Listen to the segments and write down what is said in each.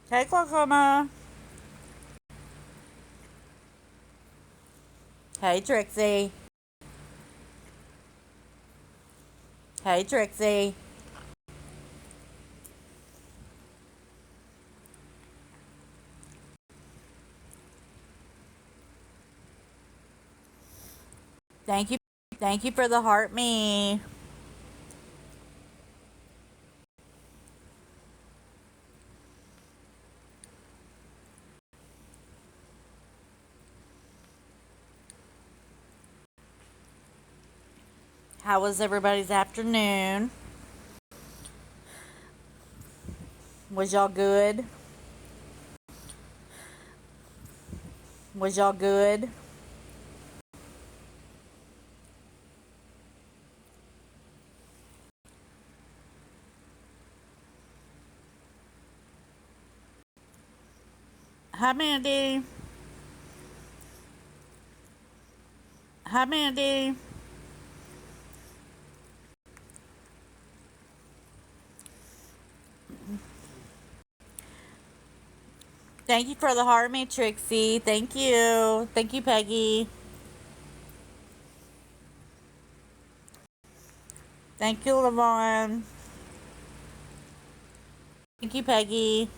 Hey, Glaucoma. Hey, Trixie. Hey, Trixie. Thank you. Thank you for the heart me. How was everybody's afternoon? Was y'all good? Was y'all good? Hi, Mandy. Hi, Mandy. Thank you for the heart me, Trixie. Thank you. Thank you, Peggy. Thank you, Lavon. Thank you, Peggy.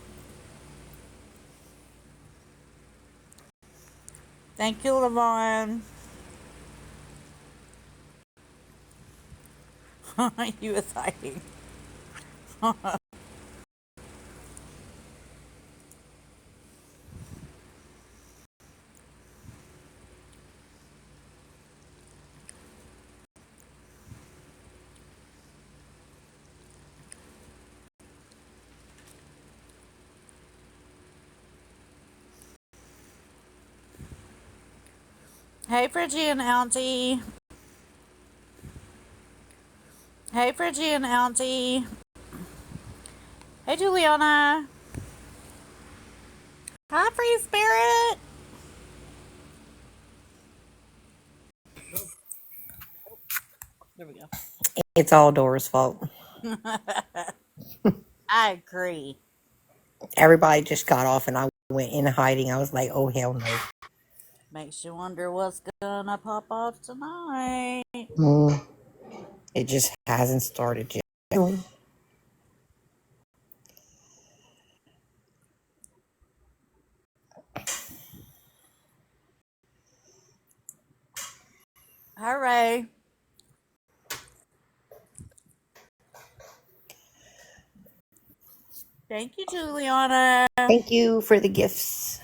Thank you, Lavon. You was hiding. Hey, Phrygia and Auntie. Hey, Phrygia and Auntie. Hey, Juliana. Hi, Free Spirit. There we go. It's all Dora's fault. I agree. Everybody just got off and I went in hiding. I was like, oh, hell no. Makes you wonder what's gonna pop off tonight. Mm, it just hasn't started yet. Hi, Ray. Thank you, Juliana. Thank you for the gifts.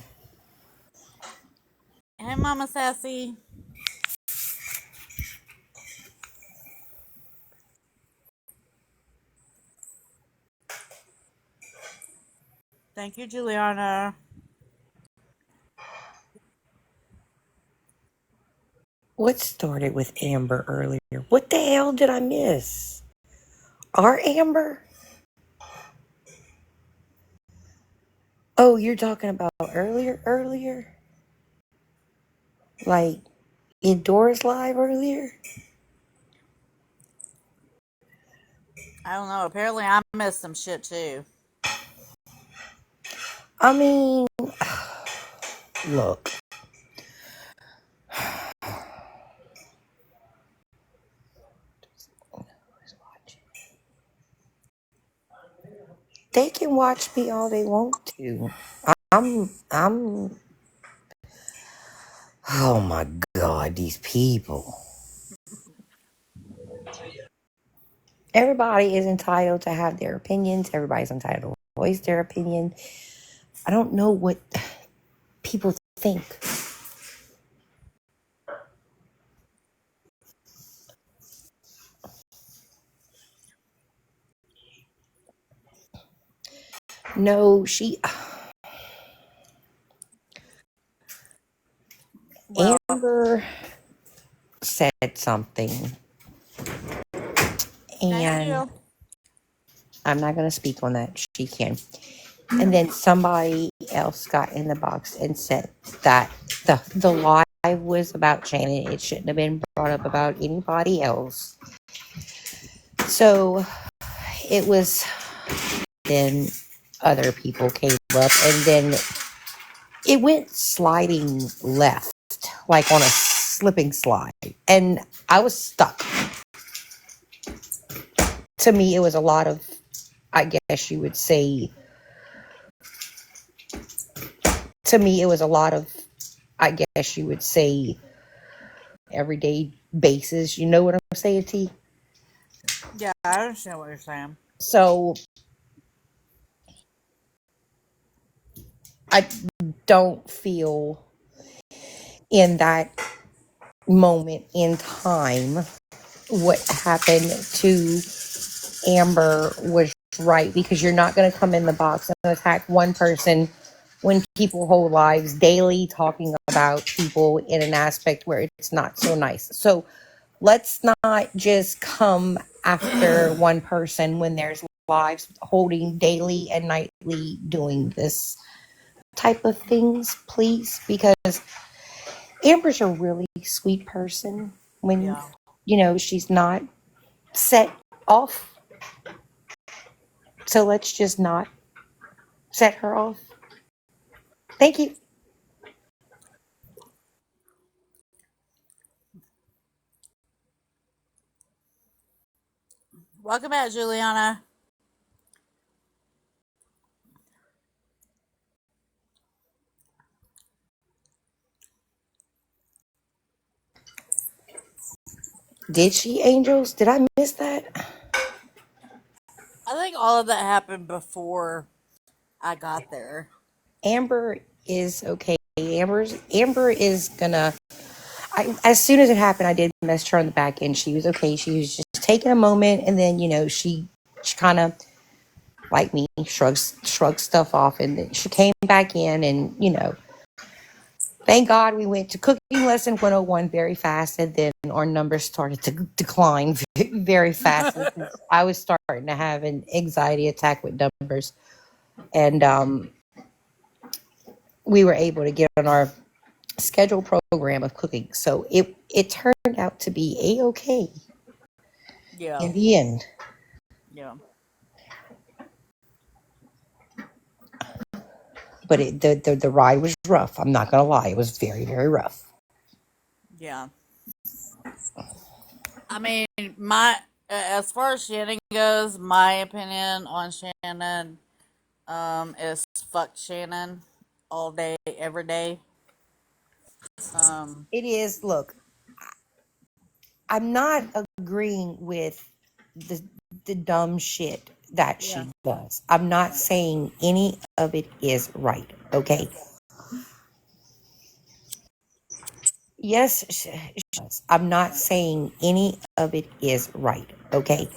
Hey, Mama Sassy. Thank you, Juliana. What started with Amber earlier? What the hell did I miss? Our Amber? Oh, you're talking about earlier? Like in Dora's Live earlier? I don't know. Apparently, I missed some shit too. I mean, look. They can watch me all they want to. I'm oh my god, these people. Everybody is entitled to have their opinions. Everybody's entitled to voice their opinion. I don't know what people think. No, Well, Amber said something, thank and you. I'm not going to speak on that. She can. And then somebody else got in the box and said that the lie was about Shannon. It shouldn't have been brought up about anybody else. So it was. Then other people came up, and then it went sliding left, like on a slipping slide, and I was stuck. To me, it was a lot of, I guess you would say, to me, it was a lot of, I guess you would say, everyday basis. You know what I'm saying, T? Yeah, I understand what you're saying. So I don't feel in that moment in time what happened to Amber was right, because you're not going to come in the box and attack one person when people whole lives daily talking about people in an aspect where it's not so nice. So let's not just come after one person when there's lives holding daily and nightly doing this type of things, please, because Amber's a really sweet person when Yeah. she's not set off. So let's just not set her off. Thank you. Welcome back, Juliana. Did she, Angels? Did I miss that? I think all of that happened before I got there. Amber is okay. Amber is gonna. As soon as it happened, I did message her on the back end. She was okay. She was just taking a moment, and then she kind of like me shrugged stuff off, and then she came back in, and thank God we went to cooking lesson 101 very fast, and then our numbers started to decline very fast. I was starting to have an anxiety attack with numbers, and we were able to get on our scheduled program of cooking. So it turned out to be a-okay Yeah. in the end. Yeah. But the ride was rough. I'm not gonna lie, it was very, very rough. Yeah. I mean, my as far as Shannon goes, my opinion on Shannon is fuck Shannon all day, every day. Um, It is. Look, I'm not agreeing with the the dumb shit that yeah. she does. I'm not saying any of it is right. Okay. Yes, I'm not saying any of it is right. Okay.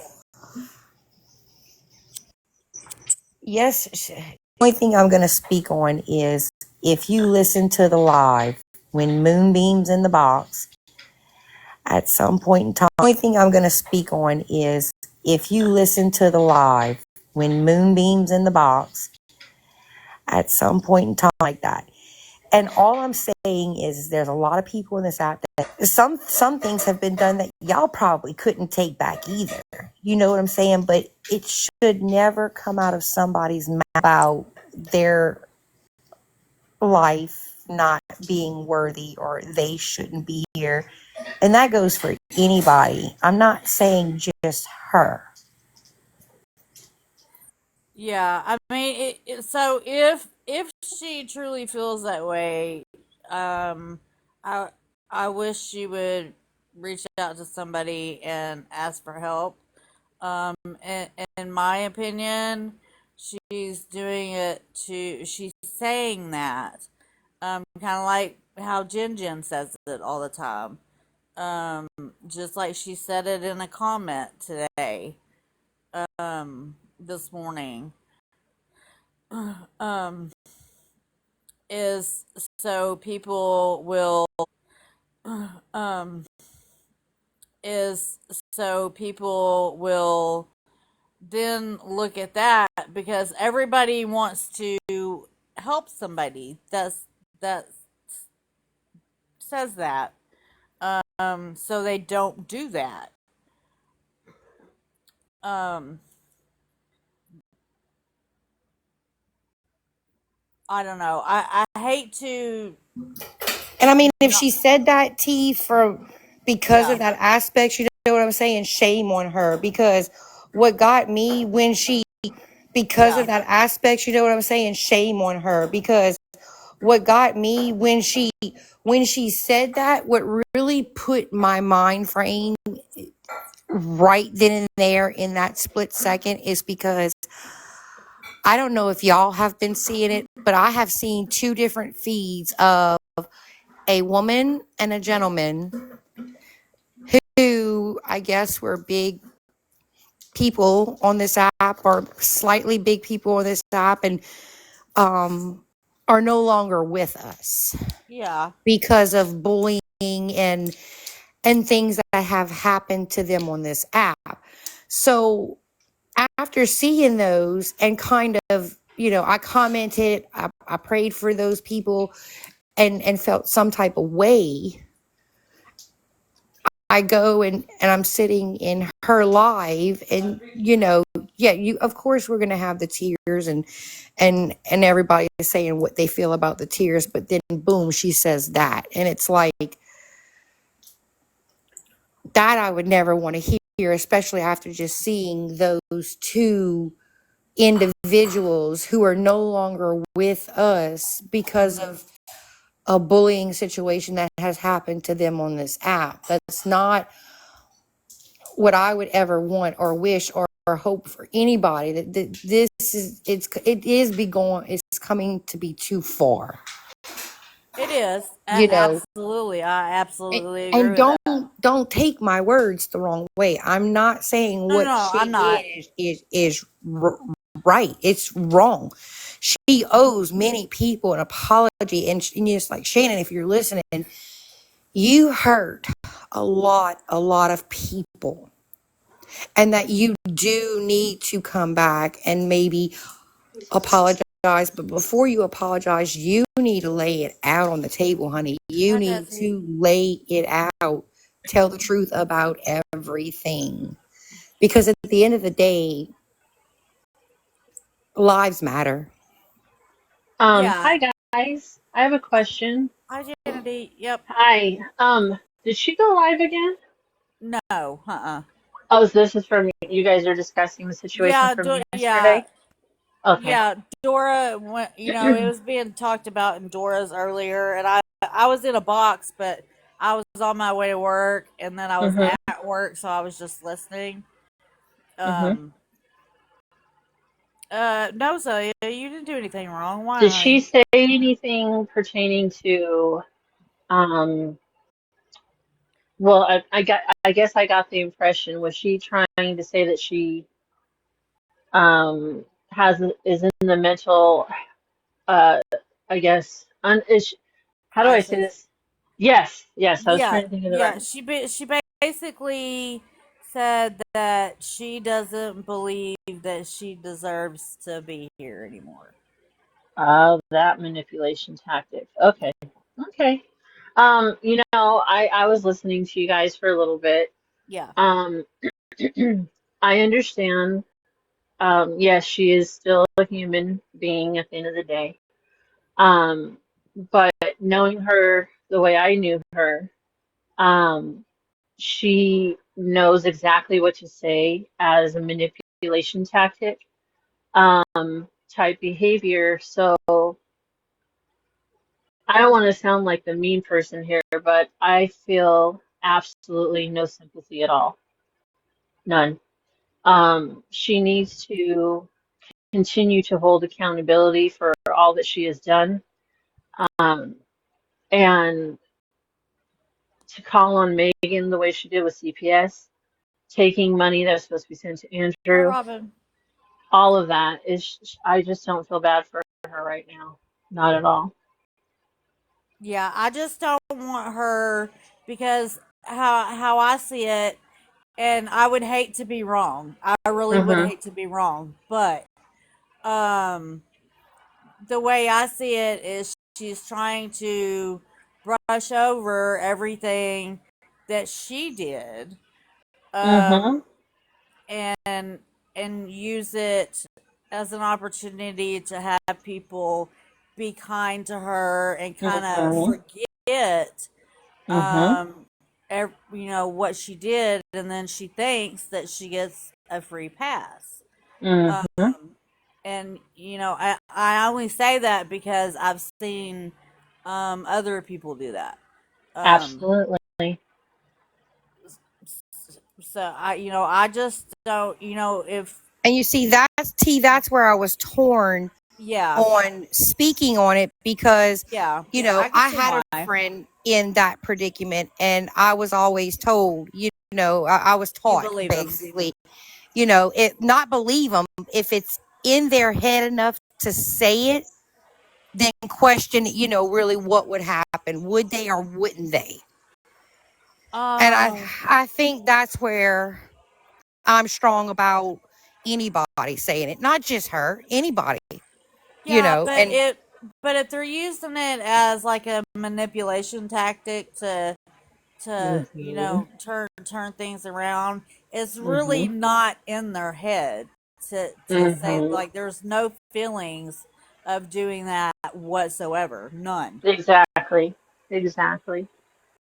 Yes. The only thing I'm going to speak on is if you listen to the live when Moonbeam's in the box at some point in time. The only thing I'm going to speak on is if you listen to the live when Moonbeam's in the box at some point in time like that. And all I'm saying is there's a lot of people in this app that some things have been done that y'all probably couldn't take back either. You know what I'm saying? But it should never come out of somebody's mouth about their life not being worthy or they shouldn't be here. And that goes for anybody. I'm not saying just her. Yeah, I mean, so if she truly feels that way, um, I I wish she would reach out to somebody and ask for help. And in my opinion, she's doing it to. She's saying that, kind of like how Jin Jin says it all the time. Um, just like she said it in a comment today. This morning. Um, is so people will um is so people will then look at that, because everybody wants to help somebody. That says that. So they don't do that. Um, I don't know. I hate to And I mean, if not. she said that, because of Yeah, that aspect, you know what I'm saying? Shame on her. Because what got me when she, because yeah, of that aspect, you know what I'm saying? Shame on her. Because what got me when she said that, what really put my mind frame right then and there in that split second is because I don't know if y'all have been seeing it, but I have seen two different feeds of a woman and a gentleman who I guess were big people on this app, or slightly big people on this app, and um, are no longer with us yeah. because of bullying and things that have happened to them on this app. So after seeing those and kind of, I commented, I prayed for those people and felt some type of way. I go and I'm sitting in her live, and yeah, of course we're gonna have the tears, and everybody is saying what they feel about the tears, but then boom, she says that, and it's like that I would never want to hear, especially after just seeing those two individuals who are no longer with us because of a bullying situation that has happened to them on this app. That's not what I would ever want or wish or hope for anybody. That this is it's coming to be too far. It is. You know, Absolutely. I and, absolutely agree and with that. don't take my words the wrong way. I'm not saying No, no, what no, I'm she not. did is right. It's wrong. She owes many people an apology, and it's like, Shannon, if you're listening, you hurt a lot of people, and that you do need to come back and maybe apologize. But before you apologize, you need to lay it out on the table, honey. You I need got you. to lay it out. Tell the truth about everything. Because at the end of the day, lives matter. Yeah. Hi guys. I have a question. Hi, Janity. Yep. Hi. Did she go live again? No. Uh-uh. Oh, so this is from you guys are discussing the situation Yeah. from Yeah. yesterday? Okay. Yeah. Dora went. It was being talked about in Dora's earlier, and I was in a box, but I was on my way to work, and then I was Mm-hmm. at work, so I was just listening. Mm-hmm. Um. No, Zoe, you didn't do anything wrong. Why, Did honey? she say anything pertaining to um well, I guess I got the impression, was she trying to say that she has is in the mental uh I guess how do I say Crisis. this? Yes, yes, I was Yeah, trying to think of the yeah. right. She basically said that she doesn't believe that she deserves to be here anymore. That manipulation tactic. Okay. Okay. I was listening to you guys for a little bit. Yeah, Um, I understand. Yes, she is still a human being at the end of the day. Um, but knowing her the way I knew her, um, she knows exactly what to say as a manipulation tactic, type behavior. So I don't want to sound like the mean person here, but I feel absolutely no sympathy at all. None. She needs to continue to hold accountability for all that she has done. Um, and to call on Megan the way she did with CPS, taking money that was supposed to be sent to hi, Andrew, Robin. all of that is, I just don't feel bad for her right now. Not at all. Yeah, I just don't want her, because how I see it, and I would hate to be wrong. I really would Mhm. hate to be wrong, but um, the way I see it is she's trying to brush over everything that she did, um, Mhm. and use it as an opportunity to have people be kind to her and kind of Mhm. forget Mhm. what she did, and then she thinks that she gets a free pass. Mhm. Um, and I only say that because I've seen other people do that. Um, Absolutely. so I just don't, if And you see, that's where I was torn yeah, on speaking on it because, yeah, I can I see had a why. friend in that predicament, and I was always told, I was You taught believe him. basically, it not believe them if it's in their head enough to say it, then question, really what would happen. Would they or wouldn't they? And Um, I think that's where I'm strong about anybody saying it, not just her, anybody, yeah, but and if they're using it as like a manipulation tactic to Mhm. turn things around, it's really Mhm. not in their head to say, Mhm. like, there's no feelings of doing that whatsoever, none. Exactly. Exactly.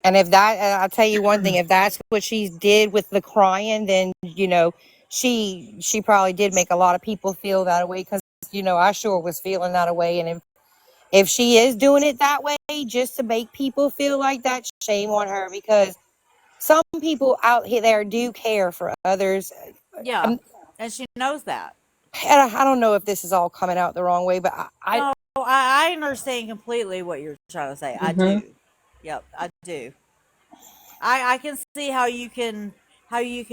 and if that, and I'll tell you one thing, if that's what she did with the crying, then she probably did make a lot of people feel that way because I sure was feeling that way, and if she is doing it that way just to make people feel like that, shame on her because some people out here there do care for others. Yeah, Um, and she knows that. and I don't know if this is all coming out the wrong way, but No, I understand completely what you're trying to say. I Mhm. do. Yep, I do. I can see how you can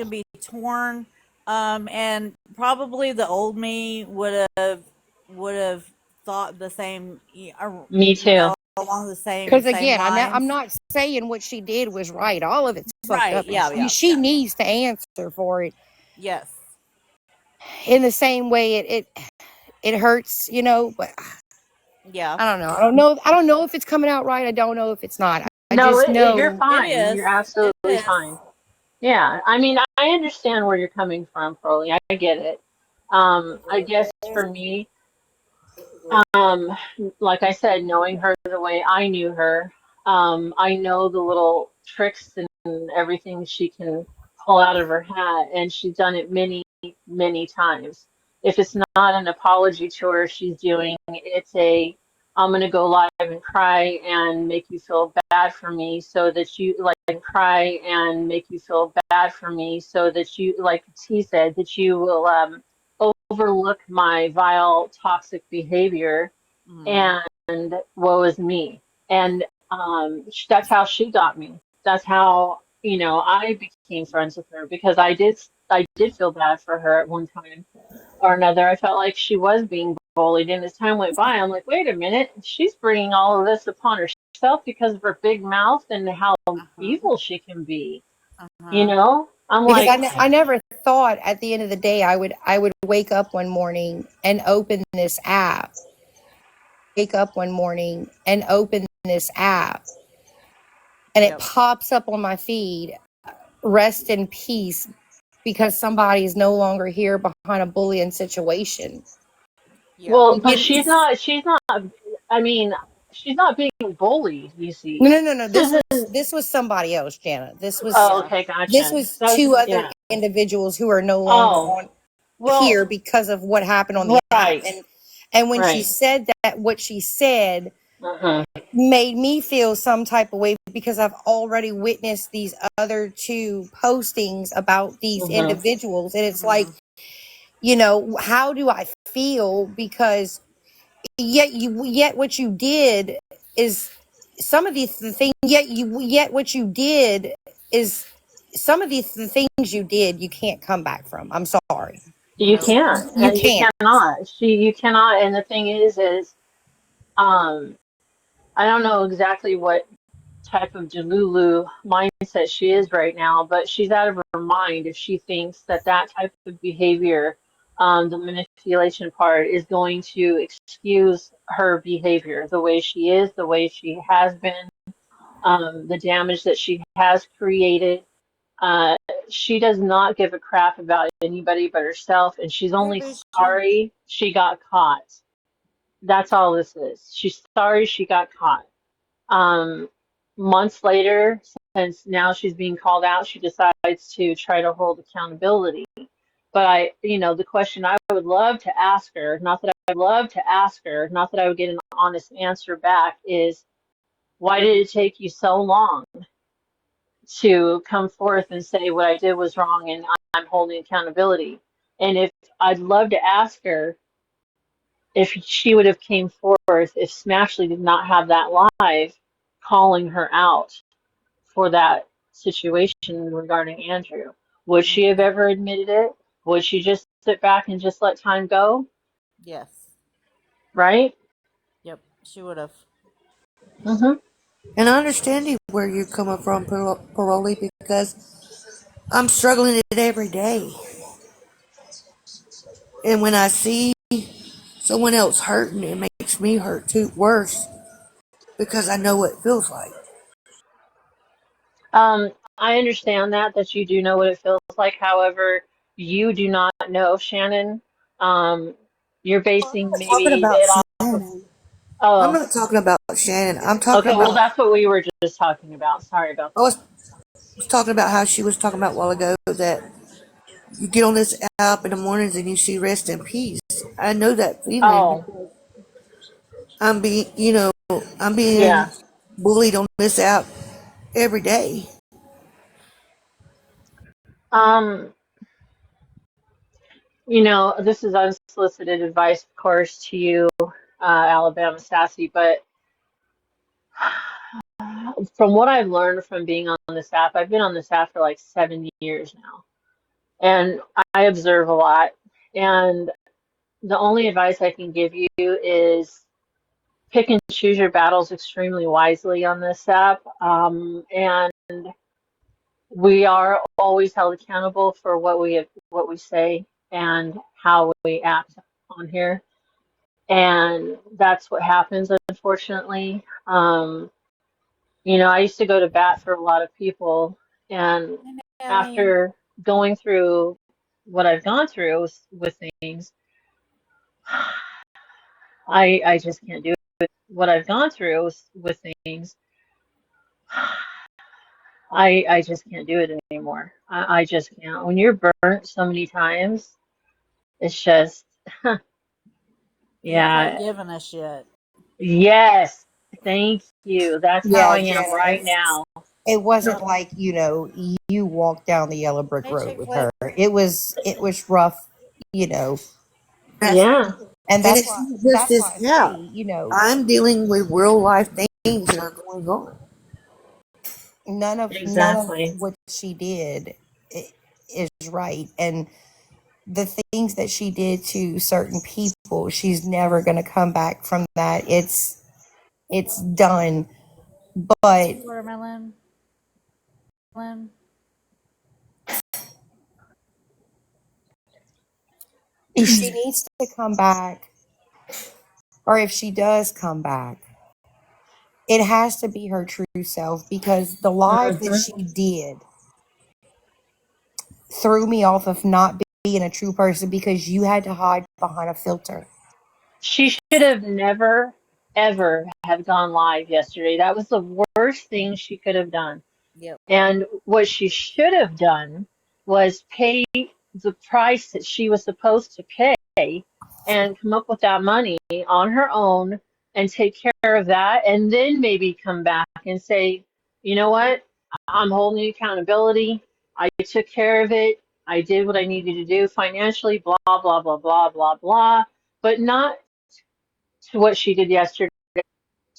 be torn, and probably the old me would have thought the same, Me too. along the same because same again, I'm lines. not saying what she did was right. All of it's fucked Right? up, and Yeah, yeah, she needs to answer for it yes, in the same way it hurts, But yeah. I don't know. I don't know. I don't know if it's coming out right. I don't know if it's not. I No, just you're know. It fine. You're is. It absolutely is. fine. Yeah, I mean, I understand where you're coming from, Crowley. I get it. I guess for me, um, like I said, knowing her the way I knew her, I know the little tricks and everything she can pull out of her hat, and she's done it many, many times. If it's not an apology tour she's doing, it's I'm gonna go live and cry and make you feel bad for me so that you like cry and make you feel bad for me so that you, like T said, that you will overlook my vile, toxic behavior Mm, and woe is me. And that's how she got me. That's how, I became friends with her because I did feel bad for her at one time or another. I felt like she was being bullied. And as time went by, I'm like, wait a minute, she's bringing all of this upon herself because of her big mouth and how uh huh. evil she can be. Uh huh. I'm Because like, I never thought at the end of the day I would wake up one morning and open this app. Wake up one morning and open this app, and it Yep. pops up on my feed. Rest in peace, because somebody is no longer here behind a bullying situation. Yep. well, but You- she's not, I mean, she's not being bullied, you No, see. no, no, no. This was somebody else, Jana. Oh, Yeah. okay, This gotcha. was So, two other yeah. individuals who are no longer Oh, on well, here because of what happened on the app. right, And when she right. said that, what she said Uh-huh. made me feel some type of way because I've already witnessed these other two postings about these Uh-huh. individuals, and it's like, Hmm. how do I feel? Because yet what you did is some of these the things yet what you did is some of these the things you did you can't come back from. I'm sorry, You Nope. can't. you You can't. cannot. You cannot. And the thing is, um, I don't know exactly what. type of Delulu mindset she is right now, but she's out of her mind if she thinks that that type of behavior, the manipulation part, is going to excuse her behavior the way she is, the way she has been, the damage that she has created. Uh, she does not give a crap about anybody but herself, and she's only Maybe she. sorry she got caught. That's all this is. She's sorry she got caught. Um, Months later, since now she's being called out, she decides to try to hold accountability. But the question I would love to ask her, not that I'd love to ask her, not that I would get an honest answer back, is why did it take you so long to come forth and say what I did was wrong and I'm holding accountability? And if I'd love to ask her if she would have came forth if Smashley did not have that live calling her out for that situation regarding Andrew. Would she have Mhm. ever admitted it? Would she just sit back and just let time go? Yes. Right? Yep. She would have. Hmm. And I understand where you're coming from, Paroli, because I'm struggling it every day. And when I see someone else hurting, it makes me hurt too, worse, because I know what it feels like. I understand that you do know what it feels like. However, you do not know, Shannon. Um, you're I'm basing not talking maybe about it off of, Shannon. I'm oh, not talking about Shannon. I'm talking okay, well, about, that's what we were just talking about. Sorry about I that. was talking about how she was talking about a while ago that you get on this app in the mornings and you see rest in peace. I know that feeling Oh, because I'm being yeah. bullied on this app every day. Um, this is unsolicited advice, of course, to you, Alabama Sassy, but from what I've learned from being on this app, I've been on this app for like 7 years now, and I observe a lot. And the only advice I can give you is pick and choose your battles extremely wisely on this app. And we are always held accountable for what we say, and how we act on here. And that's what happens, unfortunately. I used to go to bat for a lot of people, and Hey, Natalie. after going through what I've gone through with things, I just can't do it. What I've gone through with things, I just can't do it anymore. I just can't. When you're burnt so many times, it's just, You yeah, quit giving a shit. yes, thank you. That's how Yeah, I am right Janice. now. It No, wasn't like, you walked down the yellow brick Hey, road Chick with Fil A. her. It was rough, you know. That's, yeah, And and that's it's why not just that's why this I say, app. I'm dealing with real life things that are going on. none of exactly. what she did is right. And the things that she did to certain people, she's never going to come back from that. It's done. But Two watermelon. Lemon. if she needs to come back, or if she does come back, it has to be her true self, because the life that Hmm. she did threw me off of not being a true person, because you had to hide behind a filter. She should have never, ever have gone live yesterday. That was the worst thing she could have done. Yep. And what she should have done was pay the price that she was supposed to pay and come up with that money on her own and take care of that, and then maybe come back and say, you know what? I'm holding accountability. I took care of it. I did what I needed to do financially, blah, blah, blah, blah, blah, blah. But not to what she did yesterday,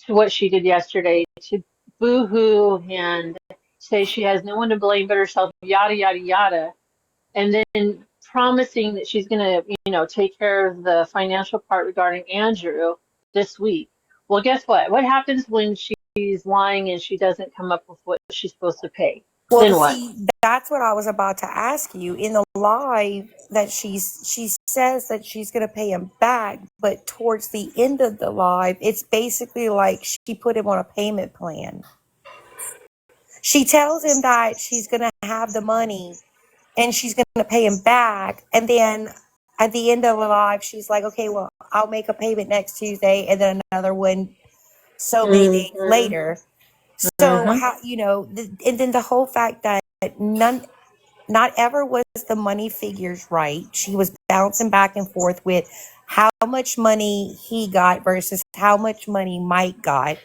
to boo-hoo and say she has no one to blame but herself, yada, yada, yada, and then promising that she's going to, take care of the financial part regarding Andrew this week. Well, guess what? What happens when she she's lying and she doesn't come up with what she's supposed to pay. Well, Then what? see, that's what I was about to ask you. In the live that she says that she's going to pay him back, but towards the end of the live, it's basically like she put him on a payment plan. She tells him that she's going to have the money and she's going to pay him back, and then at the end of the live, she's like, "Okay, well, I'll make a payment next Tuesday, and then another one so many days Mhm. later." So Mhm. how and then the whole fact that not ever was the money figures right. She was bouncing back and forth with how much money he got versus how much money Mike got.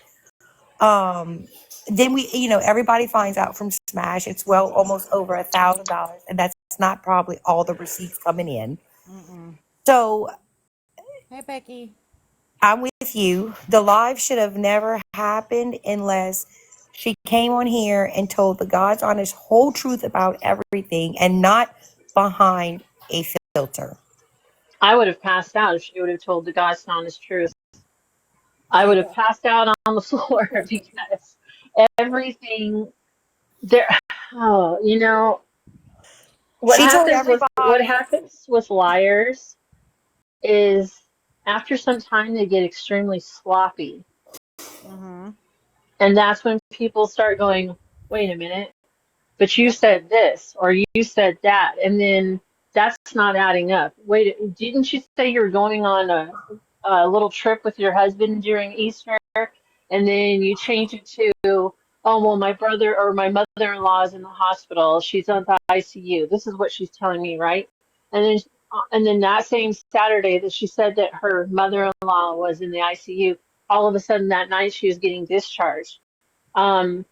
Um, then everybody finds out from Smash it's well almost over $1,000, and that's not probably all the receipts coming in. Mm-mm. So Hey, Becky. I'm with you. The live should have never happened unless she came on here and told the God's honest whole truth about everything and not behind a filter. I would have passed out if she would have told the God's honest truth. I would have passed out on the floor because everything there. Oh, She told what everybody, happens with liars is after some time they get extremely sloppy, Mm-hmm. and that's when people start going, "Wait a minute, but you Yep. said this or you said that," and then that's not adding up. Wait, didn't you say you were going on a little trip with your husband during Easter, and then you change it to, "Oh, well, my brother or my mother-in-law is in the hospital. She's on the ICU. This is what she's telling me, right?" And then that same Saturday that she said that her mother-in-law was in the ICU, all of a sudden that night she was getting discharged. Um,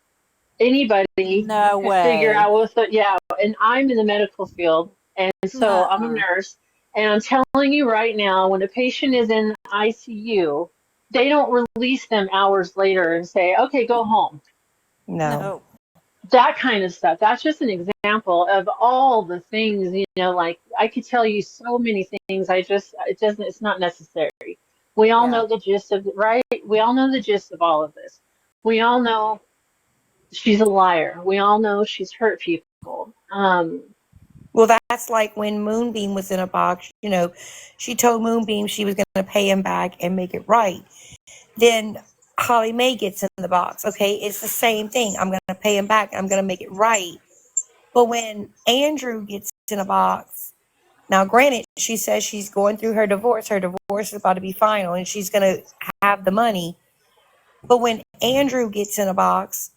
Anybody No could figure way. out yeah, and I'm in the medical field, and so I'm a Nuh-uh. nurse, and I'm telling you right now, when a patient is in ICU, they don't release them hours later and say, "Okay, go home." no. No. That kind of stuff. That's just an example of all the things, like I could tell you so many things. It's not necessary. We all Yeah. know the gist of it, right? We all know the gist of all of this. We all know she's a liar. We all know she's hurt people. Well, that's like when Moonbeam was in a box. She told Moonbeam she was going to pay him back and make it right. Then Holly Mae gets in the box. Okay, it's the same thing. I'm going to pay him back. I'm going to make it right. But when Andrew gets in a box, now granted, she says she's going through her divorce. Her divorce is about to be final, and she's going to have the money. But when Andrew gets in a box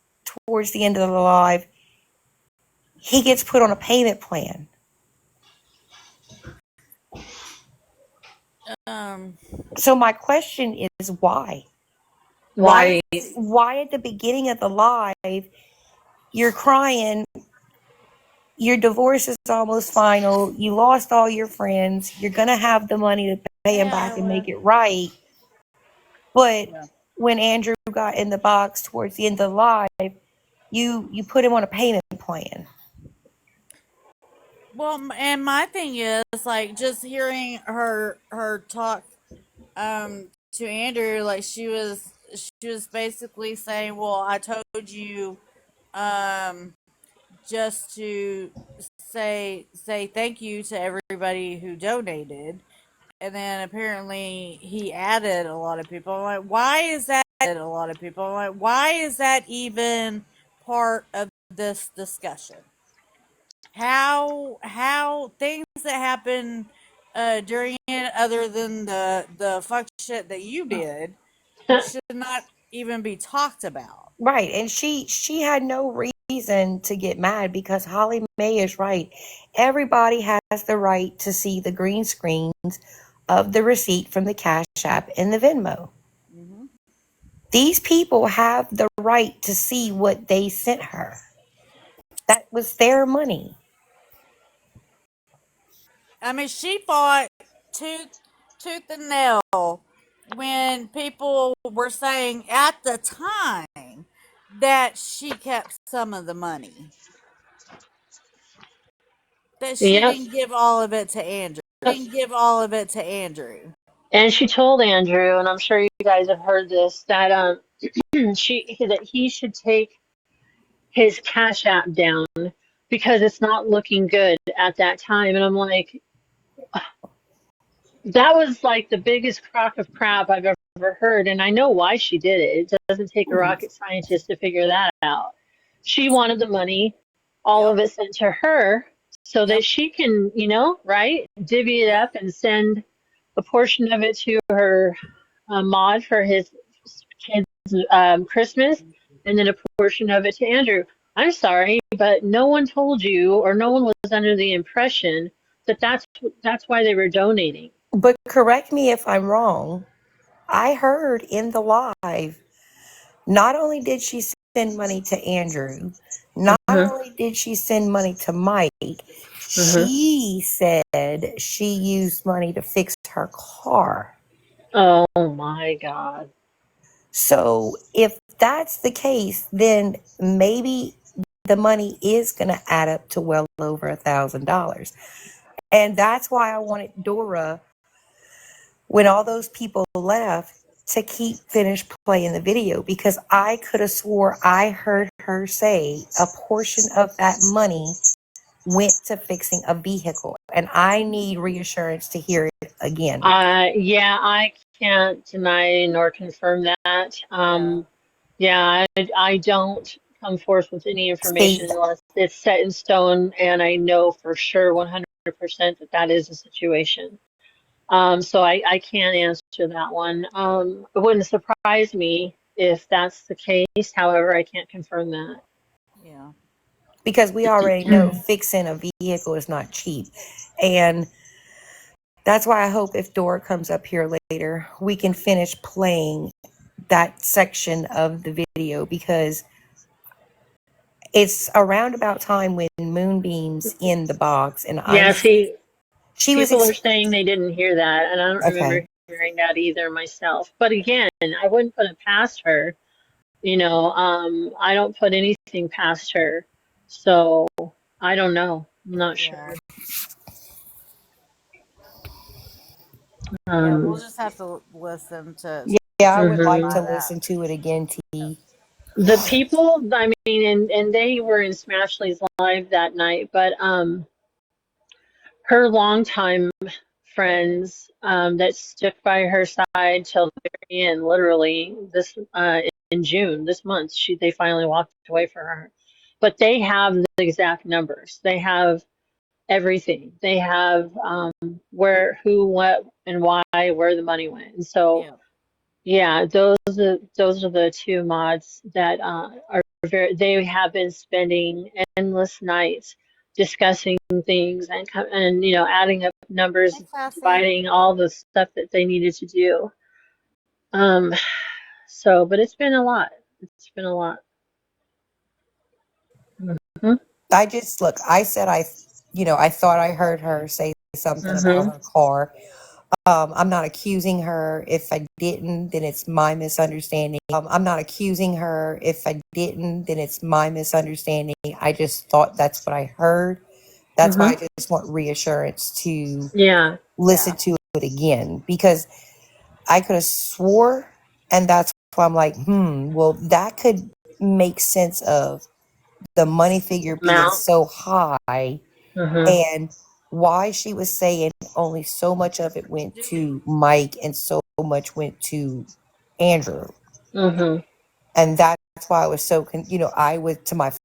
towards the end of the live, he gets put on a payment plan. Um. So my question is why? why? Why at the beginning of the live you're crying, your divorce is almost final, you lost all your friends, you're gonna have the money to pay him back and make it right. But Yeah. when Andrew got in the box towards the end of the live, you put him on a payment plan. Well, and my thing is like just hearing her talk to Andrew, like she was basically saying, "Well, I told you um just to say thank you to everybody who donated." And then apparently he added a lot of people. I'm like, why is that? A lot of people. I'm like, why is that even part of this discussion? How things that happen during it, other than the fuck shit that you did, should not even be talked about. Right. And she had no reason to get mad because Holly Mae is right. Everybody has the right to see the green screens of the receipt from the Cash App and the Venmo. Hmm. These people have the right to see what they sent her. That was their money. I mean, she fought tooth and nail when people were saying at the time that she kept some of the money, that she Yep. didn't give all of it to Andrew. Didn't give all of it to Andrew. And she told Andrew, and I'm sure you guys have heard this, that that he should take his Cash App down because it's not looking good at that time. And I'm like, that was like the biggest crock of crap I've ever heard. And I know why she did it. It doesn't take a rocket scientist to figure that out. She wanted the money, all Yep. of it sent to her so that Yep. she can, right, divvy it up and send a portion of it to her mod for his kids' Christmas, and then a portion of it to Andrew. I'm sorry, but no one told you, or no one was under the impression that that's why they were donating. But correct me if I'm wrong. I heard in the live, not only did she send money to Andrew, not only did she send money to Mike, she said she used money to fix her car. Oh my God. So if that's the case, then maybe the money is going to add up to well over $1,000. And that's why I wanted Dora, when all those people left, to finish playing the video, because I could have swore I heard her say a portion of that money went to fixing a vehicle, and I need reassurance to hear it again. Yeah, I can't deny nor confirm that. I don't come forth with any information See, unless it's set in stone and I know for sure 100% that is the situation. So I can't answer that one. It wouldn't surprise me if that's the case. However, I can't confirm that. Yeah. because we already know fixing a vehicle is not cheap. And that's why I hope if Dora comes up here later, we can finish playing that section of the video, because it's around about time when Moonbeam's in the box, and Yeah, see, she was people are saying they didn't hear that, and I don't remember okay. hearing that either myself. But again, I wouldn't put it past her. I don't put anything past her. So I don't know. I'm not sure. Yeah, we'll just have to listen to. Yeah, I would like Mhm. to listen to it again, T. The people, I mean, and they were in Smashley's live that night, but her longtime friends that stuck by her side till the very end, literally this in June this month, they finally walked away from her. But they have the exact numbers. They have everything. They have where, who, what, and why, where the money went. And so, yeah, those are the two mods that are very. They have been spending endless nights discussing things and adding up numbers, dividing all the stuff that they needed to do. But it's been a lot. It's been a lot. Mm-hmm. I just I said I thought I heard her say something about her car. I'm not accusing her. If I didn't, then it's my misunderstanding. I'm not accusing her. If I didn't, then it's my misunderstanding. I just thought that's what I heard. That's why I just want reassurance to listen to it again, because I could have swore, and that's why I'm like, well, that could make sense of the money figure being so high, and why she was saying only so much of it went to Mike and so much went to Andrew. And that's why I was so, I would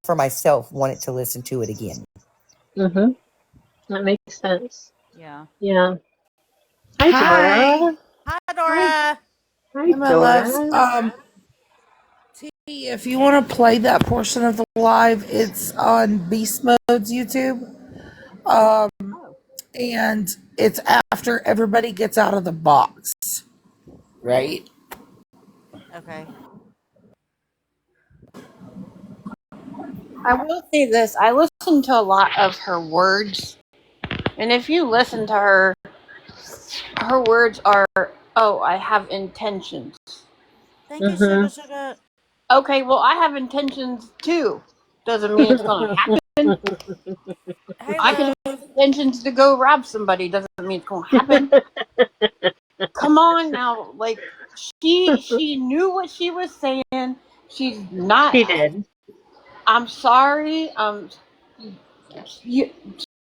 for myself wanted to listen to it again. That makes sense. Yeah. Yeah. Hi, Dora. Hi, Dora. Hi, my Dora. loves. T, if you want to play that portion of the live, it's on Beast Mode's YouTube. And it's after everybody gets out of the box. Right? Okay. I will say this. I listen to a lot of her words. And if you listen to her words are, oh, I have intentions. Thank you, Sugar Sugar. Okay, well, I have intentions too. Doesn't mean it's going to happen. Hey, I can have intentions to go rob somebody. Doesn't mean it's going to happen. Come on now. Like, She knew what she was saying. She's not. She did. I'm sorry. You,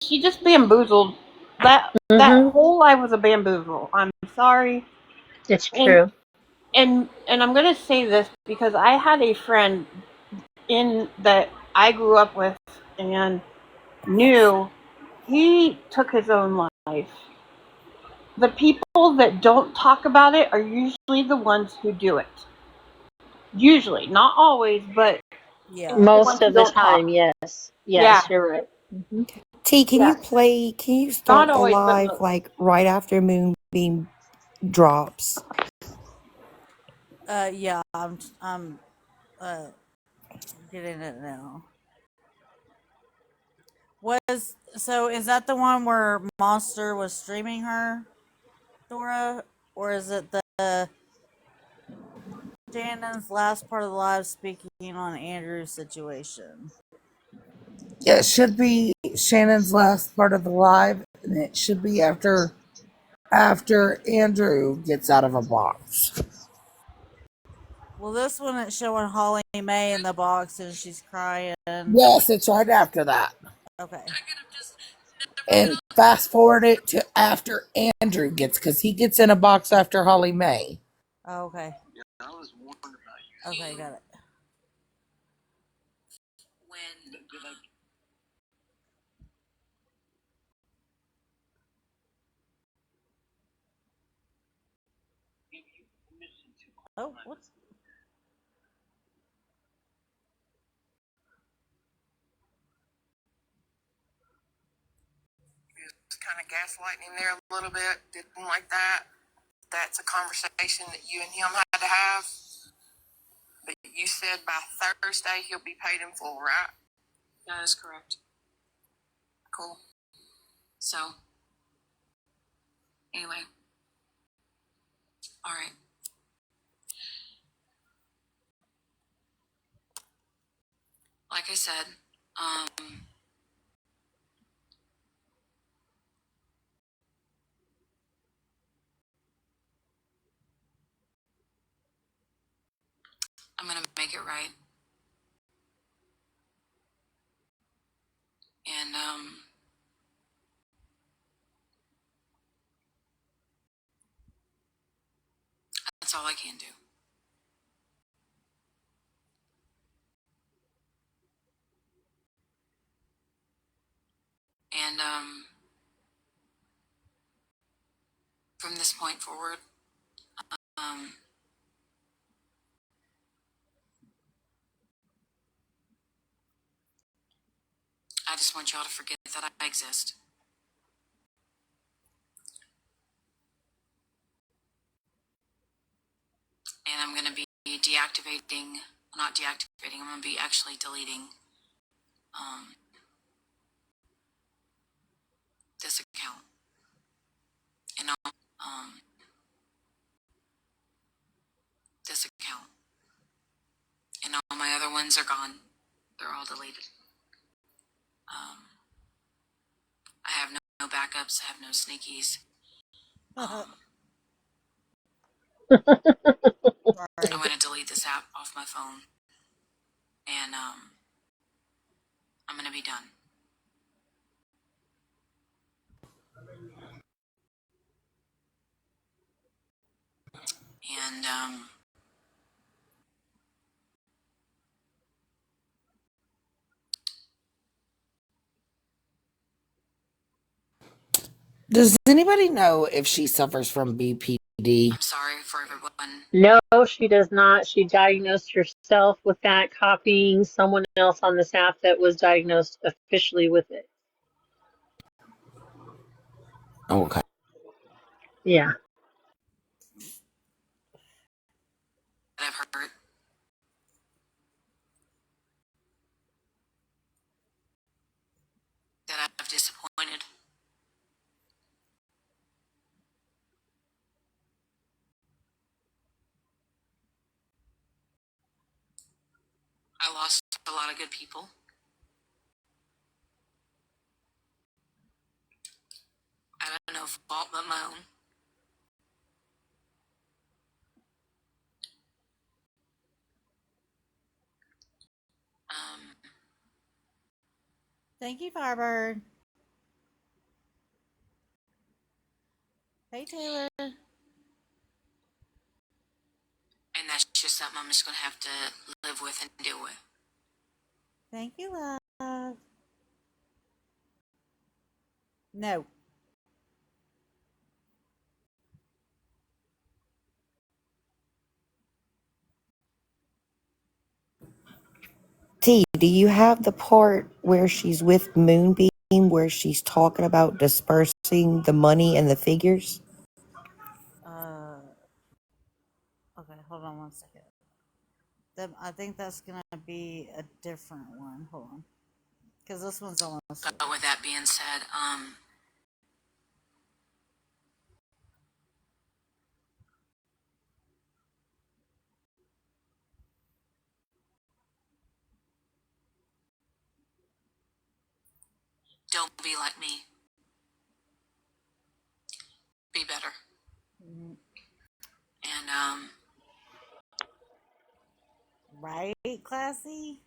she just bamboozled. That Mm-hmm. whole life was a bamboozle. I'm sorry. It's And true. and I'm gonna say this because I had a friend in that I grew up with and knew he took his own life. The people that don't talk about it are usually the ones who do it. Usually, not always, but Yeah. the Most ones who of the don't time, talk. yes. Yeah, Yes, you're right. Hmm. T, can yeah. you play? Can you Not start the always, but live most. like right after Moonbeam drops? Yeah. I'm uh getting it now. Was so is that the one where Monster was streaming her, Dora, or is it the Shannon's last part of the live speaking on Andrew's situation? Yeah, it should be Shannon's last part of the live, and it should be after Andrew gets out of a box. Well, this one it's showing Holly Mae in the box and she's crying. Yes, it's right after that. Okay. And fast forward it to after Andrew gets, because he gets in a box after Holly Mae. Oh, okay. Okay, got it. Oh, what's Kind of gaslighting there a little bit. Didn't like that. That's a conversation that you and him had to have. But you said by Thursday he'll be paid in full, right? That is correct. Cool. So, anyway, all right. Like I said, I'm gonna make it right. And that's all I can do. And from this point forward, um, I just want y'all to forget that I exist. And I'm gonna be deactivating, not deactivating. I'm gonna be actually deleting um, this account. And um, this account. And all my other ones are gone. They're all deleted. Um, I have no backups. I have no sneakies. Um, I'm sorry. going to delete this app off my phone. And I'm going to be done. And does anybody know if she suffers from BPD? I'm sorry for everyone. No, she does not. She diagnosed herself with that, copying someone else on this app that was diagnosed officially with it. Okay. Yeah. That I've heard. That I've disappointed. I lost a lot of good people. I don't know fault but my own. Thank you, Firebird. Hey, Taylor. And that's just something I'm just going to have to live with and deal with. Thank you, love. No. T, do you have the part where she's with Moonbeam where she's talking about dispersing the money and the figures? Okay, hold on one second. I think that's gonna be a different one. Hold on, because this one's almost. But with that being said, don't be like me. Be better. Mhm. And Right, Classy.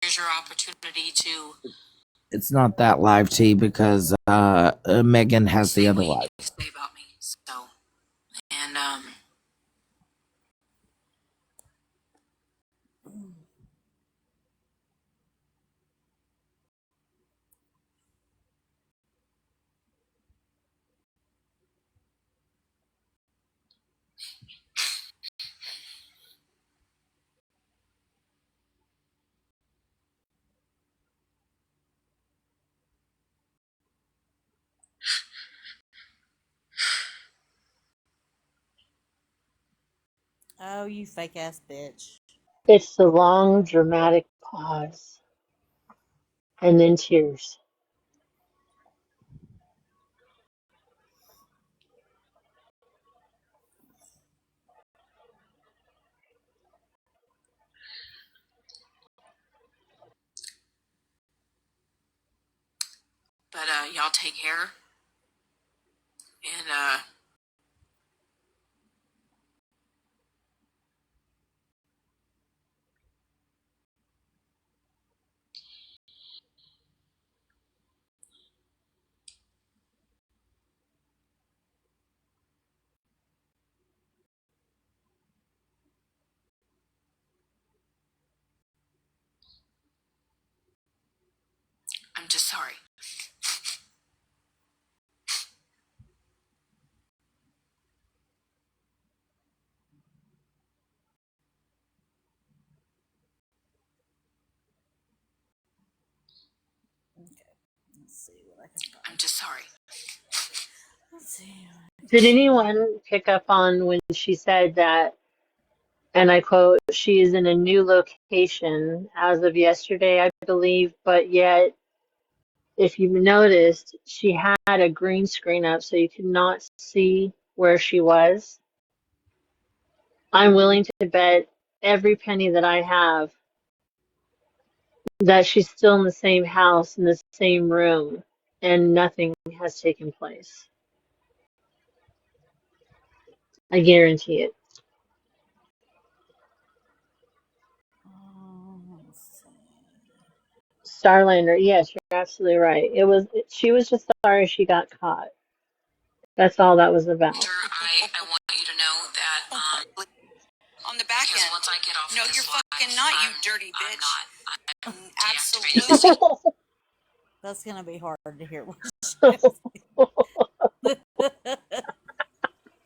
here's your opportunity to It's not that live, T, because Megan has the say other what you live. need to say about me. So, and Oh, you fake ass bitch. It's the long, dramatic pause and then tears. but y'all take care. And I'm just sorry. Okay, let's see what I can I'm find. just sorry. Let's see. Did anyone pick up on when she said that, and I quote, she is in a new location as of yesterday, I believe, but yet, if you noticed, she had a green screen up so you could not see where she was. I'm willing to bet every penny that I have that she's still in the same house, in the same room, and nothing has taken place. I guarantee it. Let's see. Starlander, yes, you're absolutely right. She was just sorry she got caught. That's all that was about. Sure, I want you to know that on the back end. Once I get off no, you're fucking not, you dirty bitch. I'm absolutely. That's gonna be hard to hear what she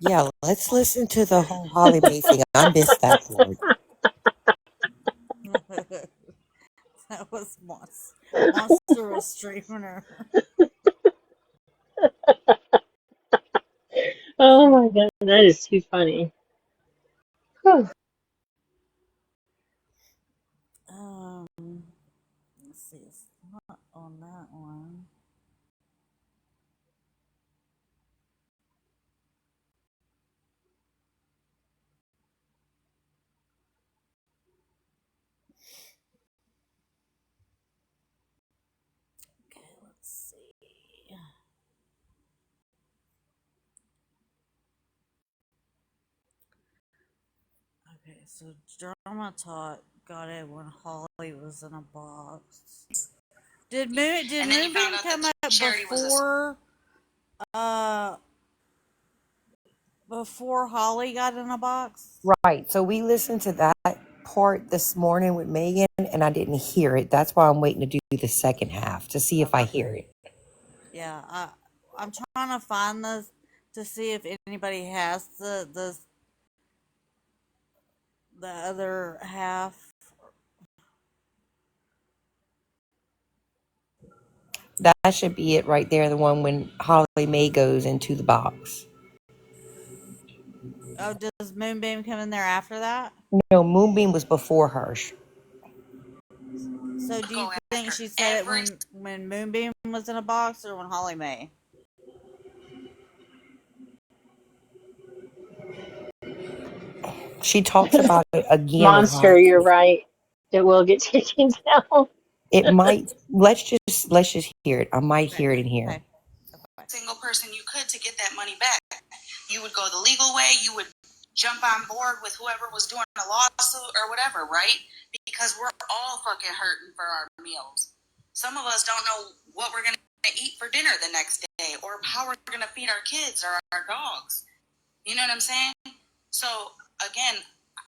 Yeah, let's listen to the whole Holly Mae thing. I missed that part. That was monster restraining her. Oh my God, that is too funny. Whew. Let's see. It's not on that one. so Drama Talk got it when Holly was in a box. Did Moonbeam come up before Holly got in a box? Right. So we listened to that part this morning with Megan, and I didn't hear it. That's why I'm waiting to do the second half to see if I hear it. Yeah, I'm trying to find this to see if anybody has the other half. That should be it right there. The one when Holly Mae goes into the box. Oh, does Moonbeam come in there after that? No, Moonbeam was before her. So do you think she said it when Moonbeam was in a box or when Holly Mae? She talks about it again. Monster, you're right. It will get taken down. It might. Let's just hear it. I might hear it in here. Okay. Single person you could to get that money back. You would go the legal way. You would jump on board with whoever was doing a lawsuit or whatever, right? Because we're all fucking hurting for our meals. Some of us don't know what we're going to eat for dinner the next day or how we're going to feed our kids or our dogs. You know what I'm saying? So, again,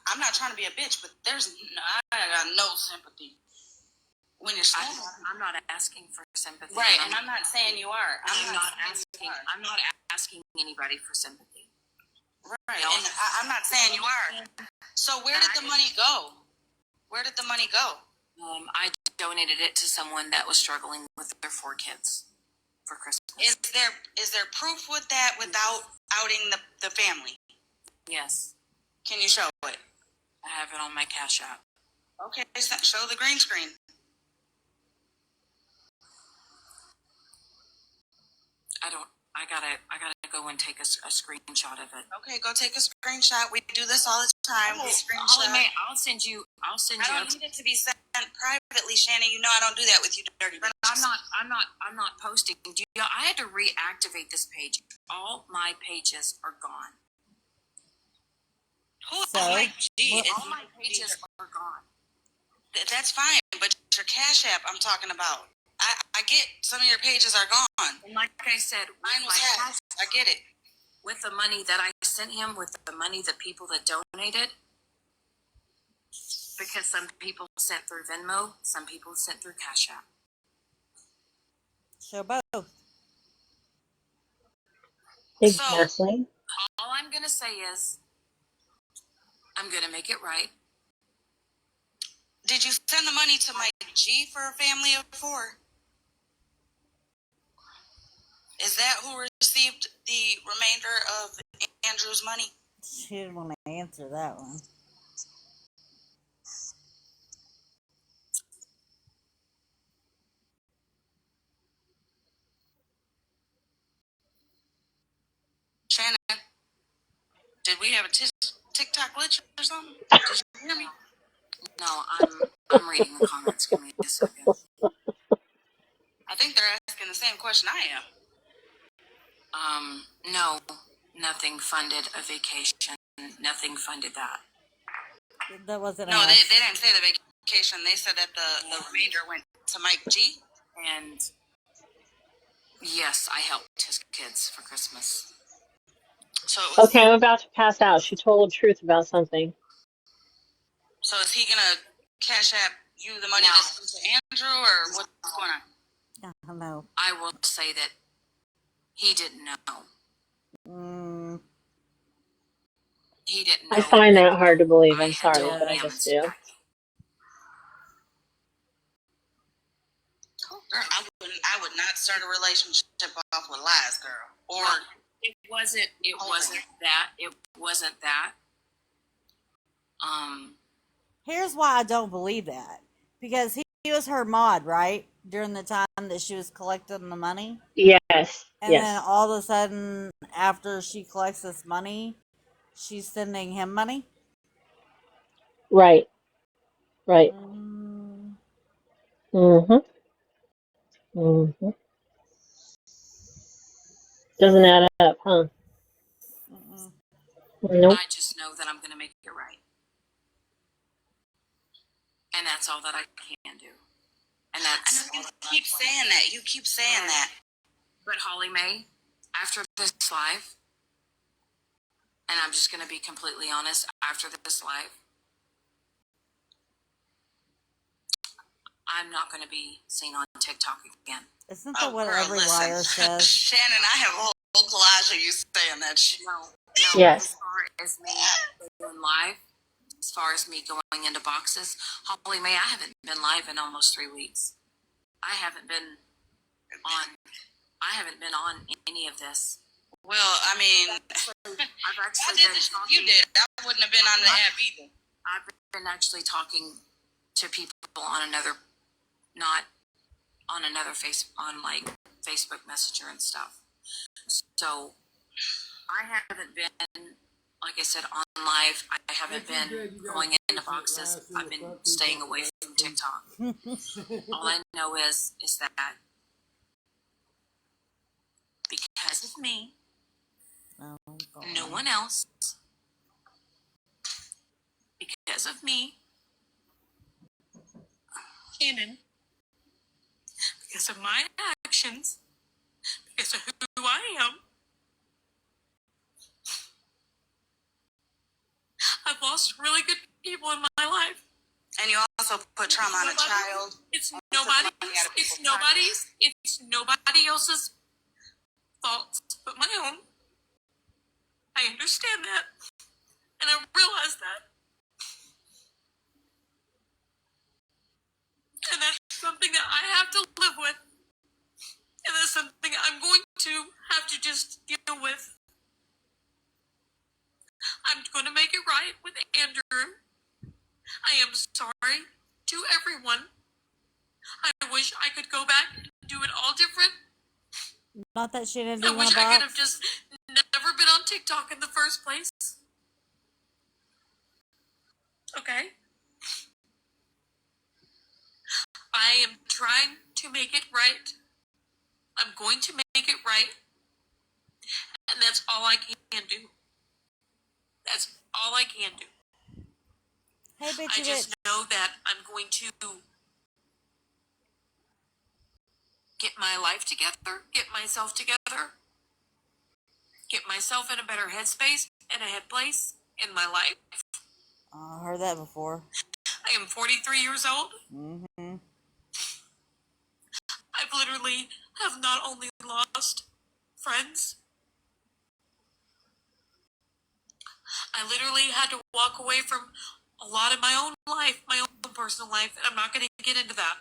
I'm not trying to be a bitch, but I got no sympathy. When you're I'm not asking for sympathy. Right, and I'm not saying you are. I'm not asking anybody for sympathy. Right, and I'm not saying you are. So where did the money go? Where did the money go? I donated it to someone that was struggling with their 4 kids for Christmas. Is there proof with that without outing the family? Yes. Can you show it? I have it on my Cash App. Okay, show the green screen. I gotta go and take a screenshot of it. Okay, go take a screenshot. We do this all the time. We screenshot. I'll send you. I don't need it to be sent privately, Shannon. You know I don't do that with you, dirty bitch. I'm not posting. I had to reactivate this page. All my pages are gone. All my pages are gone. That's fine, but your Cash App I'm talking about. I get some of your pages are gone. And like I said, mine was hacked. I get it. With the money that I sent him, with the money that people that donated, because some people sent through Venmo, some people sent through Cash App. Show both. Exactly. So, all I'm going to say is, I'm going to make it right. Did you send the money to Mike G for a family of 4? Is that who received the remainder of Andrew's money? She didn't want to answer that one. Shannon, did we have a TikTok glitch or something? Did you hear me? No, I'm reading the comments. Give me a second. I think they're asking the same question I am. No, nothing funded a vacation. Nothing funded that. That wasn't. No, they didn't say the vacation. They said that the remainder went to Mike G. And yes, I helped his kids for Christmas. So it was, Okay, I'm about to pass out. She told the truth about something. So is he gonna Cash App you the money that's to Andrew, or what's going on? I don't know. I will say that he didn't know. He didn't know. I find that hard to believe. I'm sorry, but I just do. Girl, I would not start a relationship off with lies, girl. Or it wasn't that. Here's why I don't believe that. Because he was her mod, right? During the time that she was collecting the money. Yes. And then all of a sudden, after she collects this money, she's sending him money. Right. Right. Doesn't add up, huh? Nope. I just know that I'm going to make it right. And that's all that I can do. And I that's know all you that keep saying that. You keep saying that. But Holly Mae, after this live, and I'm just going to be completely honest, after this live, I'm not going to be seen on TikTok again. Isn't that Oh, what girl, every listen. liar says? Shannon, I have a whole collage of you saying that shit. No, Yes. as far as me going live, as far as me going into boxes, Holly Mae, I haven't been live in almost 3 weeks. I haven't been on any of this. Well, I mean, I've I actually did been this. talking. You did. I wouldn't have been on the app either. I've been actually talking to people on another, not on another on like Facebook Messenger and stuff. So I haven't been, like I said, on live. I haven't been going into boxes. I've been staying away from TikTok. All I know is that because of me, Oh, God. no one else, because of me, Shannon, because of my actions, because of who I am, I've lost really good people in my life. And you also put trauma on a child. It's nobody else's fault but my own. I understand that. And I realize that. And that's something that I have to live with. And that's something I'm going to have to just deal with. I'm going to make it right with Andrew. I am sorry to everyone. I wish I could go back and do it all different. Not that she didn't I do wish one I could box. have just never been on TikTok in the first place. Okay? I am trying to make it right. I'm going to make it right. And that's all I can do. That's all I can do. Hey, bitchy I just bitch. know that I'm going to get my life together, get myself together, get myself in a better headspace and a head place in my life. I heard that before. I am 43 years old. Mm-hmm. I've literally have not only lost friends, I literally had to walk away from a lot of my own life, my own personal life, and I'm not going to get into that.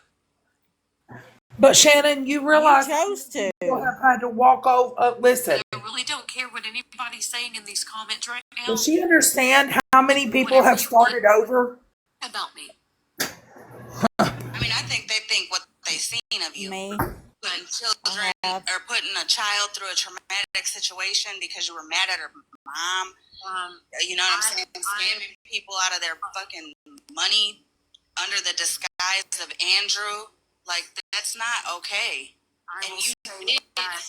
But Shannon, you realize You chose to. people have had to walk over. Listen, I really don't care what anybody's saying in these comments right now does she understand how many people Whatever have you started over? about me. I mean, I think they think what they've seen of you. Me. Putting children I have. or putting a child through a traumatic situation because you were mad at her mom. You know what I'm saying? Scamming people out of their fucking money under the disguise of Andrew. Like, that's not okay. I And will you say did that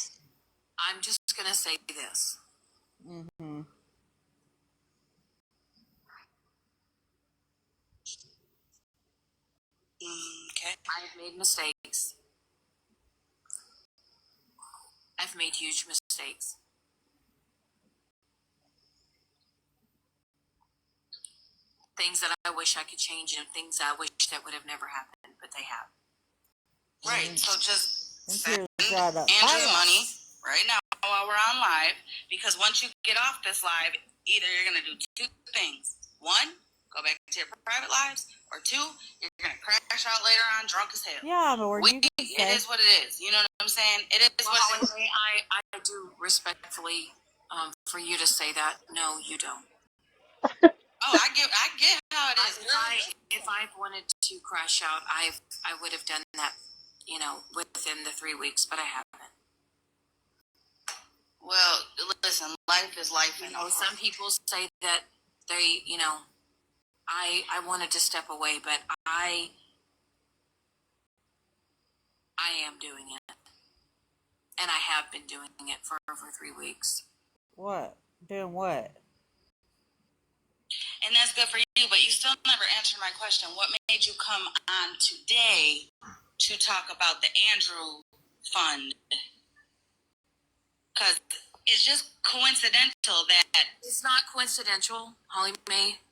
I'm just going to say this. Mm-hmm. Okay. I've made mistakes. I've made huge mistakes. Things that I wish I could change and things I wish that would have never happened, but they have. Right. So just And send tears dried up. Andrew Fire. money right now while we're on live, because once you get off this live, either you're going to do two things. One, go back to your private lives, or two, you're going to crash out later on drunk as hell. Yeah, but you can It say. is what it is. You know what I'm saying? It is Well, what it is. I do respectfully for you to say that. No, you don't. Oh, I get how it is. If I wanted to crash out, I would have done that, within the 3 weeks, but I haven't. Well, listen, life is life. Some people say that they, I wanted to step away, but I am doing it. And I have been doing it for over 3 weeks. What? Doing what? And that's good for you, but you still never answered my question. What made you come on today to talk about the Andrew Fund? Because it's just coincidental that... It's not coincidental, Holly Mae.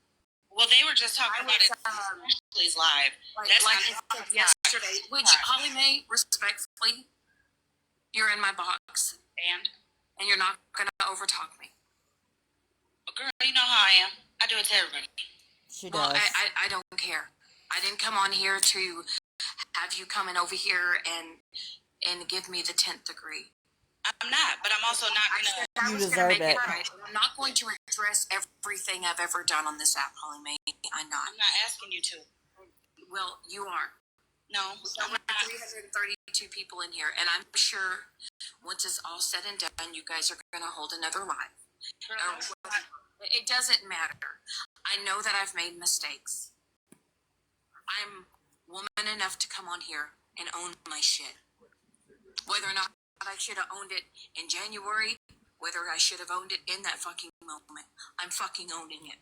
Well, they were just talking about it Ashley's live. That's Like not I said yesterday, which, Holly Mae, respectfully, you're in my box. And you're not going to overtalk me. Well, girl, you know how I am. I do it to everybody. She Well, does. I don't care. I didn't come on here to have you coming over here and give me the 10th degree. I'm not, but I'm also not going to... I You was going to deserve make it it. right. I'm not going to address everything I've ever done on this app, Holly Mae. I'm not. I'm not asking you to. Well, you are. No, I'm I'm not. 332 people in here, and I'm sure once it's all said and done, you guys are going to hold another live. It doesn't matter. I know that I've made mistakes. I'm woman enough to come on here and own my shit. Whether or not I should have owned it in January, whether I should have owned it in that fucking moment, I'm fucking owning it.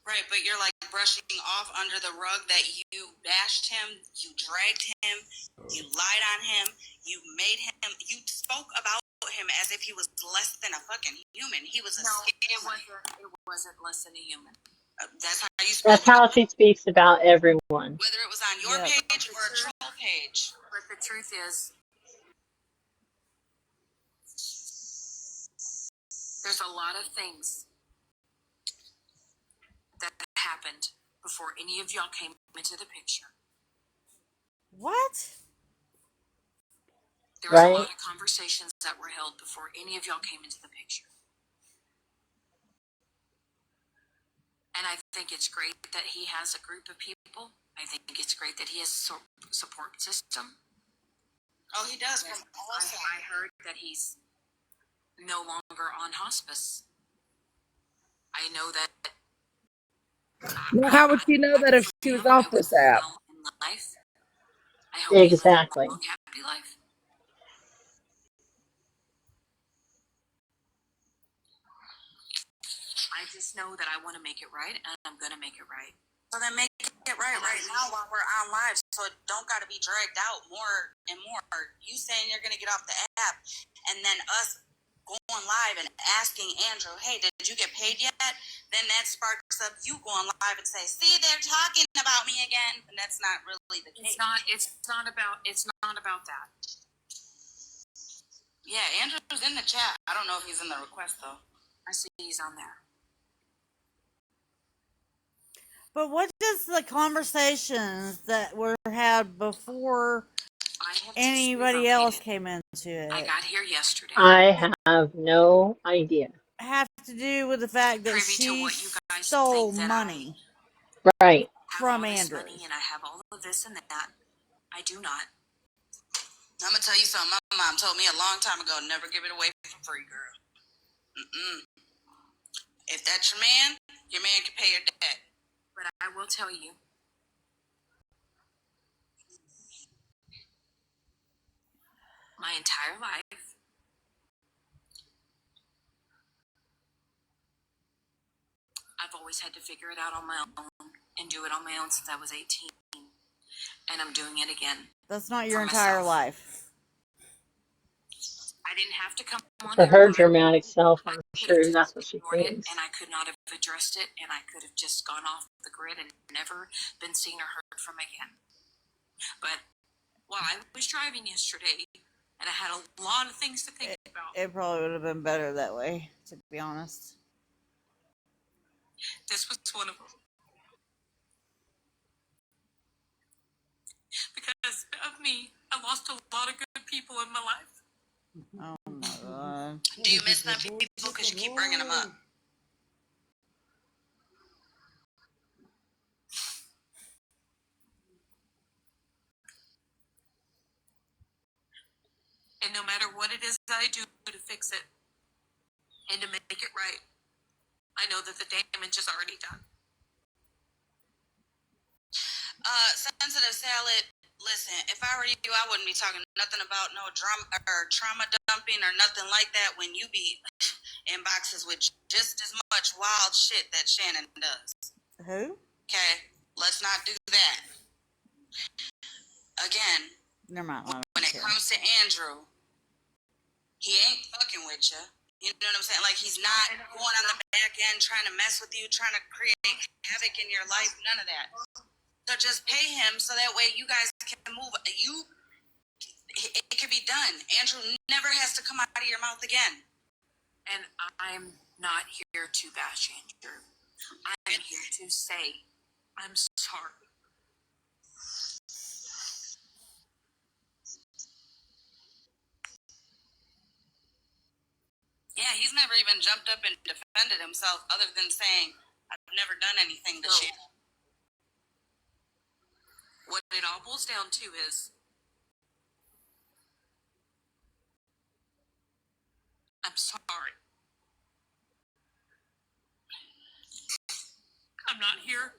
Right, but you're like brushing off under the rug that you bashed him, you dragged him, you lied on him, you made him, you spoke about him as if he was less than a fucking human. He was a scammer. It wasn't less than a human. That's how you spoke. That's how she speaks about everyone. Whether it was on your page or a troll page. But the truth is, there's a lot of things that happened before any of y'all came into the picture. What? There was a Right. lot of conversations that were held before any of y'all came into the picture. And I think it's great that he has a group of people. I think it's great that he has a support system. Oh, he does. From all sides. I heard that he's no longer on hospice. I know that. Well, how would you know that if she was off this app? In life. I hope he lives Exactly. a long, happy life. I just know that I want to make it right, and I'm going to make it right. So then make it right now while we're on live, so it don't got to be dragged out more and more. You saying you're going to get off the app, and then us going live and asking Andrew, hey, did you get paid yet? Then that sparks up you going live and say, see, they're talking about me again. And that's not really the case. It's not about that. Yeah, Andrew's in the chat. I don't know if he's in the request, though. I see he's on there. But what does the conversations that were had before I have anybody else came into it I got here yesterday. I have no idea. have to do with the fact that Privy to she what you guys stole think that money Right. have from all this Andrew? money and I have all of this and that. I do not. I'm going to tell you something. My mom told me a long time ago, never give it away for free, girl. If that's your man can pay your debt. But I will tell you, my entire life, I've always had to figure it out on my own and do it on my own since I was 18. And I'm doing it again. That's not your For entire myself. life. I didn't have to come on For here, her but dramatic self, I I'm could have sure just that's what she ignored it, thinks. and I could not have addressed it, and I could have just gone off the grid and never been seen or heard from again. But while I was driving yesterday, and I had a lot of things to think about, It probably would have been better that way, to be honest. this was one of them. Because of me, I lost a lot of good people in my life. Oh my god. Do you miss them people? Because you keep bringing them up. And no matter what it is I do to fix it and to make it right, I know that the damage is already done. Sensitive Salad, listen, if I were you, I wouldn't be talking nothing about no drama or trauma dumping or nothing like that when you be inboxes with just as much wild shit that Shannon does. Who? Okay, let's not do that. Again, Never mind. when it comes to Andrew, he ain't fucking with you. You know what I'm saying? Like, he's not going on the back end trying to mess with you, trying to create havoc in your life. None of that. So just pay him so that way you guys can move. It can be done. Andrew never has to come out of your mouth again. And I'm not here to bash Andrew. I'm here to say I'm sorry. Yeah, he's never even jumped up and defended himself other than saying, I've never done anything to Shannon. What it all boils down to is I'm sorry. I'm not here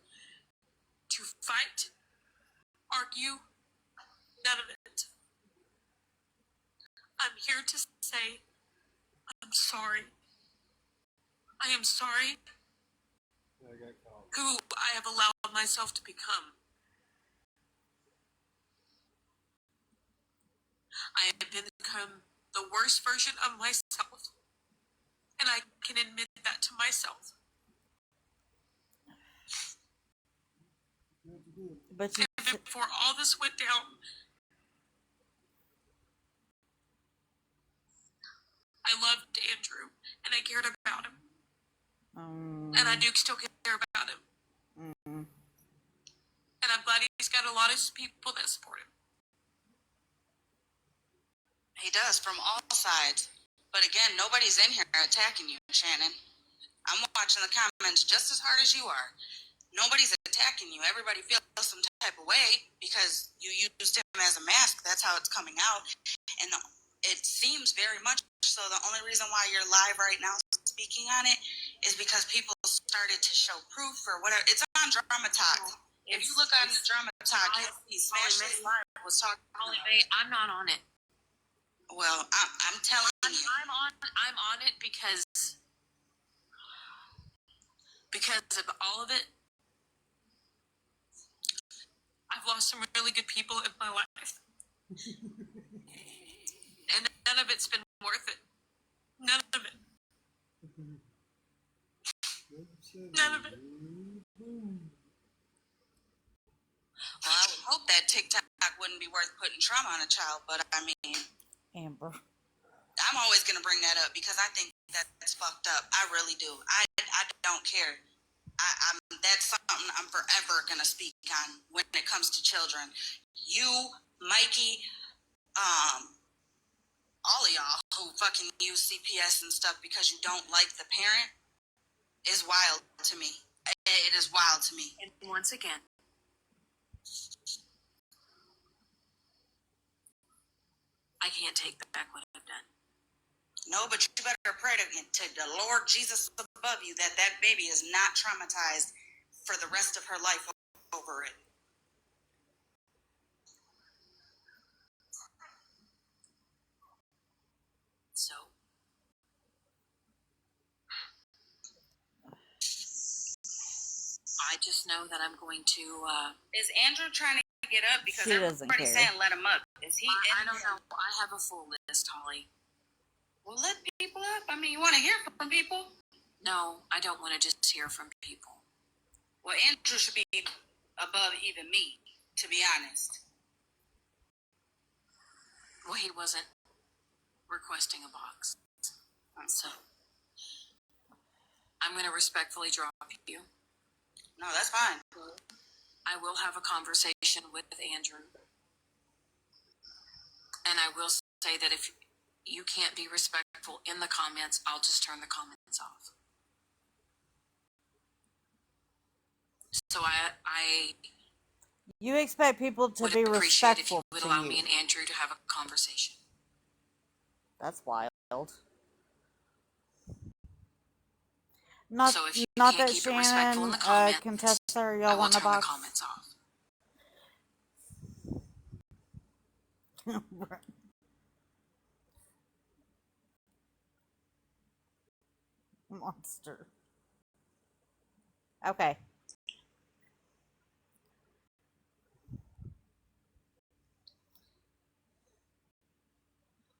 to fight, argue, none of it. I'm here to say I'm sorry. I am sorry who I have allowed myself to become. I have become the worst version of myself, and I can admit that to myself. But you, And before all this went down, I loved Andrew, and I cared about him, and I do still care about him. And I'm glad he's got a lot of people that support him. He does, from all sides. But again, nobody's in here attacking you, Shannon. I'm watching the comments just as hard as you are. Nobody's attacking you. Everybody feels some type of way because you used him as a mask. That's how it's coming out. And it seems very much so the only reason why you're live right now speaking on it is because people started to show proof or whatever. It's on Drama Talk. If you look on the Drama Talk, he Smash Live was talking about it. I'm not on it. Well, I'm telling you. I'm on it because of all of it. I've lost some really good people in my life. And none of it's been worth it. None of it. None of it. Well, I would hope that TikTok wouldn't be worth putting trauma on a child, but I mean, Amber. I'm always going to bring that up because I think that's fucked up. I really do. I don't care. That's something I'm forever going to speak on when it comes to children. You, Mikey, all of y'all who fucking use CPS and stuff because you don't like the parent is wild to me. It is wild to me. And once again, I can't take back what I've done. No, but you better pray to the Lord Jesus above you that baby is not traumatized for the rest of her life over it. So, I just know that I'm going to. Is Andrew trying to get up? Because She doesn't everybody's care. saying let him up. Is he? I don't know. I have a full list, Holly. Well, let people up. I mean, you want to hear from people? No, I don't want to just hear from people. Well, Andrew should be above even me, to be honest. Well, he wasn't requesting a box. So, I'm going to respectfully drop you. No, that's fine. I will have a conversation with Andrew. And I will say that if you can't be respectful in the comments, I'll just turn the comments off. So I You expect people to would be appreciate if you respectful would to allow you. me and Andrew to have a conversation. That's wild. Not, So if you not can't that keep it respectful in Shannon, the comments, Contessa, or I y'all will want a turn the box. comments off. Monster. Okay.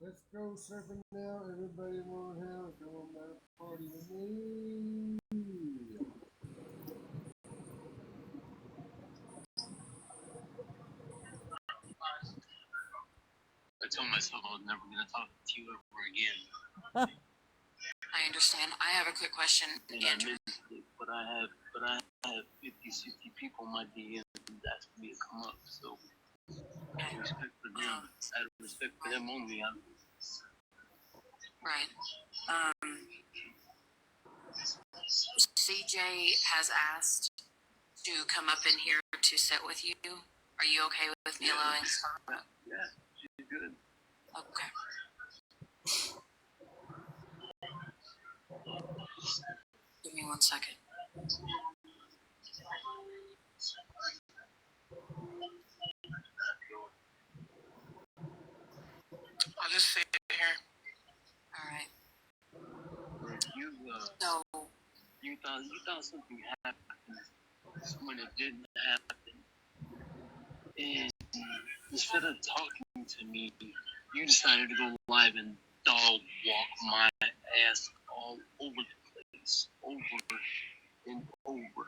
Let's go surfing now. Everybody in Roadhouse, come on down to party with me. I told myself I was never going to talk to you ever again. I understand. I have a quick question, And Andrew. but I have 50, 60 people in my DMs asking me to come up. So, out of respect for them, out of respect for them only, Right. CJ has asked to come up in here to sit with you. Are you okay with me allowing her? yeah, she's good. Okay. Give me 1 second. I'll just sit here. All right. So you thought something happened when it didn't happen, and instead of talking to me, you decided to go live and dog walk my ass all over the place, over and over,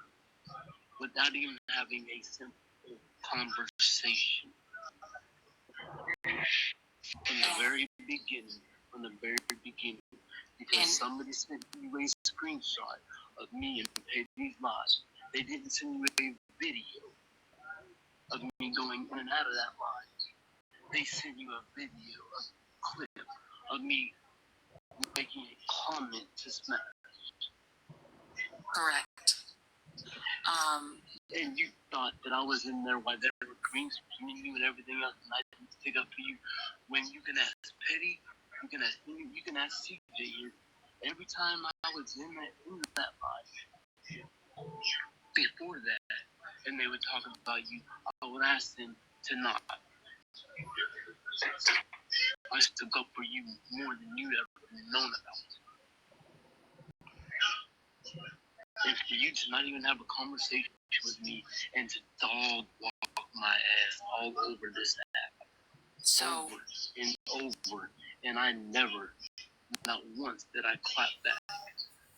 without even having a simple conversation. From the very beginning, because somebody sent you a screenshot of me and Peggy's live. They didn't send you a video of me going in and out of that live. They sent you a video, a clip of me making a comment to Smash. Correct. And you thought that I was in there while they were green screening you and everything else, and I didn't stick up for you. When you can ask Petty, you can ask CJ here. Every time I was in that live, before that, and they would talk about you, I would ask them to not. I stuck up for you more than you ever known about. And for you to not even have a conversation with me and to dog walk my ass all over this app. So over and over. And I never, not once, did I clap back.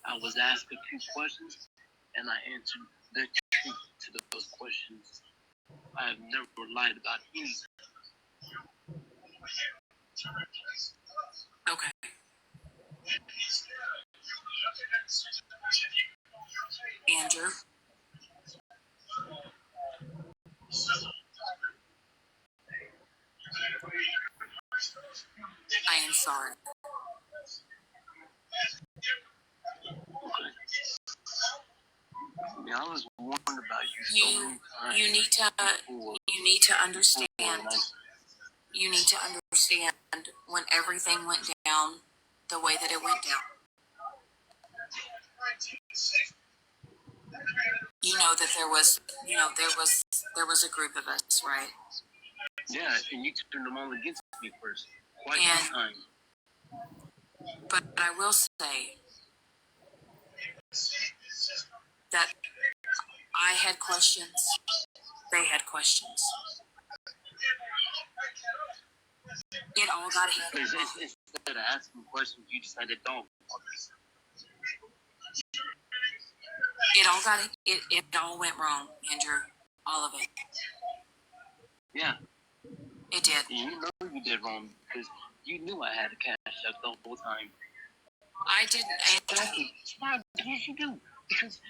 I was asked a few questions and I answered the truth to those questions. I have never lied about anything. okay. Andrew. I am sorry. I mean, I was warned about you so many times. You need to understand. You need to understand when everything went down the way that it went down. You know that there was a group of us, right? Yeah, and you turned them all against me first. Quite a time. But I will say that I had questions. They had questions. It all got handled. Instead of asking questions, you decided don't. It all went wrong, Andrew. All of it. Yeah. It did. And you know you did wrong because you knew I had a cash up the whole time. I didn't. Yes, you do. Because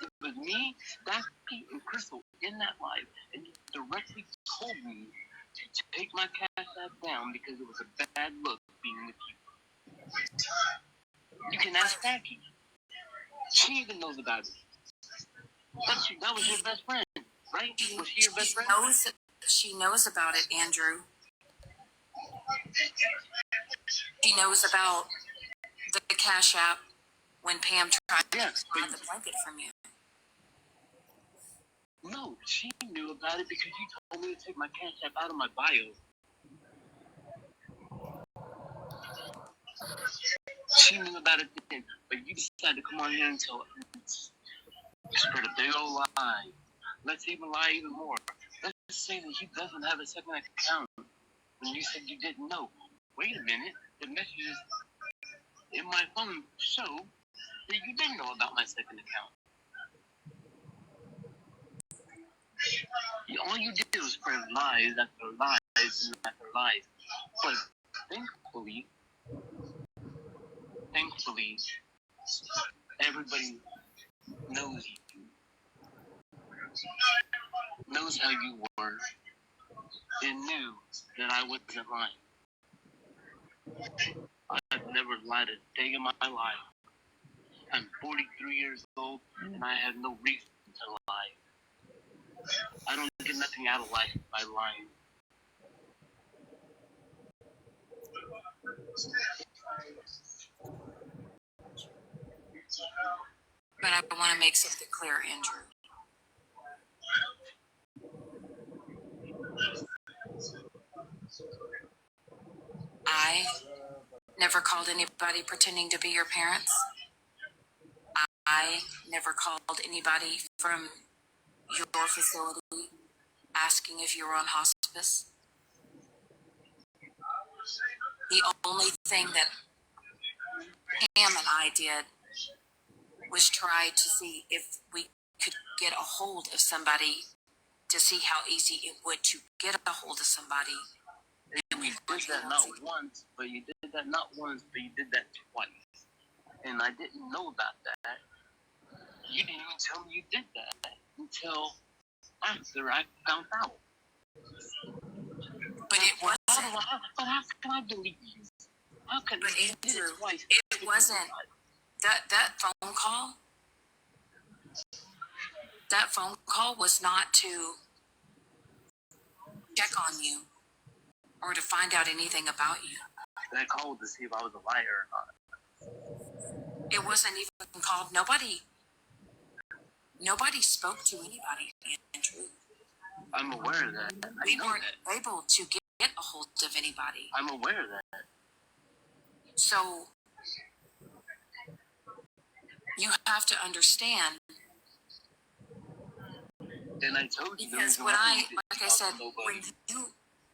it was me, Stacky, and Crystal in that live, and you directly told me to take my cash app down because it was a bad look being with you. You can ask Stacky. She even knows about it. That was your best friend, right? Was she your best friend? She knows about it, Andrew. She knows about the Cash App when Pam tried to buy the blanket from you. No, she knew about it because you told me to take my Cash App out of my bio. She knew about it then, but you decided to come on here and tell spread a big old lie. Let's even lie even more. Let's say that he doesn't have a second account when you said you didn't know. Wait a minute, the messages in my phone show that you didn't know about my second account. All you did was spread lies after lies and after lies. But thankfully, everybody knows you, knows how you were, and knew that I wasn't lying. I've never lied a day in my life. I'm 43 years old, and I have no reason to lie. I don't get nothing out of life by lying. But I want to make something clear, Andrew. I never called anybody pretending to be your parents. I never called anybody from your facility asking if you were on hospice. The only thing that Pam and I did was try to see if we could get a hold of somebody to see how easy it would to get a hold of somebody. And you did that not once, but you did that twice. And I didn't know about that. You didn't even tell me you did that until after I found out. But it wasn't. But how can I believe you? How can But you did it twice? it wasn't that phone call. That phone call was not to check on you or to find out anything about you. That call to see if I was a liar or not. It wasn't even called. Nobody spoke to anybody, Andrew. I'm aware of that. We weren't able to get a hold of anybody. I'm aware of that. So you have to understand. And I told you because when like I said,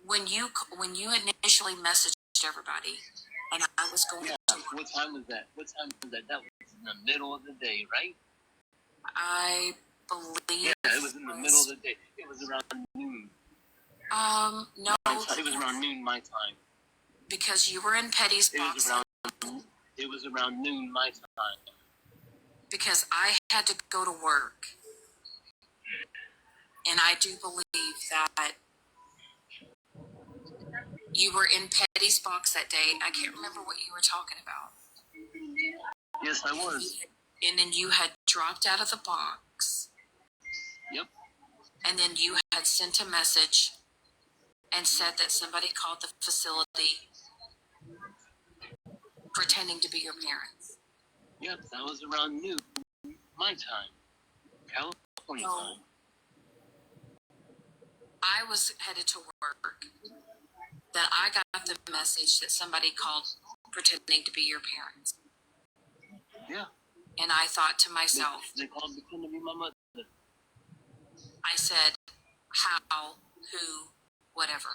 when you initially messaged everybody, and I was going to. What time was that? That was in the middle of the day, right? I believe. Yeah, it was in the middle of the day. It was around noon. No. It was around noon my time. Because you were in Petty's box. It was around noon my time. Because I had to go to work. And I do believe that you were in Petty's box that day. I can't remember what you were talking about. Yes, I was. And then you had dropped out of the box. Yep. And then you had sent a message and said that somebody called the facility pretending to be your parents. Yep, that was around noon my time. California time. I was headed to work. Then I got the message that somebody called pretending to be your parents. Yeah. And I thought to myself, they called pretending to be my mother. I said, how, who, whatever.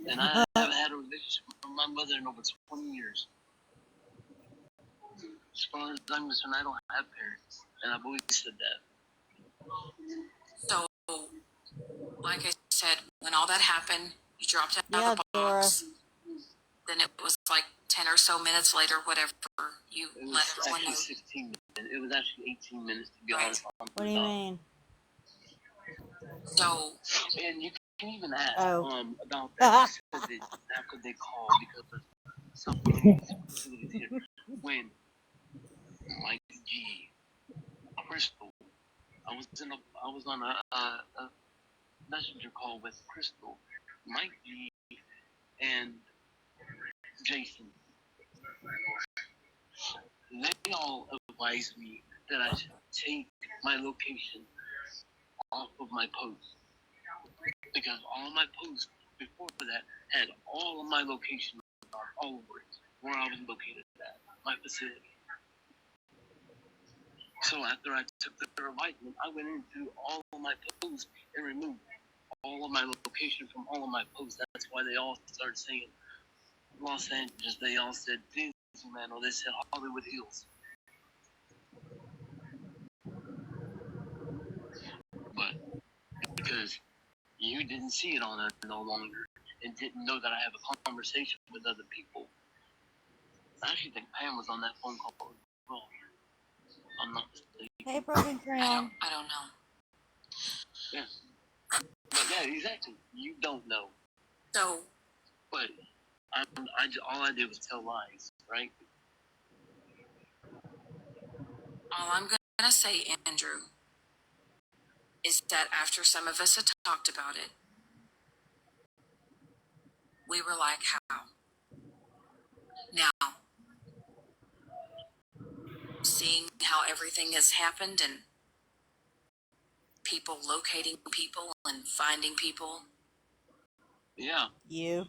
And I haven't had a relationship with my mother in over 20 years. As far as I'm concerned, I don't have parents. And I've always said that. So, like I said, when all that happened, you dropped out of the box. Dora. Then it was like 10 or so minutes later, whatever, you let everyone know. 16 minutes. It was actually 18 minutes, to be honest. What do you mean? So, and you can even ask about that. After they called because of something here. When Mike G, Crystal, I was on a messenger call with Crystal, Mike G, and Jason. They all advised me that I should take my location off of my posts, because all my posts before that had all of my location all over it, where I was located at. my facility. So after I took the vitamin, I went into all of my posts and removed all of my location from all of my posts. That's why they all started saying Los Angeles. They all said Disneyland, or they said Hollywood Hills. But because you didn't see it on it no longer and didn't know that I have a conversation with other people, I actually think Pam was on that phone call as well. I'm not mistaken. Hey, Broken Crayon. I don't know. Yeah. But yeah, exactly. You don't know. So But all I did was tell lies, right? all I'm gonna say, Andrew, is that after some of us had talked about it, we were like, how? Now, seeing how everything has happened and people locating people and finding people, Yeah. You.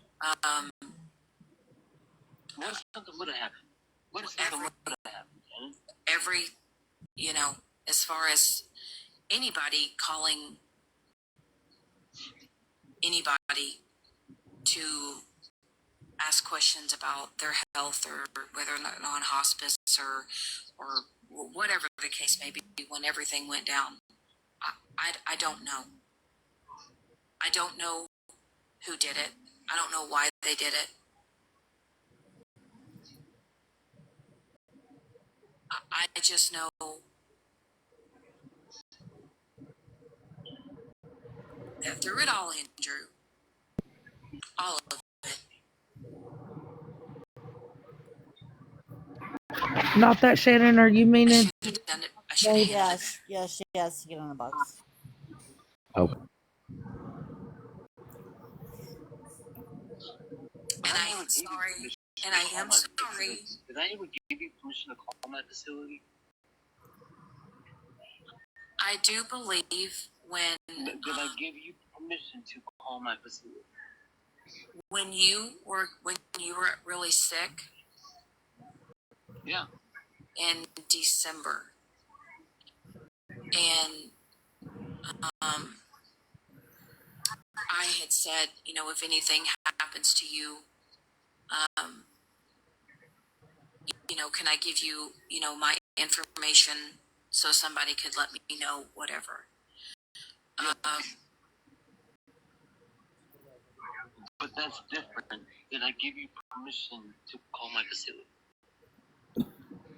What if something would have happened? What if something would have happened, Shannon? every, as far as anybody calling anybody to ask questions about their health or whether or not they're on hospice or whatever the case may be when everything went down. I don't know. I don't know who did it. I don't know why they did it. I just know that through it all, Andrew, all of it, Not that, Shannon. Are you I meaning? should have done it. I should have handled it. Yes, she has to get on the box. And I am sorry. And I am sorry. Did I ever give you permission to call my facility? I do believe when Did I give you permission to call my facility? when you were really sick. Yeah. In December, and I had said, if anything happens to you, can I give you, my information so somebody could let me know whatever. But that's different. Did I give you permission to call my facility?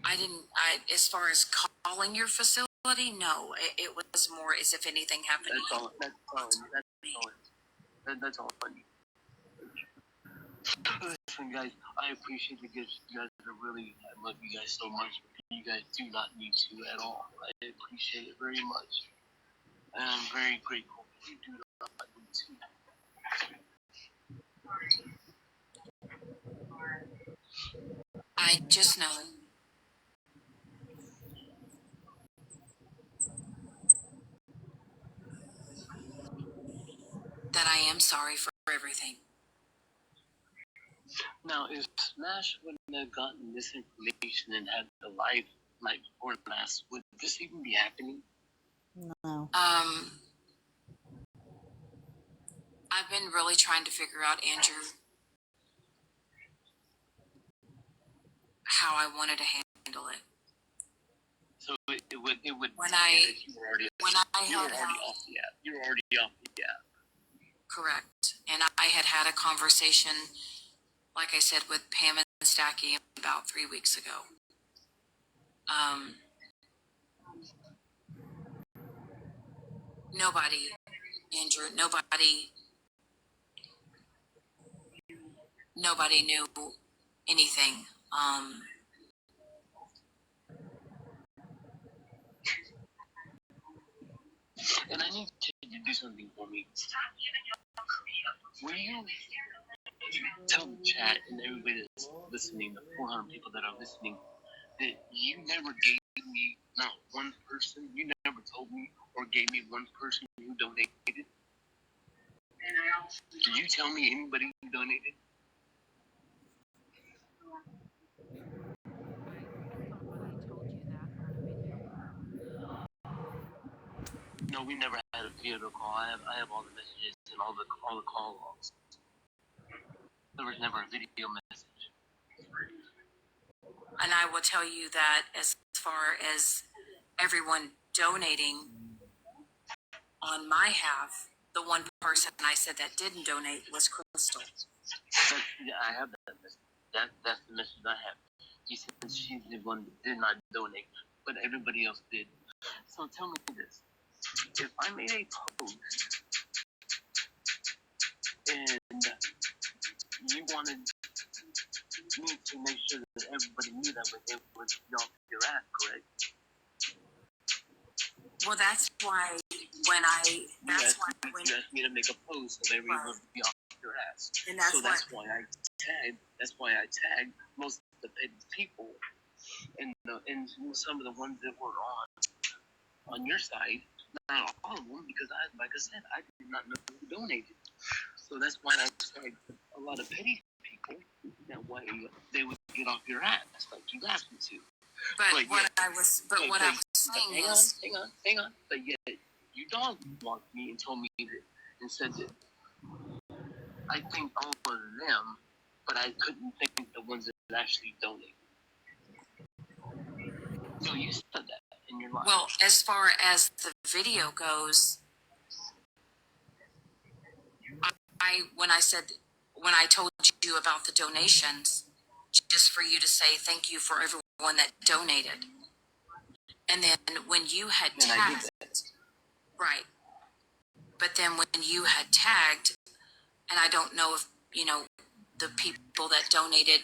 I didn't. As far as calling your facility, no. It was more as if anything happened. That's all I need. Listen, guys, I appreciate the gifts. You guys are really, I love you guys so much. You guys do not need to at all. I appreciate it very much. And I'm very grateful. You do not need to. I just know that I am sorry for everything. Now, if Smash wouldn't have gotten this information and had the live night before last, would this even be happening? No. I've been really trying to figure out, Andrew, how I wanted to handle it. So it would. When I you were already off the app. You were already off the app. Correct. And I had a conversation, like I said, with Pam and Stacky about 3 weeks ago. Nobody, Andrew, nobody knew anything. And I need you to do something for me. Will you tell the chat and everybody that's listening, the 400 people that are listening, that you never gave me not one person, you never told me or gave me one person who donated? Did you tell me anybody who donated? No, we never had a video call. I have all the messages and all the call logs. There was never a video message. And I will tell you that as far as everyone donating on my half, the one person I said that didn't donate was Crystal. I have that message. That's the message I have. She said she's the one that did not donate, but everybody else did. So tell me this. If I made a post and you wanted me to make sure that everybody knew that they would be off your ass, correct? Well, that's why You asked me to make a post of everyone would be off your ass. And that's why I tagged most of the people and some of the ones that were on your side. Not all of them, because like I said, I did not know who donated. So that's why I tagged a lot of petty people. That way they would get off your ass like you asked me to. But what I was saying is, hang on. But yet you dog walked me and told me that and said that I think all of them, but I couldn't think the ones that actually donated. So you said that in your life. well, as far as the video goes, when I told you about the donations, just for you to say thank you for everyone that donated. And then when you had tagged, right. But then when you had tagged, and I don't know if, the people that donated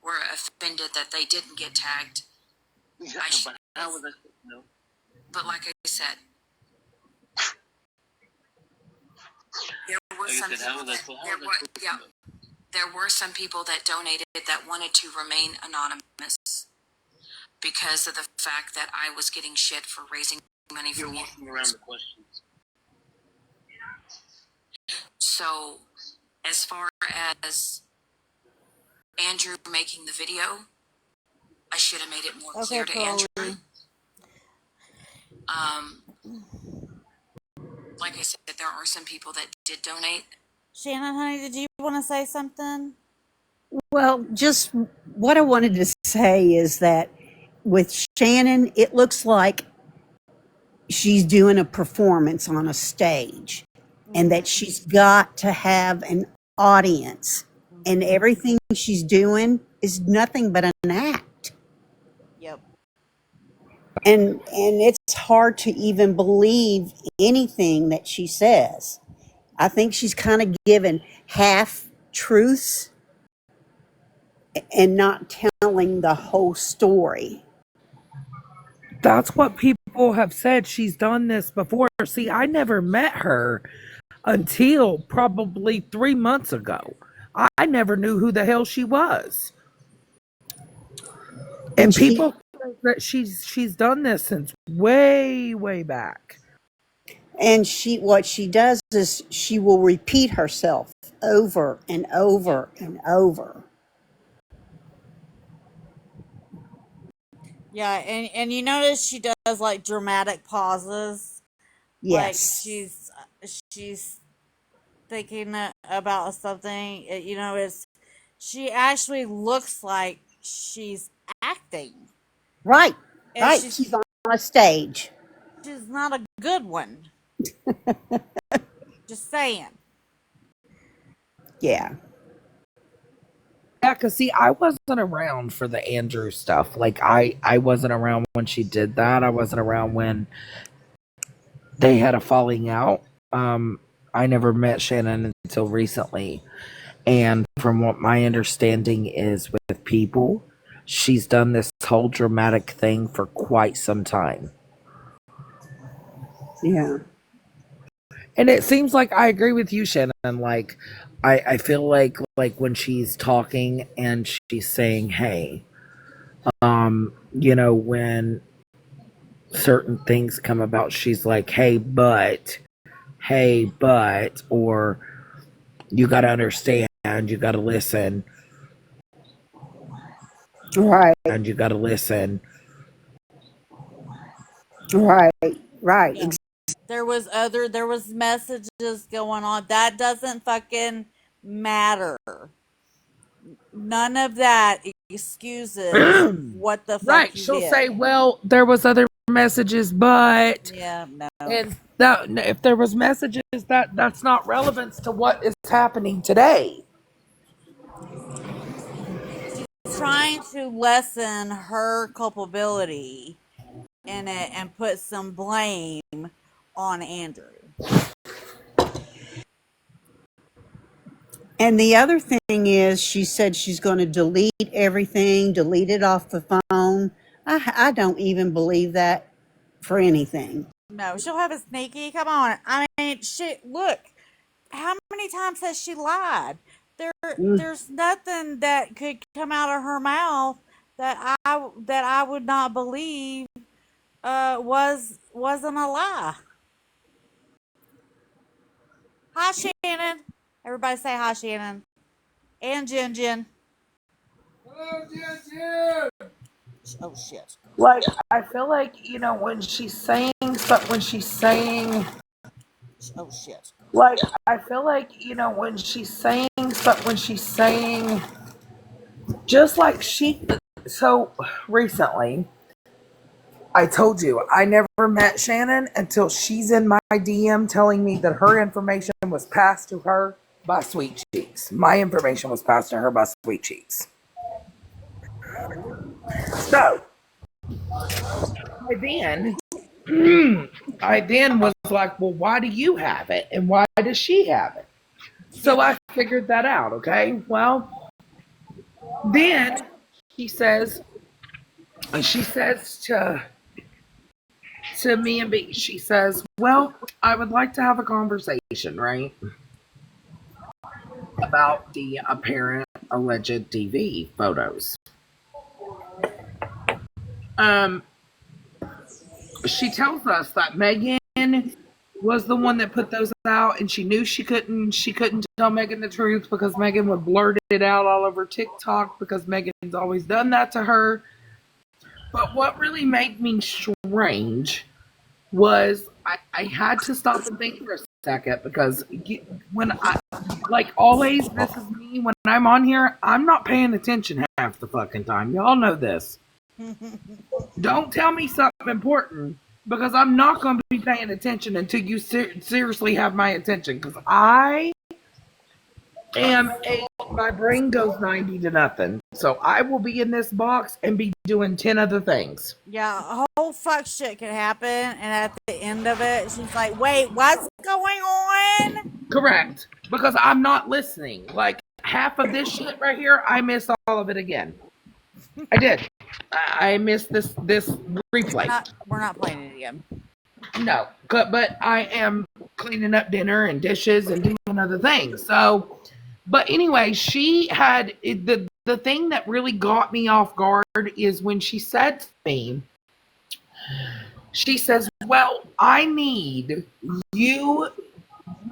were offended that they didn't get tagged. Yeah, but how was I supposed to know? But like I said, there were some there were some people that donated that wanted to remain anonymous because of the fact that I was getting shit for raising money for You're walking around the questions. So, as far as Andrew making the video, I should have made it more clear to Andrew. Like I said, there are some people that did donate. Shannon, honey, did you want to say something? Well, just what I wanted to say is that with Shannon, it looks like she's doing a performance on a stage and that she's got to have an audience, and everything she's doing is nothing but an act. Yep. And it's hard to even believe anything that she says. I think she's kind of given half truths and not telling the whole story. That's what people have said. She's done this before. See, I never met her until probably 3 months ago. I never knew who the hell she was. And people say that she's done this since way, way back. And what she does is she will repeat herself over and over and over. Yeah, and you notice she does like dramatic pauses. Yes. Like she's thinking about something. She actually looks like she's acting. Right. And right. She's on a stage. She's not a good one. Just saying. Yeah. Yeah, because see, I wasn't around for the Andrew stuff. Like, I wasn't around when she did that. I wasn't around when they had a falling out. I never met Shannon until recently. And from what my understanding is with people, she's done this whole dramatic thing for quite some time. Yeah. And it seems like I agree with you, Shannon. Like, I feel like when she's talking and she's saying, hey, when certain things come about, she's like, hey, but, or you got to understand, you got to listen. Right. And you got to listen. Right. Yeah. there was messages going on. That doesn't fucking matter. None of that excuses what the fuck Right. you She'll did. say, well, there was other messages, but Yeah, no. and that if there was messages, that's not relevant to what is happening today. Trying to lessen her culpability in it and put some blame on Andrew. And the other thing is, she said she's going to delete everything, delete it off the phone. I don't even believe that for anything. No, she'll have a sneaky. Come on. I mean, shit, look. How many times has she lied? There's nothing that could come out of her mouth that I would not believe wasn't a lie. Hi, Shannon. Everybody say hi, Shannon. And Jen. Hello, Jen. Oh shit. Like I feel like when she's saying something, Oh shit. like I feel like when she's saying something, just like so recently. I told you, I never met Shannon until she's in my DM telling me that her information was passed to her by Sweet Cheeks. My information was passed to her by Sweet Cheeks. So, I then was like, well, why do you have it? And why does she have it? So I figured that out, okay? Well, then she says to me and B, she says, well, I would like to have a conversation, right? About the apparent alleged DV photos. She tells us that Megan was the one that put those out, and she knew she couldn't tell Megan the truth because Megan would blurt it out all over TikTok because Megan's always done that to her. But what really made me strange was I had to stop and think for a second because when like always, this is me, when I'm on here, I'm not paying attention half the fucking time. Y'all know this. Don't tell me something important because I'm not going to be paying attention until you seriously have my attention because my brain goes 90 to nothing. So I will be in this box and be doing 10 other things. Yeah, a whole fuck shit could happen, and at the end of it, she's like, wait, what's going on? Correct. Because I'm not listening. Like, half of this shit right here, I missed all of it again. I did. I missed this replay. We're not playing it again. No, but I am cleaning up dinner and dishes and doing other things. So, but anyway, she had the thing that really got me off guard is when she said to me, she says, well, I need you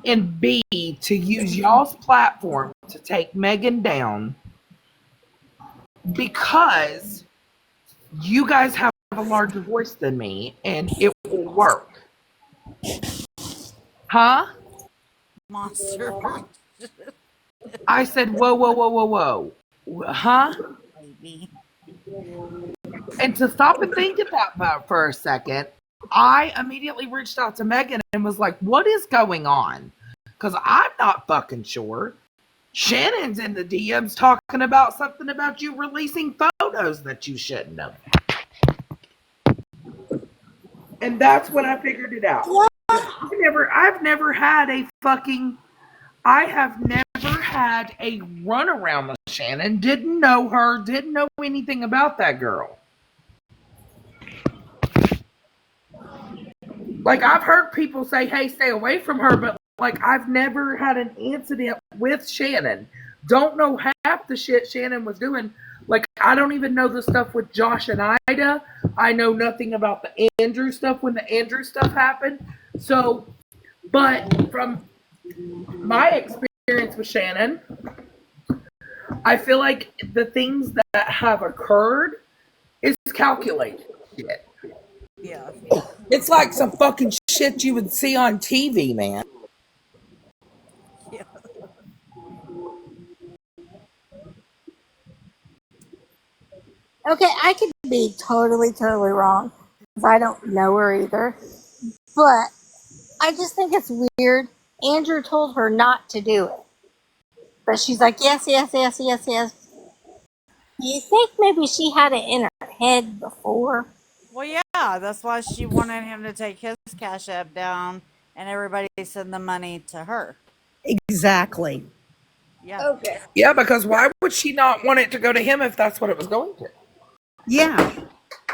and B to use y'all's platform to take Megan down because you guys have a larger voice than me and it will work. Huh? Monster. I said, whoa. Huh? Baby. And to stop and think about that for a second, I immediately reached out to Megan and was like, what is going on? Because I'm not fucking sure. Shannon's in the DMs talking about something about you releasing photos that you shouldn't have. And that's when I figured it out. I've never had a runaround with Shannon. Didn't know her, didn't know anything about that girl. Like, I've heard people say, hey, stay away from her, but like, I've never had an incident with Shannon. Don't know half the shit Shannon was doing. Like, I don't even know the stuff with Josh and Ida. I know nothing about the Andrew stuff when the Andrew stuff happened. So, but from my experience with Shannon, I feel like the things that have occurred is calculated shit. Yeah. It's like some fucking shit you would see on TV, man. Yeah. Okay, I could be totally, totally wrong because I don't know her either. But I just think it's weird. Andrew told her not to do it. But she's like, yes, yes, yes, yes, yes. Do you think maybe she had it in her head before? Well, yeah, that's why she wanted him to take his Cash App down and everybody send the money to her. Exactly. Yeah. Okay. Yeah, because why would she not want it to go to him if that's what it was going to? Yeah.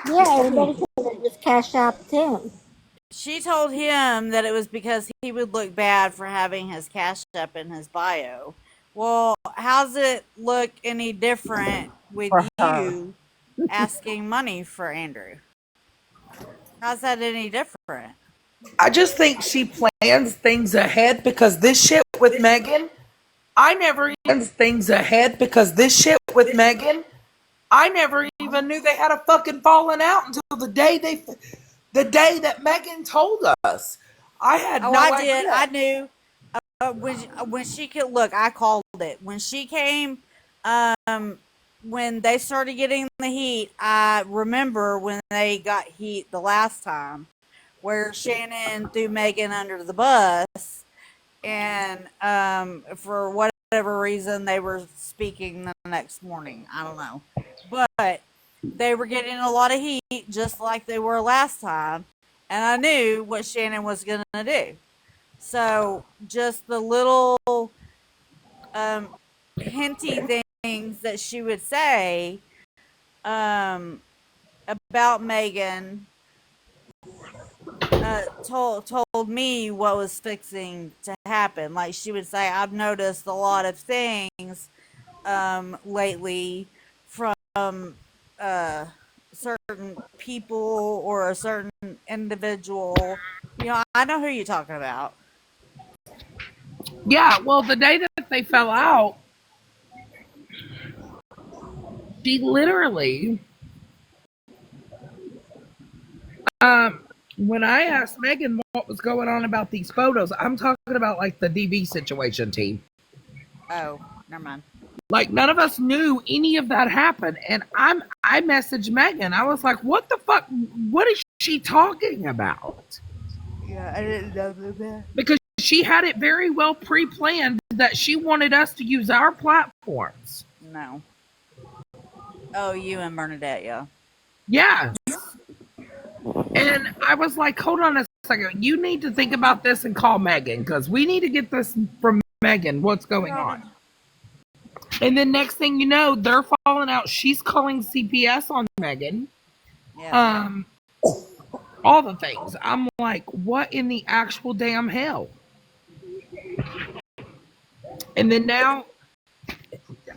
Yeah, everybody could have just cashed out him. She told him that it was because he would look bad for having his Cash App in his bio. Well, how's it look any different with For her. you asking money for Andrew? How's that any different? I just think she plans things ahead because this shit with Megan, I never even things ahead because this shit with Megan, I never even knew they had a fucking falling out until the day that Megan told us. I had Oh, no I idea. did. I knew. When she could look, I called it. When she came, when they started getting the heat, I remember when they got heat the last time, where Shannon threw Megan under the bus, and for whatever reason they were speaking the next morning. I don't know, but they were getting a lot of heat, just like they were last time, and I knew what Shannon was gonna do. So just the little hinty things that she would say about Megan told me what was fixing to happen. Like she would say, I've noticed a lot of things lately from certain people or a certain individual. You know, I know who you're talking about. Yeah, well, the day that they fell out, she literally, when I asked Megan what was going on about these photos, I'm talking about like the DV situation, team. Oh, never mind. Like none of us knew any of that happened, and I messaged Megan. I was like, "What the fuck? What is she talking about?" Yeah, I didn't know that. Because she had it very well pre-planned that she wanted us to use our platforms. No. Oh, you and Bernadette, yeah. Yeah. And I was like, hold on a second. You need to think about this and call Megan because we need to get this from Megan. What's going on? And then next thing you know, they're falling out. She's calling CPS on Megan. Yeah. All the things. I'm like, what in the actual damn hell? And then now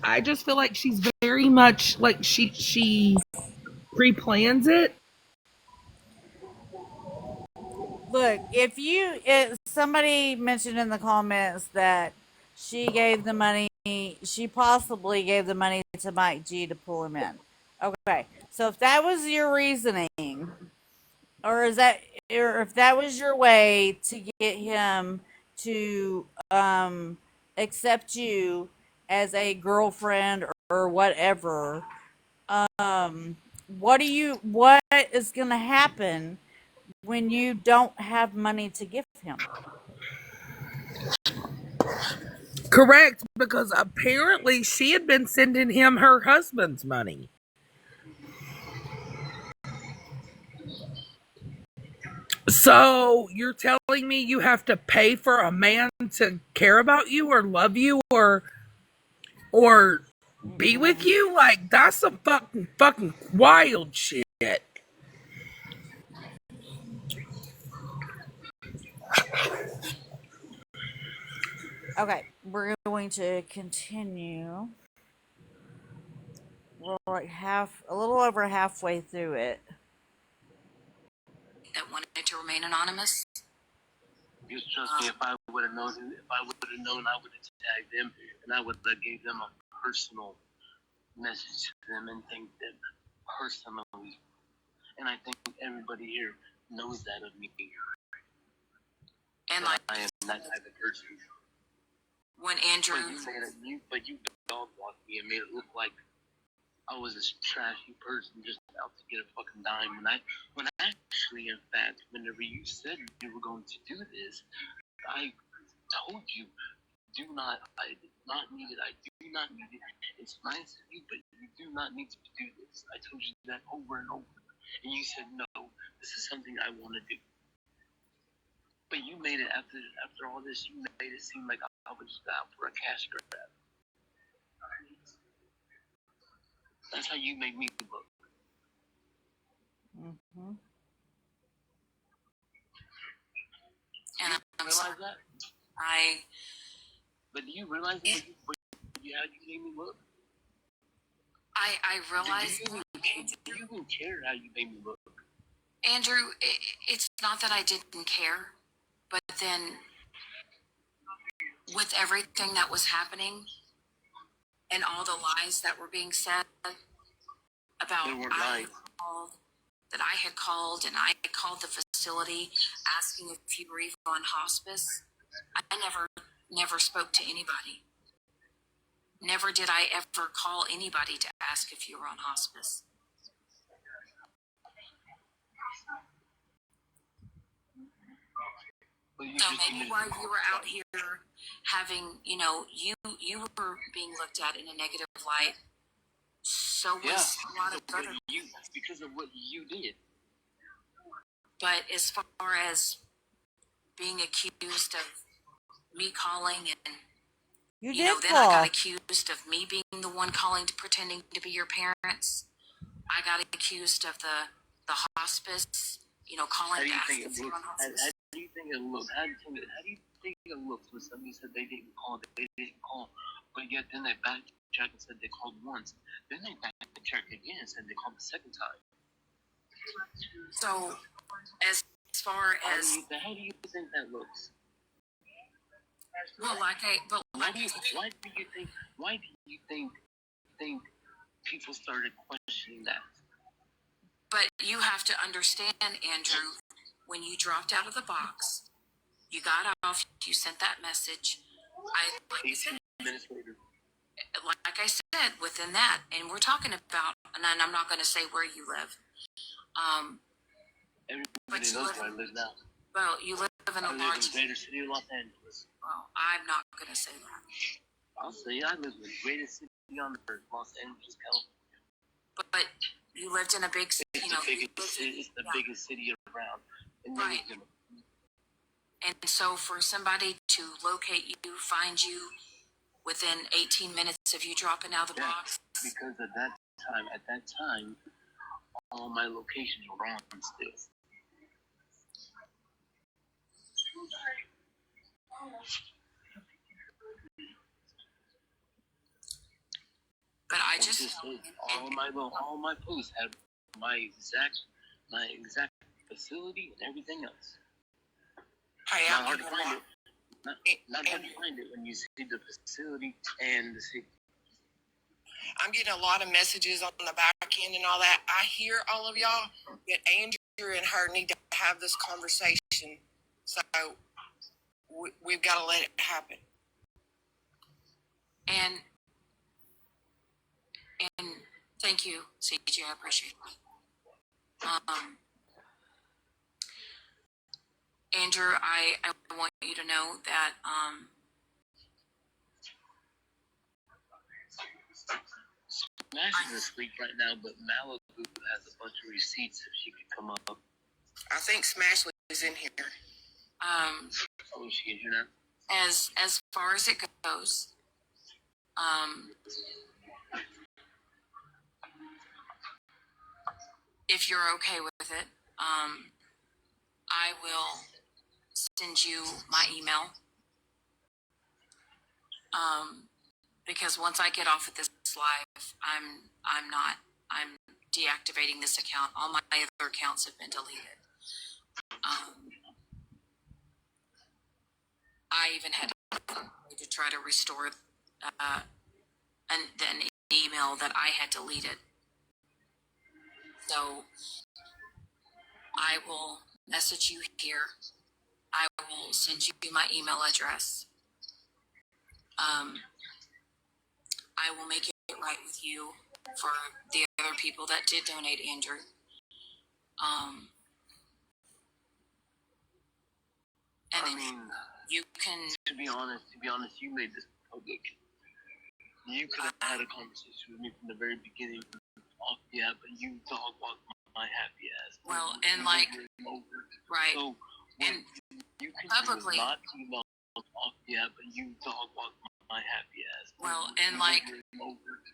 I just feel like she's very much like she pre-plans it. Look, if somebody mentioned in the comments that she gave the money, she possibly gave the money to Mike G to pull him in. Okay, so if that was your reasoning, or if that was your way to get him to accept you as a girlfriend or whatever, what is gonna happen when you don't have money to give him? Correct, because apparently she had been sending him her husband's money. So you're telling me you have to pay for a man to care about you or love you or be with you? Like that's some fucking wild shit. Okay, we're going to continue. We're like a little over halfway through it. That wanted to remain anonymous. Just trust me, if I would have known, I would have tagged them and I would have gave them a personal message to them and thanked them personally. And I think everybody here knows that of me. And that like I am that type of person. when Andrew, But you dog walked me and made it look like I was this trashy person just out to get a fucking dime. When actually, in fact, whenever you said you were going to do this, I told you, I did not need it. I do not need it. It's nice of you, but you do not need to do this. I told you that over and over. And you said, no, this is something I want to do. But you made it after all this, you made it seem like I was just out for a cash grab. That's how you made me look. Mm-hmm. and You I'm realize sorry, that? But do you realize how you made me look? I realize, Do you even care how you made me look? Andrew, it's not that I didn't care, but then with everything that was happening and all the lies that were being said about They weren't lies. that I had called and I had called the facility asking if you were even on hospice. I never spoke to anybody. Never did I ever call anybody to ask if you were on hospice. So maybe while you were out here having, you were being looked at in a negative light. So was a lot of other. Because of what you did. But as far as being accused of me calling and You then did I got call. accused of me being the one calling pretending to be your parents. I got accused of the hospice, calling to ask if you were on hospice. How do you think it looked? How do you think it looked when somebody said they didn't call, but yet then they backtracked and said they called once. Then they backtracked again and said they called the second time. So, as far as how do you think that looks? well, Why do you think people started questioning that? But you have to understand, Andrew, when you dropped out of the box, you got off, you sent that message. 18 minutes later. Like I said, within that, and we're talking about, and I'm not going to say where you live. Everybody knows where I live now. Well, you live in a I live large. in the greater city of Los Angeles. Well, I'm not going to say that. I'll say I live in the greatest city on earth, Los Angeles, California. But you lived in a big city. It's the biggest city around. Right. And so for somebody to locate you, find you within 18 minutes of you dropping out of the box. Because at that time, all my locations were on still. But I just all my posts have my exact facility and everything else. Not hard to find it. Not hard to find it when you see the facility and the city. I'm getting a lot of messages on the back end and all that. I hear all of y'all, but Andrew and her need to have this conversation. So we've got to let it happen. And thank you, CJ. I appreciate it. Andrew, I want you to know that Smash is asleep right now, but Malibu has a bunch of receipts if she could come up. I think Smashley is in here. Oh, she can hear that? As far as it goes, if you're okay with it, I will send you my email. Because once I get off of this live, I'm deactivating this account. All my other accounts have been deleted. I even had to try to restore an email that I had deleted. So I will message you here. I will send you my email address. I will make it right with you for the other people that did donate, Andrew. And I then mean, you can. to be honest, you made this public. You could have had a conversation with me from the very beginning. Yeah, but you dog walked my happy ass. Well, and like, right. So and you can publicly. not email. Yeah, but you dog walked my happy ass. Well, and like,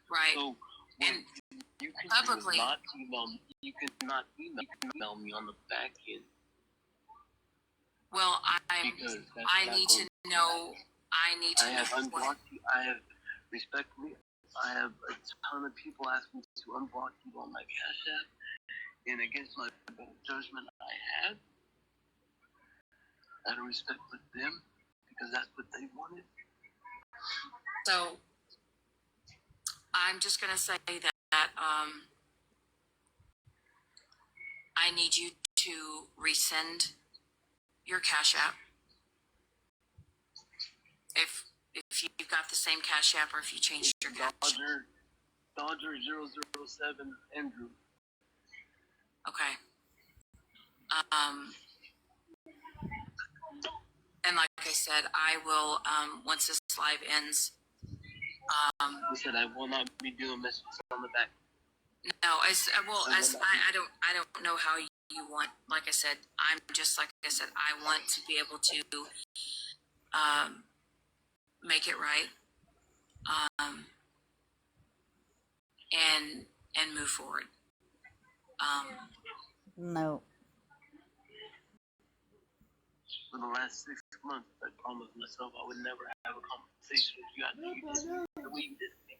right. So and you can publicly. not email me. You cannot email me on the back end. Well, I need to know. I need to I have know unblocked you. I have respectfully. I have a ton of people asking to unblock you on my Cash App, and against my judgment, I have. Out of respect for them, because that's what they wanted. So I'm just gonna say that I need you to resend your Cash App. If you've got the same Cash App or if you changed your Cash App. Dodger 007 Andrew. Okay. And like I said, I will once this live ends. He said I will not be doing messages on the back. No, I don't know how you want. Like I said, I want to be able to make it right, and move forward. No. For the last 6 months, I promised myself I would never have a conversation with you. I knew you did the way you did me.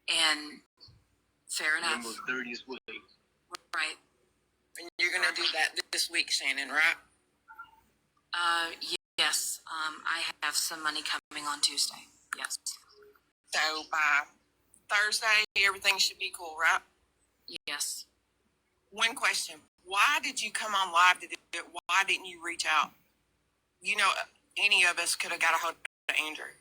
And fair enough. Almost 30th way. Right. And you're gonna do that this week, Shannon, right? Yes. I have some money coming on Tuesday. Yes. So by Thursday, everything should be cool, right? Yes. One question: why did you come on live to do it? Why didn't you reach out? You know, any of us could have got a hold of Andrew.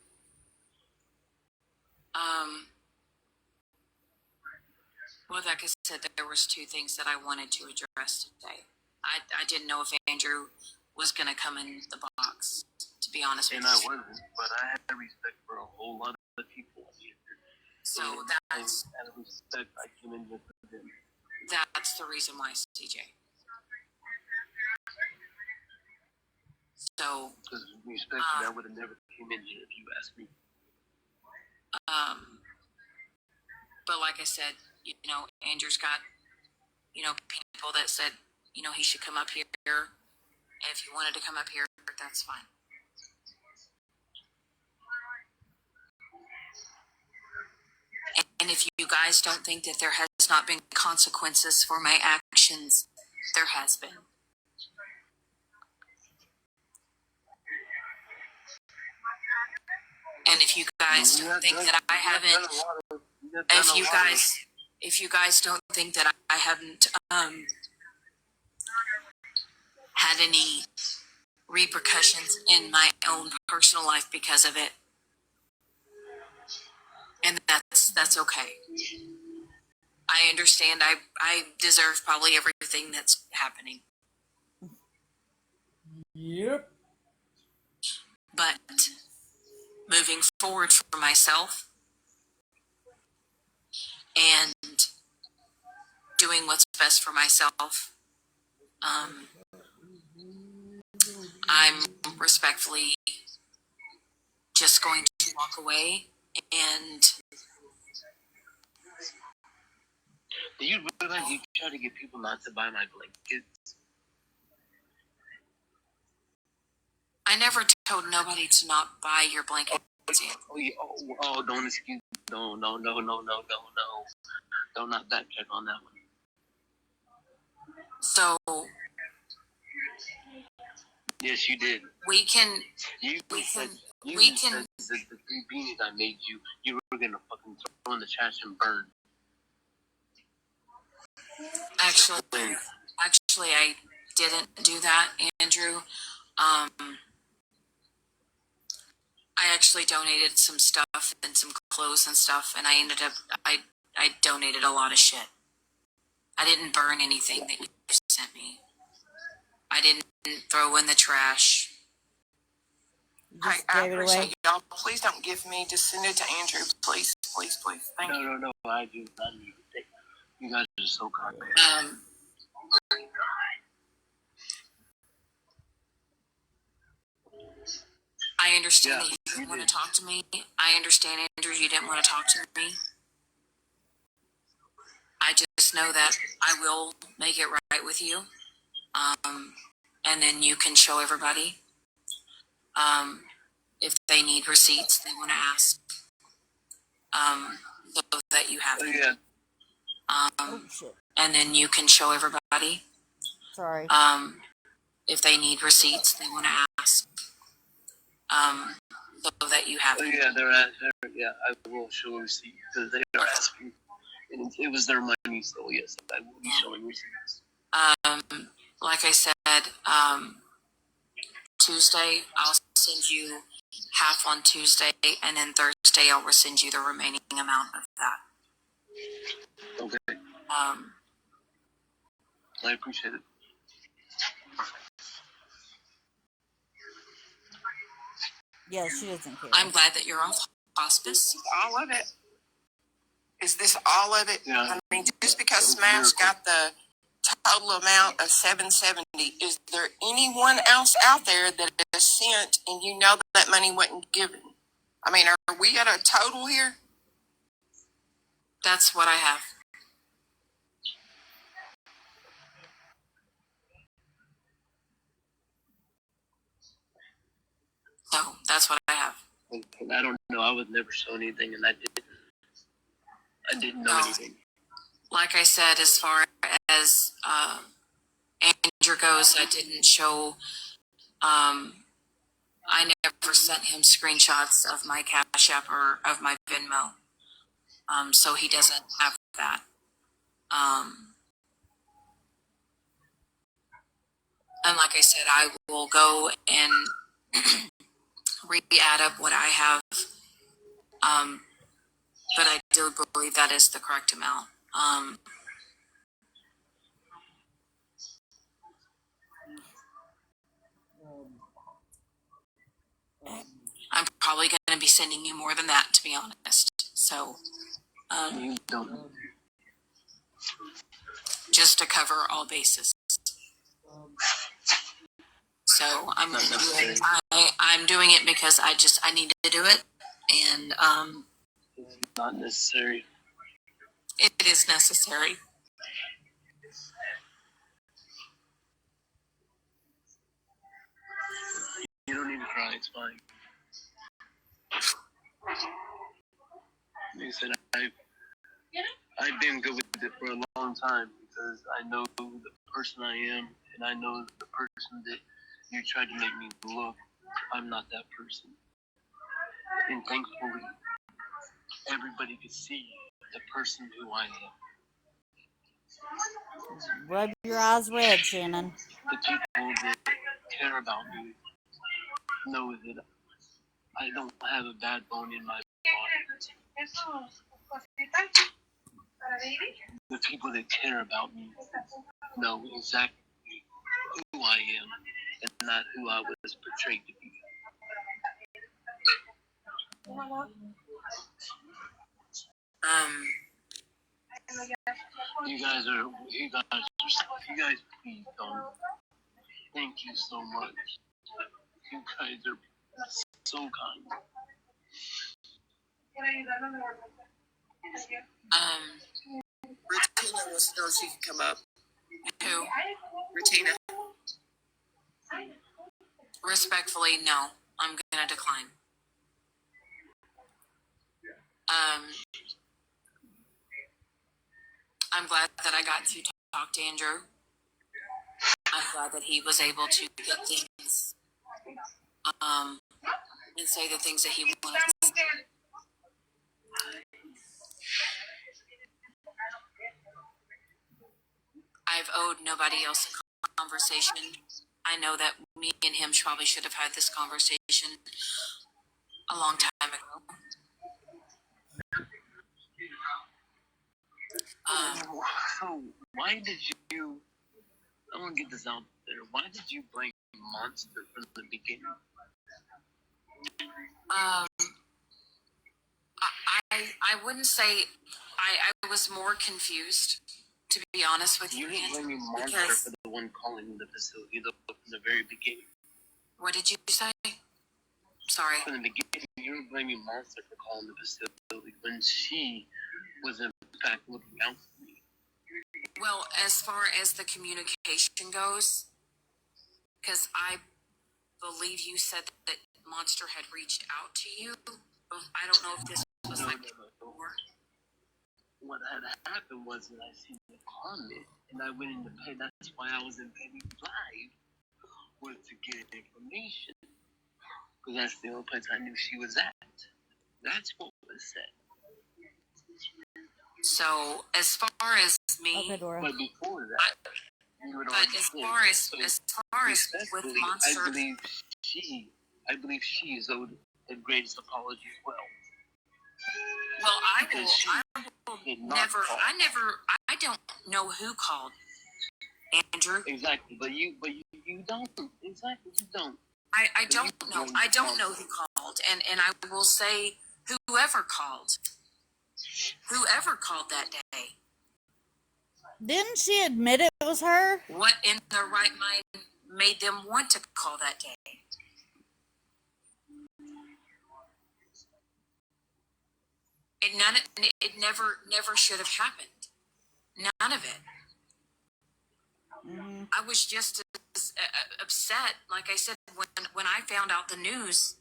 Well, like I said, there was two things that I wanted to address today. I didn't know if Andrew was going to come in the box, to be honest with you. And I wasn't, but I had respect for a whole lot of people here. So that's... Out of respect, I came in with them. That's the reason why, CJ. So... Because respect, I would have never came in here if you asked me. But like I said, you know, Andrew's got, you know, people that said, you know, he should come up here. And if he wanted to come up here, that's fine. And if you guys don't think that there has not been consequences for my actions, there has been. And if you guys don't think that I haven't, if you guys don't think that I haven't had any repercussions in my own personal life because of it, and that's okay. I understand. I deserve probably everything that's happening. Yep. But moving forward for myself and doing what's best for myself, I'm respectfully just going to walk away. And do you realize you try to get people not to buy my blankets? I never told nobody to not buy your blanket. Don't excuse. No. Do not backtrack on that one. So yes, you did. We can. The three beanies I made you, you were gonna fucking throw in the trash and burn. Actually, I didn't do that, Andrew. I actually donated some stuff and some clothes and stuff, and I donated a lot of shit. I didn't burn anything that you sent me. I didn't throw in the trash. Hey, Just I gave it away. appreciate y'all. Please don't give me. Just send it to Andrew. Please, please, please. Thank you. No, I do. You guys are so kind. I understand that you didn't want to talk to me. I understand, Andrew, you didn't want to talk to me. I just know that I will make it right with you. And then you can show everybody. If they need receipts, they want to ask. So that you have them. Yeah. Oh shit. And then you can show everybody. Sorry. If they need receipts, they want to ask. So that you have them. Yeah, yeah, I will show receipts because they are asking. And it was their money, so yes, I will be showing receipts. Like I said, Tuesday, I'll send you half on Tuesday, and then Thursday, I'll send you the remaining amount of that. Okay. I appreciate it. Yeah, she doesn't care. I'm glad that you're off hospice. All of it. Is this all of it? Yeah. I mean, just because Smash got the total amount of $770, is there anyone else out there that is sent and you know that money wasn't given? I mean, are we at a total here? That's what I have. So that's what I have. And I don't know. I would never show anything, and I didn't know anything. Like I said, as far as Andrew goes, I didn't show. I never sent him screenshots of my Cash App or of my Venmo. So he doesn't have that. And like I said, I will go and re-add up what I have. But I do believe that is the correct amount. I'm probably going to be sending you more than that, to be honest. So, You don't. just to cover all bases. So I'm doing it because I need to do it, and It's not necessary. it is necessary. You don't need to cry. It's fine. Like I said, I've been good with it for a long time because I know the person I am, and I know the person that you tried to make me look. I'm not that person. And thankfully, everybody could see the person who I am. Rub your eyes red, Shannon. The people that care about me know that I don't have a bad bone in my body. The people that care about me know exactly who I am and not who I was portrayed to be. You guys please don't. Thank you so much. You guys are so kind. Retina wants to know if she can come up. Who? Retina. Respectfully, no. I'm gonna decline. I'm glad that I got to talk to Andrew. I'm glad that he was able to get things, and say the things that he wanted to say. I've owed nobody else a conversation. I know that me and him probably should have had this conversation a long time ago. So why did you? I want to get this out there. Why did you blame Monster from the beginning? I wouldn't say I was more confused, to be honest with you. You didn't blame Monster for the one calling the facility from the very beginning. What did you say? Sorry. From the beginning, you were blaming Monster for calling the facility when she was in fact looking out for me. Well, as far as the communication goes, because I believe you said that Monster had reached out to you. I don't know if this was like before. What had happened was that I seen the comment and I went into pay. That's why I was in Penny Live, was to get information. Because that's the only place I knew she was at. That's what was said. So as far as me, Okay, Dora. But before that, you would but as far as with Monster, I believe she is owed the greatest apology as well. Well, I don't know who called Andrew. Exactly, but you don't. Exactly, you don't. I don't know. I don't know who called, and I will say whoever called that day. Didn't she admit it was her? What in their right mind made them want to call that day? It never should have happened. None of it. Mm-hmm. I was just as upset, like I said, when I found out the news.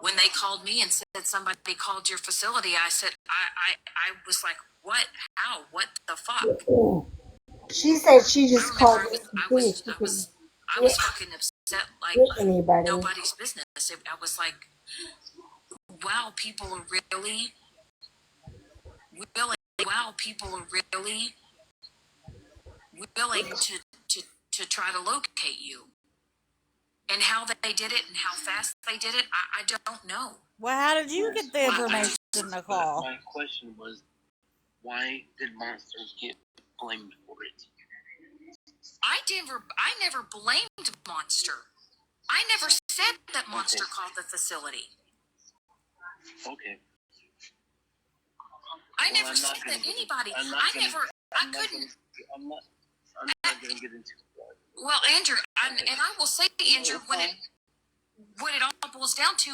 When they called me and said somebody called your facility, I said I was like, what? How? What the fuck? She said she just called me I was fucking upset like anybody. nobody's business. I was like, wow, people are really willing. Wow, people are really willing to try to locate you. And how they did it and how fast they did it, I don't know. Well, how did you get the information to call? My question was, why did Monster get blamed for it? I never blamed Monster. I never said that Monster called the facility. Okay. I never said that anybody. I'm not going to get into it. Well, Andrew, and I will say, Andrew, what it all boils down to,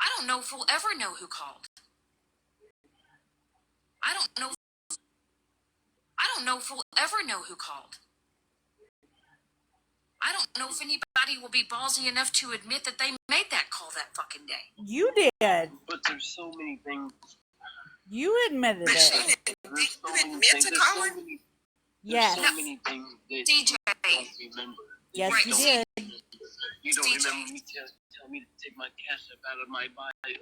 I don't know if we'll ever know who called. I don't know if we'll ever know who called. I don't know if anybody will be ballsy enough to admit that they made that call that fucking day. You did. But there's so many things. You admitted it. Did you admit to calling? Yes. There's so many things that DJ. you don't remember. Yes, Right, you DJ. did. You don't DJ. remember me tell me to take my cash up out of my bio.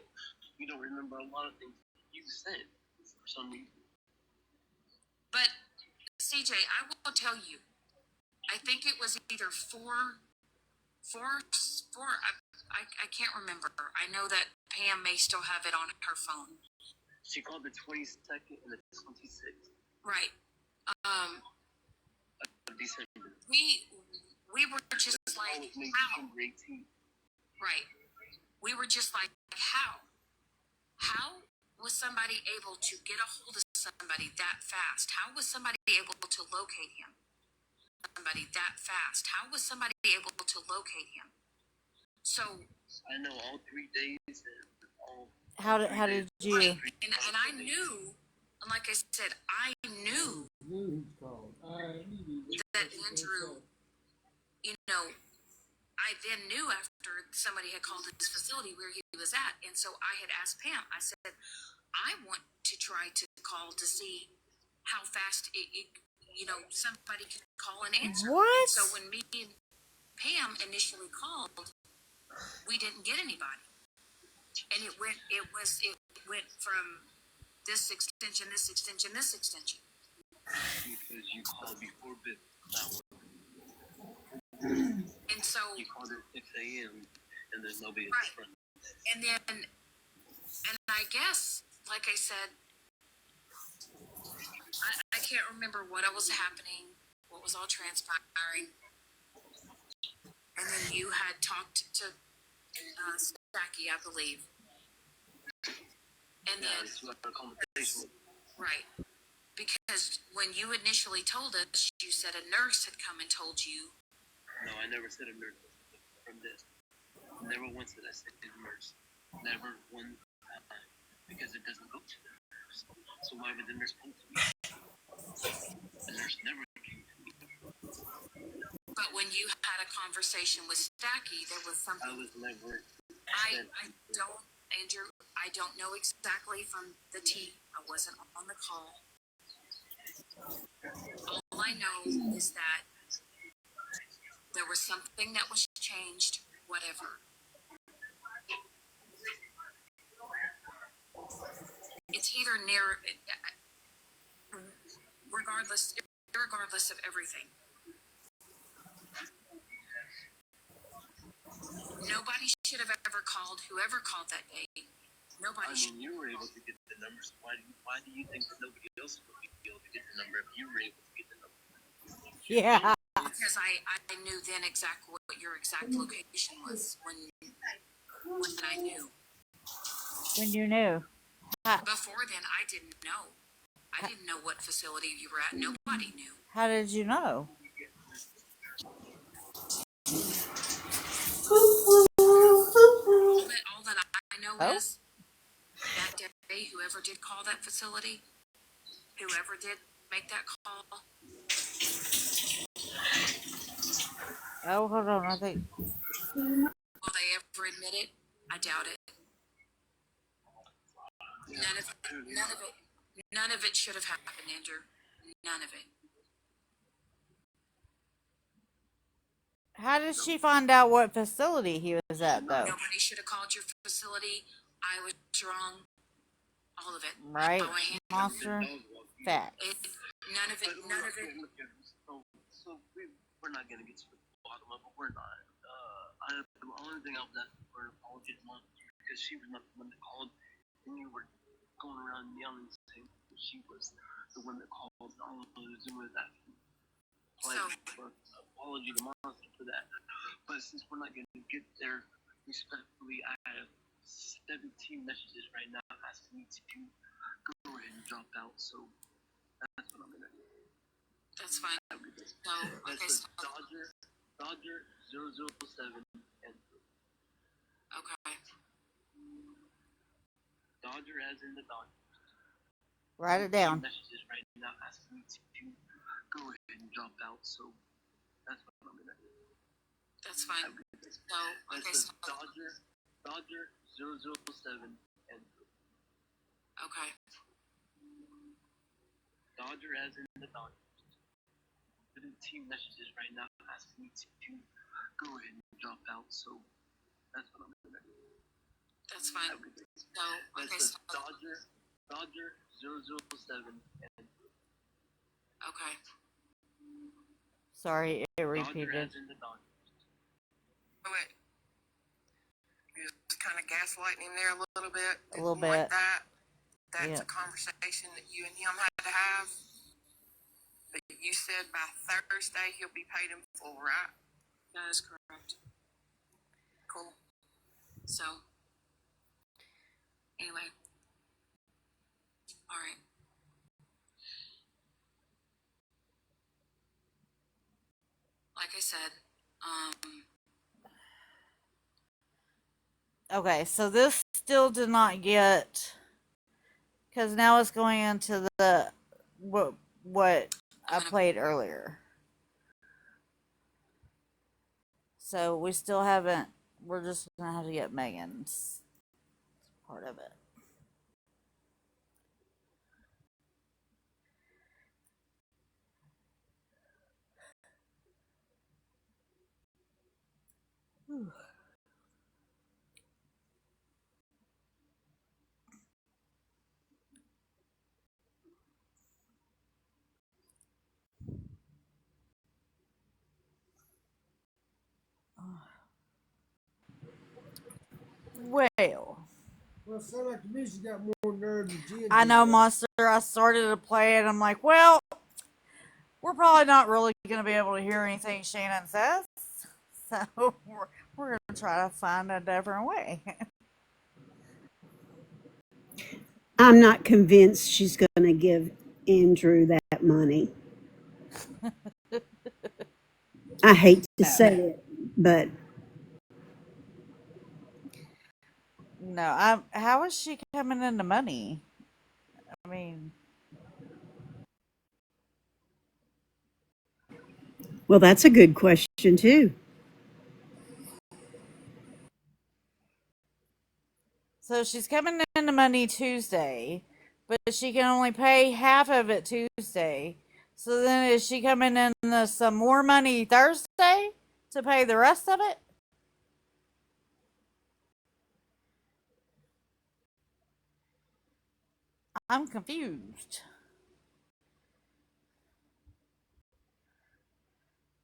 You don't remember a lot of things you said for some reason. But, CJ, I will tell you, I think it was either four. I can't remember. I know that Pam may still have it on her phone. She called the 22nd and the 26th. Right. December. We were just like, how? Right. We were just like, how? How was somebody able to get a hold of somebody that fast? How was somebody able to locate him? Somebody that fast? How was somebody able to locate him? So I know all 3 days. How did you? Right. And I knew, and like I said, I knew that Andrew, I then knew after somebody had called his facility where he was at. And so I had asked Pam, I said, I want to try to call to see how fast somebody could call and answer. What? And so when me and Pam initially called, we didn't get anybody. And it went from this extension. Because you called before business hours. And so, You called at 6 a.m. and there's nobody in right. front. And then, and I guess, like I said, I can't remember what was happening, what was all transpiring. And then you had talked to Stacky, I believe. And then, right. Because when you initially told us, you said a nurse had come and told you. No, I never said a nurse from this. Never once did I say a nurse. Never one time. Because it doesn't go to the nurse. So why would the nurse come to me? The nurse never came to me. But when you had a conversation with Stacky, there was something. I was never. I don't, Andrew, I don't know exactly from the T. I wasn't on the call. All I know is that there was something that was changed, whatever. It's either near, regardless of everything. Nobody should have ever called, whoever called that day. Nobody should. You were able to get the numbers. Why do you think that nobody else would be able to get the number if you were able to get the number? Yeah. Because I knew then exactly what your exact location was when I knew. When you knew. Before then, I didn't know. I didn't know what facility you were at. Nobody knew. How did you know? All that I know is that day, whoever did call that facility, whoever did make that call. Oh, hold on. I think. Will they ever admit it? I doubt it. None of it should have happened, Andrew. None of it. How did she find out what facility he was at, though? Nobody should have called your facility. I was wrong. All of it. Right? Monster. Fact. None of it. So we're not gonna get to the bottom of it. We're not. The only thing I was asking for an apology to Mom because she was not the one that called, and you were going around yelling saying that she was the one that called. All I was doing was asking for apology to Monster for that. But since we're not gonna get there respectfully, I have 17 messages right now asking me to go ahead and drop out. So that's what I'm gonna do. That's fine. So, okay, so Dodger 007 and okay. Dodger as in the Dodger. Write it down. Messages right now asking me to go ahead and drop out. So that's what I'm gonna do. That's fine. So, okay, so Dodger 007 and okay. Dodger as in the Dodger. 17 messages right now asking me to go ahead and drop out. So that's what I'm gonna do. That's fine. So, okay, so Dodger 007 and okay. Sorry, it repeated. Dodger as in the Dodger. You're just kind of gaslighting him there a little bit. A little Like bit. That's a conversation that you and him had to have. But you said by Thursday he'll be paid in full, right? That is correct. Cool. So, anyway. All right. Like I said, Okay, so this still did not get, because now it's going into the what I played earlier. So we still haven't. We're just gonna have to get Megan's part of it. Whew. Well, Well, it sounds like to me she got more nerve than Jen. I know, Monster. I started to play it. I'm like, well, we're probably not really going to be able to hear anything Shannon says. So we're going to try to find a different way. I'm not convinced she's going to give Andrew that money. I hate to say it, but No, how is she coming into money? I mean, well, that's a good question too. so she's coming into money Tuesday, but she can only pay half of it Tuesday. So then is she coming in some more money Thursday to pay the rest of it? I'm confused.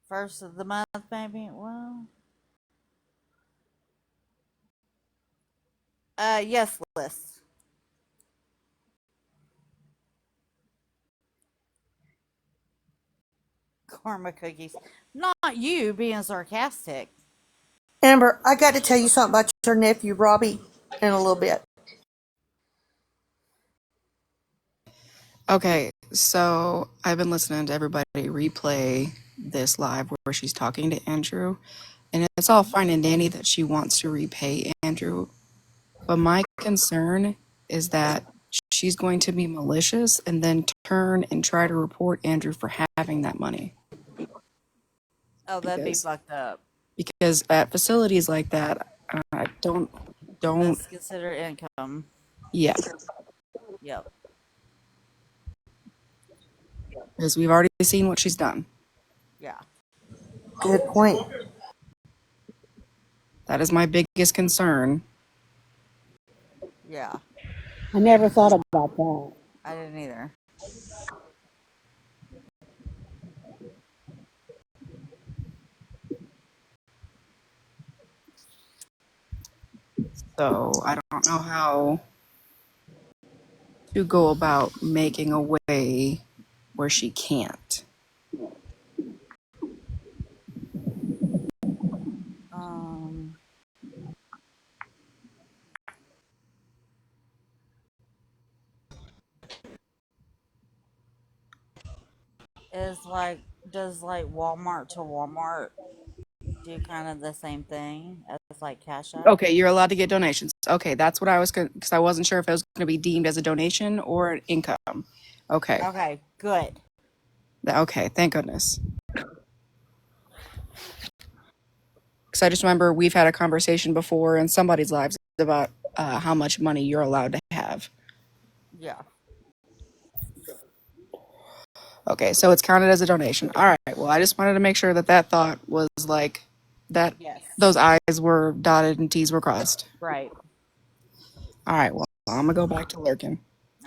First of the month, maybe. Well, yes, Liz. Karma cookies. Not you being sarcastic. Amber, I got to tell you something about your nephew, Robbie, in a little bit. Okay, so I've been listening to everybody replay this live where she's talking to Andrew, and it's all fine and dandy that she wants to repay Andrew, but my concern is that she's going to be malicious and then turn and try to report Andrew for having that money. Oh, that'd be fucked up. Because at facilities like that, don't. That's considered income. Yeah. Yep. Because we've already seen what she's done. Yeah. Good point. That is my biggest concern. Yeah. I never thought about that. I didn't either. So I don't know how to go about making a way where she can't. Is like, does like Walmart to Walmart do kind of the same thing as like Cash App? Okay, you're allowed to get donations. Okay, that's what I was going to, because I wasn't sure if it was going to be deemed as a donation or an income. Okay. Okay, good. Okay, thank goodness. Because I just remember we've had a conversation before in somebody's lives about how much money you're allowed to have. Yeah. Okay, so it's counted as a donation. All right, well, I just wanted to make sure that that thought was like, that Yes. those I's were dotted and T's were crossed. Right. All right, well, I'm going to go back to lurking.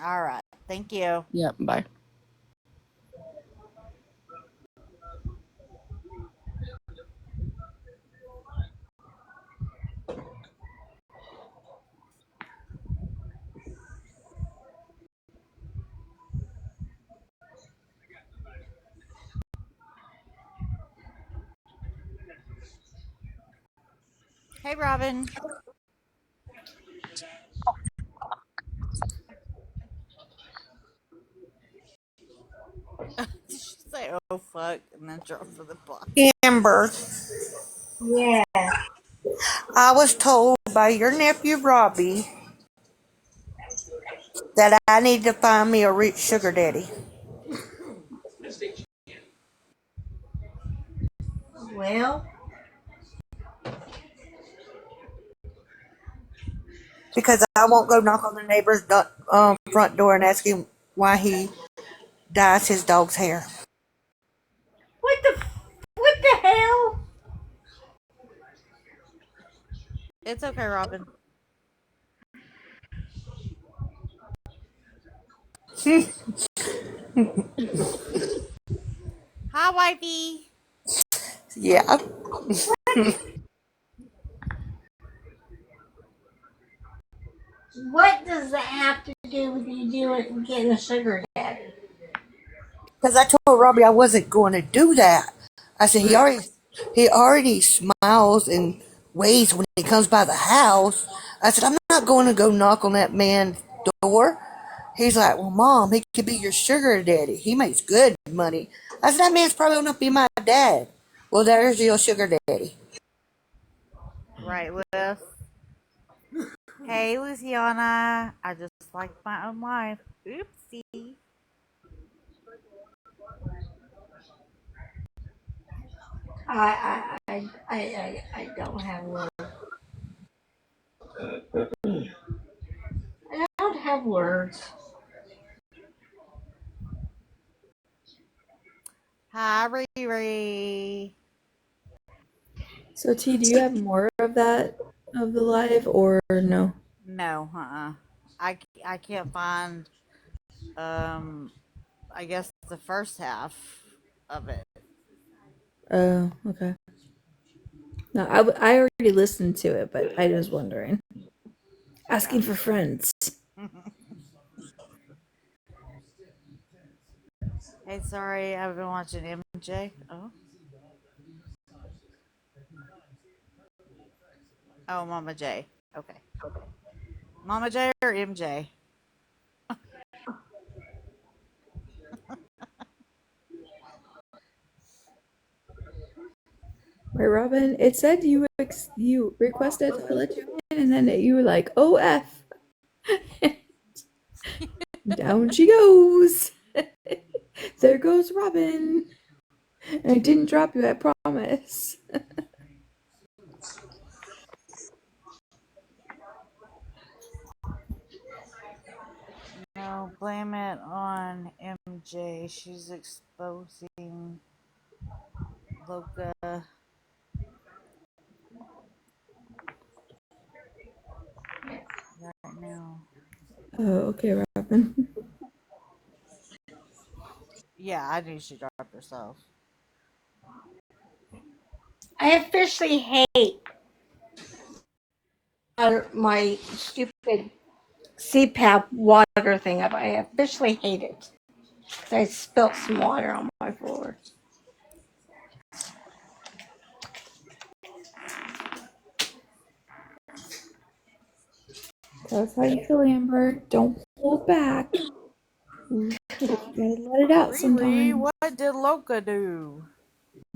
All right. Thank you. Yep, bye. Hey, Robin. Did she say, oh, fuck, and then drop for the block? Amber. Yeah. I was told by your nephew, Robbie, that I need to find me a rich sugar daddy. Well, because I won't go knock on the neighbor's front door and ask him why he dyes his dog's hair. What the hell? It's okay, Robin. Hi, wifey. Yeah. What does that have to do with you doing getting a sugar daddy? Because I told Robbie I wasn't going to do that. I said he already smiles and waves when he comes by the house. I said I'm not going to go knock on that man's door. He's like, well, Mom, he could be your sugar daddy. He makes good money. I said that man's probably going to be my dad. Well, there's your sugar daddy. Right, Liz? Hey, Luciana. I just liked my own life. Oopsie. I don't have words. I don't have words. Hi, Riri. So T, do you have more of that of the live or no? No, I can't find, I guess the first half of it. Oh, okay. No, I already listened to it, but I was wondering. Asking for friends. Hey, sorry, I've been watching MJ. Oh, Mama J. Okay. Mama J or MJ? Right, Robin? It said you requested to let you in, and then you were like, "Oh f." Down she goes. There goes Robin. And I didn't drop you, I promise. No, blame it on MJ. She's exposing Loca right now. Oh, okay, Robin. Yeah, I knew she dropped herself. I officially hate my stupid CPAP water thing. I officially hate it. I spilled some water on my floor. That's how you feel, Amber. Don't hold back. You gotta let it out Riri, sometimes. what did Loca do?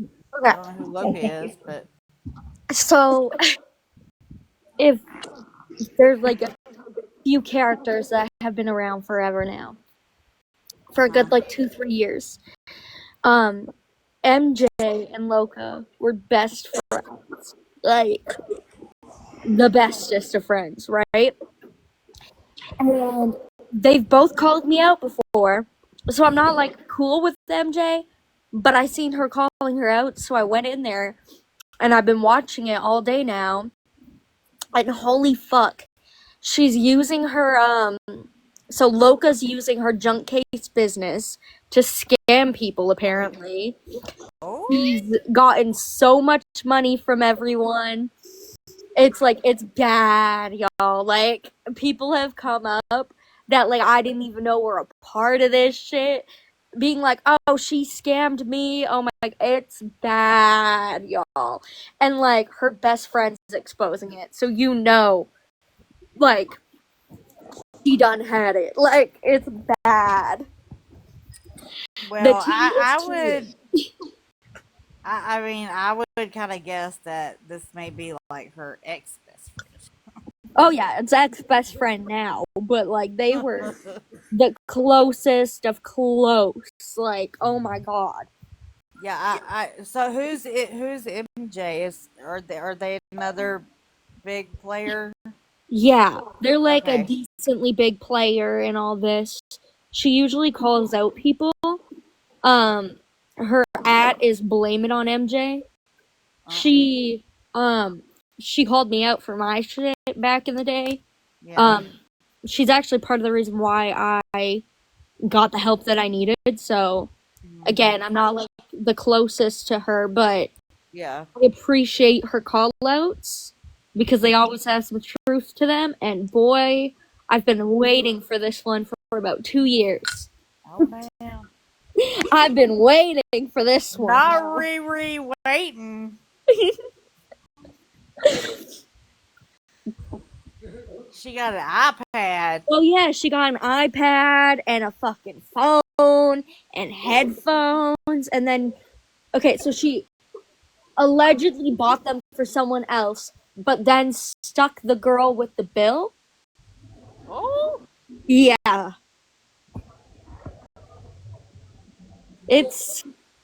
Okay. I don't know who Loca is, but So, if there's like a few characters that have been around forever now, for a good like 2-3 years, MJ and Loca were best friends, like the bestest of friends, right? And they've both called me out before, so I'm not like cool with MJ, but I seen her calling her out, so I went in there, and I've been watching it all day now, and holy fuck, she's using her so Loca's using her junk case business to scam people apparently. She's gotten so much money from everyone. It's like, it's bad, y'all. Like, people have come up that like I didn't even know were a part of this shit, being like, oh, she scammed me. Oh my, it's bad, y'all. And like her best friend's exposing it, so like she done had it. Like, it's bad. well, I mean, I would kind of guess that this may be like her ex best friend. Oh yeah, it's ex best friend now, but like they were the closest of close. Like, oh my god. Yeah, so who's MJ? Are they another big player? Yeah, they're like a Okay. decently big player in all this. She usually calls out people. Her at is blame it on MJ. She called me out for my shit back in the day. Yeah. She's actually part of the reason why I got the help that I needed. So again, I'm not like the closest to her, but Yeah. I appreciate her call outs because they always have some truth to them, and boy, I've been waiting for this one for about 2 years. Oh, damn. I've been waiting for this one. Not Riri waiting. She got an iPad. Oh yeah, she got an iPad and a fucking phone and headphones, and then okay, so she allegedly bought them for someone else, but then stuck the girl with the bill. Oh, Yeah.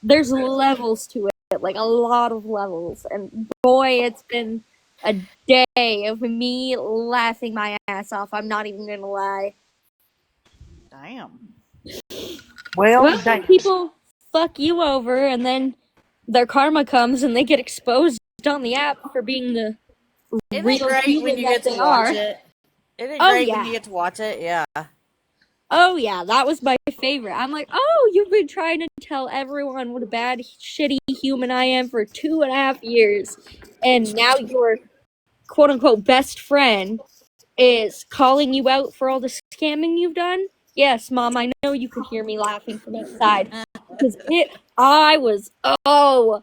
There's levels to it, like a lot of levels, and boy, it's been a day of me laughing my ass off. I'm not even gonna lie. damn. Well, When people fuck you over and then their karma comes and they get exposed on the app for being the Isn't real it great human when you that get to they watch are. it? Isn't it Oh, great yeah. when you get to watch it? Yeah. Oh yeah, that was my favorite. I'm like, oh, you've been trying to tell everyone what a bad, shitty human I am for 2.5 years, and now your quote-unquote best friend is calling you out for all the scamming you've done. Yes, Mom, I know you could hear me laughing from outside because I was, y'all,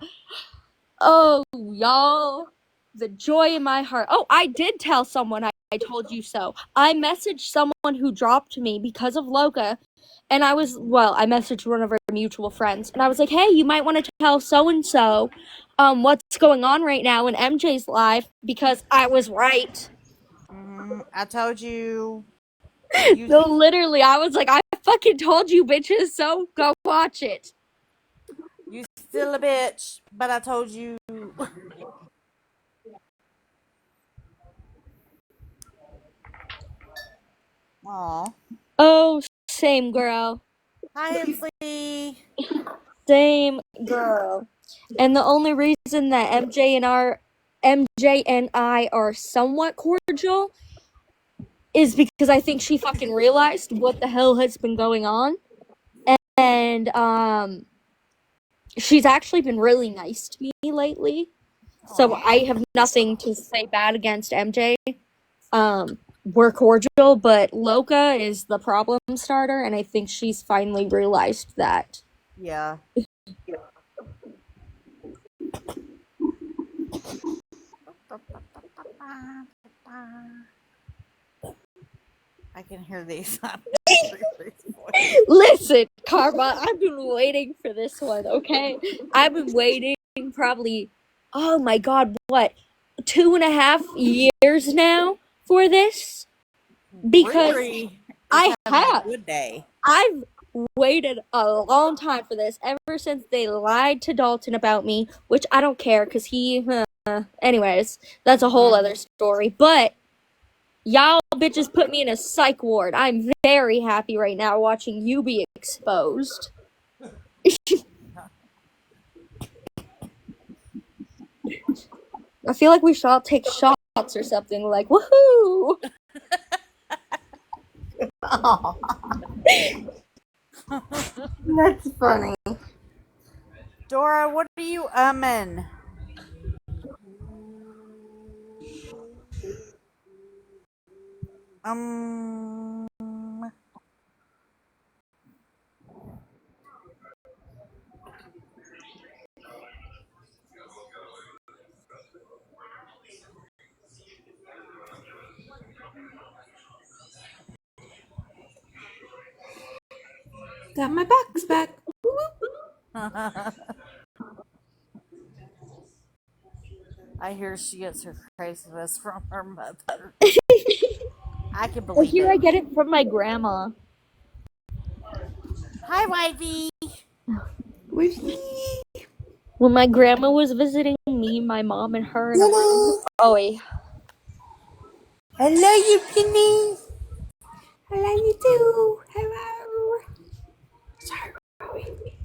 the joy in my heart. Oh, I did tell someone I told you so. I messaged someone who dropped me because of Loca, and I messaged one of our mutual friends, and I was like, hey, you might want to tell so-and-so what's going on right now in MJ's life, because I was right. I told you. No, literally, I was like, I fucking told you, bitches, so go watch it. You still a bitch, but I told you. Aw. Oh, same girl. Hi, Emsley. Same girl. And the only reason that MJ and I are somewhat cordial is because I think she fucking realized what the hell has been going on. And she's actually been really nice to me lately. So I have nothing to say bad against MJ. We're cordial, but Loca is the problem starter, and I think she's finally realized that. Yeah. I can hear these. Listen, Karma, I've been waiting for this one, okay? I've been waiting probably, oh my god, what, 2.5 years now for this? Because Riri I having a have. good day. I've waited a long time for this, ever since they lied to Dalton about me, which I don't care, because anyways, that's a whole other story, but y'all bitches put me in a psych ward. I'm very happy right now watching you be exposed. I feel like we should all take shots or something, like, woohoo! That's funny. Dora, what are you umming? Got my box back. I hear she gets her craziness from her mother. I can Well, believe here it. I get it from my grandma. Hi, Wifey. When my grandma was visiting me, my mom and her in a room. Oh, wait. Hello, you Penny. Hello, you too. Hello. Sorry, Robbie.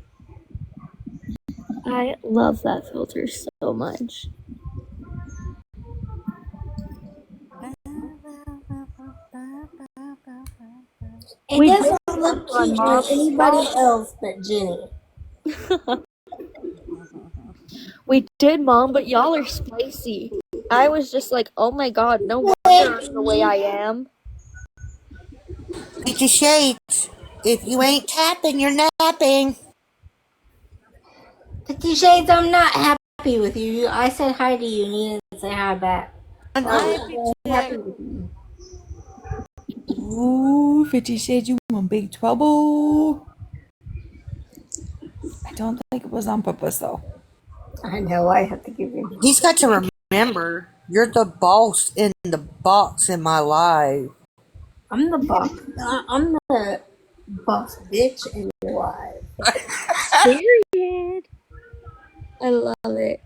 I love that filter so much. It We doesn't did look fun, cute Mom. on anybody else but Jenny. We did, Mom, but y'all are spicy. I was just like, oh my god, no wonder I'm the way I am. 50 Shades. If you ain't tapping, you're napping. 50 Shades, I'm not happy with you. I said hi to you, and you didn't say hi back. I So know. I'm not very happy with you. Ooh, 50 Shades, you in big trouble. I don't think it was on purpose, though. I know, I have to give you. He's got to remember, you're the boss in the box in my life. I'm the boss. I'm the boss bitch in your life. Period. I love it.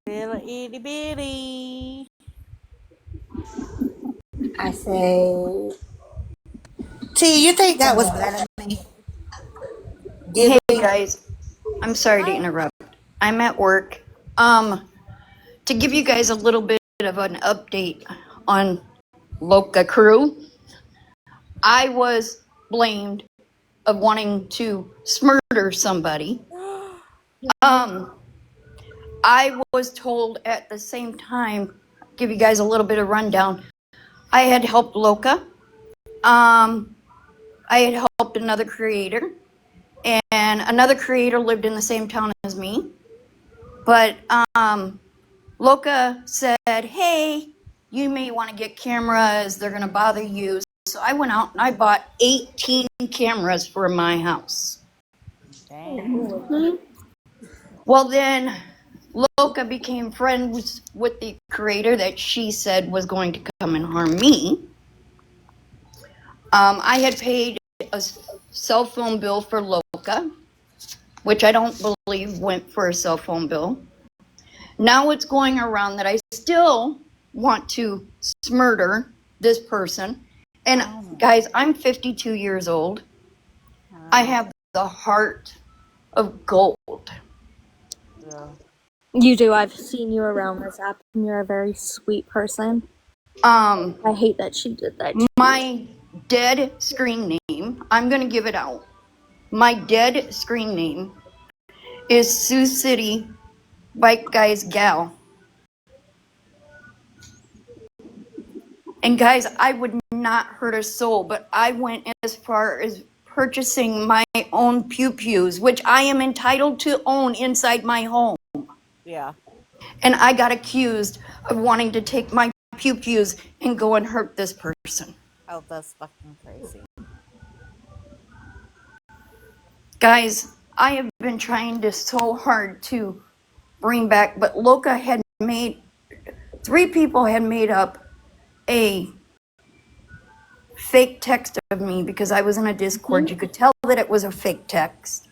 Little itty bitty. I say, T, you think that was bad of me? Hey guys, I'm sorry to interrupt. I'm at work. To give you guys a little bit of an update on Loca Crew, I was blamed of wanting to murder somebody. I was told at the same time, give you guys a little bit of rundown. I had helped Loca. I had helped another creator, and another creator lived in the same town as me. But Loca said, hey, you may want to get cameras, they're going to bother you. So I went out and I bought 18 cameras for my house. Dang. Well, then Loca became friends with the creator that she said was going to come and harm me. I had paid a cell phone bill for Loca, which I don't believe went for a cell phone bill. Now it's going around that I still want to murder this person. And guys, I'm 52 years old. I have the heart of gold. Yeah. You do. I've seen you around this app, and you're a very sweet person. I hate that she did that. My dead screen name, I'm going to give it out. My dead screen name is Sioux City Bike Guys Gal. And guys, I would not hurt a soul, but I went as far as purchasing my own pew-pews, which I am entitled to own inside my home. Yeah. And I got accused of wanting to take my pew-pews and go and hurt this person. Oh, that's fucking crazy. Guys, I have been trying so hard to bring back, but Loca had made, 3 people had made up a fake text of me because I was in a Discord. You could tell that it was a fake text.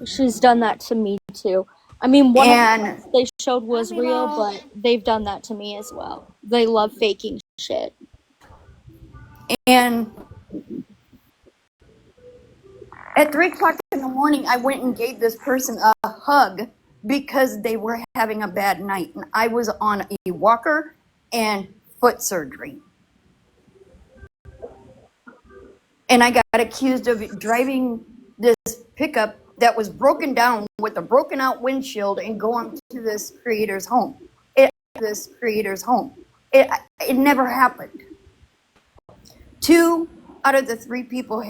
She's done that to me too. I mean, one of the they showed was real, but they've done that to me as well. They love faking shit. And at 3 o'clock in the morning, I went and gave this person a hug because they were having a bad night. And I was on a walker and foot surgery. And I got accused of driving this pickup that was broken down with a broken out windshield and going to this creator's home. It never happened. 2 out of the 3 people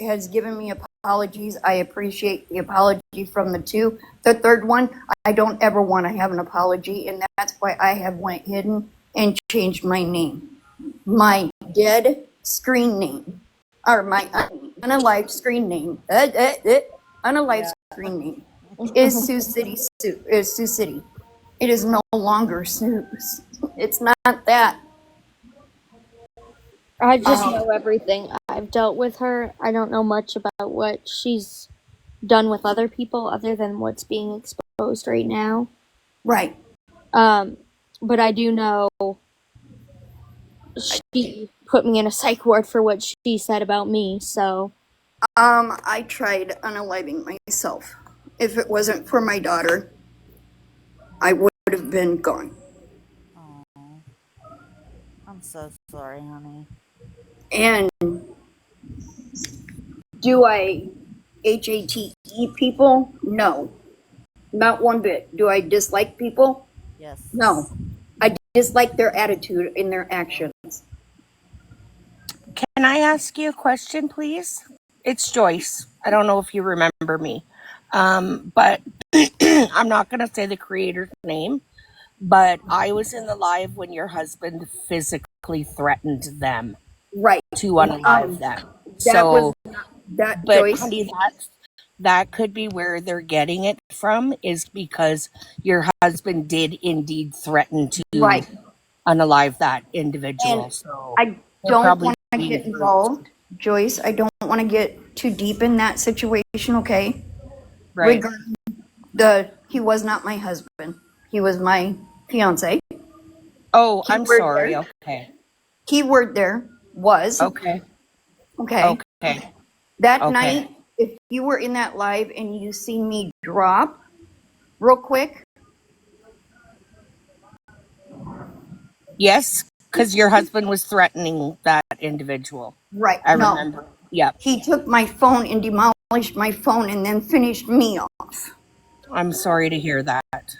has given me apologies. I appreciate the apology from the 2. The 3rd one, I don't ever want to have an apology, and that's why I have went hidden and changed my name. My dead screen name, or my unalived screen name, unalived screen name is Sioux City. Sioux City. It is no longer Sioux. It's not that. I just know everything. I've dealt with her. I don't know much about what she's done with other people other than what's being exposed right now. Right. But I do know she put me in a psych ward for what she said about me, so. I tried unaliving myself. If it wasn't for my daughter, I would have been gone. Oh, I'm so sorry, honey. And do I hate people? No. Not one bit. Do I dislike people? Yes. No. I dislike their attitude in their actions. Can I ask you a question, please? It's Joyce. I don't know if you remember me. But I'm not going to say the creator's name, but I was in the live when your husband physically threatened them Right. to unalive them. That was So, that, but Joyce. honey, that could be where they're getting it from, is because your husband did indeed threaten to Right. unalive that individual. And So I they're don't probably want to being get groomed. involved, Joyce. I don't want to get too deep in that situation, okay? Right. Regarding he was not my husband. He was my fiance. Oh, I'm Keyword sorry. there. Okay. Keyword there was. Okay. Okay. Okay. That Okay. night, if you were in that live and you see me drop real quick, Yes, because your husband was threatening that individual. right? I No, remember. Yep. he took my phone and demolished my phone and then finished me off. I'm sorry to hear that.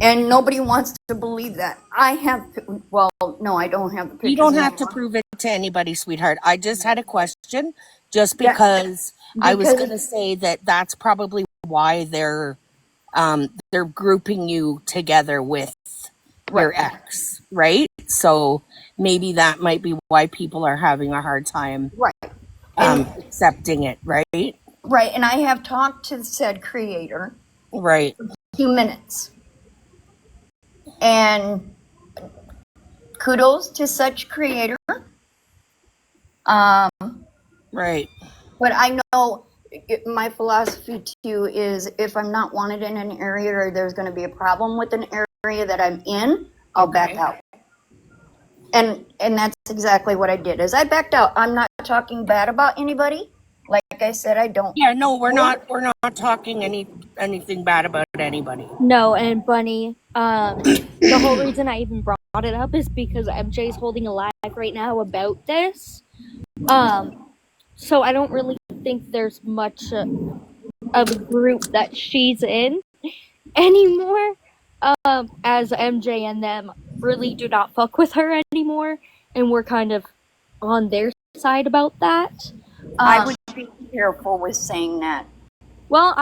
And nobody wants to believe that. I have, well, no, I don't have the pictures You don't have to anymore. prove it to anybody, sweetheart. I just had a question, just That, because I was because going to say that that's probably why they're grouping you together with your right, ex, right? So maybe that might be why people are having a hard time right, and accepting it, right? right, and I have talked to said creator Right. 2 minutes, and kudos to such creator. Right. But I know my philosophy too is if I'm not wanted in an area or there's going to be a problem with an area that I'm in, I'll back out. And that's exactly what I did. Is I backed out. I'm not talking bad about anybody. Like I said, I don't. Yeah, no, we're not talking anything bad about anybody. No, and Bunny, the whole reason I even brought it up is because MJ's holding a live right now about this. So I don't really think there's much of a group that she's in anymore. As MJ and them really do not fuck with her anymore, and we're kind of on their side about that. I would be careful with saying that. Well,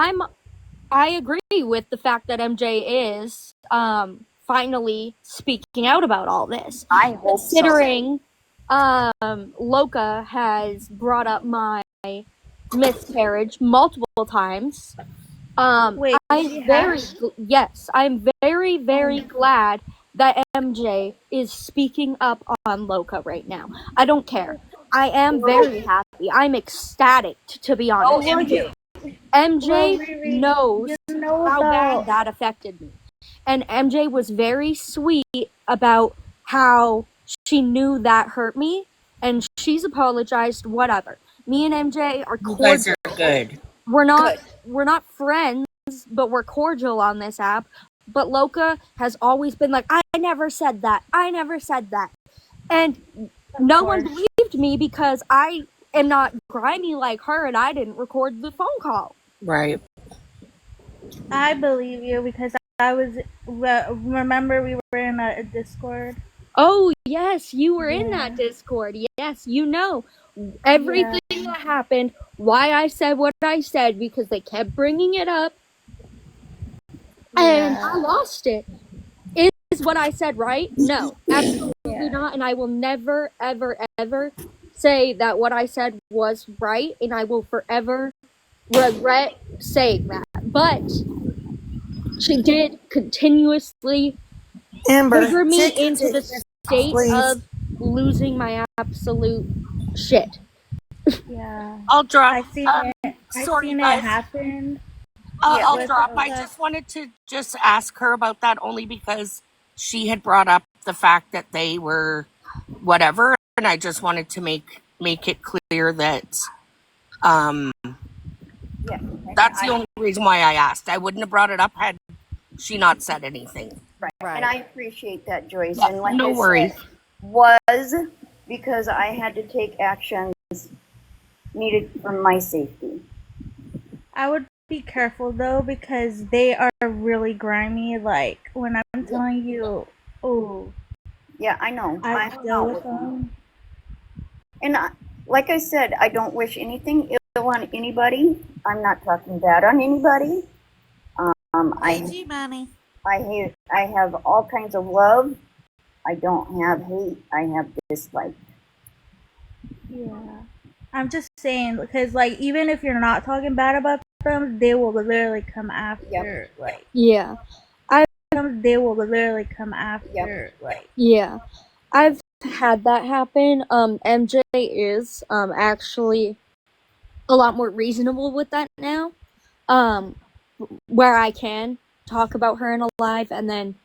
I agree with the fact that MJ is finally speaking out about all this. I hope Considering Loka has brought up my miscarriage multiple times. Wait, I'm very, very glad that MJ is speaking up on Loka right now. I don't care. I am very happy. I'm ecstatic, to be honest. MJ knows how bad that affected me. And MJ was very sweet about how she knew that hurt me, and she's apologized, whatever. Me and MJ are You guys cordial. are good. We're not friends, but we're cordial on this app. But Loka has always been like, I never said that. And no one believed me because I am not grimy like her and I didn't record the phone call. Right. I believe you because I was. Remember, we were in a Discord. Oh, yes, you were in that Discord. Yes, you know everything that happened, why I said what I said, because they kept bringing it up, and I lost it. Is what I said right? No, absolutely not, and I will never, ever, ever say that what I said was right, and I will forever regret saying that. But she did continuously trigger me into the state of losing my absolute shit. Yeah. I'll drop. I seen it. Sorry, I seen guys. it happen. I'll drop. I just wanted to just ask her about that only because she had brought up the fact that they were whatever, and I just wanted to make it clear that that's the only reason why I asked. I wouldn't have brought it up had she not said anything. Right. And I appreciate that, Joyce. Yeah, and like no I worries. said, was because I had to take actions needed for my safety. I would be careful though because they are really grimy. Like when I'm telling you, oh, Yeah, I know. I I hung deal out with with him. them. And like I said, I don't wish anything ill on anybody. I'm not talking bad on anybody. Hey, G Money. I have all kinds of love. I don't have hate. I have dislike. Yeah. I'm just saying because like even if you're not talking bad about them, they will literally come after like Yeah. they will literally come after like Yeah. I've had that happen. MJ is actually a lot more reasonable with that now. Where I can talk about her in a live and then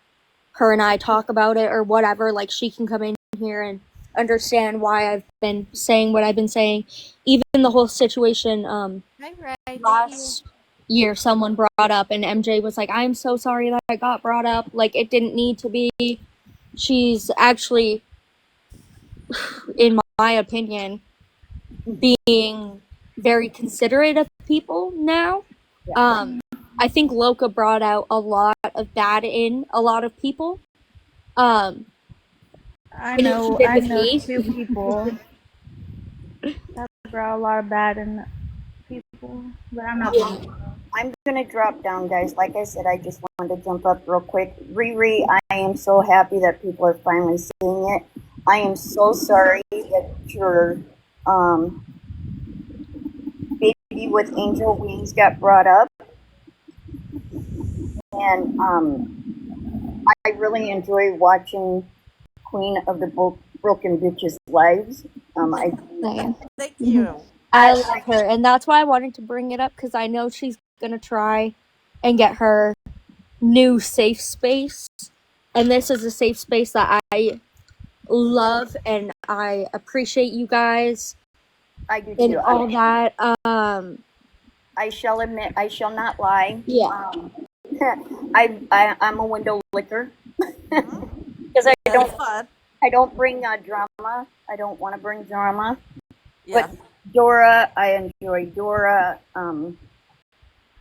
her and I talk about it or whatever, like she can come in here and understand why I've been saying what I've been saying. Even the whole situation Hey, Ray. last year someone brought up and MJ was like, I'm so sorry that I got brought up. Like it didn't need to be. She's actually, in my opinion, being very considerate of people now. I think Loka brought out a lot of bad in a lot of people. I and know she did I with know me. 2 people that brought a lot of bad in people, but I'm not Yeah. I'm gonna drop down, guys. Like I said, I just wanted to jump up real quick. Riri, I am so happy that people are finally seeing it. I am so sorry that your baby with angel wings got brought up, and I really enjoy watching Queen of the Broken Bitches lives. Thank you. I love her, and that's why I wanted to bring it up because I know she's gonna try and get her new safe space, and this is a safe space that I love and I appreciate you guys. I do and too. all that. I shall admit, I shall not lie. Yeah. I'm a window licker because I don't bring drama. I don't want to bring drama. Yeah. But Dora, I enjoy Dora.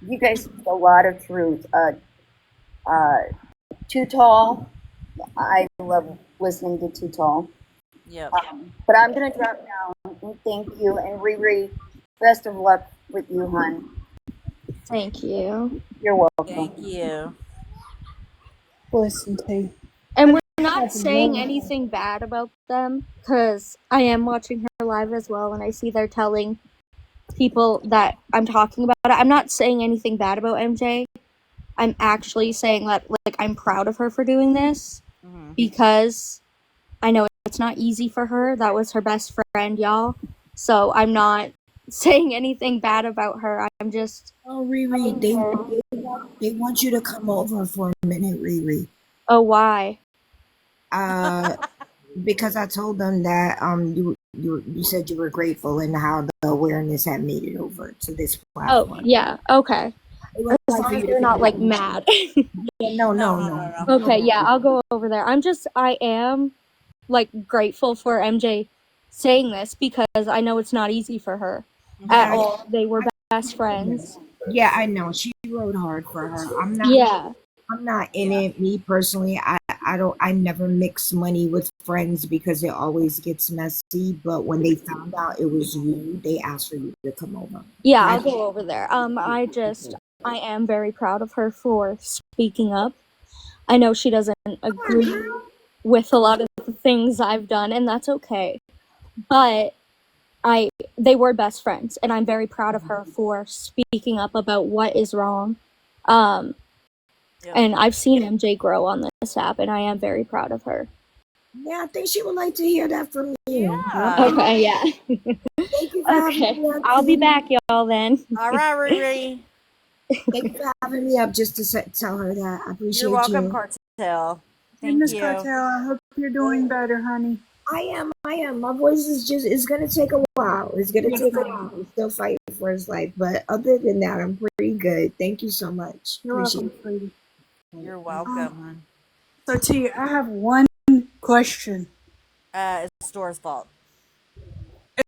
You guys speak a lot of truth. Too Tall, I love listening to Too Tall. Yep. But I'm gonna drop down. And thank you, and Riri, best of luck with you, hon. Thank you. You're welcome. Thank you. Listen to. And we're not saying anything bad about them because I am watching her live as well, and I see they're telling people that I'm talking about it. I'm not saying anything bad about MJ. I'm actually saying that like I'm proud of her for doing this because I know it's not easy for her. That was her best friend, y'all. So I'm not saying anything bad about her. I'm just. Oh, Riri, they want you to come over for a minute, Riri. Oh, why? Because I told them that you said you were grateful and how the awareness had made it over to this platform. Oh, yeah. Okay. As long as you're not like mad. No. Okay, yeah, I'll go over there. I am like grateful for MJ saying this because I know it's not easy for her at all. They were best friends. Yeah, I know. She rode hard for her. I'm not. Yeah. I'm not in it. Me personally, I never mix money with friends because it always gets messy. But when they found out it was you, they asked for you to come over. Yeah, I'll go over there. I am very proud of her for speaking up. I know she doesn't agree with a lot of the things I've done, and that's okay. But they were best friends, and I'm very proud of her for speaking up about what is wrong. And I've seen MJ grow on this app, and I am very proud of her. Yeah, I think she would like to hear that from you. Yeah. Okay, yeah. Thank you for having me up. I'll be back, y'all, then. All right, Riri. Thank you for having me up just to tell her that. I appreciate you. You're welcome, Cartel. Thank Miss you. Cartel, I hope you're doing better, honey. I am. My voice is it's gonna take a while. It's gonna take a while. I'm still fighting for his life. But other than that, I'm pretty good. Thank you so much. You're Appreciate welcome, sweetie. You're welcome, hon. So, T, I have one question. It's Dora's fault.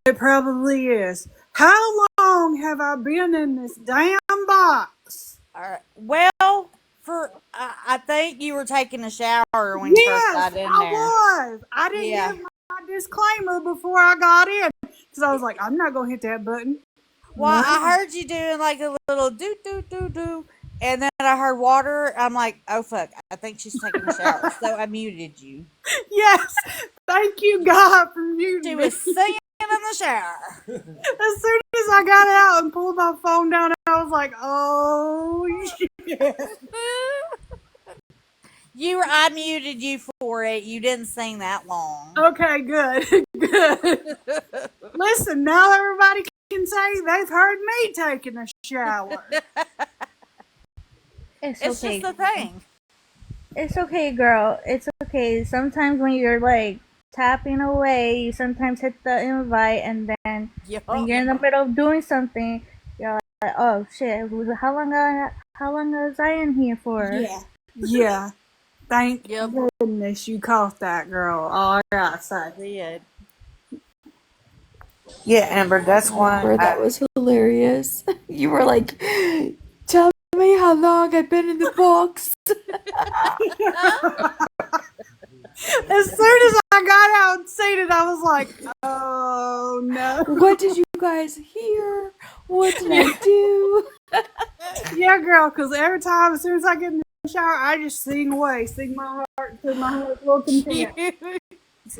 It probably is. How long have I been in this damn box? All right. Well, I think you were taking a shower when you first Yes, got in I there. was. I didn't Yeah. give my disclaimer before I got in because I was like, I'm not gonna hit that button. Well, I heard you doing like a little do do do do, and then I heard water. I'm like, oh fuck! I think she's taking a shower, so I muted you. Yes, thank you God for muting She me. was singing in the shower. As soon as I got out and pulled my phone down, I was like, oh shit. I muted you for it. You didn't sing that long. Okay, good. Good. Listen, now everybody can say they've heard me taking a shower. It's okay. just a thing. It's okay, girl. It's okay. Sometimes when you're like tapping away, you sometimes hit the invite, and then when you're in the middle of doing something, you're like, "Oh shit! How long was I in here for?" Yeah. Yeah. Thank goodness you caught that, girl. All right, so. Yeah, Amber, that's why Amber, that was hilarious. You were like, tell me how long I've been in the box. As soon as I got out and seen it, I was like, oh no. What did you guys hear? What did I do? Yeah, girl, because every time, as soon as I get in the shower, I just sing away. Sing my heart to my heart's will content.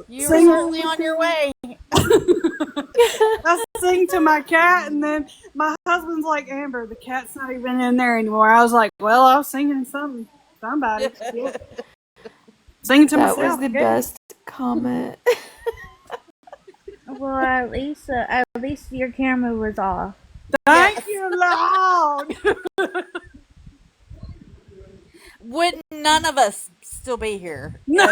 You were certainly on your way. I sing to my cat, and then my husband's like, Amber, the cat's not even in there anymore. I was like, well, I was singing somebody. Yeah. Singing to myself. That was the best comment. Well, at least your camera was off. Thank you, Lord. Would none of us still be here? No.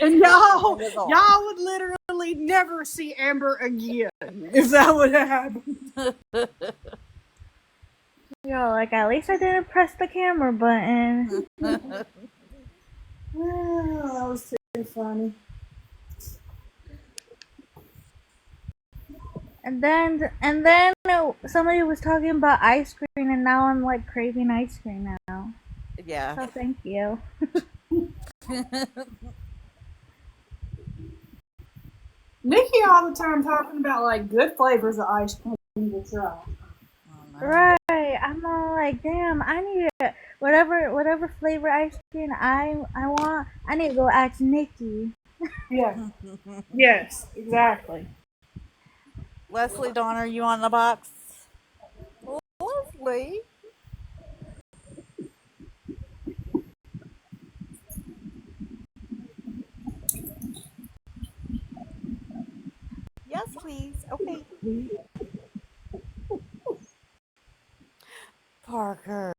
And y'all would literally never see Amber again if that would have happened. Yo, like at least I didn't press the camera button. Oh, that was too funny. And then somebody was talking about ice cream, and now I'm like craving ice cream now. Yeah. So thank you. Nikki all the time talking about like good flavors of ice cream to try. Right, I'm all like, damn, I need whatever flavor ice cream I want. I need to go ask Nikki. Yeah. Yes, exactly. Leslie Dawn, are you on the box? Leslie. Yes, please. Okay. Parker.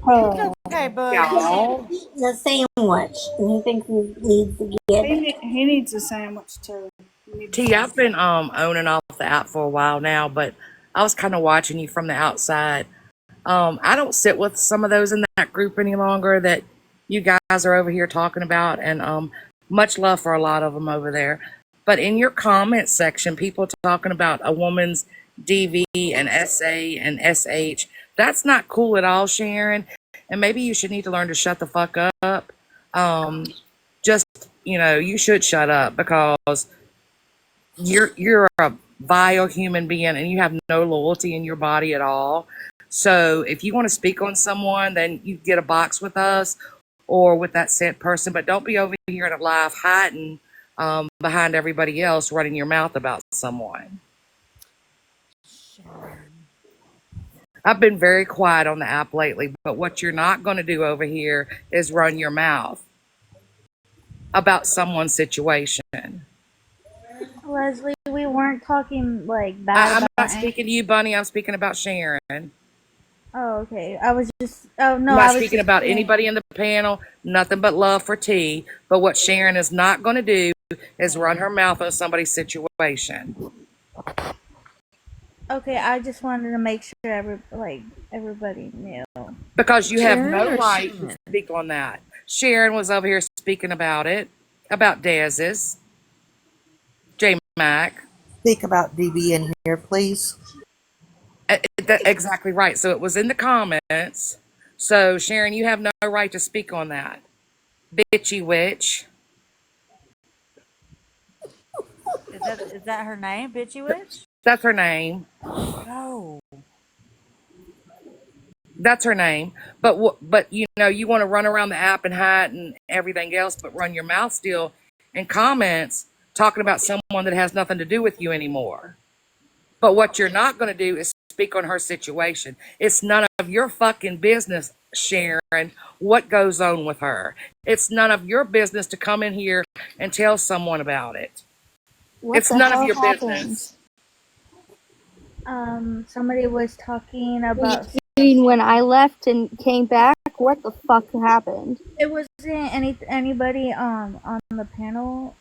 Oh. Okay, bud. The sandwich. And he thinks he needs to get it. He needs a sandwich too. T, I've been owning off the app for a while now, but I was kind of watching you from the outside. I don't sit with some of those in that group any longer that you guys are over here talking about, and much love for a lot of them over there. But in your comment section, people talking about a woman's DV and SA and SH, that's not cool at all, Sharon. And maybe you should need to learn to shut the fuck up. You should shut up because you're a vile human being and you have no loyalty in your body at all. So if you want to speak on someone, then you get a box with us or with that said person, but don't be over here in a live hiding behind everybody else running your mouth about someone. I've been very quiet on the app lately, but what you're not going to do over here is run your mouth about someone's situation. Leslie, we weren't talking like bad. I'm not speaking to you, Bunny. I'm speaking about Sharon. Oh, okay. I was just. Oh no, I'm I not was speaking just about saying. anybody in the panel. Nothing but love for T. But what Sharon is not going to do is run her mouth on somebody's situation. Okay, I just wanted to make sure everybody knew. Because you have Sharon no or right Sharon? to speak on that. Sharon was over here speaking about it, about Dez's. J Mac. Speak about DB in here, please. Exactly right. So it was in the comments. So Sharon, you have no right to speak on that. Bitchy witch. Is that her name, Bitchy Witch? That's her name. No. That's her name. But you know, you want to run around the app and hide and everything else, but run your mouth still in comments talking about someone that has nothing to do with you anymore. But what you're not going to do is speak on her situation. It's none of your fucking business, Sharon, what goes on with her. It's none of your business to come in here and tell someone about it. What It's the none of hell your happened? business. Somebody was talking about when I left and came back. What the fuck happened? It wasn't anybody on the panel.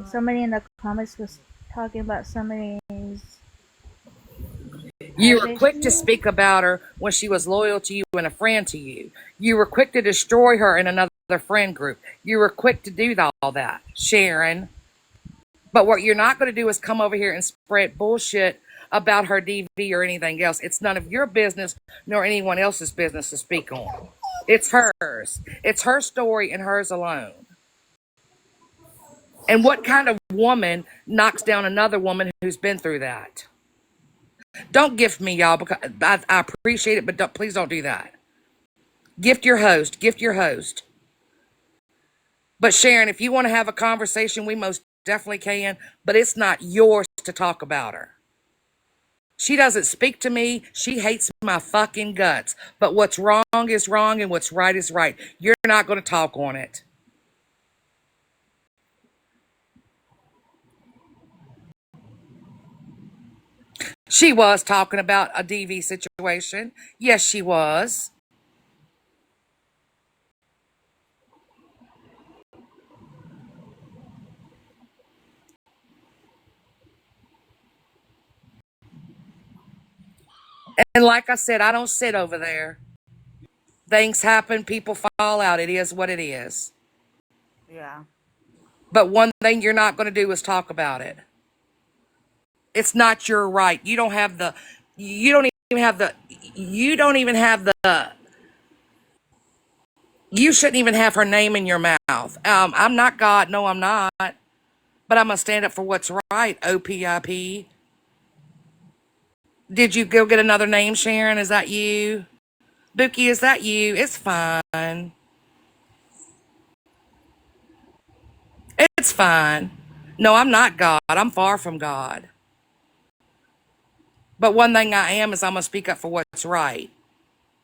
Somebody in the comments was talking about somebody's. You were quick to speak about her when she was loyal to you and a friend to you. You were quick to destroy her in another friend group. You were quick to do all that, Sharon. But what you're not going to do is come over here and spread bullshit about her DV or anything else. It's none of your business nor anyone else's business to speak on. It's hers. It's her story and hers alone. And what kind of woman knocks down another woman who's been through that? Don't gift me, y'all, because I appreciate it, but please don't do that. Gift your host. Gift your host. But Sharon, if you want to have a conversation, we most definitely can, but it's not yours to talk about her. She doesn't speak to me. She hates my fucking guts. But what's wrong is wrong and what's right is right. You're not going to talk on it. She was talking about a DV situation. Yes, she was. And like I said, I don't sit over there. Things happen, people fall out. It is what it is. Yeah. But one thing you're not going to do is talk about it. It's not your right. You don't even have the, you shouldn't even have her name in your mouth. I'm not God. No, I'm not. But I'm going to stand up for what's right, OPIP. Did you go get another name, Sharon? Is that you? Bookie, is that you? It's fine. It's fine. No, I'm not God. I'm far from God. But one thing I am is I'm going to speak up for what's right.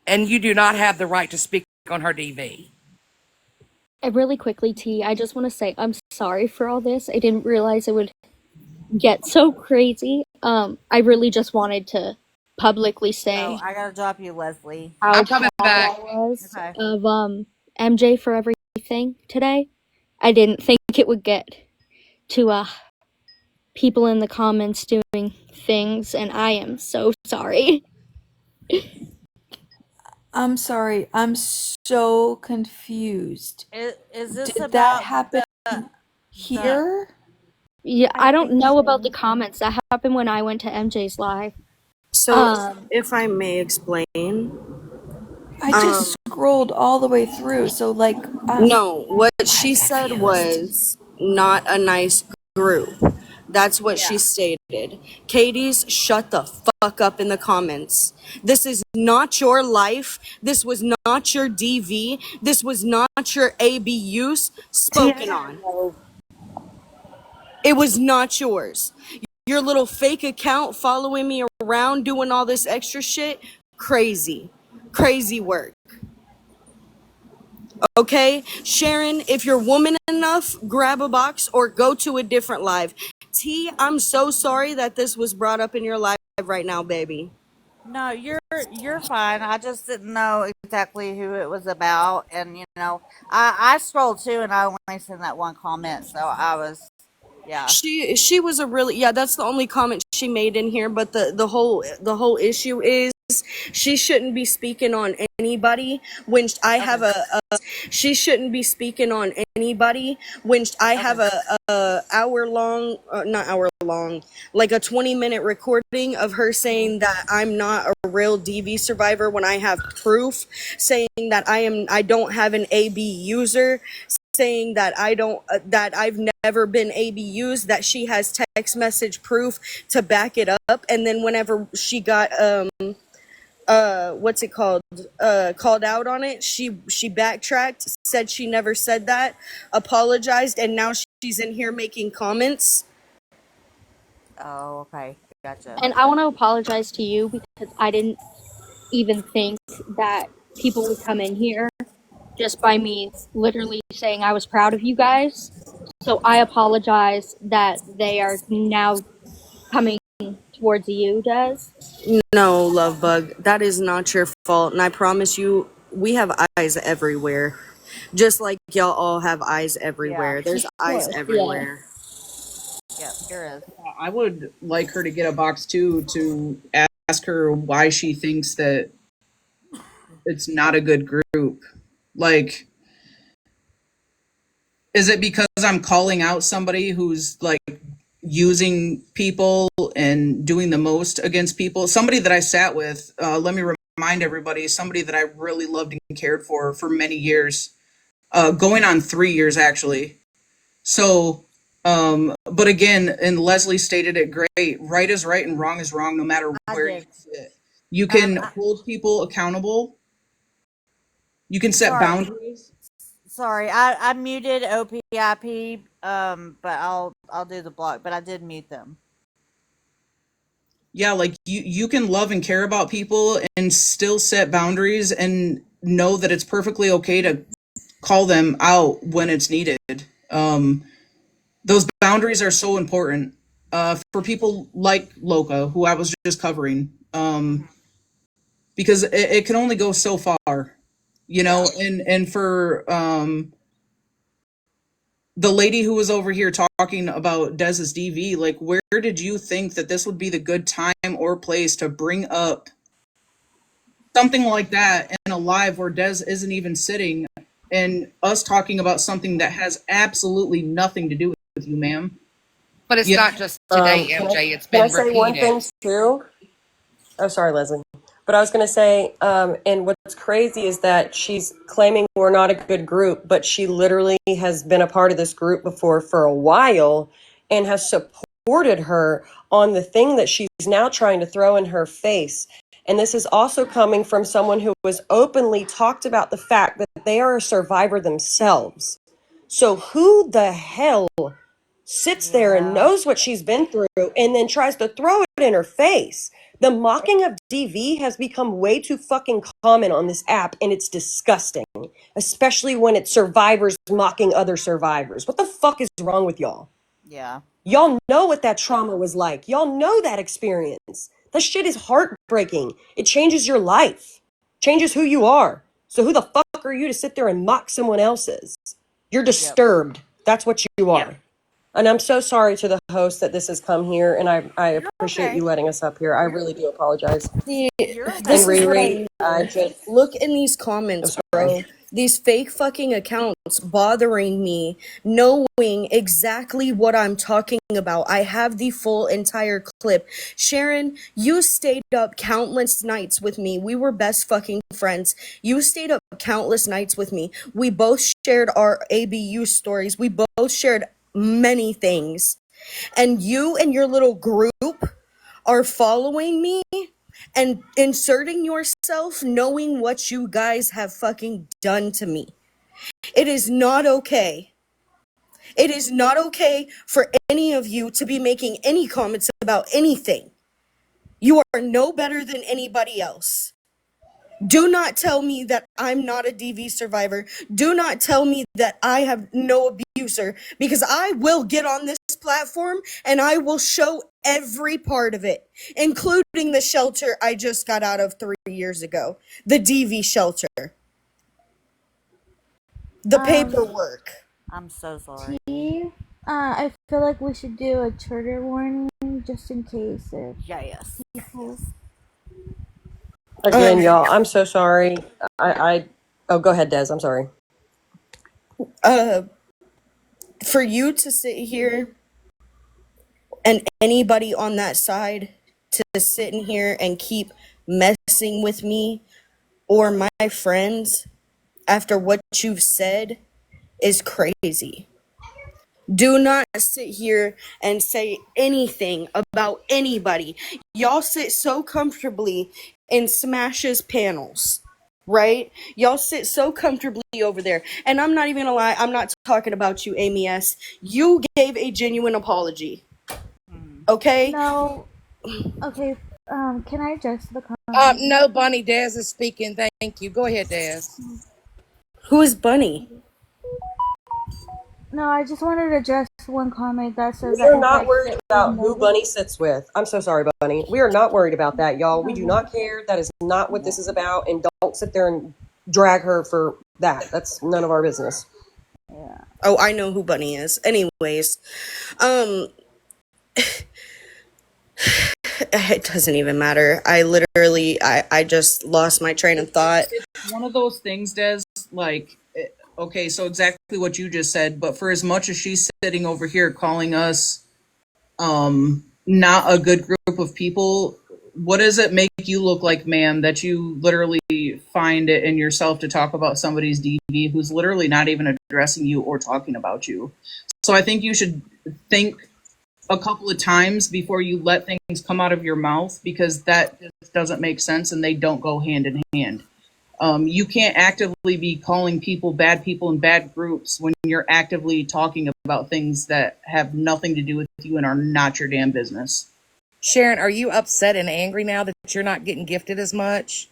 And you do not have the right to speak on her DV. Really quickly, T, I just want to say I'm sorry for all this. I didn't realize it would get so crazy. I really just wanted to publicly say Oh, I gotta drop you, Leslie. how I'm coming proud back. I was Okay. of MJ for everything today. I didn't think it would get to people in the comments doing things, and I am so sorry. I'm sorry. I'm so confused. Is this Did about that happen the here? Yeah, I don't know about the comments. That happened when I went to MJ's live. So, if I may explain, I just scrolled all the way through. So, like, no, what she said was not a nice group. That's what she stated. Katie's, shut the fuck up in the comments. This is not your life. This was not your DV. This was not your ABUs spoken on. It was not yours. Your little fake account following me around doing all this extra shit, crazy. Crazy work. Okay? Sharon, if you're woman enough, grab a box or go to a different live. T, I'm so sorry that this was brought up in your live right now, baby. No, you're fine. I just didn't know exactly who it was about, and I scrolled too, and I only seen that one comment, so I was, yeah. She was a really, yeah, that's the only comment she made in here, but the whole issue is She shouldn't be speaking on anybody when I have she shouldn't be speaking on anybody when I have a hour long, not hour long, like a 20-minute recording of her saying that I'm not a real DV survivor when I have proof, saying that I don't have an AB user, saying that that I've never been AB used, that she has text message proof to back it up. And then whenever she got what's it called, called out on it, she backtracked, said she never said that, apologized, and now she's in here making comments. Oh, okay. Gotcha. And I want to apologize to you because I didn't even think that people would come in here just by me literally saying I was proud of you guys. So I apologize that they are now coming towards you, Des. No, love bug, that is not your fault, and I promise you, we have eyes everywhere. Just like y'all all have eyes everywhere. Yeah. There's eyes everywhere. Yep, there is. I would like her to get a box too, to ask her why she thinks that it's not a good group. Like, is it because I'm calling out somebody who's like using people and doing the most against people? Somebody that I sat with, let me remind everybody, somebody that I really loved and cared for many years, going on 3 years actually. So, but again, and Leslie stated it great, right is right and wrong is wrong no matter where you sit. You can hold people accountable. You can set boundaries. Sorry, I muted OPIP, but I'll do the block, but I did mute them. Yeah, like you can love and care about people and still set boundaries and know that it's perfectly okay to call them out when it's needed. Those boundaries are so important for people like Loca, who I was just covering, because it can only go so far, you know, and for the lady who was over here talking about Dez's DV, like, where did you think that this would be the good time or place to bring up something like that in a live where Dez isn't even sitting, and us talking about something that has absolutely nothing to do with you, ma'am? But it's not just today, MJ. It's been Can I say one thing too? Oh, sorry, Leslie. But I was going to say, and what's crazy is that she's claiming we're not a good group, but she literally has been a part of this group before for a while and has supported her on the thing that she's now trying to throw in her face. And this is also coming from someone who was openly talked about the fact that they are a survivor themselves. So who the hell sits there and knows what she's been through and then tries to throw it in her face? The mocking of DV has become way too fucking common on this app, and it's disgusting, especially when it's survivors mocking other survivors. What the fuck is wrong with y'all? Yeah. Y'all know what that trauma was like. Y'all know that experience. That shit is heartbreaking. It changes your life, changes who you are. So who the fuck are you to sit there and mock someone else's? You're disturbed. That's what you are. And I'm so sorry to the host that this has come here, and I appreciate you letting us up here. I really do apologize. See, And this is what Riri, I just look in these comments, bro. These fake fucking accounts bothering me, knowing exactly what I'm talking about. I have the full entire clip. Sharon, you stayed up countless nights with me. We were best fucking friends. You stayed up countless nights with me. We both shared our ABU stories. We both shared many things. And you and your little group are following me and inserting yourself knowing what you guys have fucking done to me. It is not okay. It is not okay for any of you to be making any comments about anything. You are no better than anybody else. Do not tell me that I'm not a DV survivor. Do not tell me that I have no abuser, because I will get on this platform and I will show every part of it, including the shelter I just got out of 3 years ago. The DV shelter. The paperwork. I'm so sorry. I feel like we should do a trigger warning just in case if yes. people Again, y'all, I'm so sorry. Oh, go ahead, Des. I'm sorry. For you to sit here and anybody on that side to sit in here and keep messing with me or my friends after what you've said is crazy. Do not sit here and say anything about anybody. Y'all sit so comfortably in Smash's panels, right? Y'all sit so comfortably over there. And I'm not even gonna lie, I'm not talking about you, Amy S. You gave a genuine apology. Okay? No. Okay. Can I address the comment? No, Bunny, Dez is speaking. Thank you. Go ahead, Dez. Who is Bunny? No, I just wanted to address one comment that says We that are if not I worried sit about who remote. Bunny sits with. I'm so sorry, Bunny. We are not worried about that, y'all. We do not care. That is not what this is about. And don't sit there and drag her for that. That's none of our business. Yeah. Oh, I know who Bunny is. Anyways, it doesn't even matter. I just lost my train of thought. It's one of those things, Des, like, okay, so exactly what you just said, but for as much as she's sitting over here calling us not a good group of people, what does it make you look like, ma'am, that you literally find it in yourself to talk about somebody's DV who's literally not even addressing you or talking about you? So I think you should think a couple of times before you let things come out of your mouth, because that just doesn't make sense and they don't go hand in hand. You can't actively be calling bad people in bad groups when you're actively talking about things that have nothing to do with you and are not your damn business. Sharon, are you upset and angry now that you're not getting gifted as much?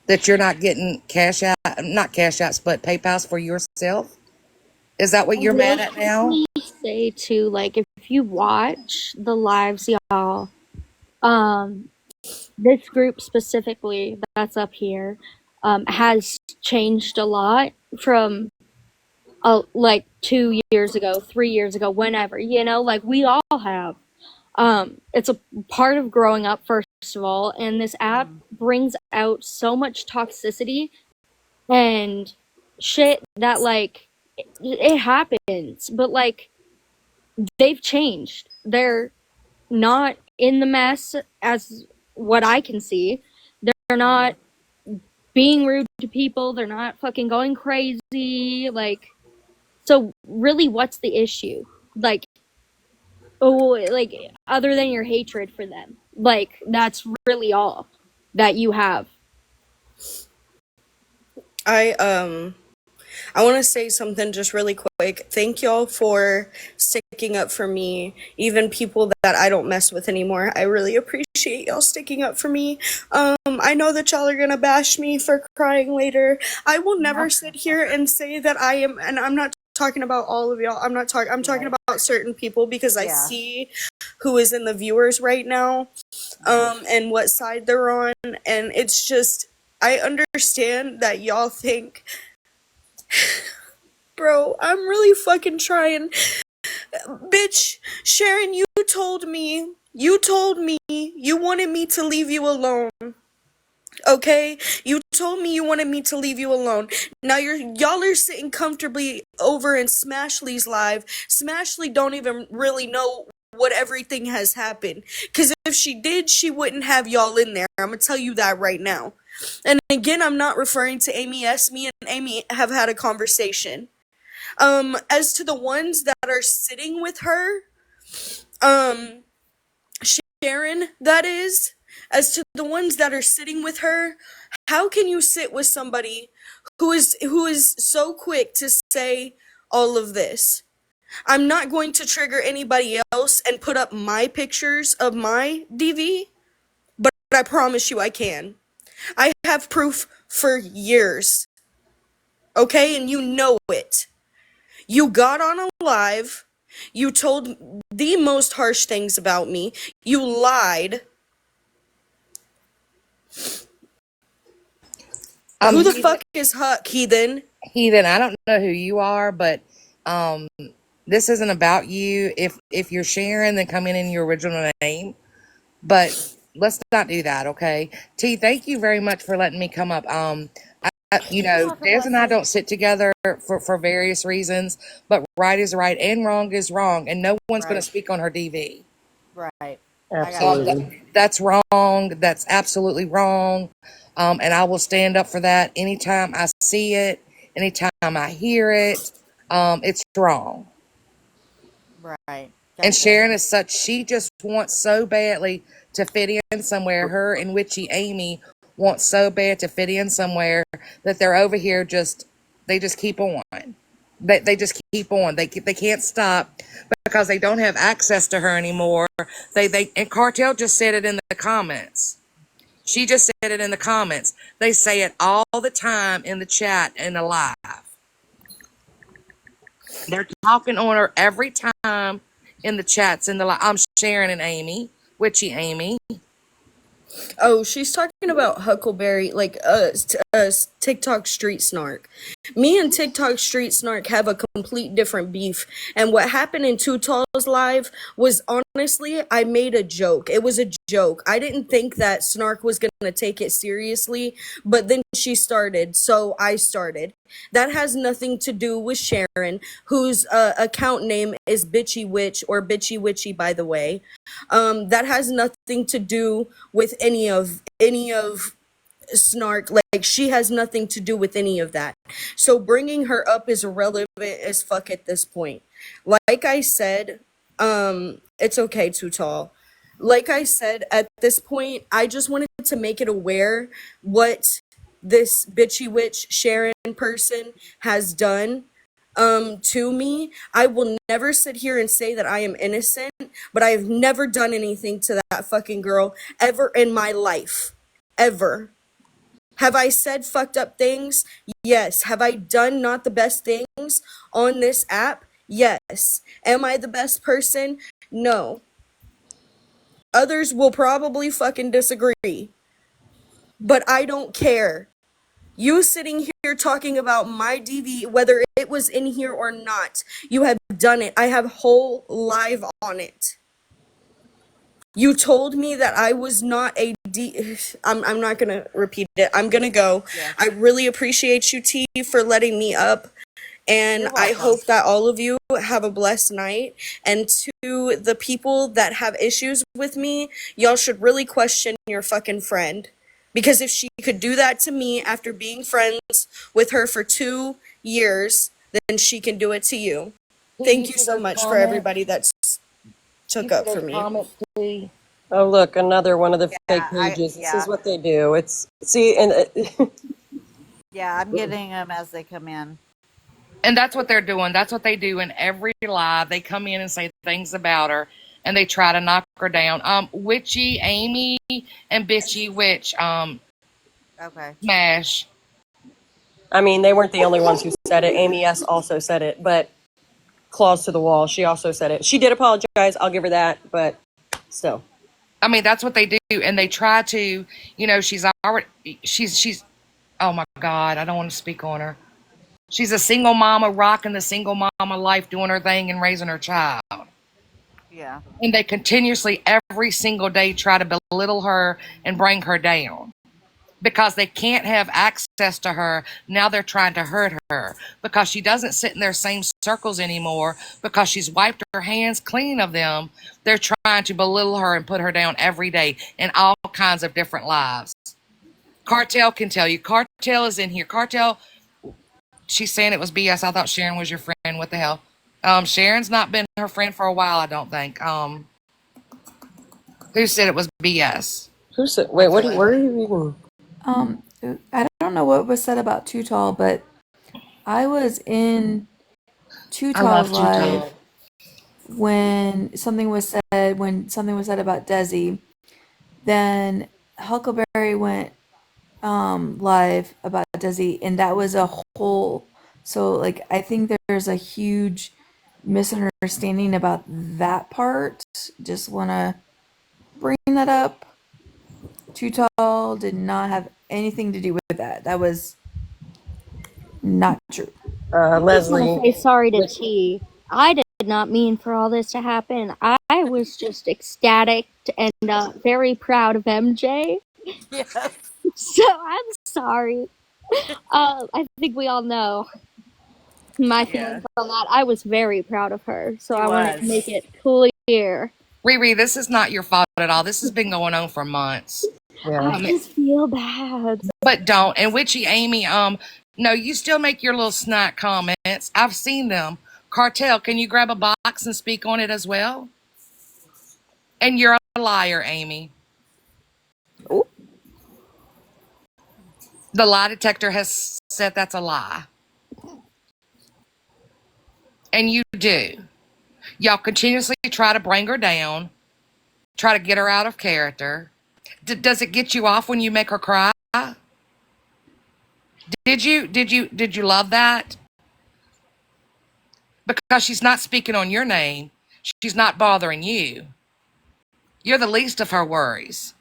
That you're not getting not cash outs, but PayPals for yourself? Is that what you're mad at now? Let me say too, like if you watch the lives, y'all, this group specifically that's up here, has changed a lot from like 2 years ago, 3 years ago, whenever, like we all have. It's a part of growing up, first of all, and this app brings out so much toxicity and shit that like it happens, but like they've changed. They're not in the mess as what I can see. They're not being rude to people. They're not fucking going crazy. Like, so really, what's the issue? Like, other than your hatred for them, like that's really all that you have. I want to say something just really quick. Thank y'all for sticking up for me, even people that I don't mess with anymore. I really appreciate y'all sticking up for me. I know that y'all are gonna bash me for crying later. I will never sit here and say that I am, and I'm not talking about all of y'all. I'm talking about certain people because I see who is in the viewers right now, and what side they're on, and it's just, I understand that y'all think, bro, I'm really fucking trying. Bitch, Sharon, you told me you wanted me to leave you alone. Okay? You told me you wanted me to leave you alone. Now y'all are sitting comfortably over in Smashley's live. Smashley don't even really know what everything has happened. Cause if she did, she wouldn't have y'all in there. I'm gonna tell you that right now. And again, I'm not referring to Amy S. Me and Amy have had a conversation. As to the ones that are sitting with her, Sharon, that is, as to the ones that are sitting with her, how can you sit with somebody who is so quick to say all of this? I'm not going to trigger anybody else and put up my pictures of my DV, but I promise you I can. I have proof for years. Okay, and you know it. You got on a live. You told the most harsh things about me. You lied. Who the fuck is Huck, heathen? Heathen, I don't know who you are, but this isn't about you. If you're Sharon, then come in your original name. But let's not do that, okay? T, thank you very much for letting me come up. You know, Des and I don't sit together for various reasons, but right is right and wrong is wrong, and no one's going to speak on her DV. Right. Absolutely. That's wrong. That's absolutely wrong. And I will stand up for that anytime I see it, anytime I hear it. It's wrong. Right. And Sharon is such, she just wants so badly to fit in somewhere. Her and Witchy Amy want so bad to fit in somewhere that they're over here they just keep on. They just keep on. They can't stop because they don't have access to her anymore. And Cartel just said it in the comments. She just said it in the comments. They say it all the time in the chat and the live. They're talking on her every time in the chats in the live. I'm Sharon and Amy, Witchy Amy. Oh, she's talking about Huckleberry, like TikTok Street Snark. Me and TikTok Street Snark have a complete different beef. And what happened in Too Tall's live was, honestly, I made a joke. It was a joke. I didn't think that Snark was going to take it seriously, but then she started, so I started. That has nothing to do with Sharon, whose account name is Bitchy Witch, or Bitchy Witchy, by the way. That has nothing to do with any of Snark. Like, she has nothing to do with any of that. So bringing her up is irrelevant as fuck at this point. Like I said, it's okay, Too Tall. Like I said, at this point, I just wanted to make it aware what this Bitchy Witch Sharon person has done to me. I will never sit here and say that I am innocent, but I have never done anything to that fucking girl ever in my life. Ever. Have I said fucked up things? Yes. Have I done not the best things on this app? Yes. Am I the best person? No. Others will probably fucking disagree. But I don't care. You sitting here talking about my DV, whether it was in here or not, you have done it. I have whole live on it. You told me that I was not a I'm not going to repeat it. I'm going to go. Yeah. I really appreciate you, T, for letting me up. And I hope that all of you have a blessed night. And to the people that have issues with me, y'all should really question your fucking friend. Because if she could do that to me after being friends with her for 2 years, then she can do it to you. Thank you so much for everybody that took up for me. Oh, look, another one of the fake pages. This is what they do. It's, see, and yeah, I'm getting them as they come in. And that's what they're doing. That's what they do in every live. They come in and say things about her, and they try to knock her down. Witchy Amy and Bitchy Witch. Okay. Smash. I mean, they weren't the only ones who said it. Amy S. also said it, but claws to the wall. She also said it. She did apologize. I'll give her that, but still. I mean, that's what they do, and they try to, you know, she's, oh my God, I don't want to speak on her. She's a single mama, rocking the single mama life, doing her thing and raising her child. Yeah. And they continuously, every single day, try to belittle her and bring her down. Because they can't have access to her, now they're trying to hurt her. Because she doesn't sit in their same circles anymore, because she's wiped her hands clean of them, they're trying to belittle her and put her down every day in all kinds of different lives. Cartel can tell you. Cartel is in here. Cartel, she's saying it was BS. I thought Sharon was your friend. What the hell? Sharon's not been her friend for a while, I don't think. Who said it was BS? Who said? Wait, where are you even? I don't know what was said about Too Tall, but I was in Too Tall's live when something was said about Desi. Then Huckleberry went live about Desi, and that was a whole. So like, I think there's a huge misunderstanding about that part. Just want to bring that up. Too Tall did not have anything to do with that. That was not true. I just want Leslie. to say sorry to T. I did not mean for all this to happen. I was just ecstatic and very proud of MJ. Yes. So I'm sorry. I think we all know my feelings on that. I was very proud of her, so She I wanted to was. make it clear. Riri, this is not your fault at all. This has been going on for months. I just feel bad. But don't. And Witchy Amy, no, you still make your little snack comments. I've seen them. Cartel, can you grab a box and speak on it as well? And you're a liar, Amy. Ooh. The lie detector has said that's a lie. And you do. Y'all continuously try to bring her down, try to get her out of character. Does it get you off when you make her cry? Did you love that? Because she's not speaking on your name. She's not bothering you. You're the least of her worries.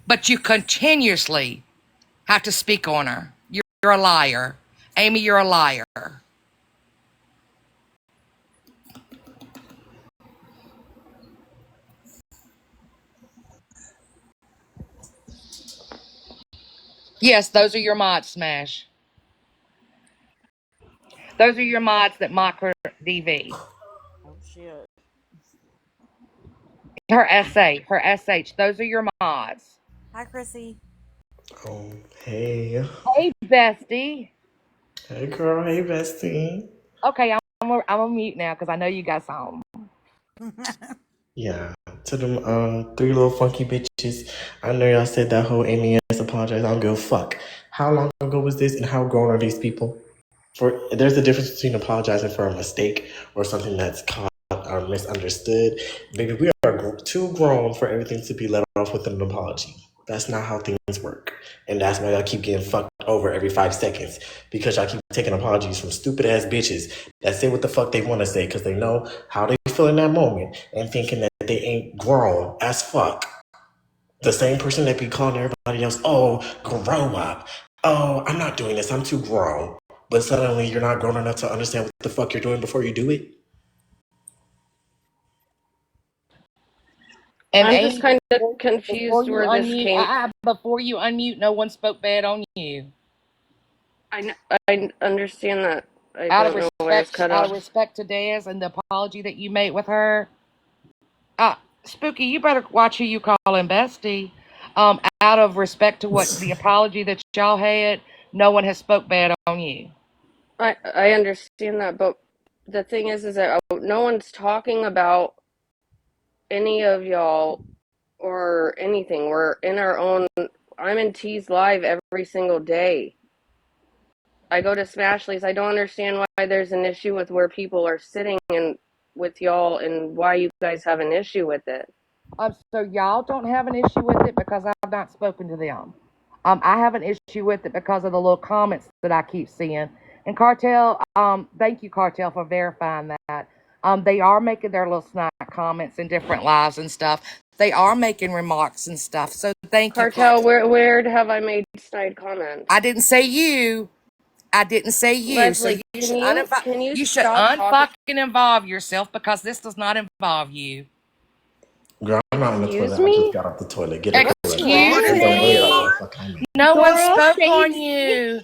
But you continuously have to speak on her. You're a liar. Amy, you're a liar. Yes, those are your mods, Smash. Those are your mods that mock her DV. Oh shit. Her SA, her SH. Those are your mods. Hi, Chrissy. Oh, hey. Hey, bestie. Hey, girl. Hey, bestie. Okay, I'm on mute now because I know you got some. Yeah, to them 3 little funky bitches. I know y'all said that whole Amy S apologize. I don't give a fuck. How long ago was this and how grown are these people? There's a difference between apologizing for a mistake or something that's caught or misunderstood. Baby, we are too grown for everything to be let off with an apology. That's not how things work. And that's why y'all keep getting fucked over every 5 seconds. Because y'all keep taking apologies from stupid ass bitches that say what the fuck they want to say because they know how they feel in that moment and thinking that they ain't grown as fuck. The same person that be calling everybody else, oh, grow up. Oh, I'm not doing this. I'm too grown. But suddenly you're not grown enough to understand what the fuck you're doing before you do it. And I'm Amy, just kind of before confused you where this unmute, came. before you unmute, no one spoke bad on you. I understand that. I don't know where it's cut Out off. of respect to Dez and the apology that you made with her. Spooky, you better watch who you calling bestie. Out of respect to what the apology that y'all had, no one has spoke bad on you. I understand that, but the thing is that no one's talking about any of y'all or anything. We're in our own. I'm in T's live every single day. I go to Smashly's. I don't understand why there's an issue with where people are sitting and with y'all and why you guys have an issue with it. So y'all don't have an issue with it because I've not spoken to them. I have an issue with it because of the little comments that I keep seeing. And Cartel, thank you, Cartel, for verifying that. They are making their little snack comments in different lives and stuff. They are making remarks and stuff. So thank you, Cartel, where have I made snide comments? I didn't say you. I didn't say you. Leslie, So you can you should stop unfucking talking? involve yourself because this does not involve you. Girl, I'm not in the Excuse toilet. I me? just got off the toilet. Get it. Excuse Don't me? fuck I know. No one Dora, spoke on shades. you.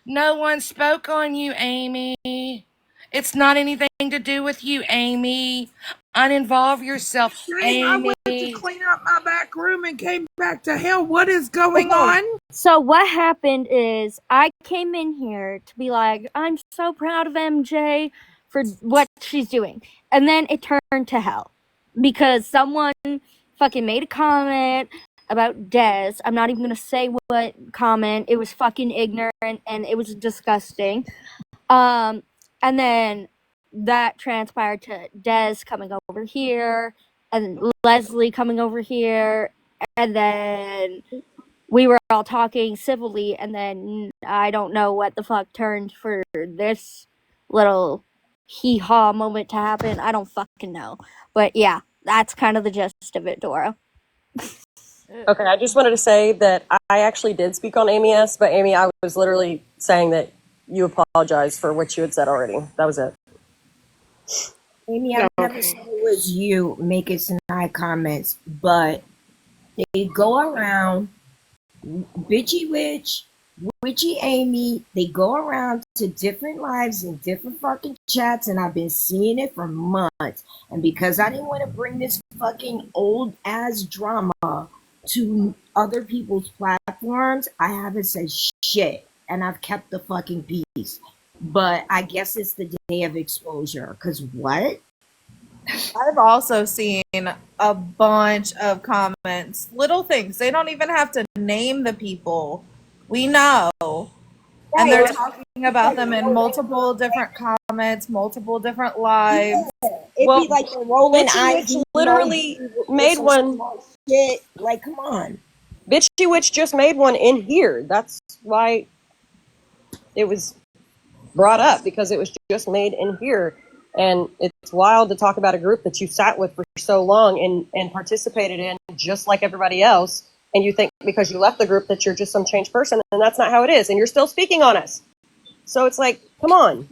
No one spoke on you, Amy. It's not anything to do with you, Amy. Uninvolve yourself, Shane, I went to Amy. clean up my back room and came back to hell. What is going Okay, on? so what happened is I came in here to be like, I'm so proud of MJ for what she's doing. And then it turned to hell. Because someone fucking made a comment about Dez. I'm not even gonna say what comment. It was fucking ignorant and it was disgusting. And then that transpired to Dez coming over here and Leslie coming over here, and then we were all talking civilly, and then I don't know what the fuck turned for this little hee-haw moment to happen. I don't fucking know. But yeah, that's kind of the gist of it, Dora. Okay, I just wanted to say that I actually did speak on Amy S., but Amy, I was literally saying that you apologized for what you had said already. That was it. Amy, I never said it was you making snide comments, but they go around, bitchy witch, witchy Amy, they go around to different lives and different fucking chats, and I've been seeing it for months. And because I didn't want to bring this fucking old ass drama to other people's platforms, I haven't said shit, and I've kept the fucking peace. But I guess it's the day of exposure. Cause what? I've also seen a bunch of comments, little things. They don't even have to name the people. We know. And they're talking about them in multiple different comments, multiple different lives. It'd Well, be like the rolling Bitchy eyes Witch literally made one. shit. Like, come on. Bitchy Witch just made one in here. That's why it was brought up, because it was just made in here. And it's wild to talk about a group that you sat with for so long and participated in just like everybody else. And you think because you left the group that you're just some changed person, and that's not how it is. And you're still speaking on us. So it's like, come on.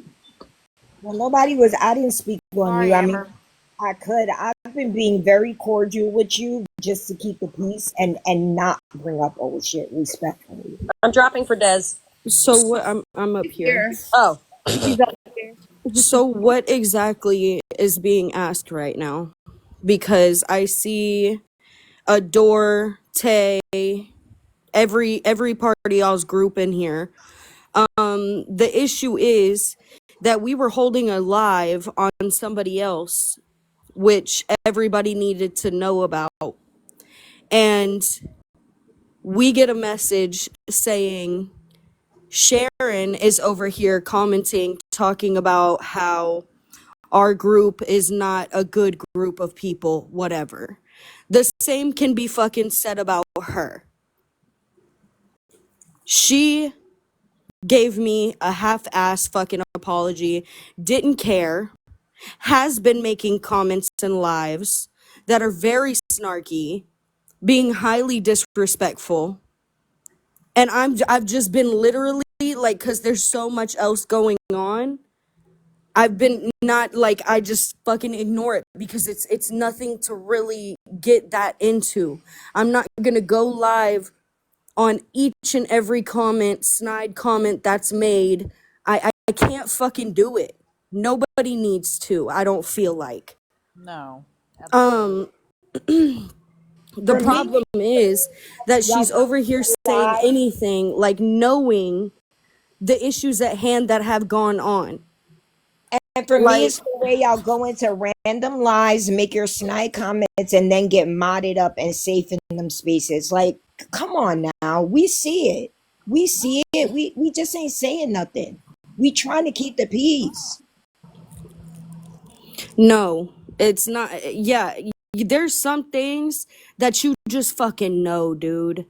Well, I didn't speak on you. I mean, I've been being very cordial with you just to keep the peace and not bring up old shit respectfully. I'm dropping for Des. So what? I'm up here. Oh. So what exactly is being asked right now? Because I see Adore, Tay, every party y'all's group in here. The issue is that we were holding a live on somebody else, which everybody needed to know about. And we get a message saying Sharon is over here commenting, talking about how our group is not a good group of people, whatever. The same can be fucking said about her. She gave me a half-ass fucking apology, didn't care, has been making comments in lives that are very snarky, being highly disrespectful. And I've just been literally like, cause there's so much else going on. I've been not like, I just fucking ignore it because it's nothing to really get that into. I'm not gonna go live on each and every comment, snide comment that's made. I can't fucking do it. Nobody needs to, I don't feel like. No. The problem is that she's over here saying anything, like knowing the issues at hand that have gone on. And for me, it's the way y'all go into random lives, make your snide comments, and then get modded up and safe in them spaces. Like, come on now. We see it. We see it. We just ain't saying nothing. We trying to keep the peace. No, it's not. Yeah, there's some things that you just fucking know, dude.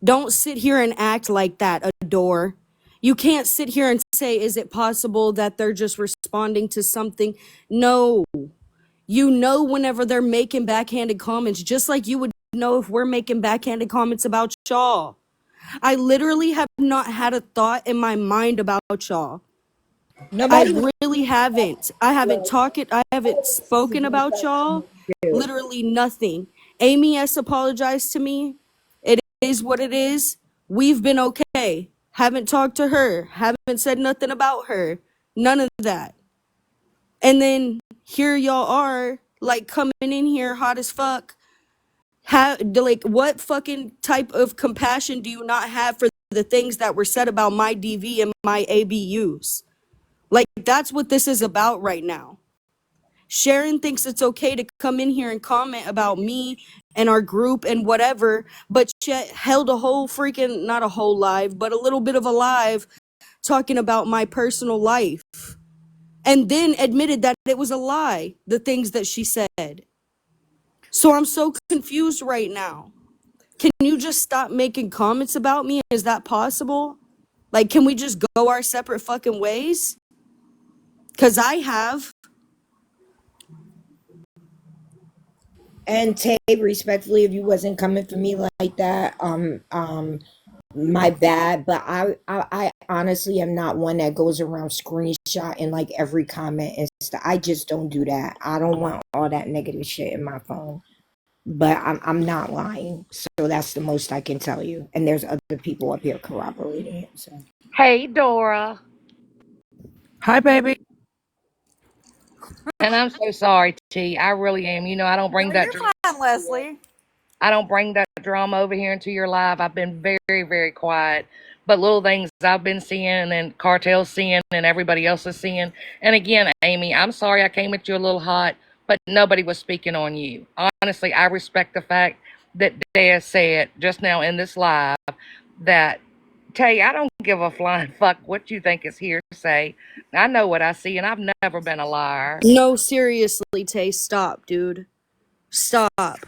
Don't sit here and act like that, Adore. You can't sit here and say, is it possible that they're just responding to something? No. You know whenever they're making backhanded comments, just like you would know if we're making backhanded comments about y'all. I literally have not had a thought in my mind about y'all. I really haven't. I haven't spoken about y'all. Literally nothing. Amy has apologized to me. It is what it is. We've been okay. Haven't talked to her. Haven't said nothing about her. None of that. And then here y'all are, like, coming in here hot as fuck. Like, what fucking type of compassion do you not have for the things that were said about my DV and my ABUs? Like, that's what this is about right now. Sharon thinks it's okay to come in here and comment about me and our group and whatever, but she held a whole freaking, not a whole live, but a little bit of a live talking about my personal life. And then admitted that it was a lie, the things that she said. So I'm so confused right now. Can you just stop making comments about me? Is that possible? Like, can we just go our separate fucking ways? Because I have. And Tay, respectfully, if you wasn't coming for me like that, My bad, but I honestly am not one that goes around screenshotting like every comment and stuff. I just don't do that. I don't want all that negative shit in my phone. But I'm not lying, so that's the most I can tell you. And there's other people up here corroborating it. So Hey, Dora. Hi, baby. And I'm so sorry, T. I really am. You know, I don't bring No, that you're drama. fine, Leslie. I don't bring that drama over here into your life. I've been very, very quiet. But little things I've been seeing and then Cartel's seeing and everybody else is seeing. And again, Amy, I'm sorry I came at you a little hot, but nobody was speaking on you. Honestly, I respect the fact that Dad said just now in this live that, Tay, I don't give a flying fuck what you think is hearsay. I know what I see and I've never been a liar. No, seriously, Tay, stop, dude. Stop.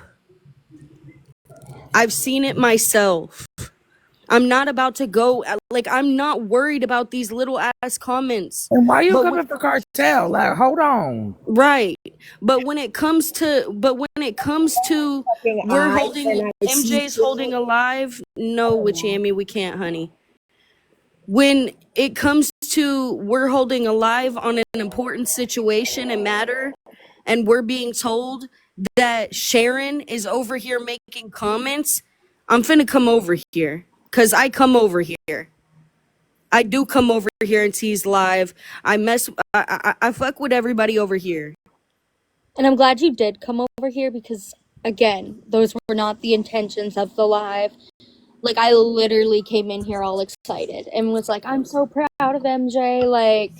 I've seen it myself. I'm not about to go, like, I'm not worried about these little ass comments. And why you But coming for Cartel? Like, hold on. right. But when it comes to, fucking we're eyes holding, and I see MJ's holding alive, no, Witchy Amy, we can't, honey. When it comes to we're holding alive on an important situation and matter, and we're being told that Sharon is over here making comments, I'm finna come over here. Cause I come over here. I do come over here and tease live. I fuck with everybody over here. And I'm glad you did come over here because, again, those were not the intentions of the live. Like, I literally came in here all excited and was like, I'm so proud of MJ. Like,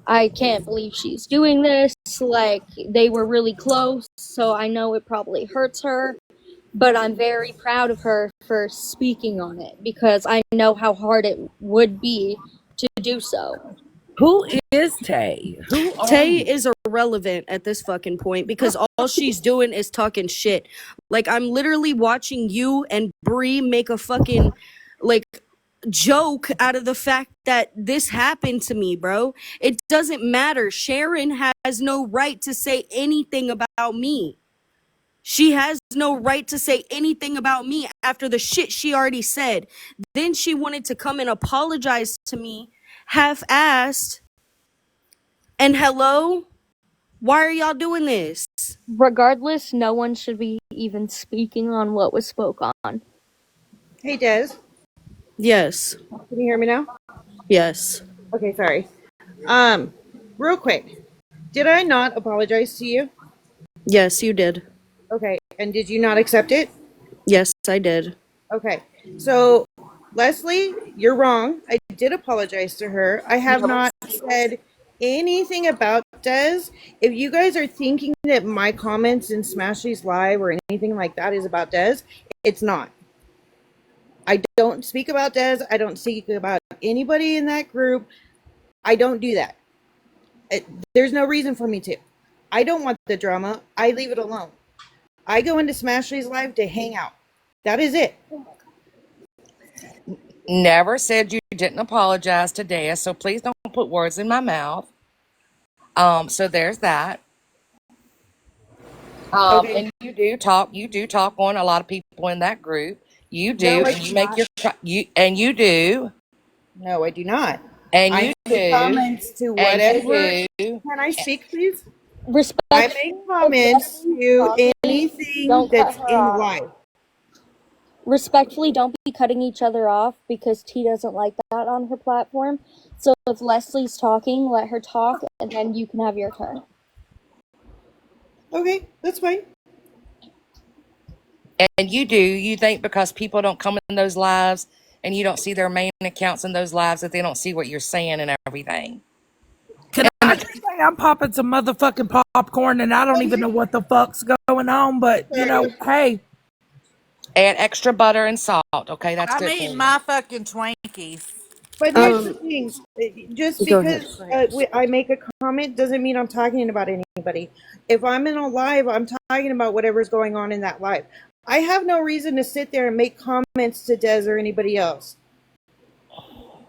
I can't believe she's doing this. Like, they were really close, so I know it probably hurts her. But I'm very proud of her for speaking on it because I know how hard it would be to do so. Who is Tay? Who are Tay you? is irrelevant at this fucking point because all she's doing is talking shit. Like, I'm literally watching you and Bree make a fucking, like, joke out of the fact that this happened to me, bro. It doesn't matter. Sharon has no right to say anything about me. She has no right to say anything about me after the shit she already said. Then she wanted to come and apologize to me, half-assed. And hello? Why are y'all doing this? Regardless, no one should be even speaking on what was spoke on. Hey, Des. Yes. Can you hear me now? Yes. Okay, sorry. Real quick. Did I not apologize to you? Yes, you did. Okay, and did you not accept it? Yes, I did. Okay, so Leslie, you're wrong. I did apologize to her. I have not said anything about Des. If you guys are thinking that my comments in Smashy's Live or anything like that is about Des, it's not. I don't speak about Des. I don't speak about anybody in that group. I don't do that. There's no reason for me to. I don't want the drama. I leave it alone. I go into Smashy's Live to hang out. That is it. Never said you didn't apologize to Dea, so please don't put words in my mouth. So there's that. Okay. And you do talk on a lot of people in that group. You do, No, I and do you make not. you do, No, I do not. and I you make do, comments to and whatever. you do. Can I speak, please? Respect. I make comments to anything Don't cut that's her in off. life. Respectfully, don't be cutting each other off because T doesn't like that on her platform. So if Leslie's talking, let her talk, and then you can have your turn. Okay, that's fine. And you think because people don't come in those lives and you don't see their main accounts in those lives that they don't see what you're saying and everything. Can I just say I'm popping some motherfucking popcorn and I don't even know what the fuck's going on, but you know, hey. Add extra butter and salt, okay? That's I'm good for eating you. my fucking Twinkies. But here's the thing. Just Go ahead. because I make a comment doesn't mean I'm talking about anybody. If I'm in a live, I'm talking about whatever's going on in that live. I have no reason to sit there and make comments to Des or anybody else.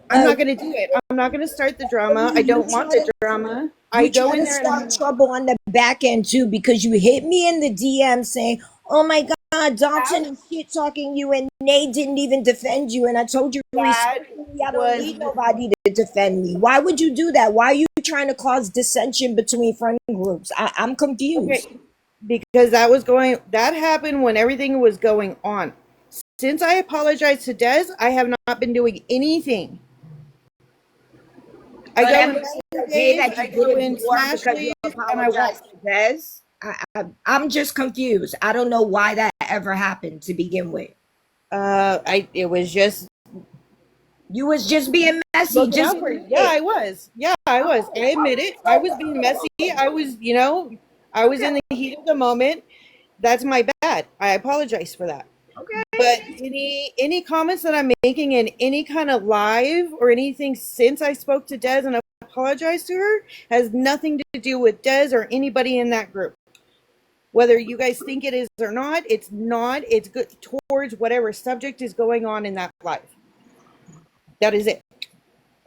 I'm not going to do it. I'm not going to start the drama. I don't want the drama. I You go try in to there start and trouble on the back end too because you hit me in the DM saying, "Oh my Dobson and shit talking you, and they didn't even defend you. And I told you That respectfully, I don't was need nobody to defend me. Why would you do that? Why are you trying to cause dissension between friend groups? I'm confused. okay because that happened when everything was going on. Since I apologized to Des, I have not been doing anything. I But go am in I rain okay days, that I you go did it in before smash because you days, and I walk. apologized to Des? I'm just confused. I don't know why that ever happened to begin with. It was just You was just being messy. looking Just out for admit it. Yeah, it. I was. Yeah, I was. I admit it. I was being messy. I was, I was in the heat of the moment. That's my bad. I apologize for that. Okay. But any comments that I'm making in any kind of live or anything since I spoke to Des and apologized to her has nothing to do with Des or anybody in that group. Whether you guys think it is or not, it's not. It's good towards whatever subject is going on in that live. That is it.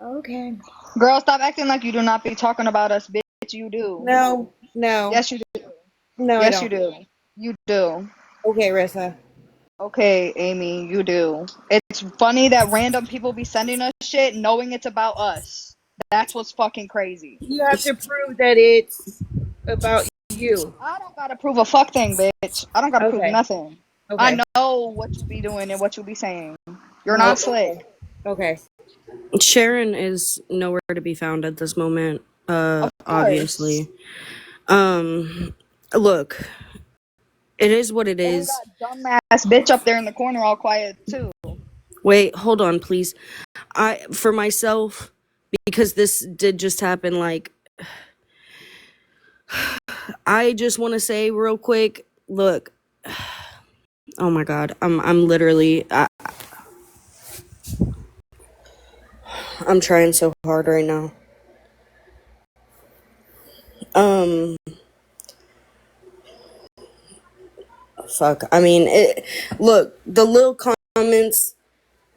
Okay. Girl, stop acting like you do not be talking about us, bitch. You do. No. Yes, you do. No, I Yes, you don't. do. You do. Okay, Rissa. Okay, Amy, you do. It's funny that random people be sending us shit knowing it's about us. That's what's fucking crazy. You have to prove that it's about you. I don't gotta prove a fuck thing, bitch. I don't gotta prove Okay. nothing. Okay. I know what you be doing and what you be saying. You're No, not slick. okay. Sharon is nowhere to be found at this moment. Of course. Obviously. Look, it is what it And we is. got dumbass bitch up there in the corner all quiet too. Wait, hold on, please. For myself, because this did just happen, like, I just want to say real quick, look, oh my God, I'm literally, I'm trying so hard right now. Fuck, I mean, look, the little comments,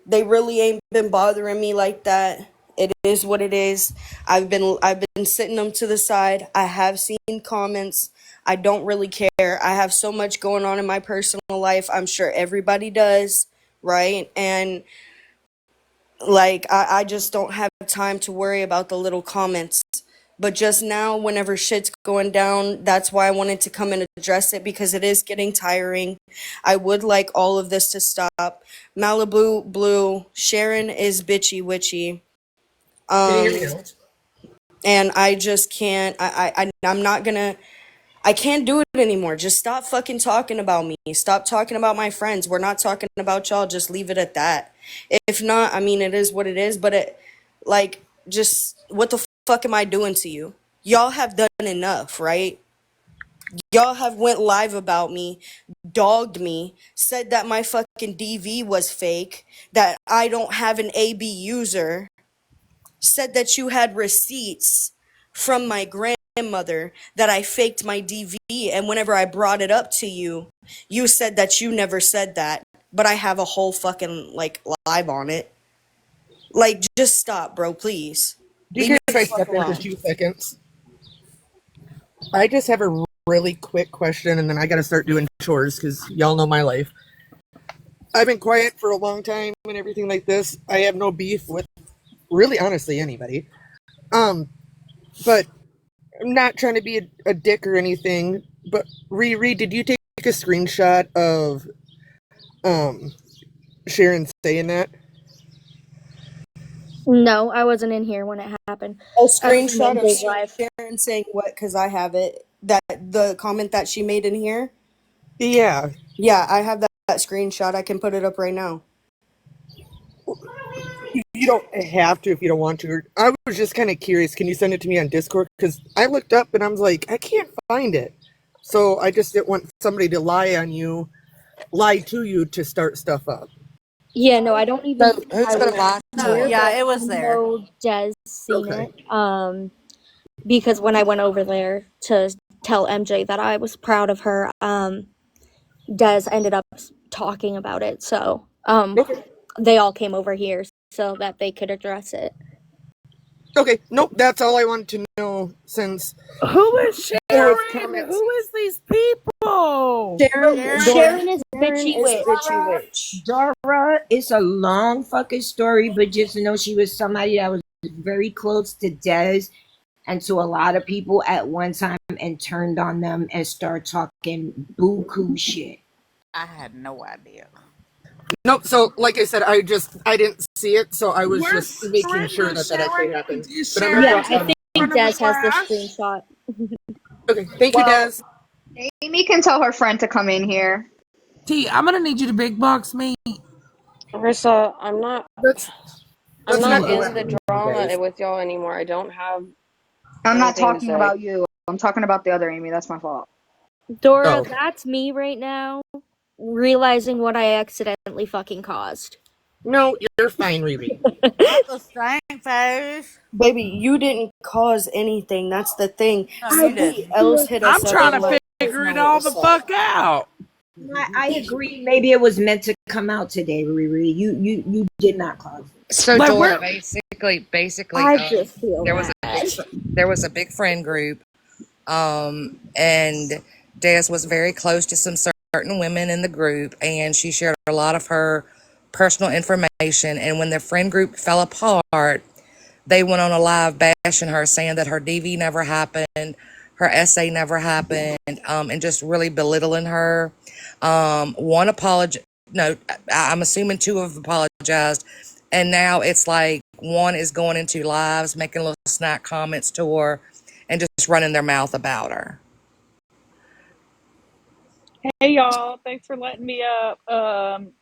they really ain't been bothering me like that. It is what it is. I've been sitting them to the side. I have seen comments. I don't really care. I have so much going on in my personal life. I'm sure everybody does, right? And like I just don't have time to worry about the little comments. But just now, whenever shit's going down, that's why I wanted to come and address it, because it is getting tiring. I would like all of this to stop. Malibu Blue, Sharon is bitchy witchy. Can you hear me now? And I just can't, I'm not gonna, I can't do it anymore. Just stop fucking talking about me. Stop talking about my friends. We're not talking about y'all. Just leave it at that. If not, I mean, it is what it is, but just, what the fuck am I doing to you? Y'all have done enough, right? Y'all have went live about me, dogged me, said that my fucking DV was fake, that I don't have an AB user, said that you had receipts from my grandmother that I faked my DV, and whenever I brought it up to you, you said that you never said that, but I have a whole fucking, like, live on it. Like, just stop, bro, please. Do you Leave care me if the I fuck step in for alone. 2 seconds? I just have a really quick question, and then I gotta start doing chores, because y'all know my life. I've been quiet for a long time and everything like this. I have no beef with, really, honestly, anybody. But I'm not trying to be a dick or anything, but Riri, did you take a screenshot of Sharon saying that? No, I wasn't in here when it happened. A I was in screenshot of MJ's live. Sharon saying what? Because I have it. That the comment that she made in here. Yeah. Yeah, I have that screenshot. I can put it up right now. You don't have to if you don't want to. I was just kind of curious. Can you send it to me on Discord? Because I looked up and I was like, I can't find it. So I just didn't want somebody to lie to you to start stuff up. Yeah, no, I don't even think Who's I gonna was lie No, to there, her? yeah, but it I was there. know Des seen Okay. it. Because when I went over there to tell MJ that I was proud of her, Des ended up talking about it. So, Okay. they all came over here so that they could address it. Okay, nope, that's all I wanted to know since Who is there was Sharon? comments. Who is these people? Sharon is Sharon bitchy is witch. Dora. It's a long fucking story, but just to know she was somebody that was very close to Des and to a lot of people at one time and turned on them and started talking buku shit. I had no idea. Nope, so like I said, I didn't see it, so I was Where's just making Sharon? sure that that actually happened. Is But I'm Sharon gonna Yeah, I think Des has the Flash? screenshot. Okay, thank you, Well, Des. Amy can tell her friend to come in here. T, I'm gonna need you to big box me. Marissa, I'm not Let's in not go the after you drama guys. with y'all anymore. I don't have I'm not anything to talking say. about you. I'm talking about the other Amy. That's my fault. Dora, Oh. that's me right now, realizing what I accidentally fucking caused. No, you're fine, Riri. Not the stank face. Baby, you didn't cause anything. That's the thing. No, you Somebody didn't. else hit I'm us up trying and to let us figure it know all what the was up. fuck out. I agree. Maybe it was meant to come out today, Riri. You did not cause it. So Like, Dora, where- basically, I just feel there was a big friend group, and Des was very close to some certain women in the group, and she shared a lot of her personal information. And when the friend group fell apart, they went on a live bashing her, saying that her DV never happened, her essay never happened, and just really belittling her. One apologized. No, I'm assuming two have apologized, and now it's like one is going into lives, making little snack comments to her, and just running their mouth about her. Hey y'all, thanks for letting me up. I'm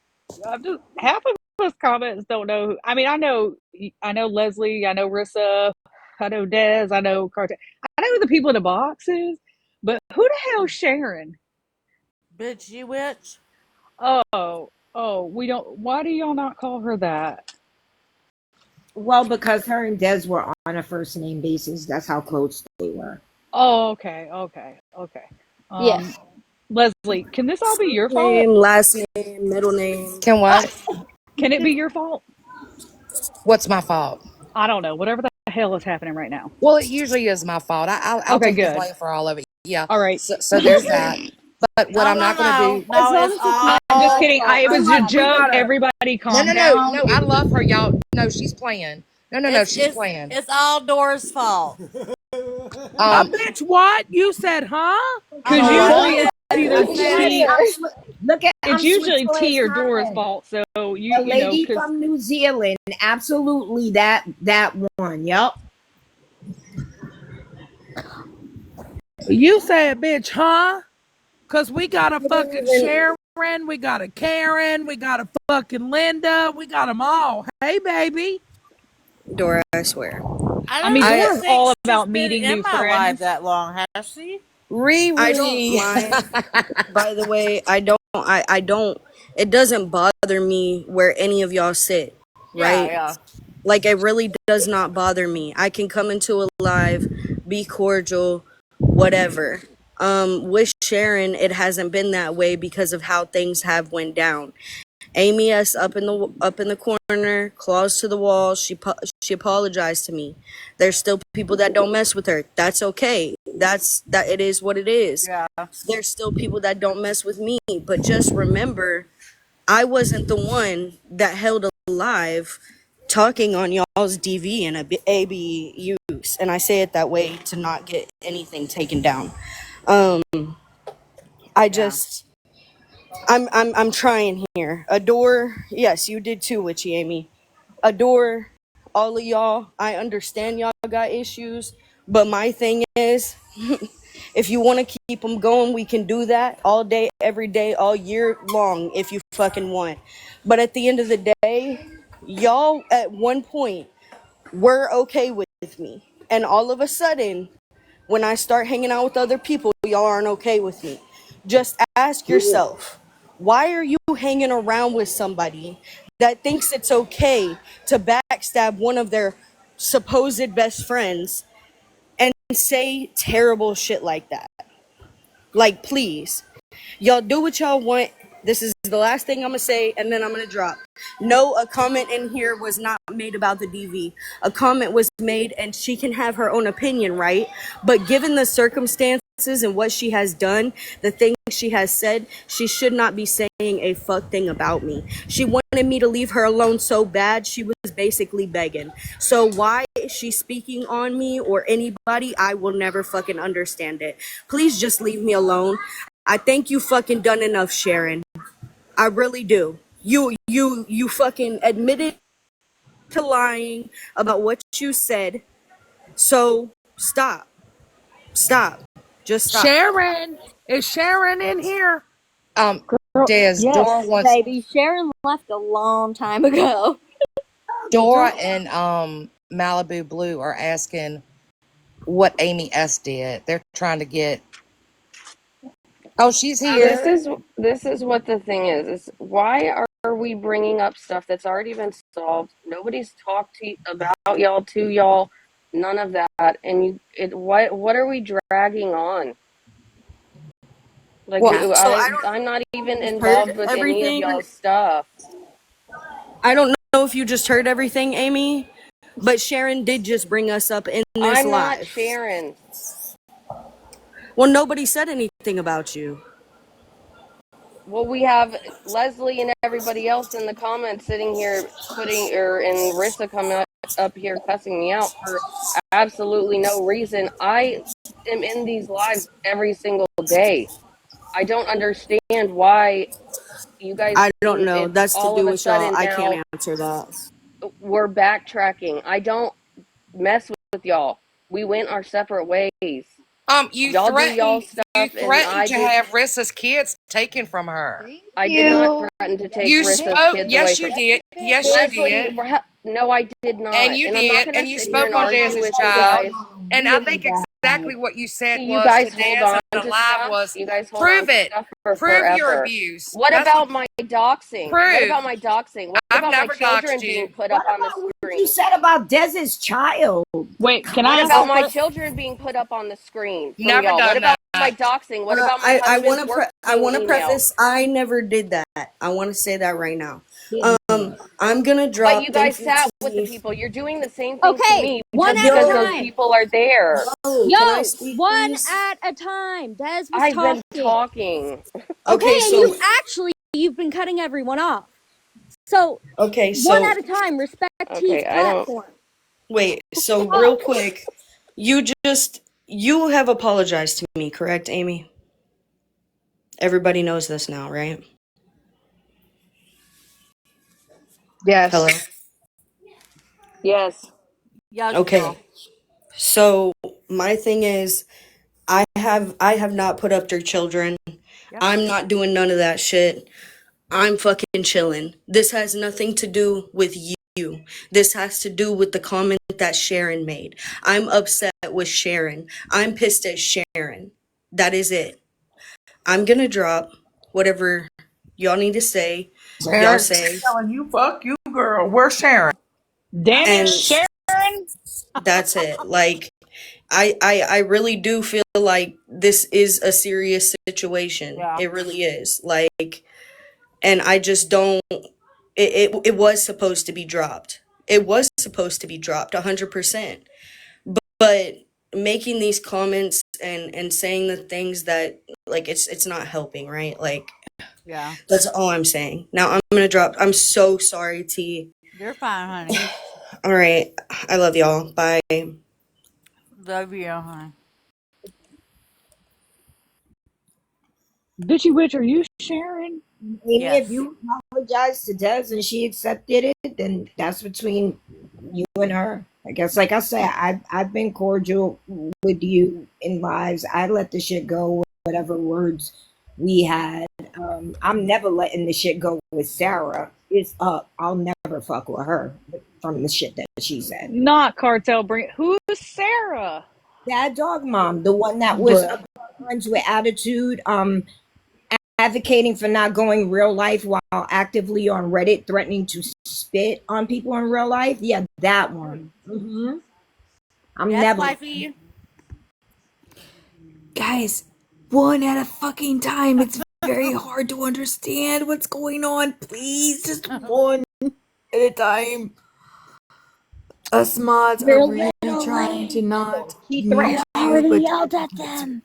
just half of those comments don't know. I know Leslie, I know Rissa, I know Des, I know Carter. I know who the people in the box is, but who the hell's Sharon? Bitch, you witch. We don't. Why do y'all not call her that? Well, because her and Des were on a first name basis. That's how close they were. Oh, okay. Yeah. Leslie, can this all be your fault? Name, last name, middle name. Can what? Can it be your fault? What's my fault? I don't know. Whatever the hell is happening right now. Well, it usually is my fault. I'll Okay, take the good. blame for all of it. Yeah. All right. So there's that. But what I'm not going to do. No, it's all. I'm just kidding. It was a We joke. gotta- Everybody calm No. down. I love her, y'all. No, she's playing. No, she's playing. It's all Dora's fault. Bitch, what? You said, huh? Because usually it's either T. Look at It's usually T or Dora's fault. So The you know, lady 'cause from New Zealand, absolutely that one. Yup. You said, bitch, huh? Cause we got a fucking Sharon, we got a Karen, we got a fucking Linda, we got them all. Hey, baby. Dora, I swear. I mean, Dora's all about meeting in new my life friends. that long, has she? I don't mind. By the way, I don't. It doesn't bother me where any of y'all sit, right? Yeah. Like, it really does not bother me. I can come into a live, be cordial, whatever. With Sharon, it hasn't been that way because of how things have went down. Amy us up in the corner, claws to the wall. She apologized to me. There's still people that don't mess with her. That's okay. That it is what it is. Yeah. There's still people that don't mess with me. But just remember, I wasn't the one that held alive talking on y'all's DV and ABUs, and I say it that way to not get anything taken down. I'm trying here. Adore, yes, you did too, Witchy Amy. Adore, all of y'all. I understand y'all got issues, but my thing is, if you want to keep them going, we can do that all day, every day, all year long, if you fucking want. But at the end of the day, y'all at one point were okay with me, and all of a sudden, when I start hanging out with other people, y'all aren't okay with me. Just ask yourself, why are you hanging around with somebody that thinks it's okay to backstab one of their supposed best friends and say terrible shit like that? Like, please, y'all do what y'all want. This is the last thing I'm gonna say, and then I'm gonna drop. No, a comment in here was not made about the DV. A comment was made, and she can have her own opinion, right? But given the circumstances and what she has done, the things she has said, she should not be saying a fuck thing about me. She wanted me to leave her alone so bad, she was basically begging. So why is she speaking on me or anybody? I will never fucking understand it. Please just leave me alone. I think you fucking done enough, Sharon. I really do. You fucking admitted to lying about what you said. So stop. Stop. Just stop. Sharon, is Sharon in here? Des, Yes, Dora wants baby. Sharon left a long time ago. Dora and Malibu Blue are asking what Amy S did. They're trying to get. Oh, she's here. This is what the thing is why are we bringing up stuff that's already been solved? Nobody's talked about y'all to y'all, none of that. And what are we dragging on? Like, Well, so I'm not even heard involved with any of everything. y'all's stuff. I don't know if you just heard everything, Amy, but Sharon did just bring us up in this I'm live. not Sharon. Well, nobody said anything about you. Well, we have Leslie and everybody else in the comments sitting here and Rissa coming up here cussing me out for absolutely no reason. I am in these lives every single day. I don't understand why you guys. I don't know. It's That's to all do of a with y'all. sudden I now can't answer that. we're backtracking. I don't mess with y'all. We went our separate ways. You Y'all do y'all threatened. stuff, You and threatened I to did. have Rissa's kids taken from her. I did not threaten to take You Rissa's spoke. kids away Yes, from you did. Yes, you Leslie. did. No, I did not. And you And I'm not did. going And to you sit here spoke and on argue Dez's with you child. guys. And I think exactly what you said See, you was guys to hold Dez on and the to live stuff. was You guys hold on prove to it. stuff for Prove your forever. abuse. What That's about my doxing? What prove. about my doxing? What I've about my never children doxed being you. put What up on the about what screen? you said about Dez's child? Wait, can What I ask about a my question? children being put up on the screen from Never y'all? What done about my that. doxing? What about my I husband's want to working I want to email? preface. I never did that. I want to say that right now. Didn't I'm gonna But drop. you guys Thank you, sat with the T. people. You're doing the same thing to Okay, me one just at a because those time. people are there. Yo, can I Yo, speak, one please? at a time. Des was I've been talking. talking. Okay, Okay, so and you've been cutting everyone off. So okay, one so at a time. Respect T's Okay, I don't. platform. wait. So Oh, real quick, you have apologized to me, correct, Amy? Everybody knows this now, right? Yes. Hello. Yes. Yeah, Okay. girl. So my thing is, I have not put up their children. Yep. I'm not doing none of that shit. I'm fucking chilling. This has nothing to do with you. This has to do with the comment that Sharon made. I'm upset with Sharon. I'm pissed at Sharon. That is it. I'm gonna drop whatever y'all need to say. Y'all Sharon, say. telling you, fuck you, girl. Where's Sharon? Damn it, And Sharon! that's it. Like, I really do feel like this is a serious situation. Yeah. It really is. Like, and I just don't. It was supposed to be dropped. It was supposed to be dropped 100%. But making these comments and saying the things that, like, it's not helping, right? Like, Yeah. that's all I'm saying. Now I'm gonna drop. I'm so sorry, T. You're fine, honey. All right. I love y'all. Bye. Love you, honey. Bitchy Witch, are you Sharon? Amy, Yes. if you apologize to Des and she accepted it, then that's between you and her. I guess, like I said, I've been cordial with you in lives. I let the shit go, whatever words we had. I'm never letting the shit go with Sarah. It's up. I'll never fuck with her from the shit that she said. Not Cartel Bring. Who's Sarah? That dog mom, the one that was Bruh. friends with attitude, advocating for not going real life while actively on Reddit threatening to spit on people in real life. Yeah, that one. I'm Yes, never. wifey. Guys, one at a fucking time. It's very hard to understand what's going on. Please, just one at a time. Us mods are You're really little trying to not He mute threatened. I you, already but yelled at them.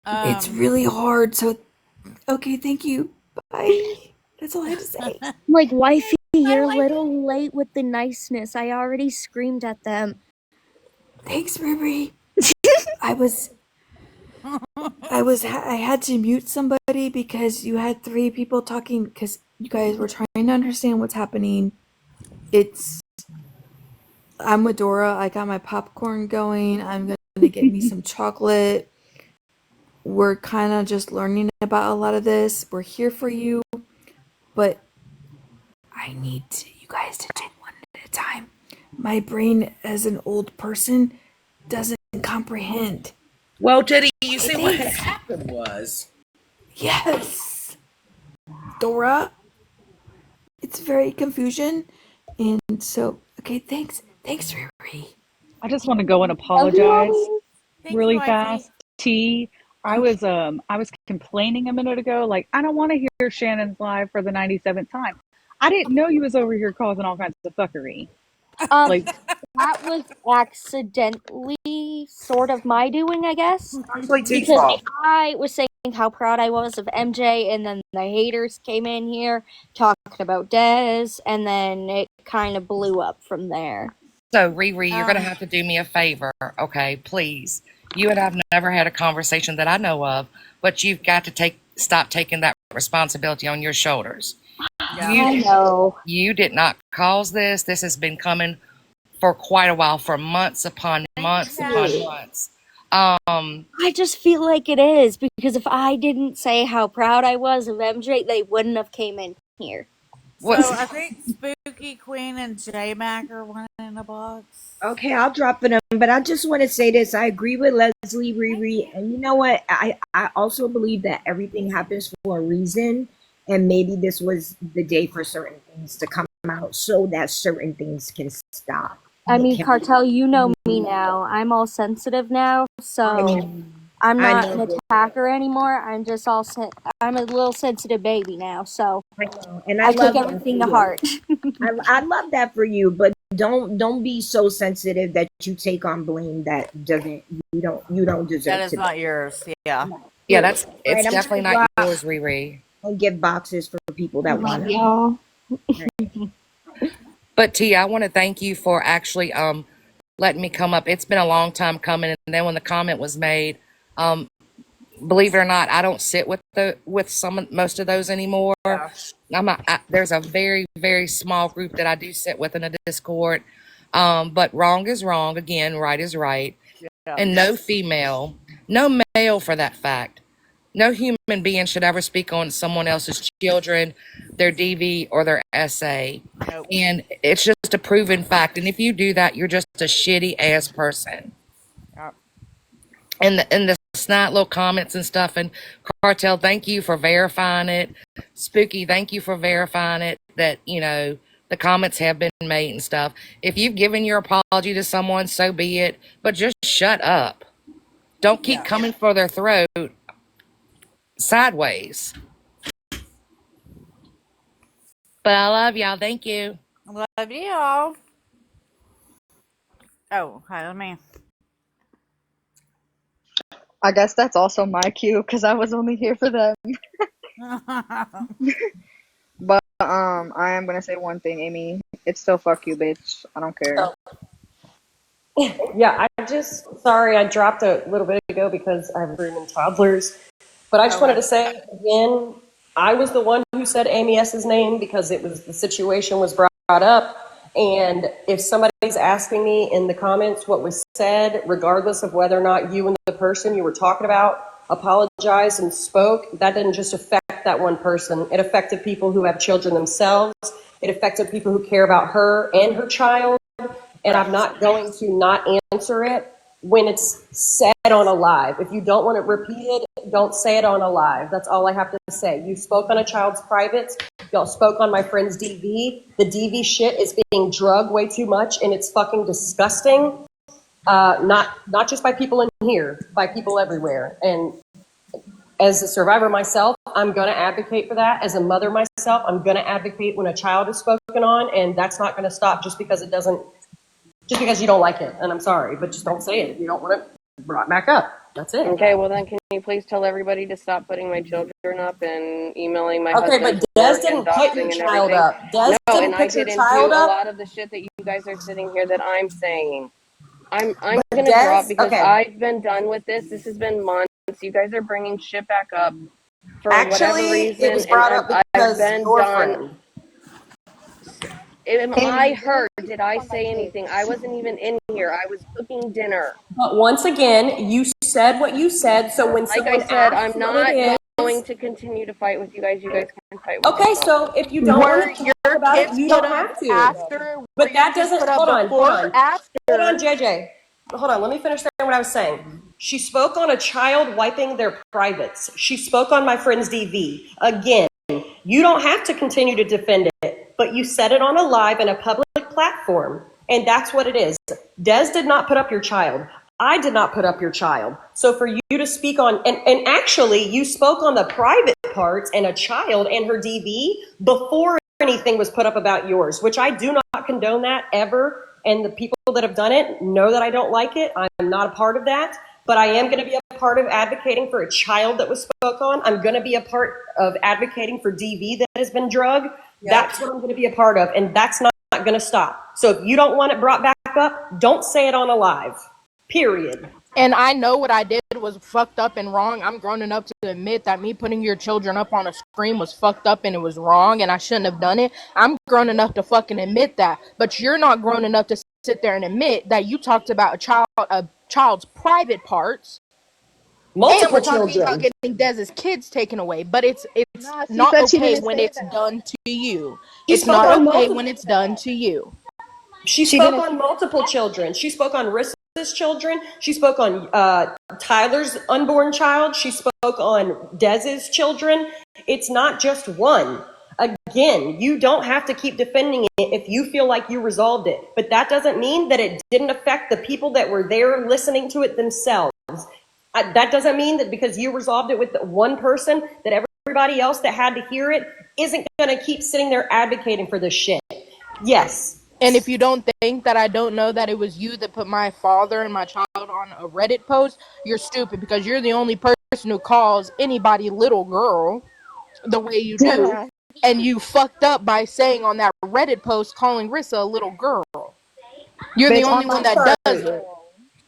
it's really hard. So, okay, thank you. Bye. That's all I had to say. Like, wifey, you're a little late with the niceness. I already screamed at them. Thanks, Riri. I had to mute somebody because you had 3 people talking because you guys were trying to understand what's happening. I'm with Dora. I got my popcorn going. I'm going to get me some chocolate. We're kind of just learning about a lot of this. We're here for you, but I need you guys to take one at a time. My brain, as an old person, doesn't comprehend. Well, Jenny, you see what had Thanks. happened was. Yes, Dora. It's very confusion, and so okay. Thanks, Riri. I just want to go and apologize Thank really you, wifey. fast. T, I was complaining a minute ago, like I don't want to hear Shannon's live for the 97th time. I didn't know you was over here causing all kinds of fuckery. Like That was accidentally sort of my doing, I guess. Actually, T's Because fault. I was saying how proud I was of MJ, and then the haters came in here talking about Dez, and then it kind of blew up from there. So, Riri, you're going to have to do me a favor, okay? Please. You and I've never had a conversation that I know of, but you've got to stop taking that responsibility on your shoulders. I know. You did not cause this. This has been coming for quite a while, for months upon months upon months. I just feel like it is, because if I didn't say how proud I was of MJ, they wouldn't have came in here. So I think Spooky Queen and J-Mac are one in a box. Okay, I'll drop it on, but I just want to say this. I agree with Leslie, Riri, and you know what? I also believe that everything happens for a reason, and maybe this was the day for certain things to come out so that certain things can stop. I mean, Cartel, you know me now. I'm all sensitive now, so I'm not an attacker anymore. I'm just I'm a little sensitive baby now, so And I love take everything to that for heart. you. I love that for you, but don't be so sensitive that you take on blame that you don't deserve. That is to not be. yours. Yeah. Yeah, it's Right, I'm definitely gonna not go yours, Riri. and give boxes for people that want it. But T, I want to thank you for actually letting me come up. It's been a long time coming, and then when the comment was made, believe it or not, I don't sit with most of those anymore. There's a very, very small group that I do sit with in a Discord. But wrong is wrong. Again, right is right. Yeah. And no female, no male for that fact, no human being should ever speak on someone else's children, their DV, or their SA. Nope. And it's just a proven fact. And if you do that, you're just a shitty ass person. Yep. And the snot little comments and stuff. And Cartel, thank you for verifying it. Spooky, thank you for verifying it. That, the comments have been made and stuff. If you've given your apology to someone, so be it. But just shut up. Don't keep coming for their throat sideways. But I love y'all. Thank you. Love you all. Oh, hi, let me. I guess that's also my cue because I was only here for them. But I am gonna say one thing, Amy. It's still fuck you, bitch. I don't care. Yeah, sorry, I dropped a little bit ago because I have room and toddlers. But I just wanted to say again, I was the one who said Amy S's name because the situation was brought up. And if somebody's asking me in the comments what was said, regardless of whether or not you and the person you were talking about apologized and spoke, that didn't just affect that one person. It affected people who have children themselves. It affected people who care about her and her child. And I'm not going to not answer it when it's said on a live. If you don't want it repeated, don't say it on a live. That's all I have to say. You spoke on a child's privates. Y'all spoke on my friend's DV. The DV shit is being drugged way too much, and it's fucking disgusting. Not just by people in here, by people everywhere. And As a survivor myself, I'm going to advocate for that. As a mother myself, I'm going to advocate when a child is spoken on, and that's not going to stop just because it doesn't, just because you don't like it. And I'm sorry, but just don't say it if you don't want it brought back up. That's it. Okay, well then can you please tell everybody to stop putting my children up and emailing my Okay, husband's but Des work didn't and put your doxing and child everything? up. Des No, didn't and I put your didn't child do a up. lot of the shit that you guys are sitting here that I'm saying. I'm But gonna Des, drop because okay. I've been done with this. This has been months. You guys are bringing shit back up for whatever Actually, reason, it was and brought up I've because been your done. friend. Am Amy, I you didn't heard? speak Did I on my say kid. anything? I wasn't even in here. I was cooking dinner. But once again, you said what you said. So when Like I someone said, asks I'm what it not is, going to continue to fight with you guys. You guys can fight with okay. yourself. So if you don't Were want to talk your about it, kids you put don't up have to. after? Were But your that kids doesn't. put up Hold on. Hold before or on. Hold on, after? JJ. Hold on. Let me finish saying what I was saying. She spoke on a child wiping their privates. She spoke on my friend's DV. Again, you don't have to continue to defend it, but you said it on a live and a public platform. And that's what it is. Des did not put up your child. I did not put up your child. So for you to speak on, and actually you spoke on the private parts and a child and her DV before anything was put up about yours, which I do not condone that ever. And the people that have done it know that I don't like it. I'm not a part of that. But I am going to be a part of advocating for a child that was spoke on. I'm going to be a part of advocating for DV that has been drugged. That's what I'm going to be a part of. And that's not going to stop. So if you don't want it brought back up, don't say it on a live. Period. And I know what I did was fucked up and wrong. I'm grown enough to admit that me putting your children up on a screen was fucked up and it was wrong and I shouldn't have done it. I'm grown enough to fucking admit that. But you're not grown enough to sit there and admit that you talked about a child's private parts. And we're Multiple talking about children. getting Dez's kids taken away, but it's Nah, she not said she okay didn't when say it's that. done to you. She It's spoke not on okay multiple. when it's done to you. She She spoke didn't. on multiple children. She spoke on Rissa's children. She spoke on Tyler's unborn child. She spoke on Dez's children. It's not just one. Again, you don't have to keep defending it if you feel like you resolved it. But that doesn't mean that it didn't affect the people that were there listening to it themselves. That doesn't mean that because you resolved it with one person, that everybody else that had to hear it isn't going to keep sitting there advocating for this shit. Yes. And if you don't think that I don't know that it was you that put my father and my child on a Reddit post, you're stupid because you're the only person who calls anybody little girl the way you do. And you fucked up by saying on that Reddit post calling Rissa a little girl. You're the Bitch, only I'm one not that does sorry. it.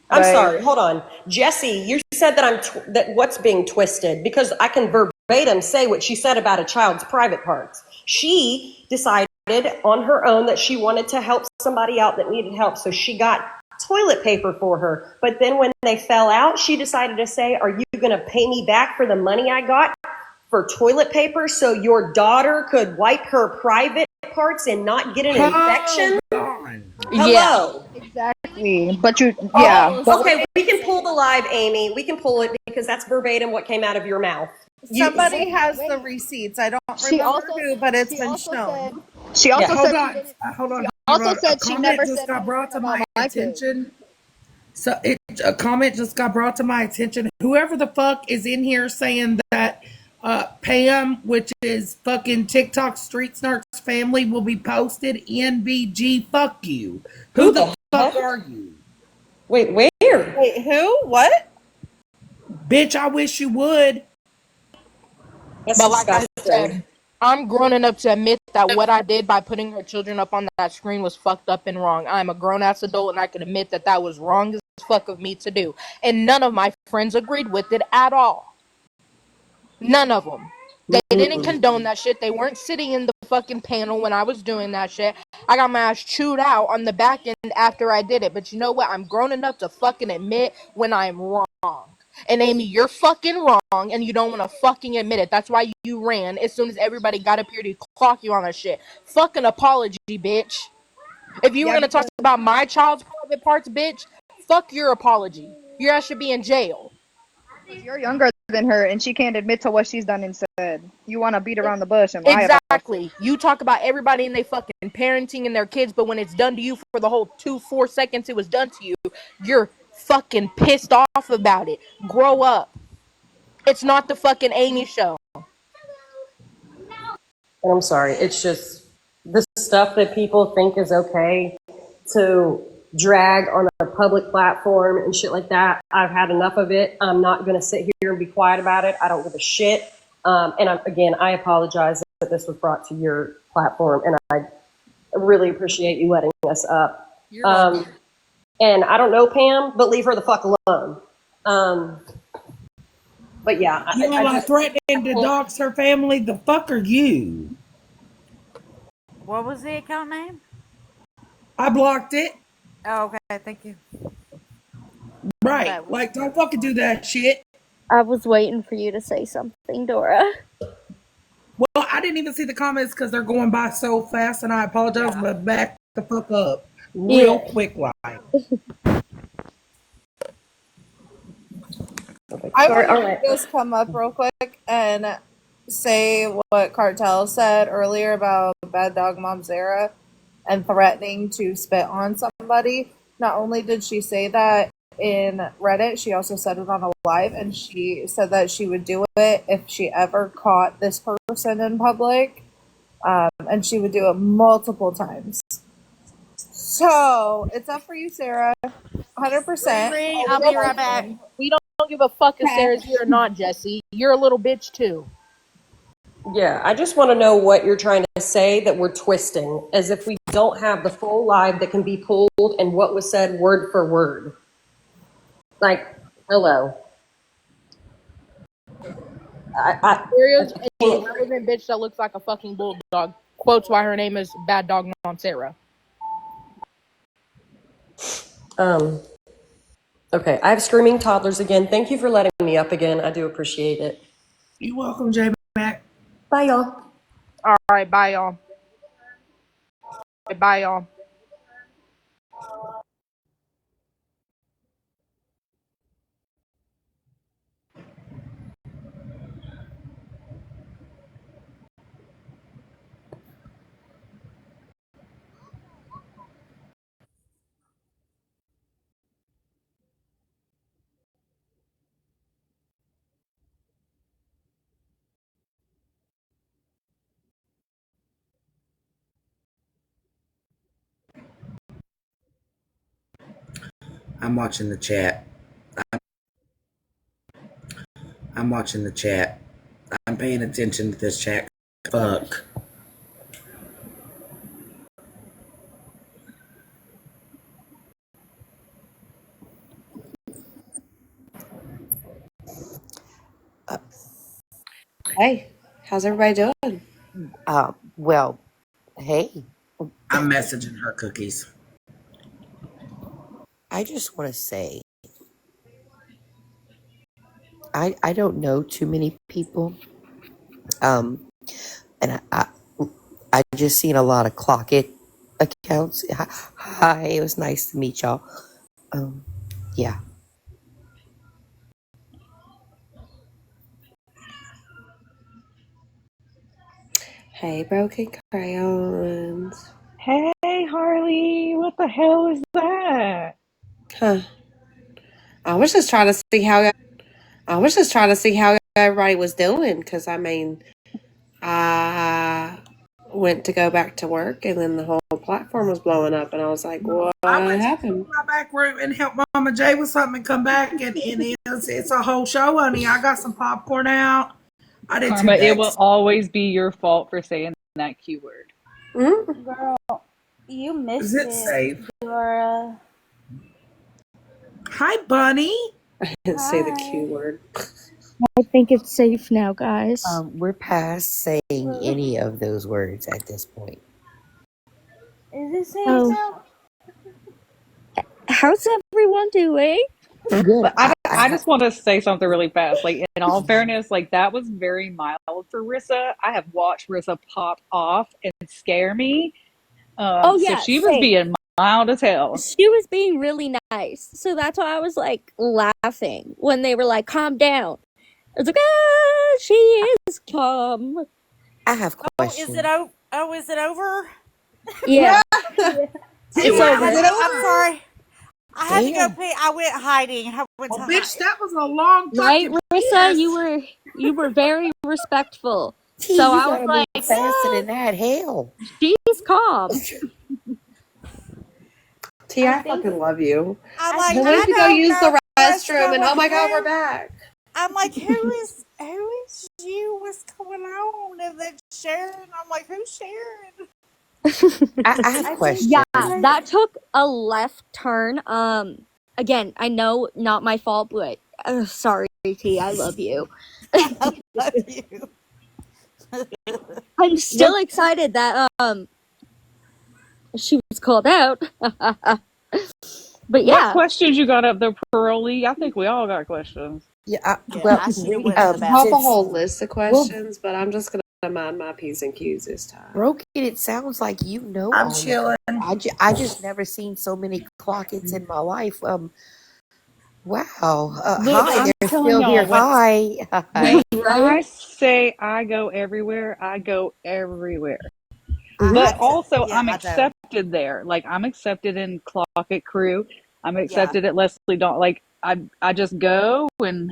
I'm but sorry. Hold on, Jesse. You said that that what's being twisted because I can verbatim say what she said about a child's private parts. She decided on her own that she wanted to help somebody out that needed help, so she got toilet paper for her. But then when they fell out, she decided to say, "Are you going to pay me back for the money I got for toilet paper so your daughter could wipe her private parts and not get an infection?" Yeah. Hello. exactly. But you, yeah. But Okay, we can pull the live, Amy. We can pull it because that's verbatim what came out of your mouth. Somebody has the wait. receipts. I don't She remember also who, but it's she been also shown. said she also Yeah. said Hold she on, didn't. hold on, She hold also on. A said she comment never just said got brought anything to about my my kids. attention. So a comment just got brought to my attention. Whoever the fuck is in here saying that Pam, which is fucking TikTok Street Snarks family, will be posted. NBG, fuck you. Who the fuck are you? Wait, where? Wait, who? What? Bitch, I wish you would. That's But like I disgusting. said, I'm grown enough to admit that what I did by putting her children up on that screen was fucked up and wrong. I'm a grown ass adult and I can admit that that was wrong as fuck of me to do. And none of my friends agreed with it at all. None of them. They didn't condone that shit. They weren't sitting in the fucking panel when I was doing that shit. I got my ass chewed out on the back end after I did it. But you know what? I'm grown enough to fucking admit when I'm wrong. And Amy, you're fucking wrong and you don't want to fucking admit it. That's why you ran as soon as everybody got up here to clock you on that shit. Fucking apology, bitch. If you were Yeah, going to talk because about my child's private parts, bitch, fuck your apology. Your ass should be in jail. you're younger than her and she can't admit to what she's done and said. You want to beat around the bush and lie about Exactly. You talk about everybody and they fucking parenting and their kids, but when it's done to you for the whole 4 seconds it was done to you, you're fucking pissed off about it. Grow up. It's not the fucking Amy show. And I'm sorry, it's just the stuff that people think is okay to drag on a public platform and shit like that. I've had enough of it. I'm not going to sit here and be quiet about it. I don't give a shit. Again, I apologize that this was brought to your platform, and I really appreciate you letting us up. And I don't know Pam, but leave her the fuck alone. But yeah, I threatening to dox her family. The fuck are you? What was the account name? I blocked it. Oh, okay, thank you. Right, like don't fucking do that shit. I was waiting for you to say something, Dora. Well, I didn't even see the comments because they're going by so fast, and I apologize, but back the fuck up real quick, like. I want to just come up real quick and say what Cartel said earlier about Bad Dog Mom Zara and threatening to spit on somebody. Not only did she say that in Reddit, she also said it on a live, and she said that she would do it if she ever caught this person in public, and she would do it multiple times. So it's up for you, Sarah. 100%. I'll be right back. We don't give a fuck if Sarah's here or not, Jesse. You're a little bitch too. Yeah, I just want to know what you're trying to say that we're twisting, as if we don't have the full live that can be pulled and what was said word for word. Like, hello. Sarah's a relevant bitch that looks like a fucking bulldog. Quotes why her name is Bad Dog Mom Sarah. Okay, I have screaming toddlers again. Thank you for letting me up again. I do appreciate it. You're welcome, J Mac. Bye, y'all. All right, bye, y'all. Bye, y'all. I'm watching the chat. I'm watching the chat. I'm paying attention to this chat. Fuck. Hey, how's everybody doing? Well, hey. I'm messaging her cookies. I just want to say, I don't know too many people, and I just seen a lot of Clock It accounts. Hi, it was nice to meet y'all. Yeah. Hey, Broken Crayons. Hey, Harley, what the hell is that? Huh. I was just trying to see how everybody was doing, because I mean, I went to go back to work, and then the whole platform was blowing up, and I was like, what happened? My back room and help Mama J with something and come back, and it's a whole show, honey. I got some popcorn out. I did Karma, it will always be your fault for saying that Q word. Girl, you missed Is it safe? Dora. Hi, Bunny. I didn't say the Q word. I think it's safe now, guys. We're past saying any of those words at this point. Is it safe Oh. now? How's everyone doing? Good. But I just want to say something really fast. Like, in all fairness, like, that was very mild for Rissa. I have watched Rissa pop off and scare me. Oh, yeah, So she was same. being mild as hell. She was being really nice. So that's why I was like laughing when they were like, calm down. I was like, ah, she is calm. I have questions. Is it over? Yeah. I'm sorry. I had to go Damn. pee. I went hiding. I went Well, to bitch, hide. that was a long Right, fucking Marissa? piss. You were very respectful. T, So you I was gotta move like, faster than that. Hell. she's calm. T, I I think fucking love you. I'm I like, We think went I to go don't use know the what's restroom, and going. oh my god, we're Who? back. I'm like, who is you? What's going on? And then Sharon. I'm like, who's Sharon? I have a I think question. yeah, that took a left turn. Again, I know not my fault, but sorry, T. I love you. I love you. I'm still excited that she was called out. But What yeah, questions you got up there, Pearlie? I think we all got questions. Yeah, Yeah, well, I should have we, went to the I have a bathroom. since whole list of well, questions, but I'm just gonna mind my P's and Q's this time. Broken, it sounds like you know I'm all of chilling. them. I just never seen so many clockets in my life. Wow. Look, Hi, I'm they're telling still here. y'all, Hi. when right? I say I go everywhere, I go everywhere. I But also, yeah, I'm I don't. accepted there. Like, I'm accepted in Clocket Crew. I'm Yeah, accepted at Leslie Dawn. Like, I just go and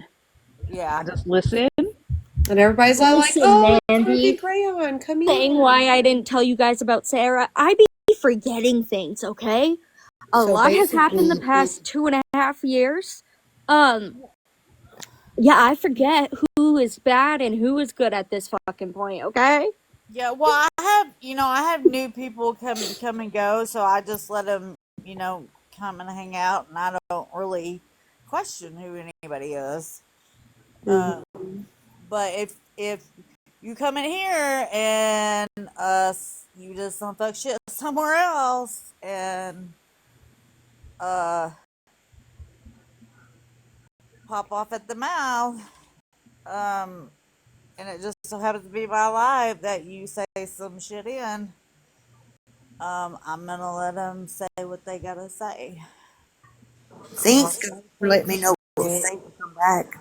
yeah. I just listen. And everybody's all like, Listen, "Oh, Ruby Mandy, Crayon, come saying here." why I didn't tell you guys about Sarah, I be forgetting things, okay? A So lot has happened the basically, past 2.5 years. Yeah, I forget who is bad and who is good at this fucking point, okay? Yeah, well, I have new people come and go, so I just let them, come and hang out, and I don't really question who anybody is. Mhm. But if you come in here and you just don't fuck shit somewhere else, and uh, pop off at the mouth, and it just so happens to be my life that you say some shit in, I'm gonna let them say what they gotta say. thanks Thanks God for for letting me letting me know it know was it. safe to come back.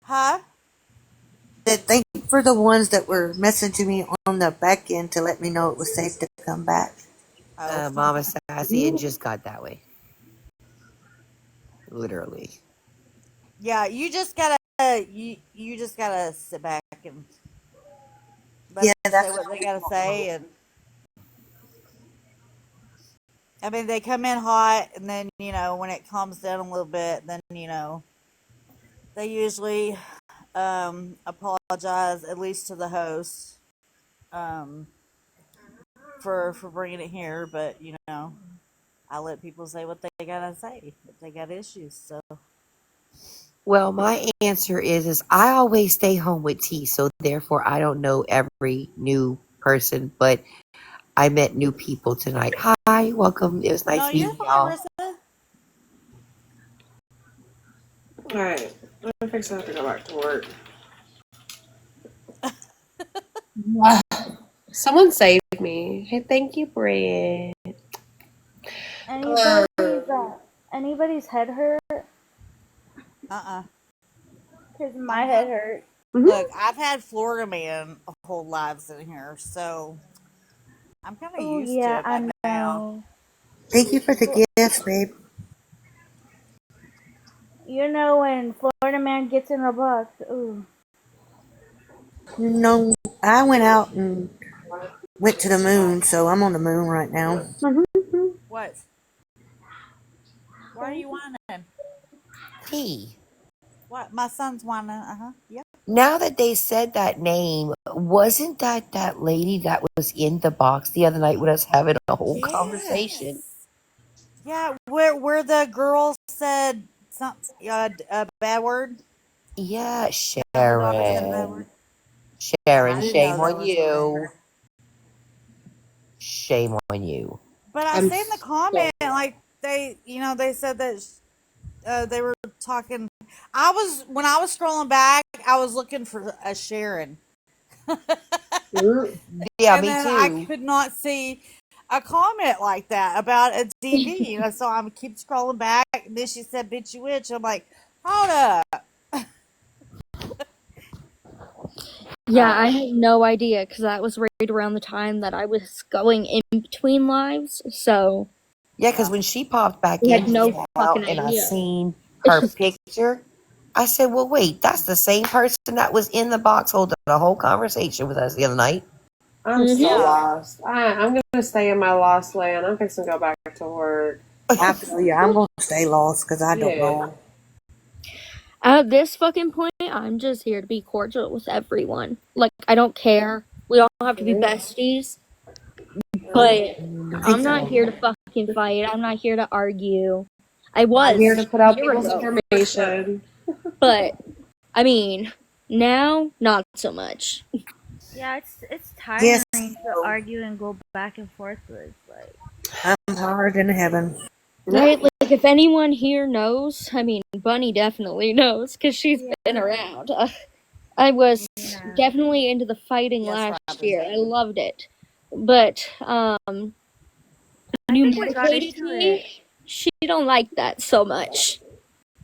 Huh? Thank you for the ones that were messaging me on the back end to let me know it was safe to come back. Oh. Mama Sassy, it just got that way. Literally. Yeah, you just gotta sit back and let Yeah, them say that's what they gotta say, and I mean they come in hot, and then when it calms down a little bit, then they usually apologize at least to the host um for bringing it here, but I let people say what they gotta say if they got issues. So Well, my answer is I always stay home with T, so therefore I don't know every new person, but I met new people tonight. Hi, welcome. It was no, nice you're meeting fine, y'all. Rissa. All right, I'm fixing to have to go back to work. Someone saved me. Hey, thank you, Brad. Anybody's head hurt? Uh-uh. Because my head hurt. Look, I've had Florida man whole lives in here, so I'm kind of Oh used to yeah, it by I now. know. Thank you for the gift, babe. You know when Florida man gets in a box, ooh. No, I went out and went to the moon, so I'm on the moon right now. What? Why are you whining? T. What? My son's whining. Yep. Now that they said that name, wasn't that lady that was in the box the other night with us having a whole conversation? Yeah, where the girl said some a bad word. Yeah, The dog said a bad word. Sharon. Yeah, Sharon, I didn't know shame that on was really you. her. Shame on you. But I I'm seen the comment like they said that they were talking. When I was scrolling back, I was looking for a Sharon. Yeah, And me then I too. could not see a comment like that about a DV. So I keep scrolling back. And then she said, "Bitch, you witch." I'm like, hold up. Yeah, I had no idea because that was right around the time that I was going in between lives. So Yeah, because when she popped back We had into no the fucking out and I idea. seen her picture, I said, well, wait, that's the same person that was in the box holding a whole conversation with us the other night. I'm so Yeah. lost. I'm gonna stay in my lost land. I'm fixing to go back to work. I feel you. I'm gonna stay lost because I don't Yeah. know. At this fucking point, I'm just here to be cordial with everyone. Like, I don't care. We all have to be besties. But I'm not here to fucking fight. I'm not here to argue. I I'm was here to put out a year people's ago, for sure. information. But I mean, now not so much. Yeah, it's Yes. tiring to argue and go back and forth with. Like, I'm hard in heaven. Right? Like, if anyone here knows, I mean, Bunny definitely knows because she's been around. I was definitely into the fighting last year. I loved it. But the new think we got medicated into me, she don't like that so much.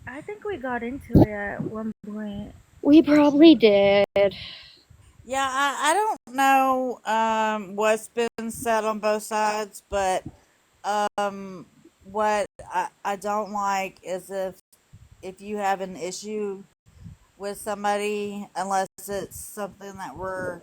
I think we got into it at one point. We probably did. Yeah, I don't know what's been said on both sides, but what I don't like is if you have an issue with somebody, unless it's something that we're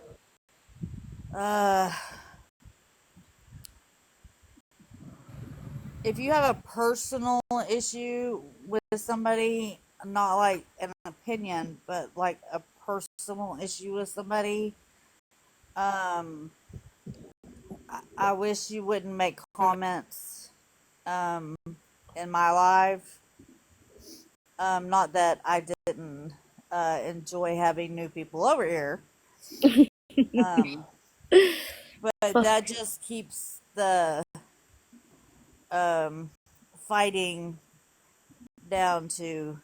if you have a personal issue with somebody, not like an opinion, but like a personal issue with somebody, I wish you wouldn't make comments in my live. Not that I didn't enjoy having new people over here, but that just keeps the fighting down to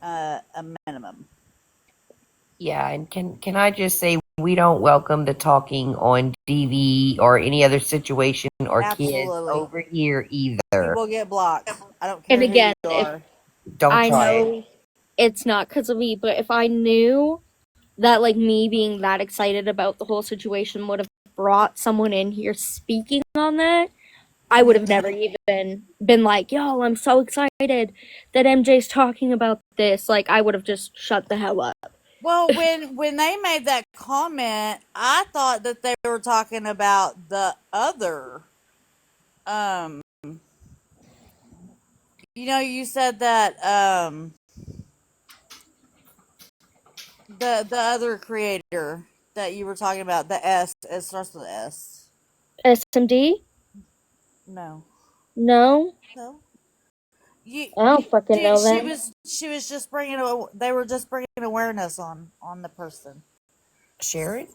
a minimum. Yeah, and can I just say we don't welcome the talking on DV or any other situation or kids Absolutely. over here either. People get blocked. I don't care And again, who you if are. Don't I try it. know it's not because of me, but if I knew that like me being that excited about the whole situation would have brought someone in here speaking on that, I would have never even been like, yo, I'm so excited that MJ's talking about this. Like, I would have just shut the hell up. Well, when they made that comment, I thought that they were talking about the other. You said that the other creator that you were talking about, the S, it starts with S. SMD? No. No? No. I don't fucking know She them. was just they were just bringing awareness on the person. Sharon?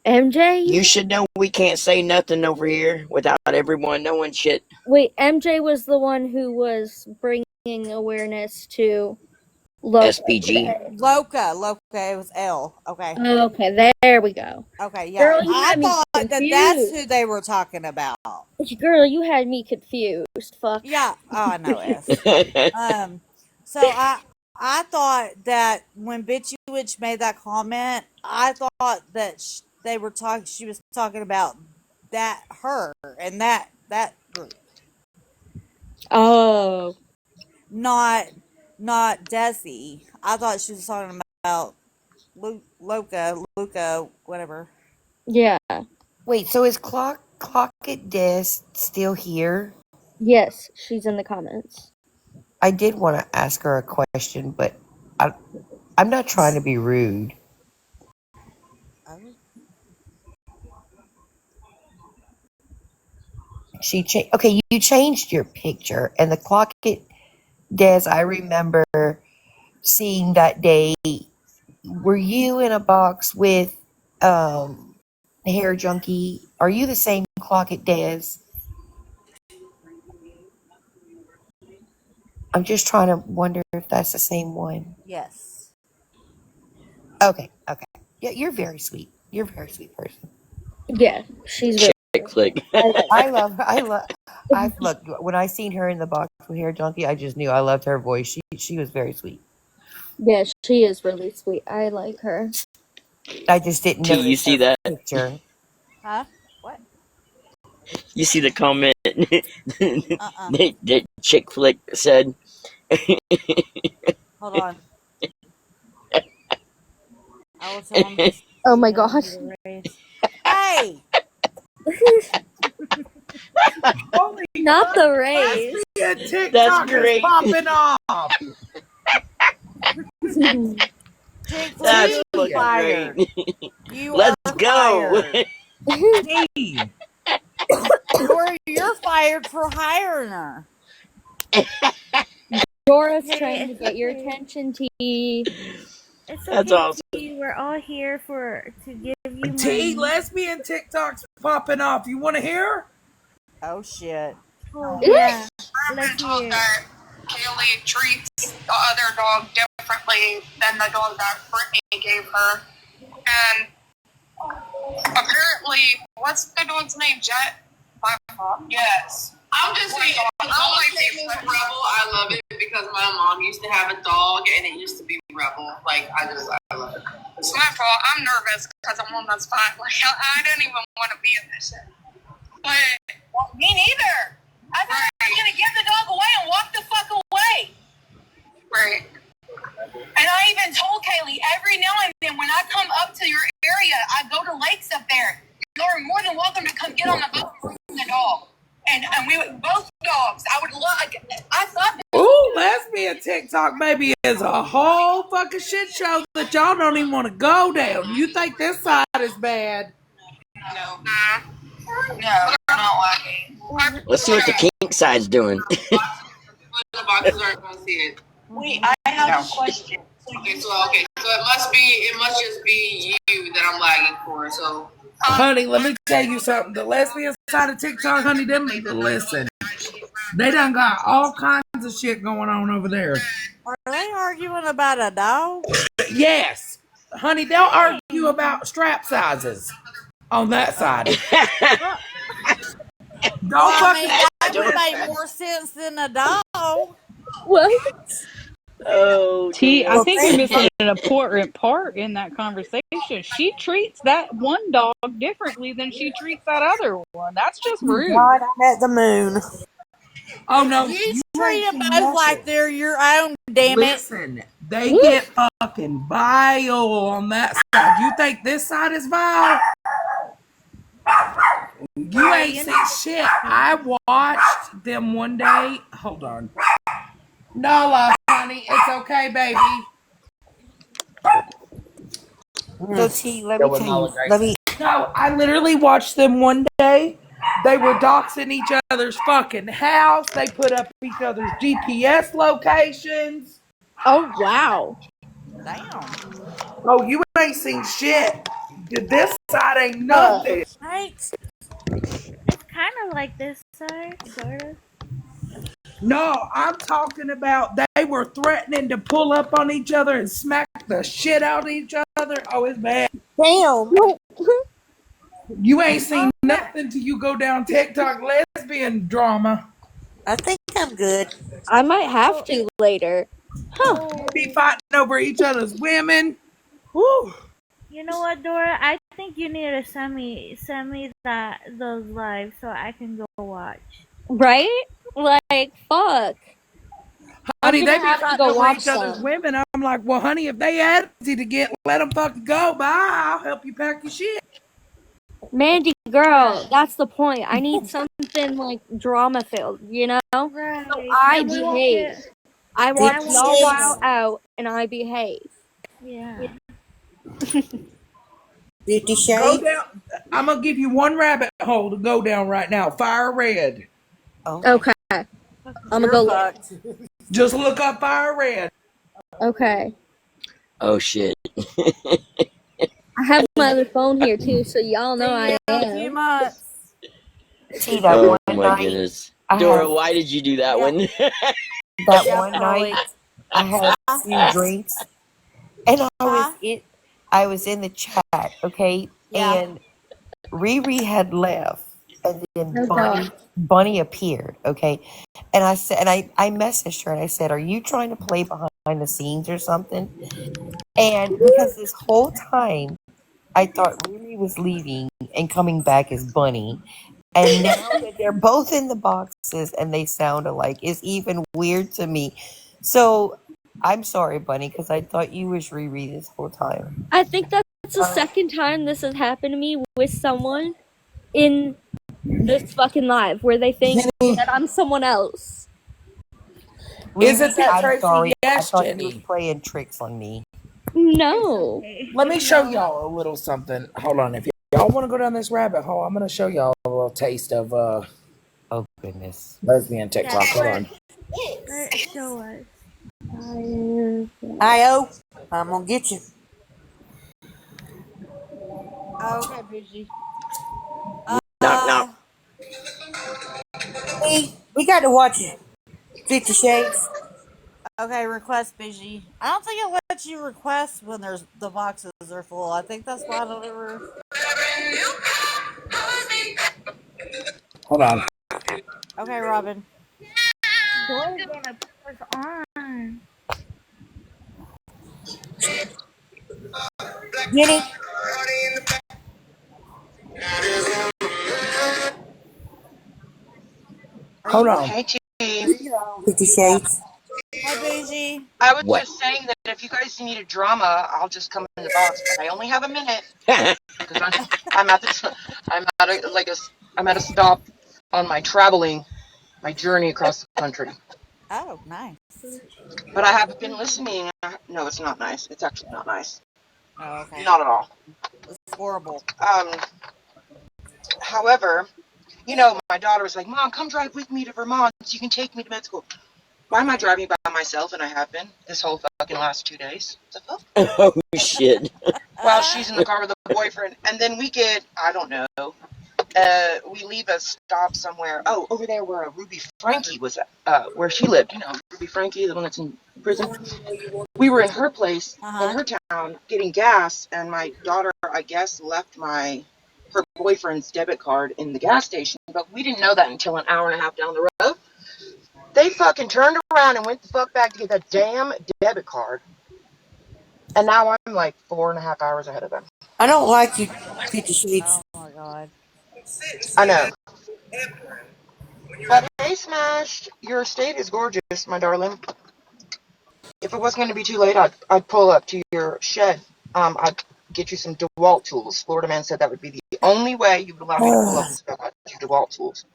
MJ? You should know we can't say nothing over here without everyone knowing shit. Wait, MJ was the one who was bringing awareness to Loca. SPG. Loca, it was L. Okay. Okay, there we go. Okay, yeah. Girl, you I had me thought that that's confused. who they were talking about. Girl, you had me confused. Fuck. Yeah. Oh, I know S. So I thought that when Bitchy Witch made that comment, I thought that she was talking about her and that group. Oh. Not Desi. I thought she was talking about Luca, whatever. Yeah. Wait, so is Clock It Des still here? Yes, she's in the comments. I did want to ask her a question, but I'm not trying to be rude. Okay, you changed your picture, and the Clock It Des I remember seeing that day. Were you in a box with Hair Junkie? Are you the same Clock It Des? I'm just trying to wonder if that's the same one. Yes. Okay. Yeah, you're very sweet. You're a very sweet person. Yeah, she's really Click. I love look, when I seen her in the box with Hair Junkie, I just knew I loved her voice. She was very sweet. Yeah, she is really sweet. I like her. I just didn't T, notice you see her that? picture. Huh? What? You see the comment the chick flick said. Hold on. I will tell him this. Oh my gosh. Hey! Holy Not fuck, the race. lesbian That's TikTok is great. popping off. Chick flick, That's you fucking fired. great. You Let's are go. fired. T. Or you're fired for hiring her. Dora's Hey, trying to it's get your okay. attention, T. It's That's okay, awesome. T. We're all here to give you T, money. lesbian TikTok's popping off. You want to hear? Oh shit. Oh yeah. Let's hear. That Kaylee treats the other dog differently than the dog that Brittany gave her. And apparently, what's the dog's name? Jet? Yes. I'm just saying, I don't like being Rebel. I love it because my mom used to have a dog and it used to be Rebel. Like, I love it. It's my fault. I'm nervous because I'm almost 5. Like, I don't even want to be in this shit. But me neither. I thought I was gonna give the dog away and walk the fuck away. Right. And I even told Kaylee every now and then when I come up to your area, I go to lakes up there. You're more than welcome to come get on the boat and bring the dog. And we would, both dogs. I would love. I thought. Ooh, lesbian TikTok baby is a whole fucking shit show that y'all don't even want to go down. You think this side is bad? No. No, they're not lagging. Let's see what the kink side's doing. The boxes aren't gonna see it. Wait, I have a question. Okay, so it must just be you that I'm lagging for. So, Honey, let me tell you something. The lesbian side of TikTok, honey, them need to listen. They done got all kinds of shit going on over there. Are they arguing about a dog? Yes. Honey, they'll argue about strap sizes on that side. Don't fucking. That would make more sense than a dog. What? Oh, T, I damn. think you're missing an important part in that conversation. She treats that one dog differently than she treats that other one. That's just rude. God, I'm at the moon. Oh no, You treat them both like they're your own, damn it. Listen, they get fucking vile on that side. You think this side is vile? You ain't seen shit. I watched them one day. Hold on. Nala, honey, it's okay, baby. So T, let me tell you. No, I literally watched them one day. They were doxing each other's fucking house. They put up each other's GPS locations. Oh wow. Damn. Oh, you ain't seen shit. This side ain't nothing. Right? It's kind of like this side, sort of. No, I'm talking about they were threatening to pull up on each other and smack the shit out of each other. Oh, it's bad. Damn. You ain't seen nothing till you go down TikTok lesbian drama. I think I'm good. I might have to later. Huh. They be fighting over each other's women. Woo. You know what, Dora? I think you need to send me those live so I can go watch. Right? Like, fuck. Honey, they be have to fighting go over watch each other's some. women. I'm like, well, honey, if they had to get, let them fucking go. Bye. I'll help you pack your shit. Mandy, girl, that's the point. I need something like drama filled, you know? Right. So I Then we won't behave. get- I watch I won't y'all get- wild out and I behave. Yeah. 50 Go Shades? down. I'm going to give you one rabbit hole to go down right now. Fire Red. Okay. I'm gonna go look. Just look up Fire Red. Okay. Oh, shit. I have my other phone here too, so y'all know I am. months. See that Oh, one my night? goodness. I Dora, had- why did you do that one? That one night, I had a few drinks, and I was in the chat, okay, and Riri had left, and then Bunny appeared, okay, and I said, and I messaged her and I said, "Are you trying to play behind the scenes or something?" And because this whole time I thought Riri was leaving and coming back as Bunny. And now that they're both in the boxes and they sound alike is even weird to me. So I'm sorry, Bunny, because I thought you was Riri this whole time. I think that's the second time this has happened to me with someone in this fucking live where they think that I'm someone else. Isn't Riri, that I'm Tracy? sorry. I Yes, thought you was Jenny. playing tricks on me. No. Let me show y'all a little something. Hold on. If y'all want to go down this rabbit hole, I'm going to show y'all a little taste of oh goodness, lesbian TikTok. Hold on. Show us. Hi-oh. I'm gonna get you. Okay, Bougie. Knock knock. We got to watch 50 Shades. Okay, request Bougie. I don't think it lets you request when the boxes are full. I think that's why I don't ever. Hold on. Okay, Robin. Dora's gonna put us on. Jenny. Hold on. Hey, team. 50 Shades. Hi, Bougie. I was What? just saying that if you guys need a drama, I'll just come in the box. But I only have a minute because I'm at the I'm at a stop on my my journey across the country. Oh, nice. But I have been listening. No, it's not nice. It's actually not nice. Oh, okay. Not at all. It's horrible. However, my daughter was like, "Mom, come drive with me to Vermont so you can take me to med school." Why am I driving by myself? And I have been this whole fucking last 2 days. What the fuck? Oh shit. Well, she's in the car with a boyfriend, and then we get, I don't know, we leave a stop somewhere. Oh, over there where Ruby Frankie was at, where she lived. Ruby Frankie, the one that's in prison. We were in her place, in her town, getting gas, and my daughter, I guess, left her boyfriend's debit card in the gas station, but we didn't know that until an hour and a half down the road. They fucking turned around and went the fuck back to get the damn debit card. And now I'm like 4.5 hours ahead of them. I don't like you, 50 Shades. Oh my god. I know. But hey, Smashed, your estate is gorgeous, my darling. If it wasn't going to be too late, I'd pull up to your shed. I'd get you some DeWalt tools. Florida Man said that would be the only way you would allow me to pull up and spell out your DeWalt tools.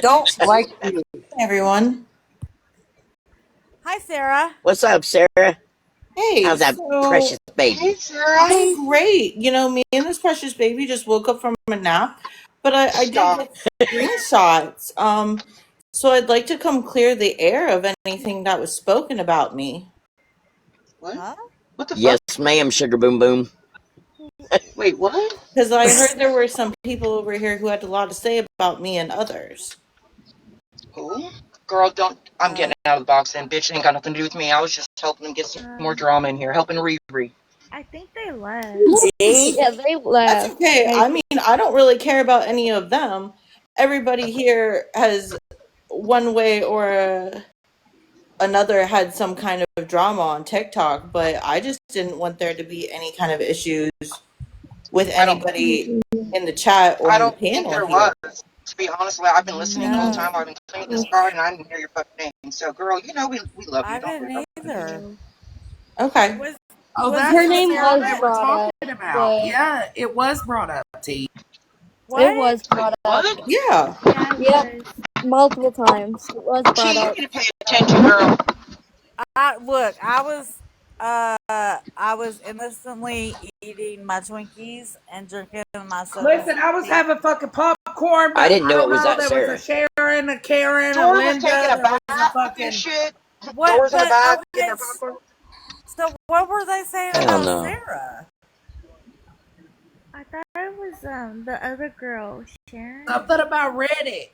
Don't like you. Everyone. Hi, Sarah. What's up, Sarah? Hey, How's that precious baby? Hey, Sarah. I'm great. Me and this precious baby just woke up from a nap, but I did get screenshots. So I'd like to come clear the air of anything that was spoken about me. What? Huh? What the Yes, ma'am, sugar boom boom. Wait, what? Because I heard there were some people over here who had a lot to say about me and others. Who? Girl, I'm getting out of the box and bitch ain't got nothing to do with me. I was just helping them get some more drama in here, helping Riri. I think they left. Yeah, they left. That's okay. I mean, I don't really care about any of them. Everybody here has one way or another had some kind of drama on TikTok, but I just didn't want there to be any kind of issues with anybody in the chat or I in the don't think panel there here. was. To be honest, I've been listening the whole time. I've been cleaning this card and I didn't hear your fucking name. So, girl, we love you. I Don't didn't either. Okay. Oh, Was that's her the name Sarah was they were brought talking up, about. but- Yeah, it was brought up, T. What? It was brought up. Yeah. Yep. Multiple times. It was brought T, you up. need to pay attention, girl. Look, I was innocently eating my Twinkies and drinking my soda. Listen, I was having fucking popcorn, but I didn't know don't it was that there Sarah. was a Sharon, a Karen, a Dora was Linda, taking a there was a bath fucking and shit. What? Doors in the But back, okay, getting their popcorn. so what were they saying Hell about no. Sarah? I thought it was the other girl, Sharon. something about Reddit.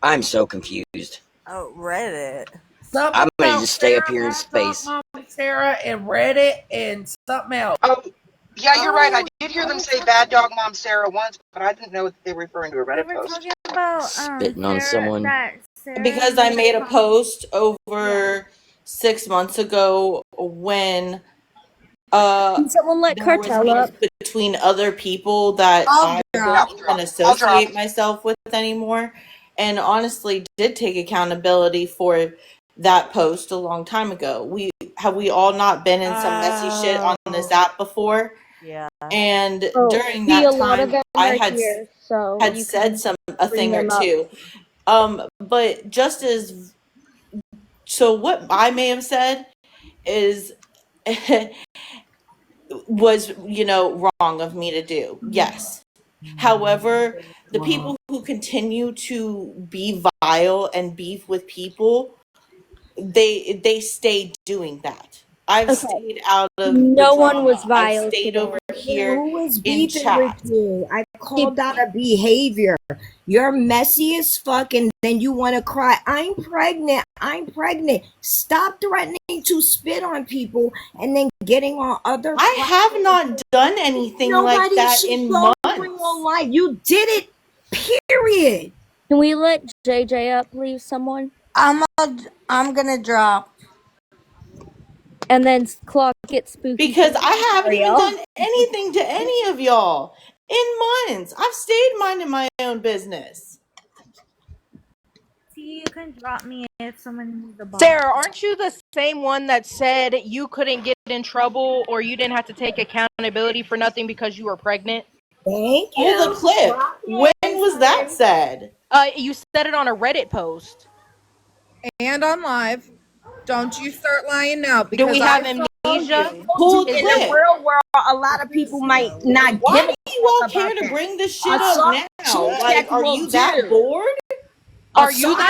I'm so confused. Oh, Reddit. Something I'm ready about to stay up Sarah, here in Bad Dog space. Mom Sarah, and Reddit, and something else. Oh, yeah, you're right. I did hear them say Bad Dog Mom Sarah once, but I didn't know that they were referring to a They Reddit were post. talking about Spitting on someone. Because I made a post over 6 months ago when Can someone let there was Cartel up? beef between other people that I'll I drop. don't even associate myself with anymore, and honestly did take accountability for that post a long time ago. We all not been in some messy shit on this app before? Yeah. And Oh, during see, that a lot of time, them I are had here, so had you said can a bring thing or them up. two. But just as so, what I may have said is was wrong of me to do. Yes. However, the people who continue to be vile and beef with people, they stay doing that. I've Okay. stayed out of the No one was drama. I've vile stayed today. over here Who was in beefing with chat. you? I called out a behavior. You're messy as fuck, and then you want to cry. I'm pregnant. I'm pregnant. Stop threatening to spit on people and then getting on other. I have not done anything like Nobody that should in go months. through your life. You did it. Period. Can we let JJ up, please? Someone. I'm gonna drop. And then clock it spooky. Because I haven't even Ariel. done anything to any of y'all in months. I've stayed minding my own business. See, you can drop me if someone needs a box. Sarah, aren't you the same one that said you couldn't get in trouble or you didn't have to take accountability for nothing because you were pregnant? Thank you. Pull the clip. When was that said? You said it on a Reddit post. And on live. Don't you start lying now Do because we have amnesia? Pull In the the clip. real world, a lot of people might not Why give a do you all fuck care about to that. bring this A shit up soft now? chit Like, chat are will you that do. bored? Are you the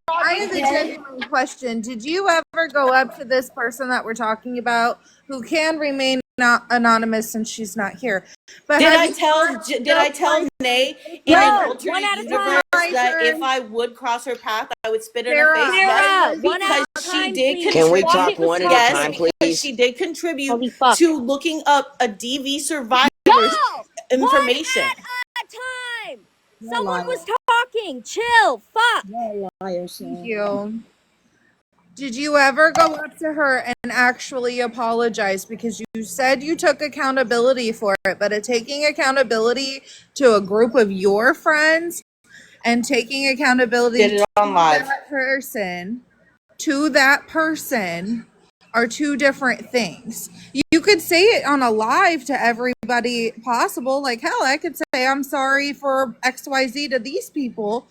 I have a genuine question. Did you ever go up to this person that we're talking about who can remain not anonymous since she's not here? But Did have I you tell Nay in No, an alternate one at a universe time. that if I would cross her path, I would spit in her Sarah, face? Sarah, Yes, one at because a she time, did please. Can we contribute. Clock talk it was one at a Yes, time, because please? she did contribute Holy fuck. to looking up a DV survivor's Go! information. One at a time. Someone was talking. Chill. Fuck. Thank you. Did you ever go up to her and actually apologize? Because you said you took accountability for it, but taking accountability to a group of your friends and taking accountability Did it on live. to that person are two different things. You could say it on a live to everybody possible. Like, hell, I could say I'm sorry for XYZ to these people,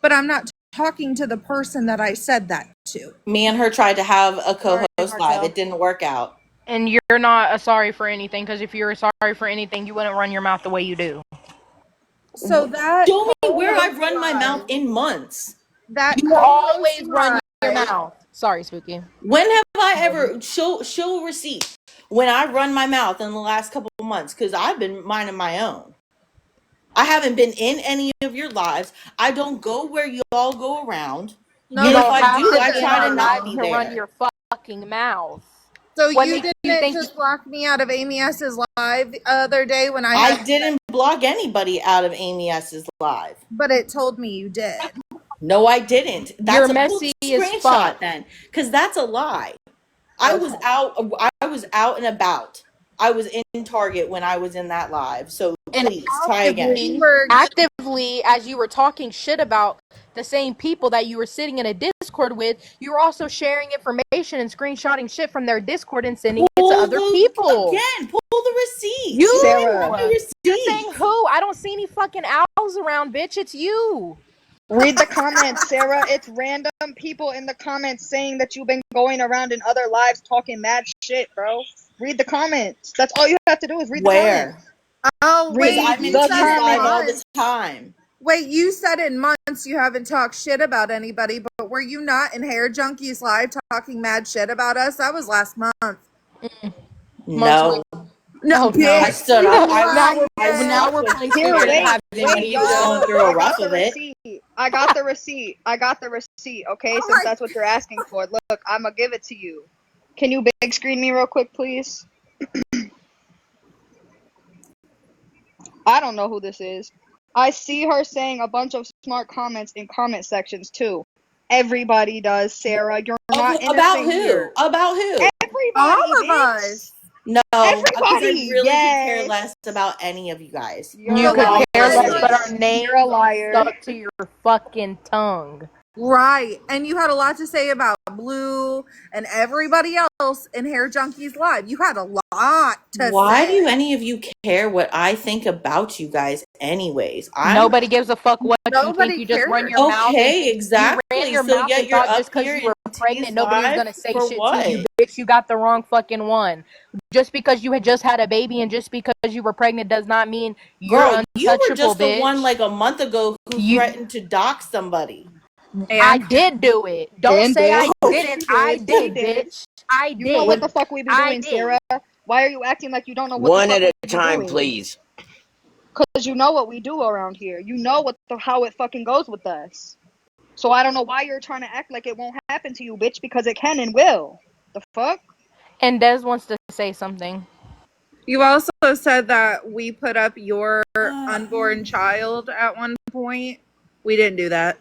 but I'm not talking to the person that I said that to. Me and her tried to have a co-host Cartel. live. It didn't work out. And you're not sorry for anything, because if you were sorry for anything, you wouldn't run your mouth the way you do. So that Show me where I've run my mouth in months. that You always run your mouth. Sorry, Spooky. When have I ever show a receipt when I run my mouth in the last couple of months? Because I've been minding my own. I haven't been in any of your lives. I don't go where you all go around. No, And You if don't I have do, to I be in try our to not lives be to run there. your fucking mouth. So What you makes didn't you think just block me out of Amy S's live the other day when I didn't block anybody out of Amy S's live. but it told me you did. No, I didn't. That's You're a messy as screenshot fuck. then, because that's a lie. I was out and about. I was in Target when I was in that live. So please try again. Actively, as you were talking shit about the same people that you were sitting in a Discord with, you were also sharing information and screenshotting shit from their Discord and sending it to other people. Again, pull the receipt. You, Sarah. you're saying who? I don't see any fucking owls around, bitch. It's you. Read the comments, Sarah. It's random people in the comments saying that you've been going around in other lives talking mad shit, bro. Read the comments. That's all you have to do is read the comments. Oh, Read wait, I'm in the T's live all comments. the time. Wait, you said in months you haven't talked shit about anybody, but were you not in Hair Junkies live talking mad shit about us? That was last month. No. No, I stood up. Now we're playing Here, stupid wait, and wait, having y'all. going through a I got rough the of it. receipt. I got the receipt. I got the receipt. Okay, since that's what you're asking for. Look, I'm gonna give it to you. Can you big screen me real quick, please? I don't know who this is. I see her saying a bunch of smart comments in comment sections too. Everybody does, Sarah. You're not innocent About who? here. About who? Everybody, All of bitch. us. No, because I Everybody, really could care yes. less about any of you guys. You're You a could liar. care less, Honestly. but our names You're a are liar. stuck to your fucking tongue. Right. And you had a lot to say about Blue and everybody else in Hair Junkies Live. You had a lot to Why say. do any of you care what I think about you guys anyways? Nobody gives a fuck what you think. Nobody You just run cares. your mouth. Okay, You ran exactly. your So mouth yet and you're thought up just because here you in were pregnant, T's nobody was live gonna say for shit what? to you. Bitch, you got the wrong fucking one. Just because you had just had a baby and just because you were pregnant does not mean you're Girl, you were untouchable, just the bitch. one like a month ago who You- threatened to dox somebody. I did do it. Don't And say I bitch. didn't. She I did. did, She did. bitch. I You know what did. the fuck we be I doing, did. Sarah? Why are you acting like you don't know what One the fuck at a we be time, doing? please. Because you know what we do around here. You know how it fucking goes with us. So I don't know why you're trying to act like it won't happen to you, bitch, because it can and will. The fuck? And Des wants to say something. You also said that we put up your unborn child at one point. We didn't do that.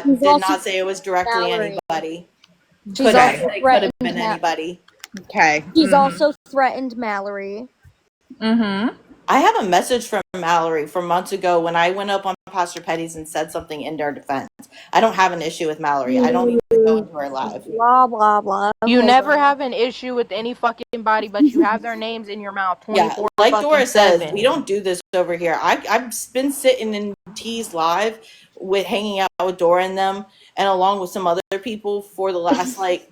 Did not say it was directly Mallory. anybody. She's Could also have. It could have threatened been anybody. Okay. She's also threatened Mallory. Mm-hmm. I have a message from Mallory from months ago when I went up on Pastor Petty's and said something in their defense. I don't have an issue with Mallory. I don't even go into her live. Blah blah blah. You Okay, never girl. have an issue with any fucking body, but you have their names in your mouth 24 Yeah, like fucking Dora says, 7. we don't do this over here. I've been sitting in T's live with hanging out with Dora and them, and along with some other people for the last like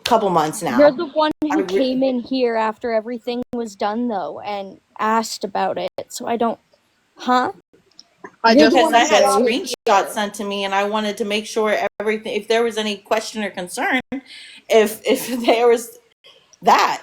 couple months now. You're the one who came in here after everything was done, though, and asked about it. So I don't, huh? Because I had screenshots sent to me, and I wanted to make sure everything. If there was any question or concern, if there was that.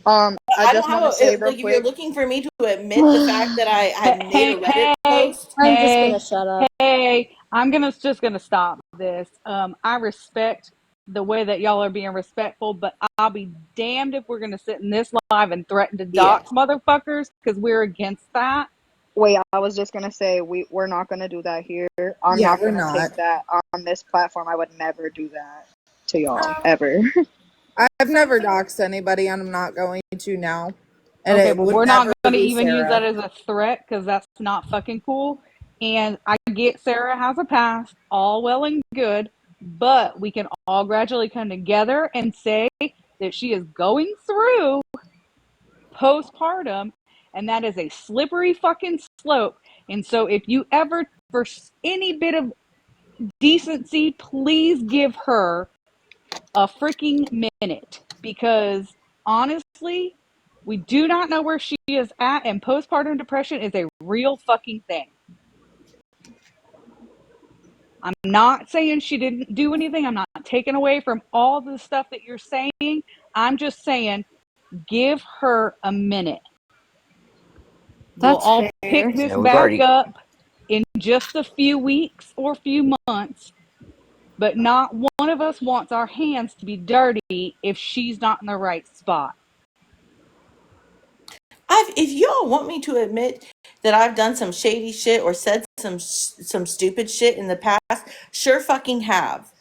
I I just don't have want to say real like if you're quick. looking for me to admit the fact that I had made a Reddit post. I'm just gonna shut up. Hey, I'm just gonna stop this. I respect the way that y'all are being respectful, but I'll be damned if we're gonna sit in this live and threaten to dox motherfuckers because we're against that. Wait, I was just gonna say we're not gonna do that here. I'm Yeah, not we're gonna not. take that on this platform. I would never do that to y'all ever. I've never doxed anybody, and I'm not going to now. And Okay, it well, would we're not never going to be even use that Sarah. as a threat because that's not fucking cool. And I get Sarah has a past, all well and good, but we can all gradually come together and say that she is going through postpartum, and that is a slippery fucking slope. And so if you ever, for any bit of decency, please give her a freaking minute, because honestly, we do not know where she is at, and postpartum depression is a real fucking thing. I'm not saying she didn't do anything. I'm not taking away from all the stuff that you're saying. I'm just saying, give her a minute. We'll That's all fair. pick this Yeah, we've back already- up in just a few weeks or few months, but not one of us wants our hands to be dirty if she's not in the right spot. If y'all want me to admit that I've done some shady shit or said some stupid shit in the past, sure fucking have.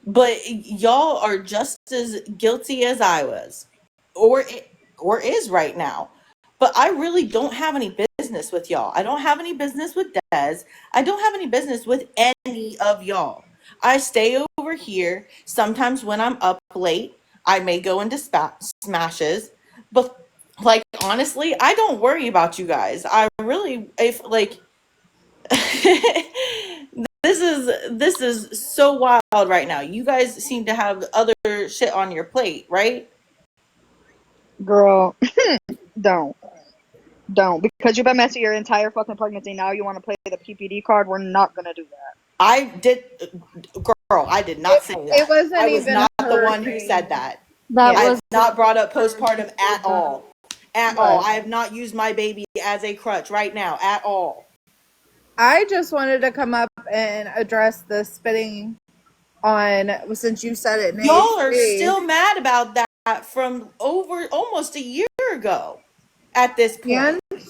But y'all are just as guilty as I was, or is right now. But I really don't have any business with y'all. I don't have any business with Des. I don't have any business with any of y'all. I stay over here. Sometimes when I'm up late, I may go into smashes. But like honestly, I don't worry about you guys. I really, if like this is so wild right now. You guys seem to have other shit on your plate, right? Girl, don't. Because you've been messing your entire fucking pregnancy. Now you want to play the PPD card. We're not gonna do that. I did not say that. It wasn't I was even not her the one who thing. said that. That I was have not brought up postpartum at all. At all. Right. I have not used my baby as a crutch right now at all. I just wanted to come up and address the spitting on, since you said it. Y'all are still mad about that from over almost a year ago at this point. And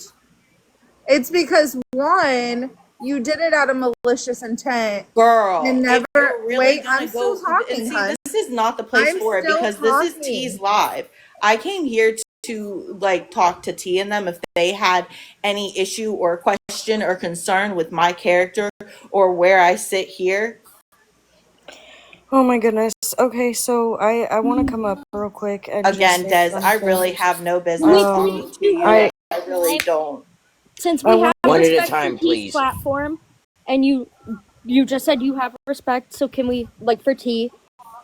it's because, one, you did it out of malicious intent. Girl, and if never you're really wait. gonna I'm still go talking, and see, hun. this is not the place I'm for it still because this is talking. T's live. I came here to like talk to T and them if they had any issue or question or concern with my character or where I sit here. Oh my goodness. Okay, so I want to come up real quick and just Again, say Des, I something. really have no business Can we talking please to you. I I really don't. since I we want have One at a respect for time, T's please. platform, and you just said you have respect, so can we, like, for T,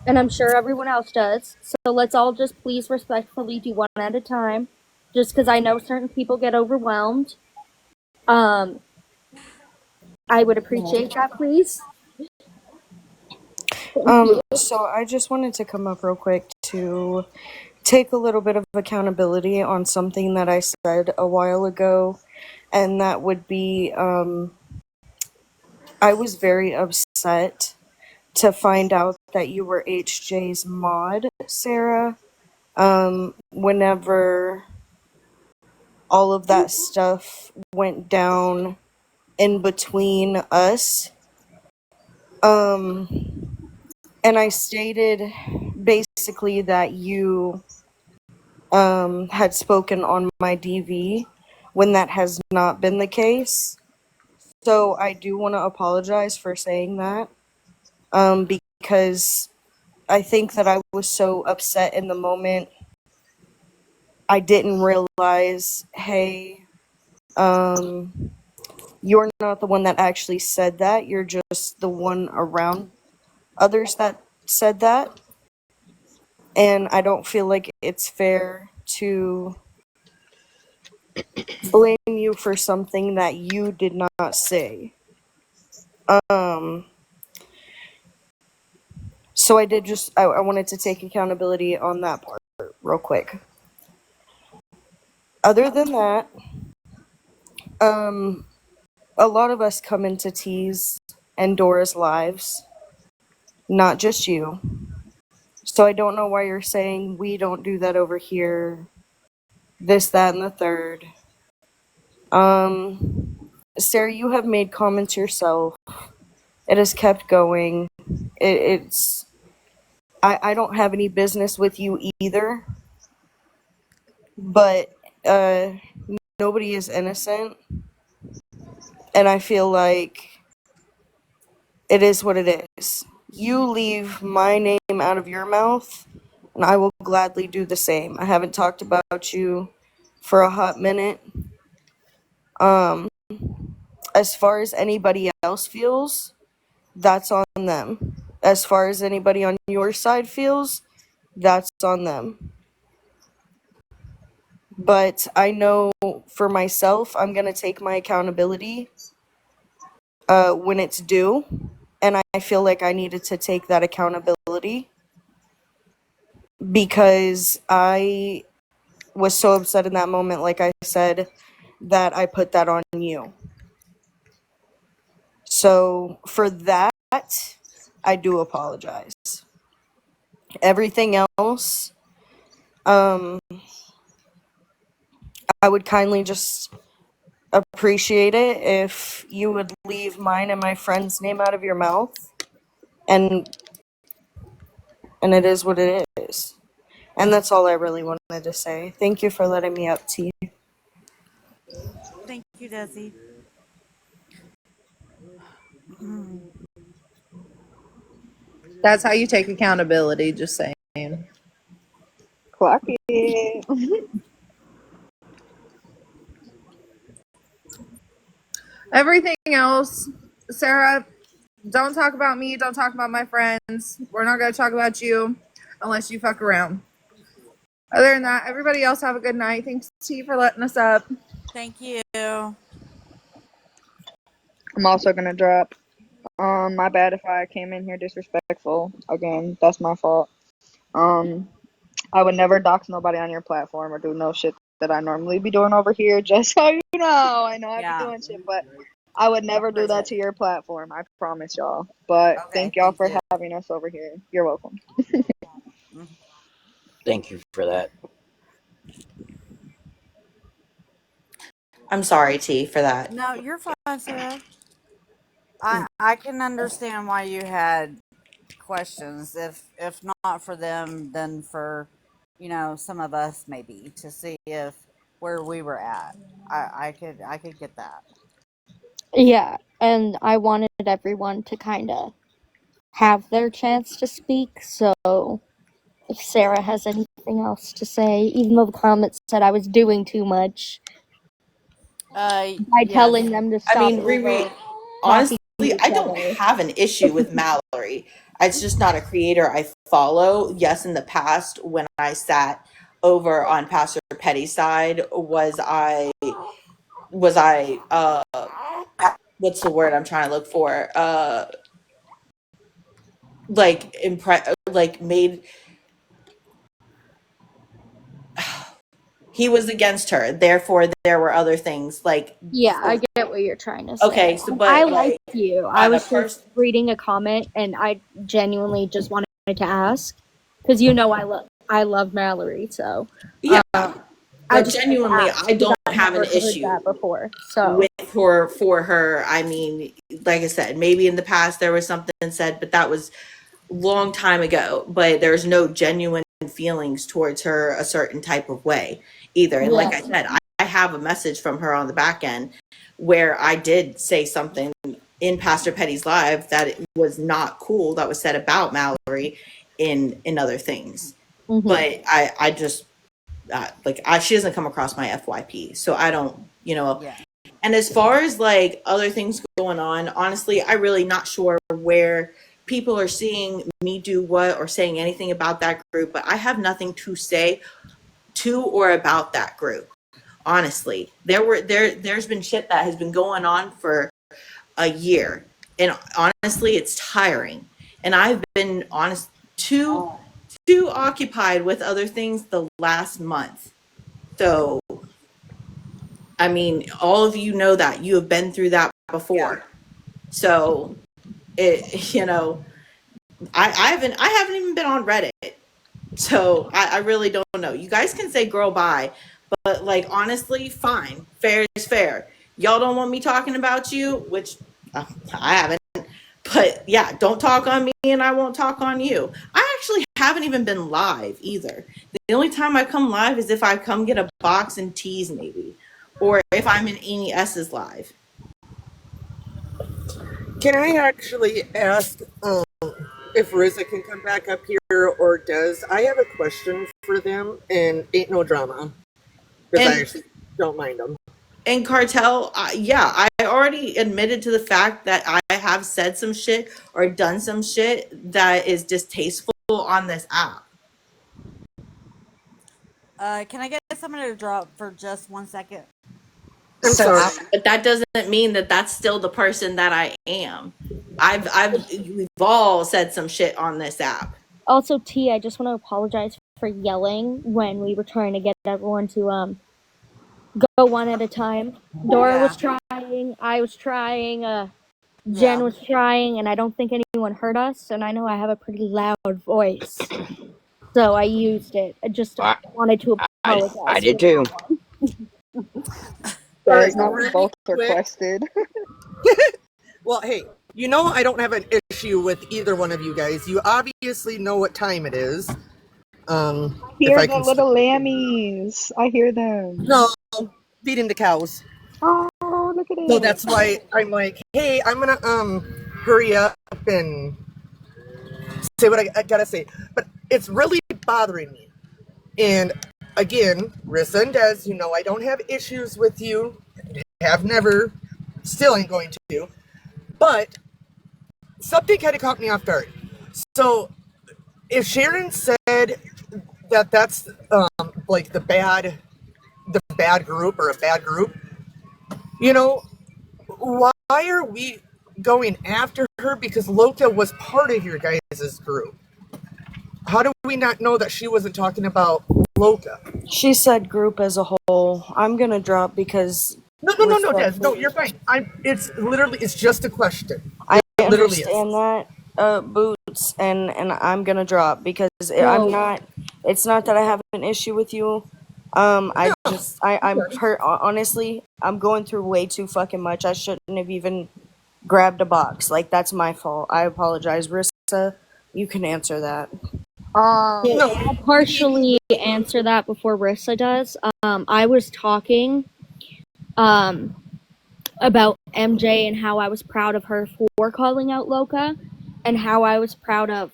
and I'm sure everyone else does. So let's all just please respectfully do one at a time, just because I know certain people get overwhelmed. I would appreciate that, please. Thank you. So I just wanted to come up real quick to take a little bit of accountability on something that I said a while ago, and that would be I was very upset to find out that you were HJ's mod, Sarah. Whenever all of that stuff went down in between us. And I stated basically that you had spoken on my DV when that has not been the case. So I do want to apologize for saying that because I think that I was so upset in the moment. I didn't realize, hey, you're not the one that actually said that. You're just the one around others that said that. And I don't feel like it's fair to blame you for something that you did not say. So I did just, I wanted to take accountability on that part real quick. Other than that, a lot of us come into T's and Dora's lives, not just you. So I don't know why you're saying we don't do that over here, this, that, and the third. Sarah, you have made comments yourself. It has kept going. I don't have any business with you either. But nobody is innocent. And I feel like it is what it is. You leave my name out of your mouth, and I will gladly do the same. I haven't talked about you for a hot minute. As far as anybody else feels, that's on them. As far as anybody on your side feels, that's on them. But I know for myself, I'm going to take my accountability when it's due. And I feel like I needed to take that accountability because I was so upset in that moment, like I said, that I put that on you. So for that, I do apologize. Everything else, I would kindly just appreciate it if you would leave mine and my friend's name out of your mouth. And it is what it is. And that's all I really wanted to say. Thank you for letting me up, T. Thank you, Desi. That's how you take accountability, just saying. Clock it. Everything else, Sarah, don't talk about me. Don't talk about my friends. We're not going to talk about you unless you fuck around. Other than that, everybody else have a good night. Thanks, T, for letting us up. Thank you. I'm also gonna drop. My bad if I came in here disrespectful. Again, that's my fault. I would never dox nobody on your platform or do no shit that I normally be doing over here. Just so you know, I know I be doing shit, but I would never do that to your platform. I promise y'all. But thank y'all for having us over here. You're welcome. Thank you for that. I'm sorry, T, for that. No, you're fine, Sarah. I can understand why you had questions. If not for them, then for some of us maybe to see if where we were at. I could get that. Yeah, and I wanted everyone to kind of have their chance to speak, so if Sarah has anything else to say, even though the comments said I was doing too much by telling Yes. them to I stop mean, Riri, talking honestly, to each I don't other. have an issue with Mallory. It's just not a creator I follow. Yes, in the past, when I sat over on Pastor Petty's side, was I what's the word I'm trying to look for? Like made he was against her. Therefore, there were other things like Yeah, I get what you're trying to say. okay, so I but like like you. I on a was just reading a comment, and I genuinely just wanted to ask because I love Mallory, so yeah, I but just wanted to genuinely, ask I because don't I've have never an heard issue that before. So with for her. I mean, like I said, maybe in the past there was something said, but that was long time ago. But there's no genuine feelings towards her a certain type of way either. And like I yeah, said, I have a message from her on the back end where I did say something in Pastor Petty's live that it was not cool that was said about Mallory in other things. But I just she doesn't come across my FYP, so I don't, Yeah. and as far as like other things going on, honestly, I really not sure where people are seeing me do what or saying anything about that group, but I have nothing to say to or about that group. Honestly, there's been shit that has been going on for a year, and honestly, it's tiring. And I've been honest too occupied with other things the last month. So, I mean, all of you know that you have been through that before. So, I haven't even been on Reddit. So I really don't know. You guys can say girl bye, but like honestly, fine. Fair is fair. Y'all don't want me talking about you, which I haven't. But yeah, don't talk on me and I won't talk on you. I actually haven't even been live either. The only time I come live is if I come get a box and teas maybe. Or if I'm in Amy S's live. Can I actually ask if Riza can come back up here or does? I have a question for them and ain't no drama. Because I actually don't mind them. And Cartel, I already admitted to the fact that I have said some shit or done some shit that is distasteful on this app. Can I get someone to drop for just 1 second? I'm sorry. But that doesn't mean that that's still the person that I am. We've all said some shit on this app. Also, T, I just want to apologize for yelling when we were trying to get everyone to go one at a time. Dora was trying, I was trying, Jen was trying, and I don't think anyone heard us, and I know I have a pretty loud voice. So I used it. I just wanted to apologize. I did too. Guys, now we really both quick. requested. Well, hey, I don't have an issue with either one of you guys. You obviously know what time it is. Hear the little lammies. I hear them. No, feeding the cows. Oh, look at it. So that's why I'm like, hey, I'm gonna hurry up and say what I gotta say. But it's really bothering me. And again, Rissa and Des, I don't have issues with you. Have never. Still ain't going to. But something kind of caught me off guard. So if Sharon said that that's like the bad group or a bad group, why are we going after her? Because Loka was part of your guys' group. How do we not know that she wasn't talking about Loka? She said group as a whole. I'm gonna drop because No, Des. No, you're fine. It's just a question. I literally understand that, Boots, and I'm gonna drop because I'm not. It's not that I have an issue with you. I'm hurt. Honestly, I'm going through way too fucking much. I shouldn't have even grabbed a box. Like, that's my fault. I apologize, Rissa. You can answer that. Um, So I'll partially answer that before Rissa does. I was talking about MJ and how I was proud of her for calling out Loca, and how I was proud of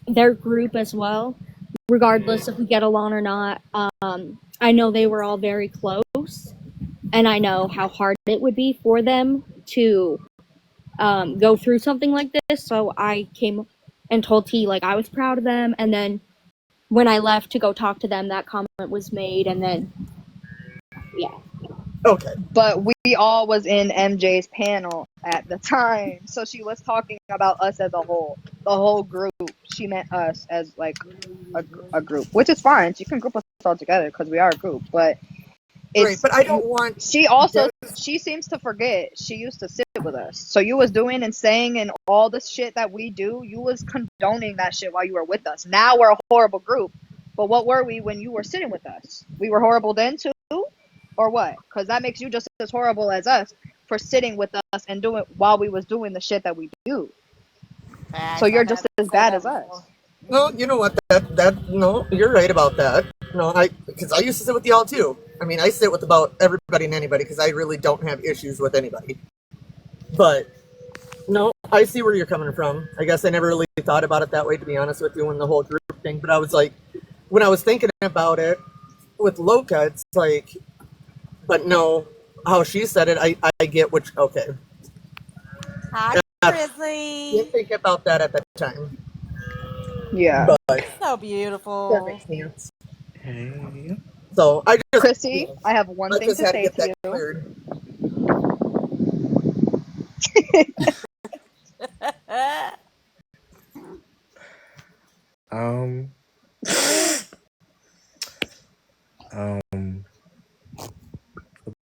their group as well, regardless if we get along or not. I know they were all very close, and I know how hard it would be for them to go through something like this. So I came and told T like I was proud of them, and then when I left to go talk to them, that comment was made, and then yeah. Okay. but we all was in MJ's panel at the time, so she was talking about us as a whole, the whole group. She meant us as like a group, which is fine. She can group us all together because we are a group. But it's Right, but I don't want. she also she seems to forget she used to sit with us. So you was doing and saying and all the shit that we do, you was condoning that shit while you were with us. Now we're a horrible group. But what were we when you were sitting with us? We were horrible then too? Or what? Because that makes you just as horrible as us for sitting with us and doing while we was doing the shit that we do. So you're just as bad as us. No, you know what? No, you're right about that. No, because I used to sit with y'all too. I mean, I sit with about everybody and anybody because I really don't have issues with anybody. But no, I see where you're coming from. I guess I never really thought about it that way, to be honest with you, when the whole group thing. But I was like, when I was thinking about it with Loca, it's like, but no, how she said it, I get which. Okay. Hi, Grizzly. Didn't think about that at that time. Yeah. But So beautiful. that makes sense. Hey. So I just, Chrissy, I have one I thing just to had to say get to that you. cleared. Um,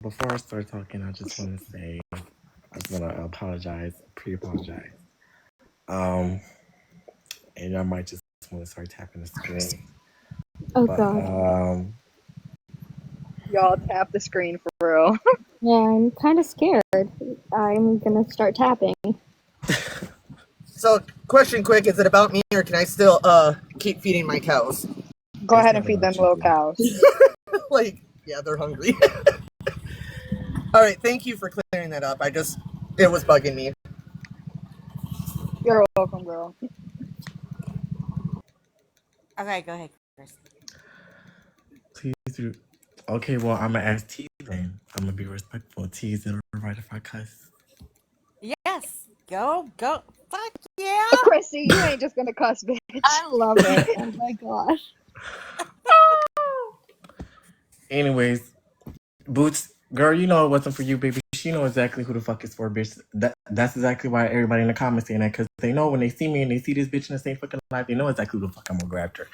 before I start talking, I just want to say, I just want to pre-apologize. And I might just want to start tapping the screen. Oh But, god. Y'all tap the screen for real. Yeah, I'm kind of scared. I'm gonna start tapping. So, question quick, is it about me or can I still keep feeding my cows? Go ahead and feed them little cows. Like, yeah, they're hungry. All right, thank you for clearing that up. It was bugging me. You're welcome, girl. Okay, go ahead, Chris. Please do. Okay, well, I'm going to ask T then. I'm going to be respectful. T, is it alright if I cuss? Yes, go. Fuck yeah. Chrissy, you ain't just gonna cuss, bitch. I love it. Oh my gosh. Anyways, Boots, girl, you know it wasn't for you, baby. She know exactly who the fuck is for, bitch. That's exactly why everybody in the comments saying that, because they know when they see me and they see this bitch in the same fucking life, they know exactly who the fuck I'm gonna grab her.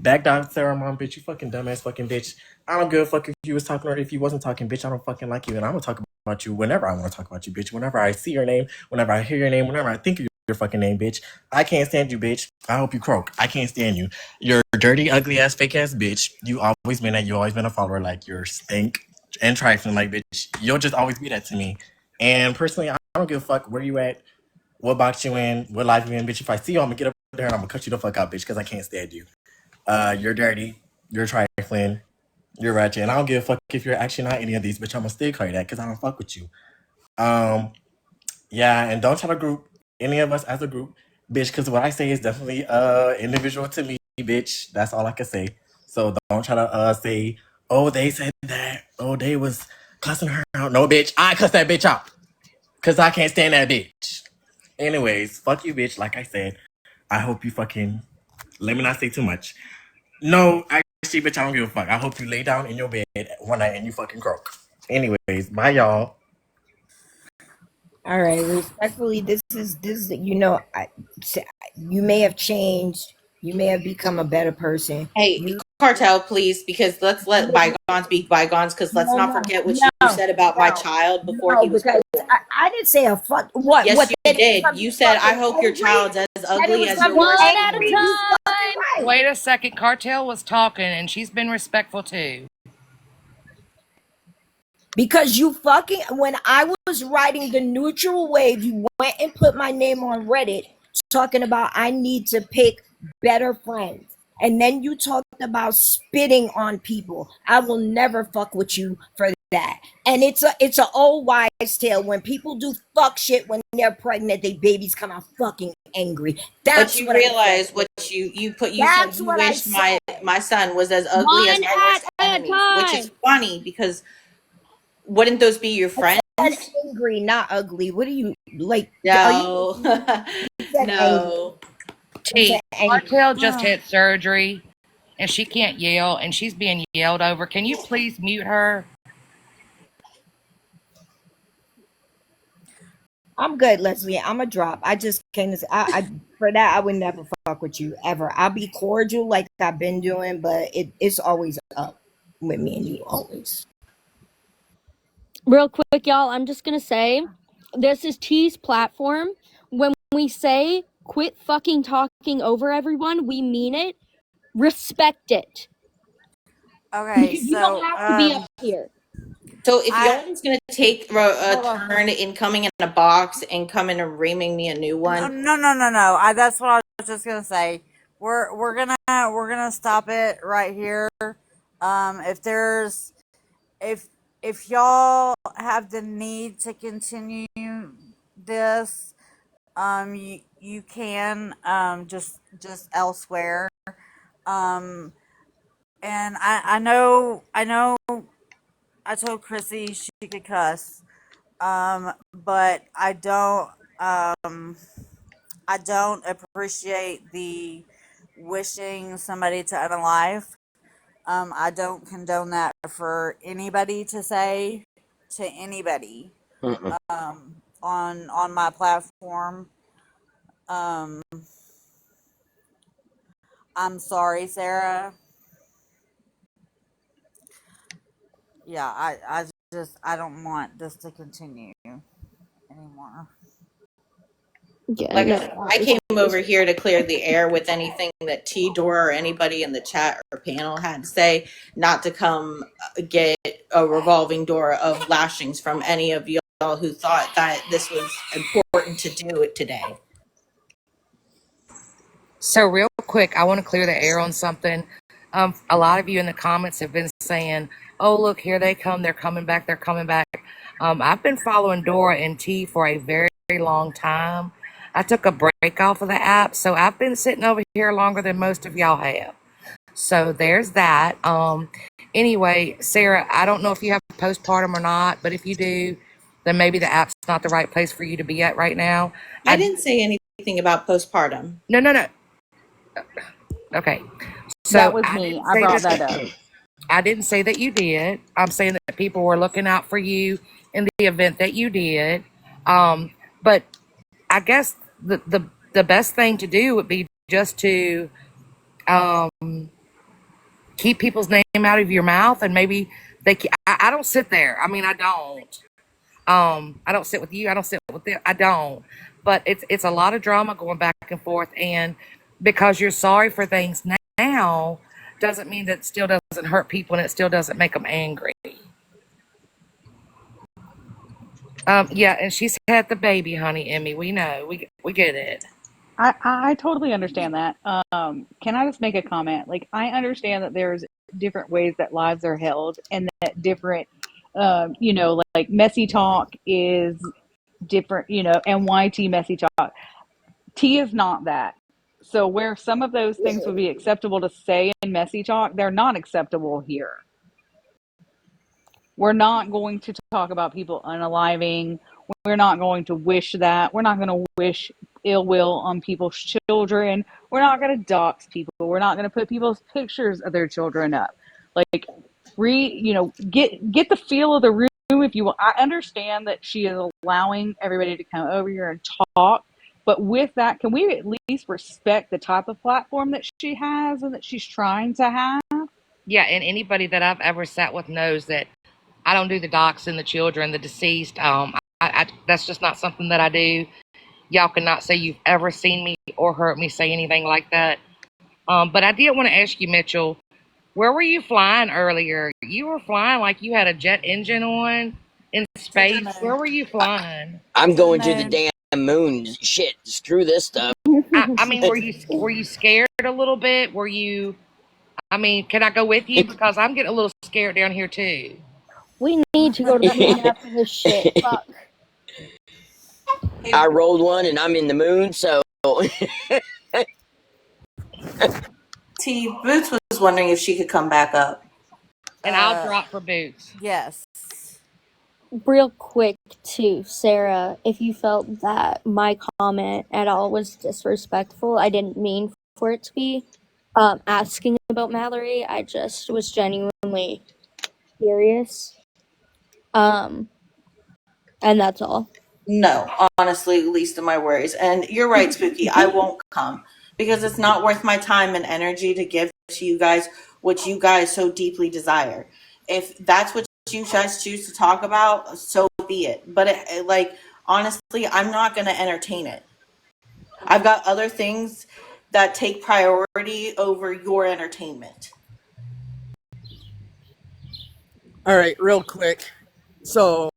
Back down, Sarah, mom, bitch, you fucking dumbass fucking bitch. I don't give a fuck if you was talking or if you wasn't talking, bitch. I don't fucking like you, and I'm gonna talk about you whenever I want to talk about you, bitch. Whenever I see your name, whenever I hear your name, whenever I think of your fucking name, bitch. I can't stand you, bitch. I hope you croak. I can't stand you. You're a dirty, ugly ass, fake ass bitch. You always been that. You always been a follower. Like you're stink and trifling, like bitch. You'll just always be that to me. And personally, I don't give a fuck where you at, what box you in, what life you in, bitch. If I see you, I'm gonna get up there and I'm gonna cut you the fuck out, bitch, because I can't stand you. You're dirty. You're trifling. You're ratchet. And I don't give a fuck if you're actually not any of these, bitch. I'm gonna still call you that because I don't fuck with you. Yeah, and don't try to group any of us as a group, bitch, because what I say is definitely individual to me, bitch. That's all I can say. So don't try to say, oh, they said that. Oh, they was cussing her out. No, bitch, I cuss that bitch out. Because I can't stand that bitch. Anyways, fuck you, bitch. Like I said, I hope you fucking, let me not say too much. No, actually, bitch, I don't give a fuck. I hope you lay down in your bed one night and you fucking croak. Anyways, bye, y'all. All right, respectfully, this is you know, you may have changed, you may have become a better person. Hey, Cartel, please, because let's let bygones be bygones. Because let's not forget what you said about my child before he was because born. I didn't say a fuck. What? Yes, what, you that it did. was You said, "I hope your angry, child's as that it ugly was as from your worst one at a enemy." time. Wait a second. Cartel was talking, and she's been respectful too. Because you fucking, when I was writing the neutral wave, you went and put my name on Reddit talking about I need to pick better friends. And then you talked about spitting on people. I will never fuck with you for that. And it's a old wives' tale. When people do fuck shit when they're pregnant, they babies come out fucking angry. But That's you what I realize said. what you said That's you what I wished my said. son was as ugly as One my worst at a enemies, which is time. funny because wouldn't those be your friends? I said angry, not ugly. What do you like? Are you? No, You said angry. no. You T, said angry. Martell just had surgery and she can't yell and she's being yelled over. Can you please mute her? I'm good, Leslie. I'm a drop. I just came to say, I for that I would never fuck with you ever. I'll be cordial like I've been doing, but it's always up with me and you always. Real quick, y'all, I'm just gonna say this is T's platform. When we say quit fucking talking over everyone, we mean it. Respect it. Okay, You don't so have to be up here. So if I y'all was gonna take a turn in coming in a box and coming and reaming me a new one, no. That's what I was just gonna say. We're gonna stop it right here. If there's if y'all have the need to continue this, you can just elsewhere. Um, and I know I told Chrissy she could cuss. But I don't appreciate the wishing somebody to unalive. I don't condone that for anybody to say to anybody on my platform. Um, I'm sorry, Sarah. Yeah, I don't want this to continue anymore. Yeah, like I no. said, I came over here to clear the air with anything that T Dora or anybody in the chat or panel had to say, not to come get a revolving door of lashings from any of y'all who thought that this was important to do it today. So real quick, I want to clear the air on something. A lot of you in the comments have been saying, "Oh, look, here they come. They're coming back. They're coming back." I've been following Dora and T for a very, very long time. I took a break off of the app, so I've been sitting over here longer than most of y'all have. So there's that. Anyway, Sarah, I don't know if you have postpartum or not, but if you do, then maybe the app's not the right place for you to be at right now. I didn't say anything about postpartum. No. Okay. So That was I me. didn't I say brought that. that up. I didn't say that you did. I'm saying that people were looking out for you in the event that you did. But I guess the best thing to do would be just to keep people's name out of your mouth, and maybe I don't sit there. I mean, I don't. I don't sit with you. I don't sit with them. I don't. But it's a lot of drama going back and forth, and because you're sorry for things now doesn't mean that it still doesn't hurt people and it still doesn't make them angry. Yeah, and she's had the baby, honey, Emmy. We know. We get it. I totally understand that. Can I just make a comment? Like, I understand that there's different ways that lives are held, and that different, like messy talk is different, NYT messy talk. T is not that. So where some of those things would be acceptable to say in messy talk, they're not acceptable here. We're not going to talk about people unaliving. We're not going to wish that. We're not going to wish ill will on people's children. We're not going to dox people. We're not going to put people's pictures of their children up. Like, get the feel of the room if you will. I understand that she is allowing everybody to come over here and talk, but with that, can we at least respect the type of platform that she has and that she's trying to have? Yeah, and anybody that I've ever sat with knows that I don't do the docs and the children, the deceased. I that's just not something that I do. Y'all cannot say you've ever seen me or heard me say anything like that. But I did want to ask you, Mitchell, where were you flying earlier? You were flying like you had a jet engine on in space. Where were you flying? I'm going to the damn moon. Shit, screw this stuff. I mean, were you scared a little bit? Were you? I mean, can I go with you because I'm getting a little scared down here too. We need to go to the moon after this shit. Fuck. I rolled one and I'm in the moon, so. T Boots was wondering if she could come back up. And I'll drop for Boots. Yes. Real quick, too, Sarah, if you felt that my comment at all was disrespectful, I didn't mean for it to be. Asking about Mallory, I just was genuinely curious. And that's all. No, honestly, least of my worries. And you're right, Spooky. I won't come because it's not worth my time and energy to give to you guys what you guys so deeply desire. If that's what you guys choose to talk about, so be it. But honestly, I'm not going to entertain it. I've got other things that take priority over your entertainment. All right, real quick. So,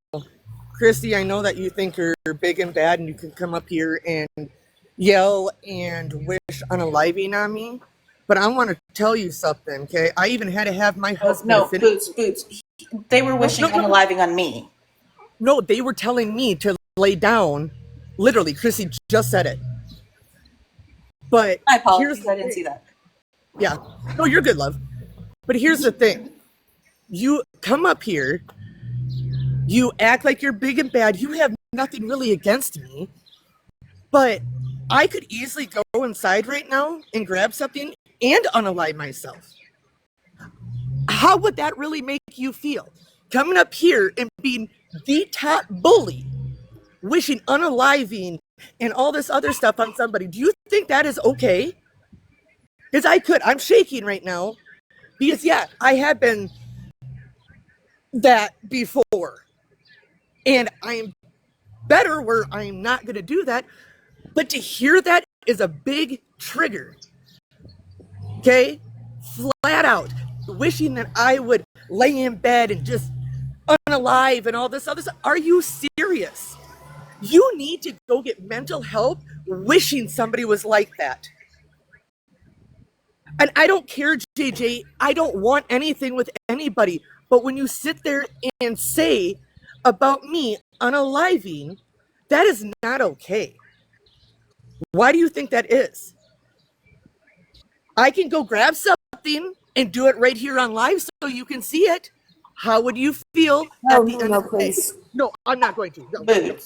Christy, I know that you think you're big and bad and you can come up here and yell and wish unaliving on me, but I want to tell you something, okay? I even had to have my husband... No, Boots. They were wishing unaliving on me. No, they were telling me to lay down. Literally, Chrissy just said it. But I apologize, I didn't see that. Yeah. No, you're good, love. But here's the thing. You come up here, you act like you're big and bad, you have nothing really against me, but I could easily go inside right now and grab something and unalive myself. How would that really make you feel? Coming up here and being the top bully, wishing unaliving and all this other stuff on somebody. Do you think that is okay? Because I'm shaking right now. Because yeah, I have been that before. And I'm better where I'm not going to do that. But to hear that is a big trigger. Okay? Flat out. Wishing that I would lay in bed and just unalive and all this other stuff. Are you serious? You need to go get mental help wishing somebody was like that. And I don't care, JJ. I don't want anything with anybody. But when you sit there and say about me unaliving, that is not okay. Why do you think that is? I can go grab something and do it right here on live so you can see it. How would you feel at the end of the day? No, I'm not going to.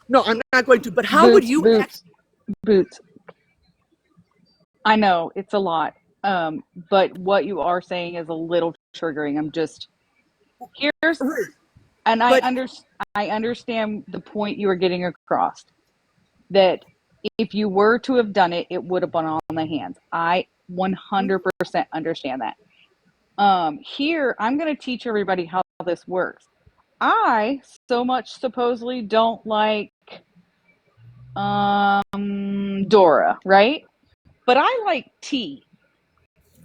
No, I'm not going to. But how would you Boots. I know it's a lot, but what you are saying is a little triggering. I understand the point you were getting across. That if you were to have done it, it would have been on the hands. I 100% understand that. Here, I'm going to teach everybody how this works. I so much supposedly don't like Dora, right? But I like T.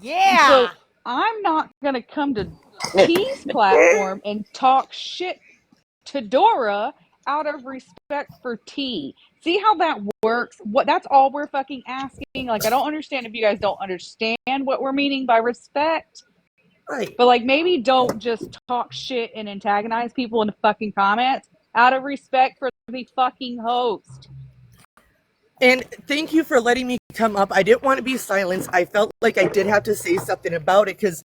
Yeah. So I'm not going to come to T's platform and talk shit to Dora out of respect for T. See how that works? That's all we're fucking asking. Like, I don't understand if you guys don't understand what we're meaning by respect. Right. But maybe don't just talk shit and antagonize people in the fucking comments out of respect for the fucking host. And thank you for letting me come up. I didn't want to be silenced. I felt like I did have to say something about it because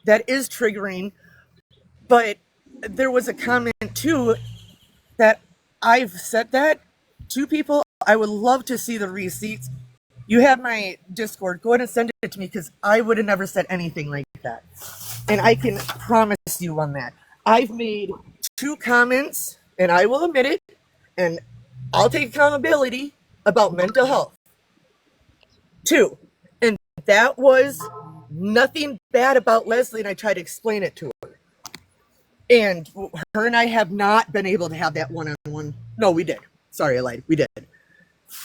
that is triggering. But there was a comment too that I've said that to people. I would love to see the receipts. You have my Discord. Go ahead and send it to me because I would have never said anything like that. And I can promise you on that. I've made 2 comments, and I will admit it, and I'll take accountability about mental health. 2. And that was nothing bad about Leslie, and I tried to explain it to her. And her and I have not been able to have that one-on-one. No, we did. Sorry, I lied. We did.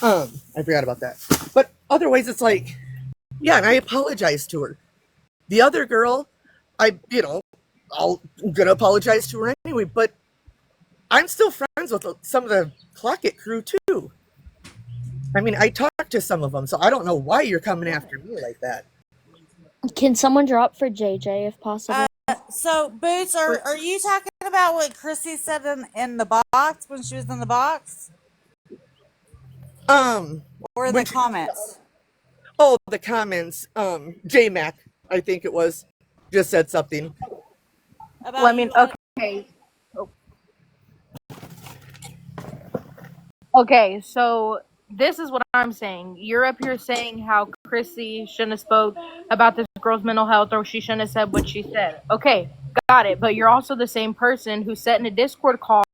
I forgot about that. But otherwise, it's like, yeah, and I apologized to her. The other girl, I'm gonna apologize to her anyway, but I'm still friends with some of the Clock It crew too. I mean, I talked to some of them, so I don't know why you're coming after me like that. Can someone drop for JJ if possible? So Boots, are you talking about what Chrissy said in the box when she was in the box, or the comments? Oh, the comments. J-Mac, I think it was, just said something. Well, I mean, okay. Okay, so this is what I'm saying. You're up here saying how Chrissy shouldn't have spoke about this girl's mental health, or she shouldn't have said what she said. Okay, got it. But you're also the same person who sat in a Discord call,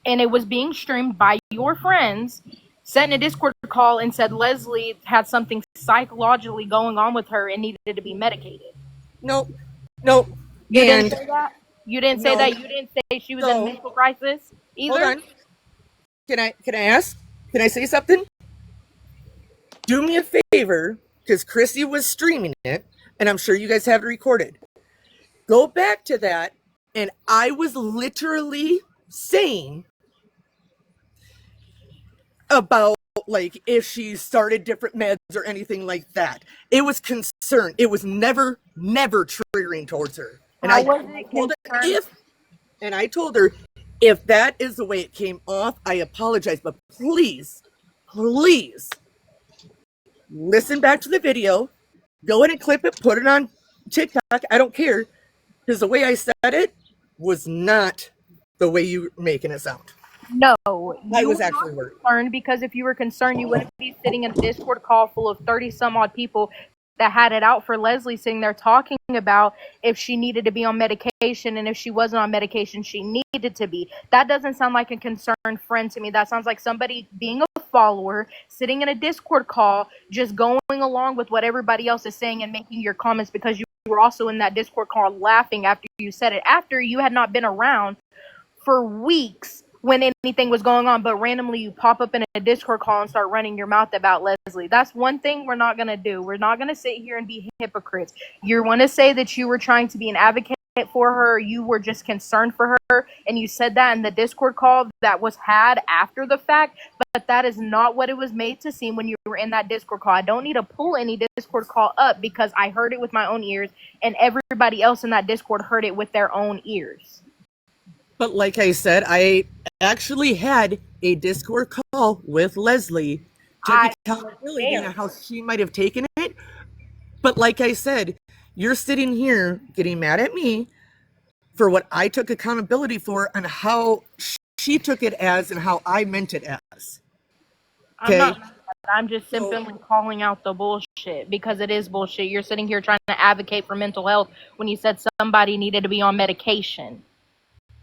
and it was being streamed by your friends, sat in a Discord call and said Leslie had something psychologically going on with her and needed to be medicated. Nope. You didn't say that? You didn't say that? You didn't say she was in a mental crisis either? Hold on. Can I ask? Can I say something? Do me a favor, because Chrissy was streaming it, and I'm sure you guys have it recorded. Go back to that, and I was literally saying about, like, if she started different meds or anything like that. It was concern. It was never triggering towards her. And I told her, if that is the way it came off, I apologize, but please listen back to the video, go in and clip it, put it on TikTok. I don't care, because the way I said it was not the way you were making it sound. No, I was actually worried. Concerned, because if you were concerned, you wouldn't be sitting in a Discord call full of 30 some odd people that had it out for Leslie, sitting there talking about if she needed to be on medication, and if she wasn't on medication, she needed to be. That doesn't sound like a concerned friend to me. That sounds like somebody being a follower, sitting in a Discord call, just going along with what everybody else is saying and making your comments because you were also in that Discord call laughing after you said it, after you had not been around for weeks when anything was going on, but randomly you pop up in a Discord call and start running your mouth about Leslie. That's one thing we're not going to do. We're not going to sit here and be hypocrites. You want to say that you were trying to be an advocate for her, you were just concerned for her, and you said that in the Discord call that was had after the fact, but that is not what it was made to seem when you were in that Discord call. I don't need to pull any Discord call up because I heard it with my own ears, and everybody else in that Discord heard it with their own ears. But like I said, I actually had a Discord call with Leslie to accountability on how she might have taken it. But like I said, you're sitting here getting mad at me for what I took accountability for and how she took it as and how I meant it as. Okay? I'm just simply calling out the bullshit because it is bullshit. You're sitting here trying to advocate for mental health when you said somebody needed to be on medication.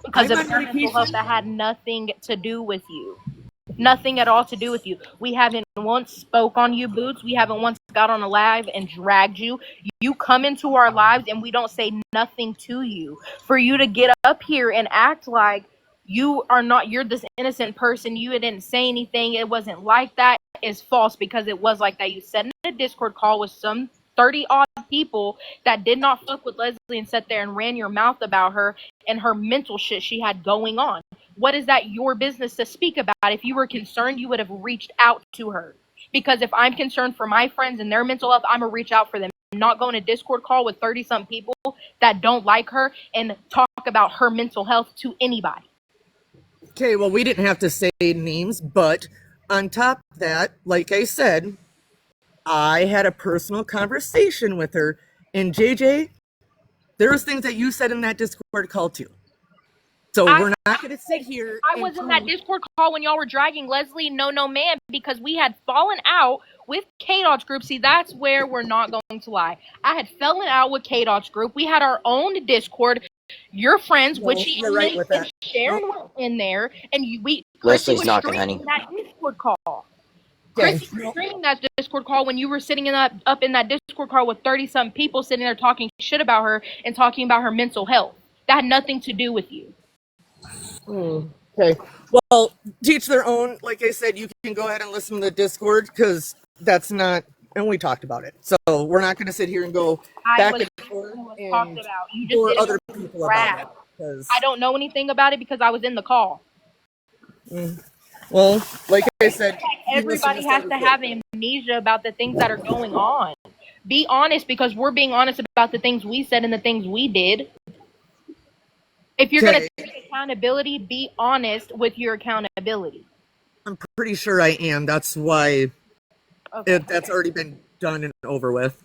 Because of mental health that had nothing to do with you. Nothing at all to do with you. We haven't once spoke on you, Boots. We haven't once got on a live and dragged you. You come into our lives and we don't say nothing to you. For you to get up here and act like you're this innocent person, you didn't say anything, it wasn't like that, is false, because it was like that. You said in a Discord call with some 30 odd people that did not fuck with Leslie and sat there and ran your mouth about her and her mental shit she had going on. What is that your business to speak about? If you were concerned, you would have reached out to her. Because if I'm concerned for my friends and their mental health, I'm going to reach out for them. I'm not going to Discord call with 30-something people that don't like her and talk about her mental health to anybody. Okay, well, we didn't have to say names, but on top of that, like I said, I had a personal conversation with her, and JJ, there was things that you said in that Discord call too. So we're not going to sit here. I was in that Discord call when y'all were dragging Leslie No Man because we had fallen out with K-Dot's group. See, that's where we're not going to lie. I had fallen out with K-Dot's group. We had our own Discord. Your friends, Witchy and Sharon were in there, and Leslie's knocking, honey. That Discord call. Chrissy was streaming that Discord call when you were sitting up in that Discord call with 30-some people sitting there talking shit about her and talking about her mental health. That had nothing to do with you. Okay. Well, teach their own. Like I said, you can go ahead and listen to the Discord because that's not, and we talked about it. So we're not going to sit here and go back and forth and for other people about it. I don't know anything about it because I was in the call. Well, like I said, everybody has to have amnesia about the things that are going on. Be honest, because we're being honest about the things we said and the things we did. If you're going to take accountability, be honest with your accountability. I'm pretty sure I am. That's why that's already been done and over with.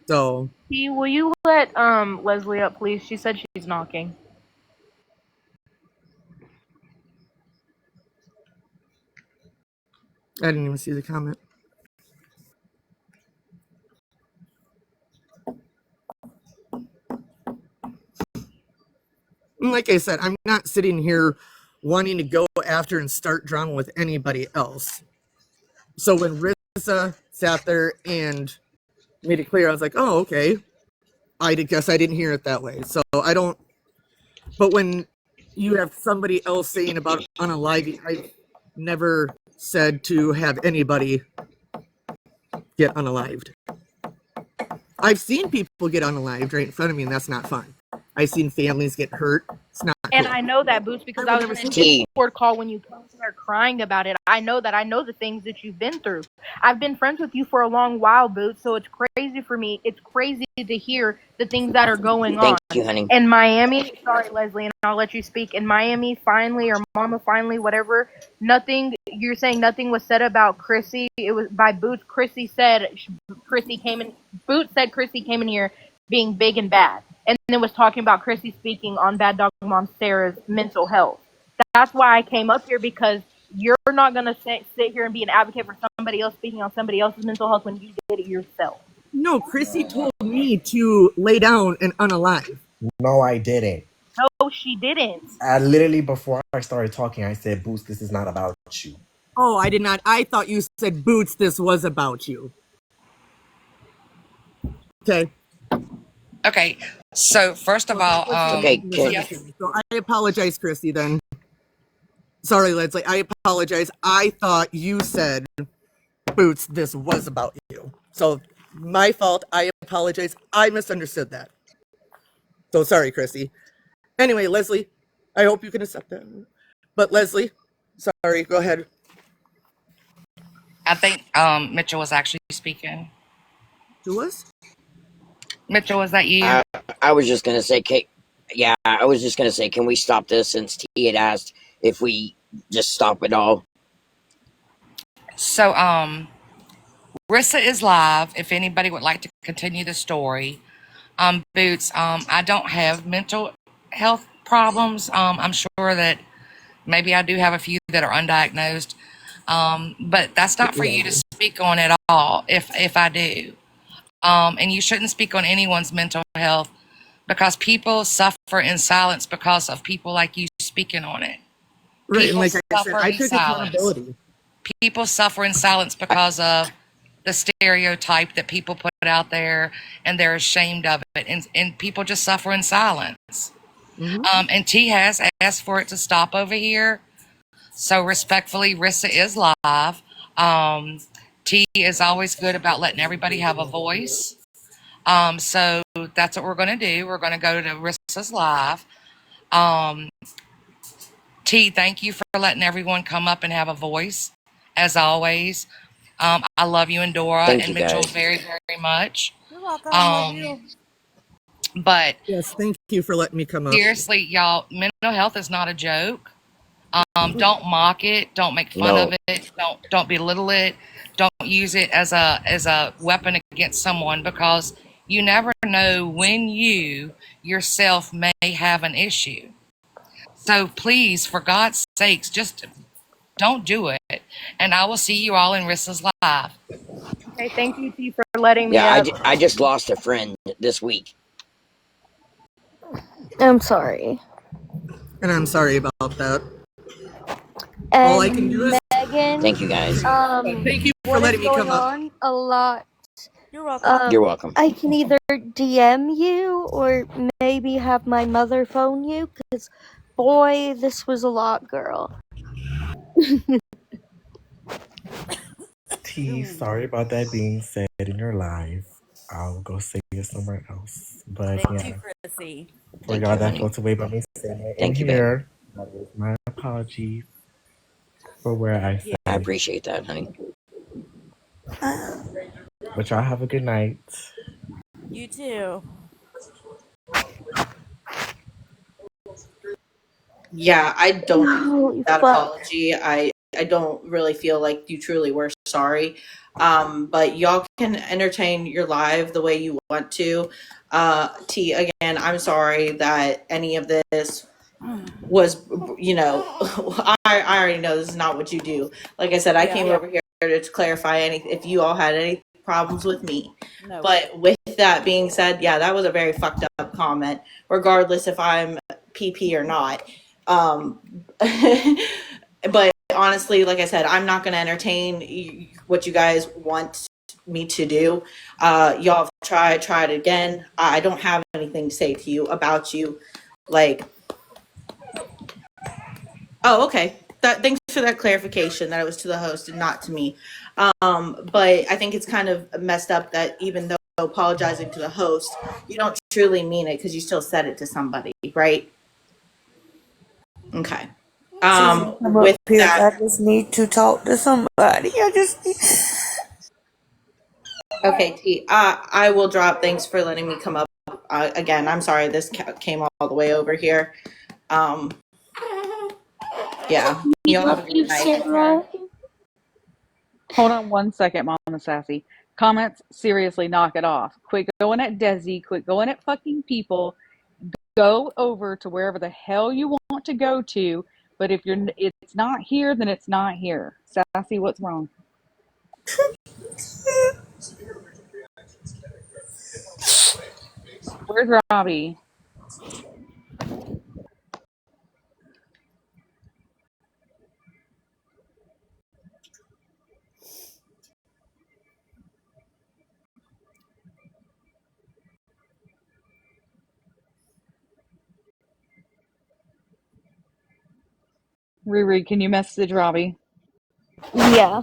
So. T, will you let Leslie up, please? She said she's knocking. I didn't even see the comment. Like I said, I'm not sitting here wanting to go after and start drama with anybody else. So when Rissa sat there and made it clear, I was like, oh, okay. I guess I didn't hear it that way. So I don't. But when you have somebody else saying about unaliving, I've never said to have anybody get unalived. I've seen people get unalived right in front of me, and that's not fun. I've seen families get hurt. It's not And cool. I know that, Boots, because I was in a Discord call when you started crying about it. I know that. I know the things that you've been through. I've been friends with you for a long while, Boots, so it's crazy for me. It's crazy to hear the things that are going on. Thank you, honey. In Miami, sorry, Leslie, and I'll let you speak. In Miami, finally, or Mama finally, whatever, you're saying nothing was said about Chrissy. It was by Boots. Boots said Chrissy came in here being big and bad. And then was talking about Chrissy speaking on Bad Dog Mom Sarah's mental health. That's why I came up here, because you're not going to sit here and be an advocate for somebody else speaking on somebody else's mental health when you did it yourself. No, Chrissy told me to lay down and unalive. No, I didn't. No, she didn't. Literally, before I started talking, I said, Boots, this is not about you. Oh, I did not. I thought you said, Boots, this was about you. Okay. Okay, so first of all, So I apologize, Chrissy, then. Sorry, Leslie, I apologize. I thought you said, Boots, this was about you. So, my fault. I apologize. I misunderstood that. So, sorry, Chrissy. Anyway, Leslie, I hope you can accept that. But, Leslie, sorry, go ahead. I think Mitchell was actually speaking. Who was? Mitchell, was that you? I was just gonna say, I was just gonna say, can we stop this, since T had asked if we just stop it all? So, Rissa is live. If anybody would like to continue the story, Boots, I don't have mental health problems. I'm sure that maybe I do have a few that are undiagnosed, but that's not for you to speak on at all. If I do. And you shouldn't speak on anyone's mental health, because people suffer in silence because of people like you speaking on it. Right, People and like I said, suffer I in took silence. accountability. People suffer in silence because of the stereotype that people put out there, and they're ashamed of it, and people just suffer in silence. And T has asked for it to stop over here, so respectfully, Rissa is live. T is always good about letting everybody have a voice. So that's what we're going to do. We're going to go to Rissa's live. T, thank you for letting everyone come up and have a voice, as always. I love you and Dora Thank and you, Mitchell guys. very, very much. You're welcome. Love you. But yes, thank you for letting me come up. Seriously, y'all, mental health is not a joke. Don't mock it. Don't make fun of it. Don't belittle it. Don't use it as a weapon against someone, because you never know when you yourself may have an issue. So please, for God's sakes, just don't do it. And I will see you all in Rissa's live. Okay, thank you, T, for letting me Yeah, up. I just lost a friend this week. I'm sorry. And I'm sorry about that. And All I can do is Megan, Thank you, guys. thank you for what letting is me come going up. on? A lot. You're welcome. You're welcome. I can either DM you or maybe have my mother phone you, because boy, this was a lot, girl. T, sorry about that being said in your life. I'll go say it somewhere else. But Thank yeah, you, Chrissy. for Thank y'all you, that honey. felt away by me saying it in Thank you, babe. here, that is my apologies. for where I stay. I appreciate that, honey. But y'all have a good night. You too. Yeah, I don't Holy that fuck. apology. I don't really feel like you truly were sorry. But y'all can entertain your live the way you want to. T, again, I'm sorry that any of this was, I already know this is not what you do. Like I said, I came over here to clarify if you all had any problems with me. No. But with that being said, yeah, that was a very fucked up comment, regardless if I'm PP or not. But honestly, like I said, I'm not going to entertain what you guys want me to do. Y'all try it again. I don't have anything to say to you about you. Like, oh, okay. Thanks for that clarification that it was to the host and not to me. But I think it's kind of messed up that even though apologizing to the host, you don't truly mean it because you still said it to somebody, right? Okay. With that, I just need to talk to somebody. okay, T. I will drop. Thanks for letting me come up. Again, I'm sorry this came all the way over here. Yeah. You'll have a good night. Hold on one second, Mama Sassy. Comments, seriously, knock it off. Quit going at Desi. Quit going at fucking people. Go over to wherever the hell you want to go to. But if it's not here, then it's not here. Sassy, what's wrong? Where's Robbie? Riri, can you message Robbie? Yeah.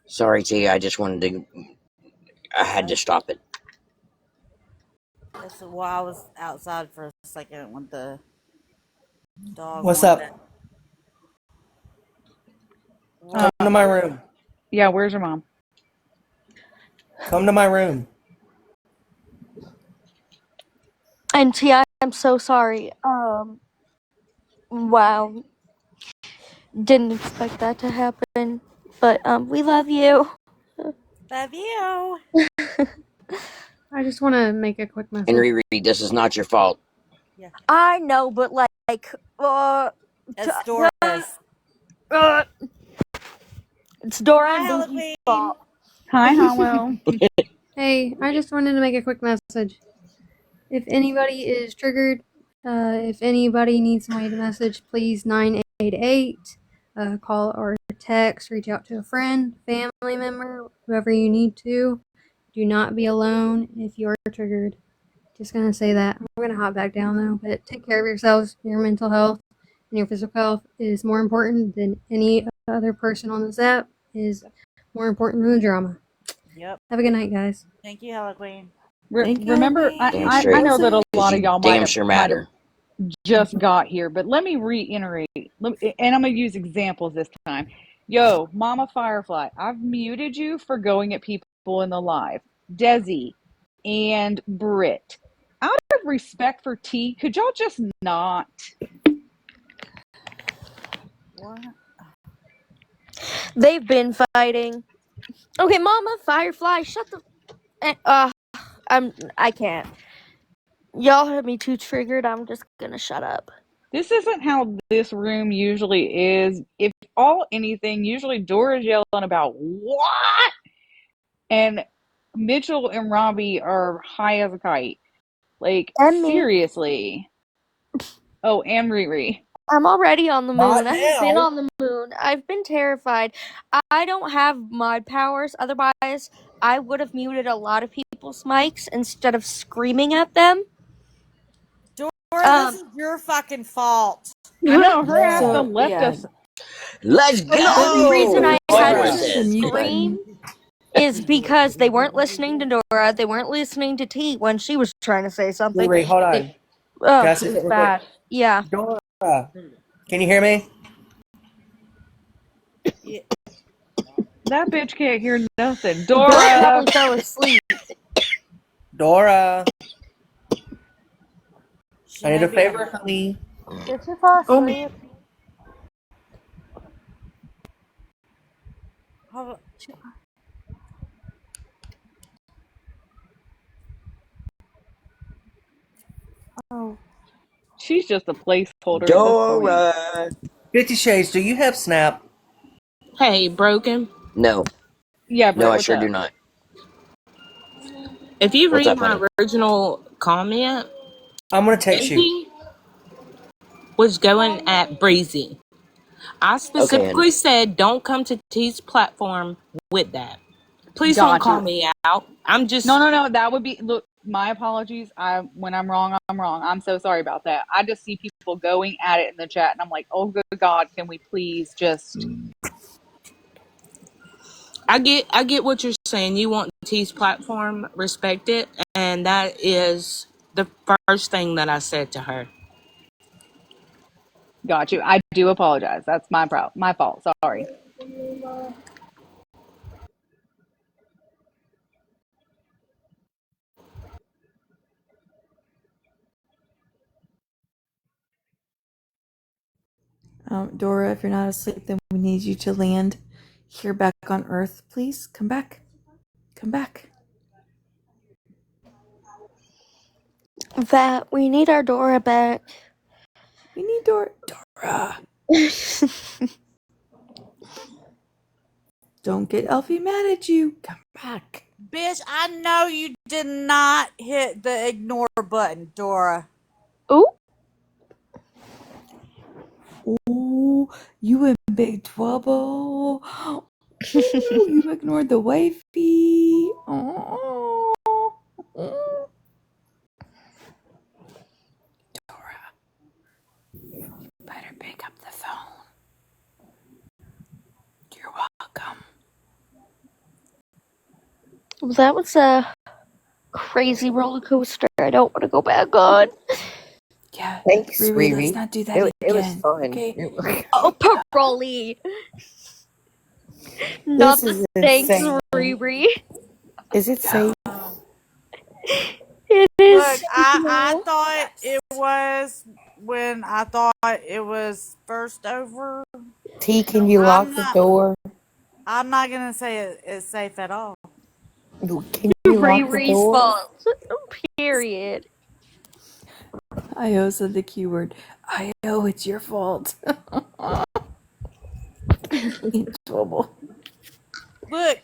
Sorry, T. I just wanted to. I had to stop it. That's why I was outside for a second with the dog. What's up? Come to my room. Yeah, where's your mom? Come to my room. And T, I'm so sorry. Wow. Didn't expect that to happen. But we love you. Love you. I just want to make a quick message. And Riri, this is not your fault. I know, but It's Dora's. It's Dora Hi, and Hella Binky's Queen. fault. Hi, Hollow. Hey, I just wanted to make a quick message. If anybody is triggered, if anybody needs somebody to message, please 988. Call or text, reach out to a friend, family member, whoever you need to. Do not be alone if you're triggered. Just gonna say that. We're gonna hop back down though, but take care of yourselves. Your mental health and your physical health is more important than any other person on this app, is more important than the drama. Yep. Have a good night, guys. Thank you, Hella Queen. Remember, I know that a lot of y'all might have just got here, but let me reiterate, and I'm going to use examples this time. Yo, Mama Firefly, I've muted you for going at people in the live. Desi and Britt, out of respect for T, could y'all just not? What? They've been fighting. Okay, Mama Firefly, shut the. I can't. Y'all have me too triggered. I'm just gonna shut up. This isn't how this room usually is. If anything, usually Dora's yelling about what? And Mitchell and Robbie are high as a kite. Like, seriously. Oh, and Riri. I'm already on the moon. Not I've been now. on the moon. I've been terrified. I don't have mod powers. Otherwise, I would have muted a lot of people's mics instead of screaming at them. Dora, this is your fucking fault. I know, her ass done left us. Let's go! The only reason I What had was to this? scream is because they weren't listening to Dora. They weren't listening to T when she was trying to say something. Wait, hold on. Oh, Can I it say was something real bad. quick? Yeah. Dora, can you hear me? That bitch can't hear nothing. Dora Dora. probably fell asleep. Dora, She I need may a be. favor, honey. Did she fall Oh, asleep? Hold on. Oh. She's just a placeholder at this point. Dora. 50 Shades, do you have Snap? Hey, Broken. No. Yeah, No, Britt, I what's sure do up? not. If you What's read up, my honey? original comment, I'm gonna text you. Andy was going at Breezy. I Okay, specifically honey. said don't come to T's platform with that. Please don't Got call you. me out. I'm just No. That would be look. My apologies. When I'm wrong, I'm wrong. I'm so sorry about that. I just see people going at it in the chat, and I'm like, oh good God, can we please just? I get what you're saying. You want T's platform, respect it, and that is the first thing that I said to her. Got you. I do apologize. That's my fault. Sorry. Dora, if you're not asleep, then we need you to land here back on Earth. Please come back. Come back. That we need our Dora back. We need Dora. Don't get Elfie mad at you. Come back. Bitch, I know you did not hit the ignore button, Dora. Ooh. Ooh, you in big trouble. Ooh, you ignored the wifey. Oh. Dora, you better pick up the phone. You're welcome. That was a crazy roller coaster. I don't want to go back on. Yeah. Thanks, Riri, let's Riri. not do that again. It was fun. Okay. Oh, Parolee. Not This the is thanks, insane. Riri. Is it safe? It is. Look, I thought it was when I thought it was first over. T, can you lock the door? I'm not gonna say it's safe at all. Can you lock the Riri's door? fault. Period. Io said the keyword. Io, it's your fault. In trouble. Look,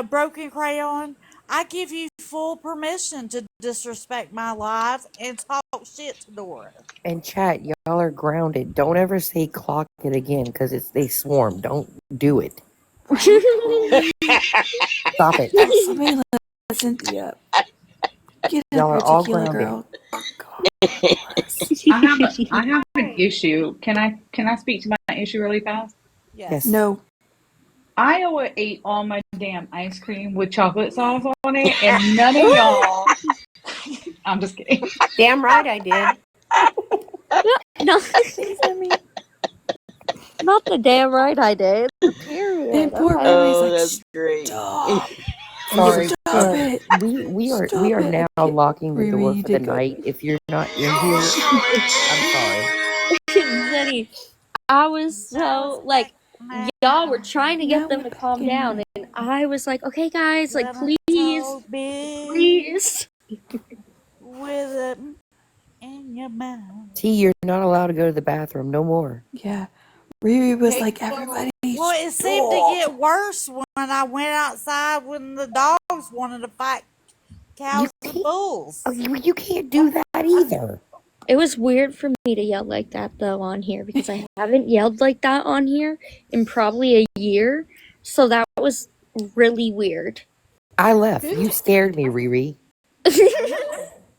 Broken Crayon, I give you full permission to disrespect my life and talk shit to Dora. And chat, y'all are grounded. Don't ever say clock it again because they swarm. Don't do it. Stop it. Somebody let Cynthia. Get up Y'all here, are all tequila grounded. girl. I have an issue. Can I speak to my issue really fast? Yes. No. Iowa ate all my damn ice cream with chocolate sauce on it, and none of y'all. I'm just kidding. Damn right I did. No. Not the damn right I did. Period. And poor Okay. Riri's like, That's great. stop. Sorry, Stop it. we are Stop it. now locking the Riri, door you for the did good. night. If you're not in here, I'm sorry. Zenny, I was so like, y'all were trying to get them to calm down, and I was like, okay, guys, like, please, please. With it in your mouth. T, you're not allowed to go to the bathroom no more. Yeah. Riri was like, everybody. Well, it seemed to get worse when I went outside when the dogs wanted to fight cows and bulls. You can't do that either. It was weird for me to yell like that though on here because I haven't yelled like that on here in probably a year, so that was really weird. I left. You scared me, Riri. I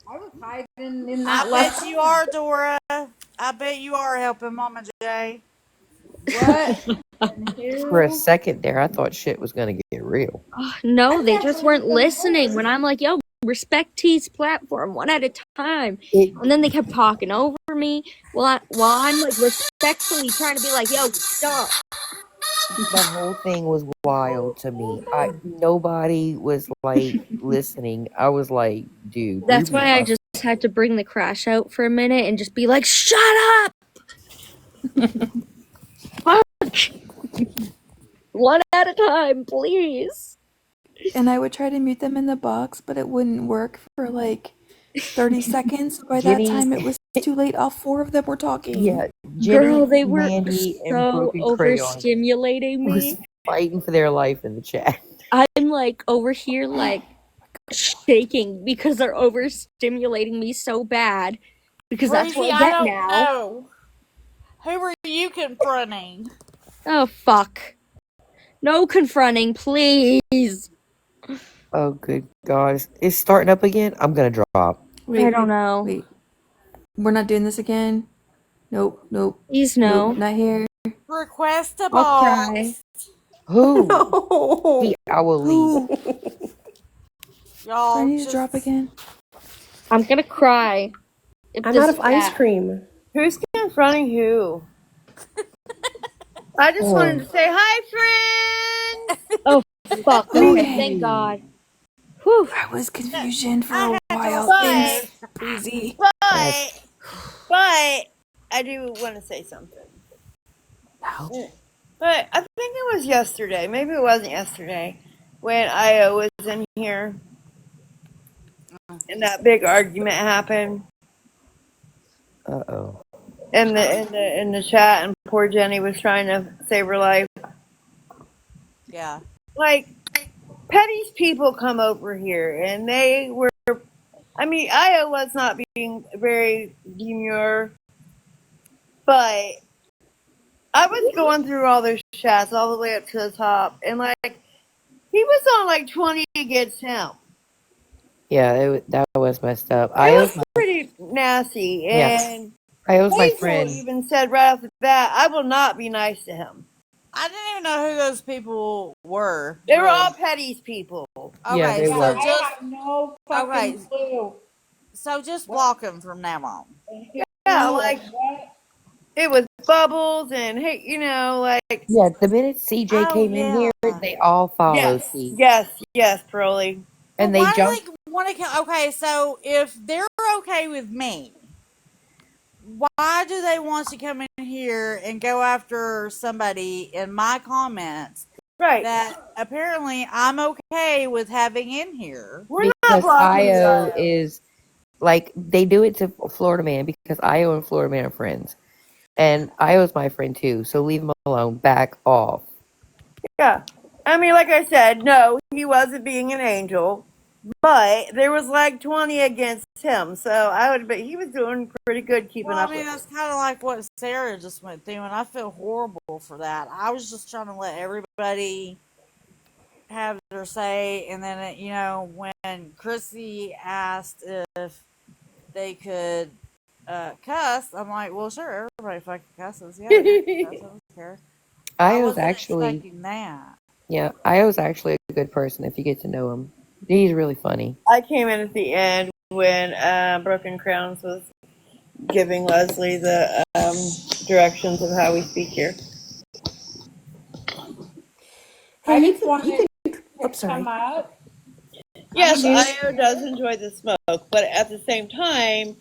was hiding in I bet you are, Dora. I bet you are helping Mama J. What? For a second there, I thought shit was gonna get real. No, they just weren't listening when I'm like, yo, respect T's platform one at a time. And then they kept talking over me while I'm like respectfully trying to be like, yo, stop. The whole thing was wild to me. Nobody was like listening. I was like, dude, That's Ruby why I must. just had to bring the crash out for a minute and just be like, shut up! Fuck! One at a time, please. And I would try to mute them in the box, but it wouldn't work for like 30 seconds. By that Jenny, time, it was too late. All four of them were talking. yeah, Jenny, Girl, they were Mandy, and so Broken Crayon overstimulating was me. fighting for their life in the chat. I'm like over here like shaking because they're overstimulating me so bad. Because that's what Breezy, I I get don't now. know. Who were you confronting? Oh fuck. No confronting, please. Oh, good God. It's starting up again? I'm gonna drop. I don't know. Wait. We're not doing this again? Nope, nope. Please no. Nope, not here. Request a I'll box. cry. Who? No. I will leave. Do I Y'all need to just drop again? I'm gonna cry. If I'm this out is of ice bad. cream. Who's confronting who? I just wanted to say hi, friends. Oh fuck. Okay, Okay. thank God. Whew. That was confusion for a while. But, Thanks, Breezy. but I do want to say something. But I think it was yesterday. Maybe it wasn't yesterday when Io was in here and that big argument happened Uh-oh. in the chat, and poor Jenny was trying to save her life. yeah. Like, Petty's people come over here, and they were. I mean, Io was not being very demure, but I was going through all those chats all the way up to the top, and like he was on like 20 against him. Yeah, that was messed up. It was pretty nasty, Yeah. and I was my Hazel friend. even said right off the bat, "I will not be nice to him." I didn't even know who those people were. They were really. all Petty's people. Okay, Yeah, they so were. just I have no fucking okay, clue. so just block him from now on. Yeah, like it was Bubbles and hey, you know, like Yeah, the minute CJ Oh came in here, yeah. they all followed yes, yes, Broly. And But they why jumped. do they want to? Okay, so if they're okay with me, why do they want to come in here and go after somebody in my comments? Right. That apparently I'm okay with having in here. We're not Because blocking you, Io Io. is like they do it to Florida Man because Io and Florida Man are friends, and Io's my friend too. So leave him alone. Back off. Yeah. I mean, like I said, no, he wasn't being an angel, but there was like 20 against him. So I would bet he was doing pretty good keeping Well, up I mean, with that's kind of like what Sarah just went through, and I feel horrible for that. I was just trying to let everybody have their say, and then, you know, when Chrissy asked if they could cuss, I'm like, well, sure, everybody fucking cusses. Yeah, they can cuss, I don't care. I Io's wasn't actually, expecting that. yeah, Io's actually a good person if you get to know him. He's really funny. I came in at the end when Broken Crowns was giving Leslie the directions of how we speak here. I Hey, just wanted oh, to sorry. come up. Yes, I'm Io does enjoy the smoke, but at the same time,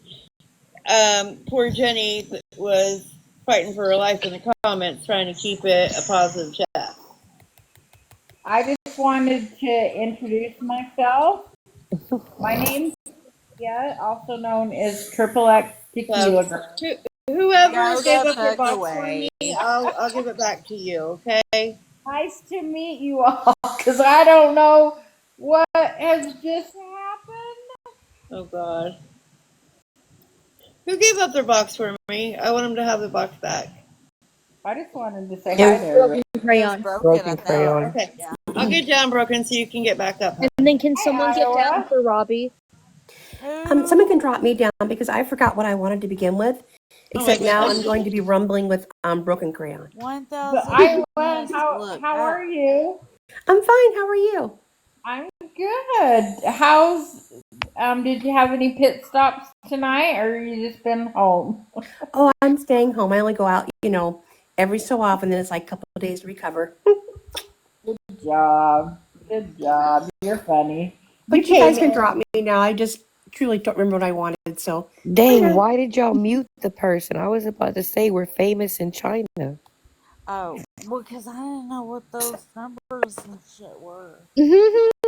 poor Jenny was fighting for her life in the comments, trying to keep it a positive chat. I just wanted to introduce myself. My name's also known as Triple X Tequila Girl. Whoever Go gave the up your fuck box away. for me, I'll give it back to you, okay? Nice to meet you all, because I don't know what has just happened. Oh, God. Who gave up their box for me? I want them to have the box back. I just wanted to say It hi was to everybody. It was broken, I think. Crayon. Okay. I'll get down, Broken, so you can get back up. And then can someone get Iowa. down for Robbie? Someone can drop me down because I forgot what I wanted to begin with. Except now I'm going to be rumbling with Broken Crayon. 1,000 Iowa, units. how Look, are you? I'm fine. How are you? I'm good. How's did you have any pit stops tonight, or you just been home? Oh, I'm staying home. I only go out, every so often. Then it's like a couple of days to recover. Good job. Good job. You're funny. But you guys can drop me now. I just truly don't remember what I wanted. So Dang, why did y'all mute the person? I was about to say we're famous in China. Oh, well, because I didn't know what those numbers and shit were.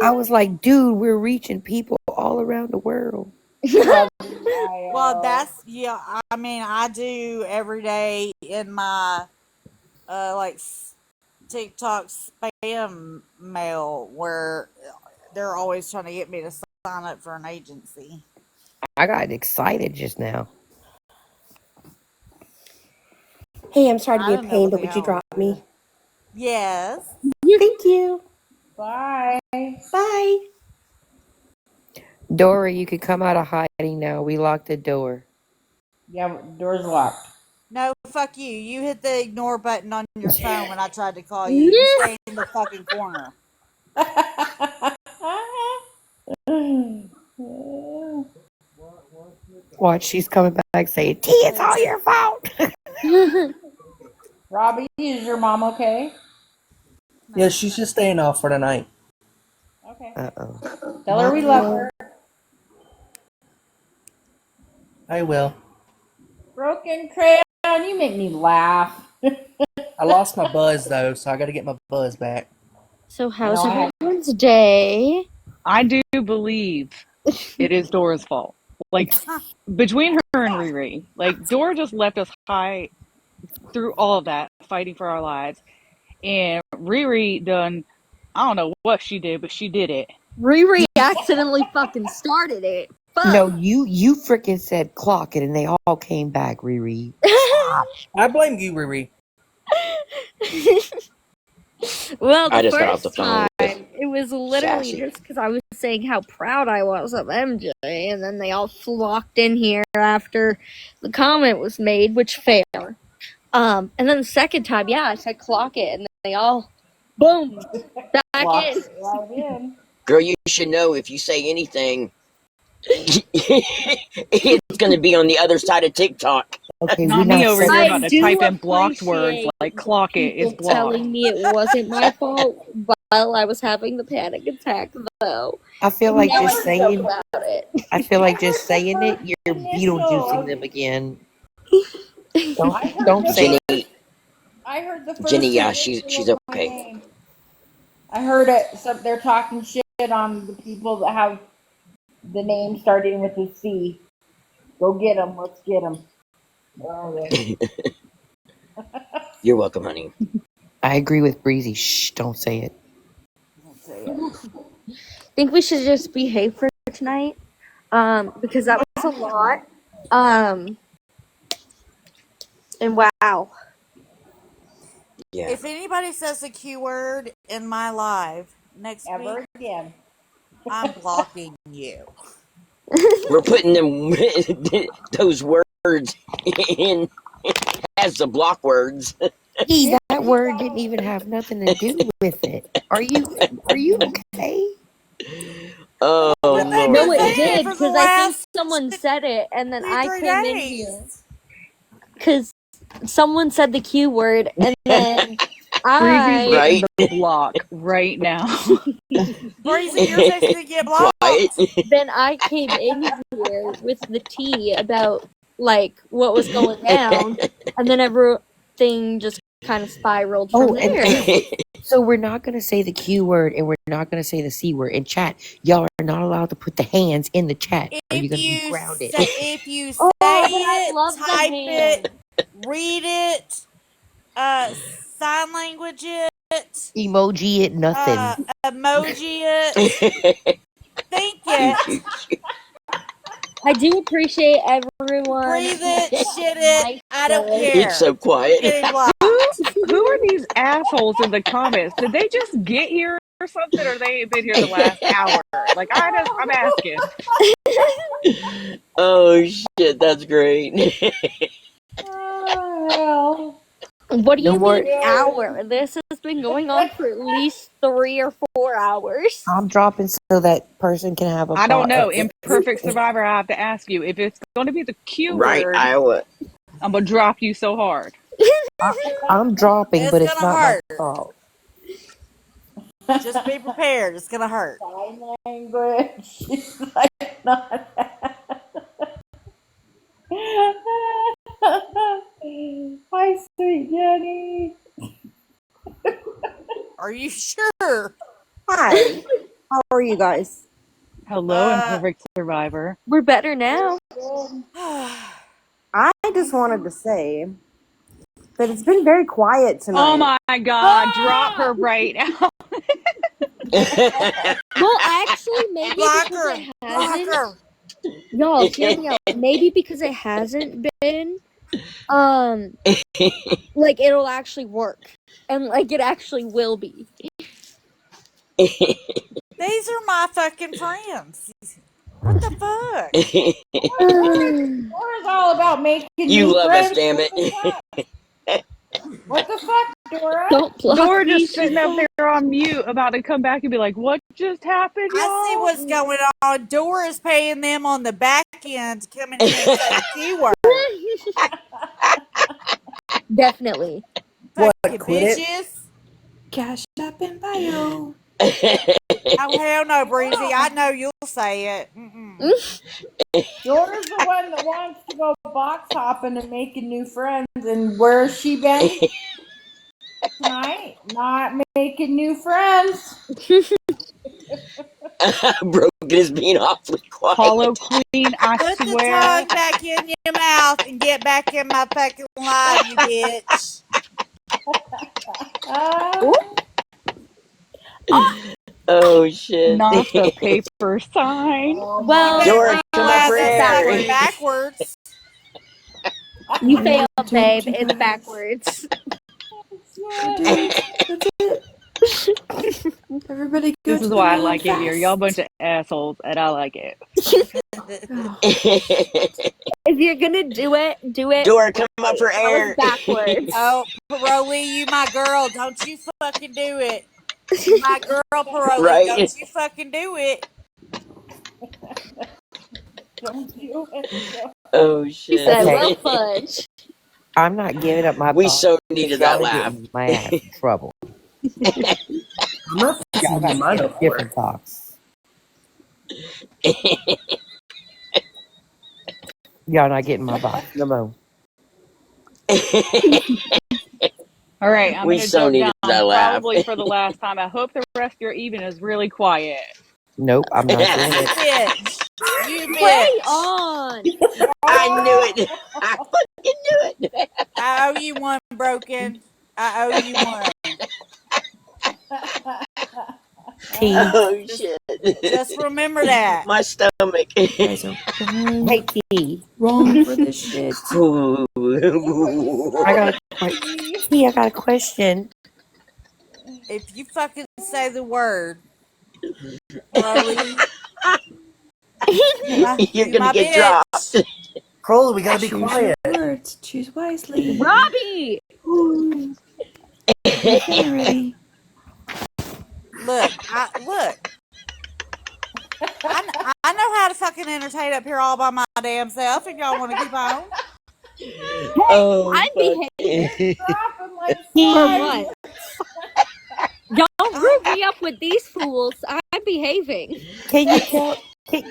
I was like, dude, we're reaching people all around the world. Well, that's, yeah, I mean, I do every day in my, TikTok spam mail where they're always trying to get me to sign up for an agency. I got excited just now. Hey, I'm sorry to I be a don't know pain, what but the would you hell. drop me? Yes. Thank you. Bye. Bye. Dora, you could come out of hiding now. We locked the door. Yeah, door's locked. No, fuck you. You hit the ignore button on your phone when I tried to call you. You stay in the fucking corner. Watch, she's coming back saying, T, it's all your fault. Robbie, is your mom okay? Yeah, she's just staying off for the night. Okay. Uh-oh. Tell her we love her. I will. Broken Crayon, you make me laugh. I lost my buzz though, so I got to get my buzz back. So how's everyone's day? I do believe it is Dora's fault. Like, between her and Riri, like, Dora just left us high through all of that, fighting for our lives. And Riri done, I don't know what she did, but she did it. Riri accidentally fucking started it. Fuck. No, you freaking said clock it, and they all came back, Riri. I blame you, Riri. Well, I the just got off the first phone with time, it was literally Sassy. just because I was saying how proud I was of MJ, and then they all flocked in here after the comment was made, which fair. And then the second time, yeah, I said clock it, and then they all, boom, back in. Right in. Girl, you should know if you say anything, it's going to be on the other side of TikTok. Okay, Not me over here about to type in blocked words like clock it is People blocked. telling me it wasn't my fault while I was having the panic attack, though. I feel like Now just I saying. joke about it. I feel like just saying it. You're Beetlejuicing them again. Don't say Jenny, I heard the first Jenny, yeah, initial she's of my okay. name. I heard it. So they're talking shit on the people that have the name starting with a C. Go get them. Let's get them. Where are they? You're welcome, honey. I agree with Breezy. Shh, don't say it. Think we should just behave for tonight, because that was a lot. And wow. Yeah. If anybody says the Q word in my live next Ever week, again, I'm blocking you. We're putting them those words in as the block words. Gee, that word didn't even have nothing to do with it. Are you okay? Oh No, Lord. it did, For the because I think last someone said it, and then I 3 came in days. here. Because someone said the Q word, and then Breezy's Right? getting the block right now. Breezy, you're fixing to get blocked. Quiet. Then I came in here with the tea about, like, what was going down, and then everything just kind of spiraled from there. And so we're not going to say the Q word, and we're not going to say the C word in chat. Y'all are not allowed to put the hands in the chat, or you're going to be grounded. If you say Oh, but I it, love the type hand. it, read it, sign language it, Emoji it, nothing. emoji it, think it, I do appreciate everyone. breathe it, shit it. I don't care. It's so quiet. Getting blocked. Who are these assholes in the comments? Did they just get here or something, or they been here the last hour? Like, I'm asking. Oh shit, that's great. Oh, What do No you more. mean hour? This has been going on for at least 3 or 4 hours. I'm dropping so that person can have a I don't box. know. Imperfect Survivor, I have to ask you. If it's going to be the Q Right, word, Iowa. I'm going to drop you so hard. I'm dropping, It's but it's gonna not my hurt. fault. Just be prepared. It's gonna hurt. sign language. She's like, not. Hi, sweet Jenny. Are you sure? Hi. How are you guys? Hello, Imperfect Survivor. We're better now. I just wanted to say that it's been very quiet Oh tonight. my God, drop her right now. Well, actually, maybe Block because her. it Block hasn't. her. Y'all, hear me out. Maybe because it hasn't been, like it'll actually work, and like it actually will be. These are my fucking friends. What the fuck? Dora's all about making You new love us, friends. damn What it. the fuck? What the fuck, Dora? Don't block Dora me. just sitting up there on mute, about to come back and be like, "What just happened, I see y'all?" what's going on. Dora's paying them on the back end to come in here and say the keyword. Definitely. What? Fucking Quit it? bitches. Cash App and bio. Oh, hell no, Breezy. I know you'll say it. Mm-mm. Dora's the one that wants to go box hopping and making new friends. And where's she been tonight? Not making new friends. Broken is being awfully quiet. Hollow Queen, I Put the swear. tongue back in your mouth and get back in my fucking live, you bitch. Oh shit. Not the paper sign. You Well, better Dora, keep come your up for ass fucking air. backwards. you One failed, more, two, babe. two It's guys. backwards. Dude, that's it. Everybody go This to is the why I moon like it here. Y'all fast. bunch of assholes, and I like it. Oh, If you're gonna do it, Dora, come up right. for That was air. backwards. Oh, Parolee, you my girl. Don't you fucking do it. You my girl, Parolee. Don't Right? you fucking do it. Don't do it. Oh He shit. said, Okay. "Well, fudge." I'm not giving up my We box. so needed Y'all that are laugh. getting my ass in trouble. I'm not Y'all fixing to got give to mine get a up for it. different box. Y'all not getting my box. No more. All right, I'm We gonna so jump needed down that laugh. probably for the last time. I hope the rest of your evening is really quiet. Nope, I'm not doing You it. bitch. You Play bitch. on. I knew it. I fucking knew it. I owe you one, Broken. I owe you one. T. Oh Just, shit. just remember that. My stomach. you guys are born Hey, T. wrong for this shit. Ooh. I got T. I got a question. If you fucking say the word, Parolee, You're you gonna my get bitch. dropped. Crowley, we gotta be Choose quiet. your words. Choose wisely. Robbie. Okay, ready. Look. I know how to fucking entertain up here all by my damn self. If y'all want to keep on. Oh, I'm fuck. behaving. Dropping like For flies. what? Don't group me up with these fools. I'm behaving. Can you tell?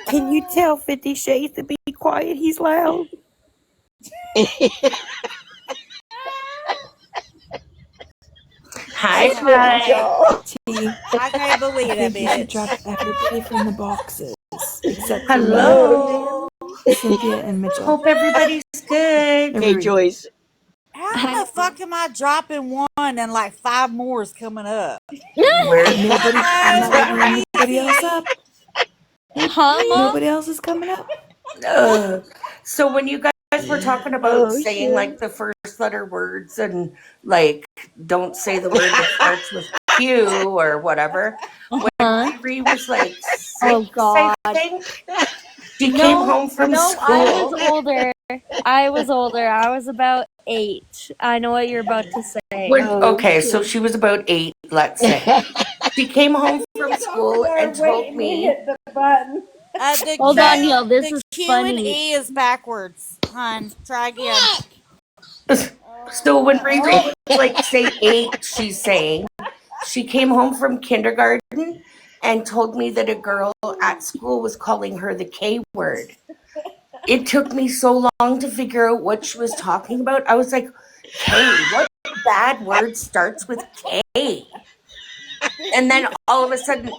Can you tell 50 Shades to be quiet? He's loud. Hi, hi. T. I can't believe I that think you should bitch. drop everybody from the boxes except for me, Hello. Cynthia, and Mitchell. Hope everybody's good. Hey, Everybody. Joyce. How the fuck am I dropping one and like 5 more is coming up? Where? Nobody. I'm not letting anybody else up. Huh, Mom? Nobody else is coming up. So when you guys were talking about Oh, saying shit. like the first letter words and like don't say the word that starts with Q or whatever, when Riri was like 6, Oh God. I think, She came No, home from no, I was school. older. I was older. I was about 8. I know what you're about to say. Okay, so she was about 8, let's say. She came home from school and told me. Hit the button. The Hold Q, on, y'all. This the is Q and funny. E is backwards, hon. Try again. So when Riri was like, say 8, she's saying, she came home from kindergarten and told me that a girl at school was calling her the K word. It took me so long to figure out what she was talking about. I was like, K, what bad word starts with K? And then all of a sudden,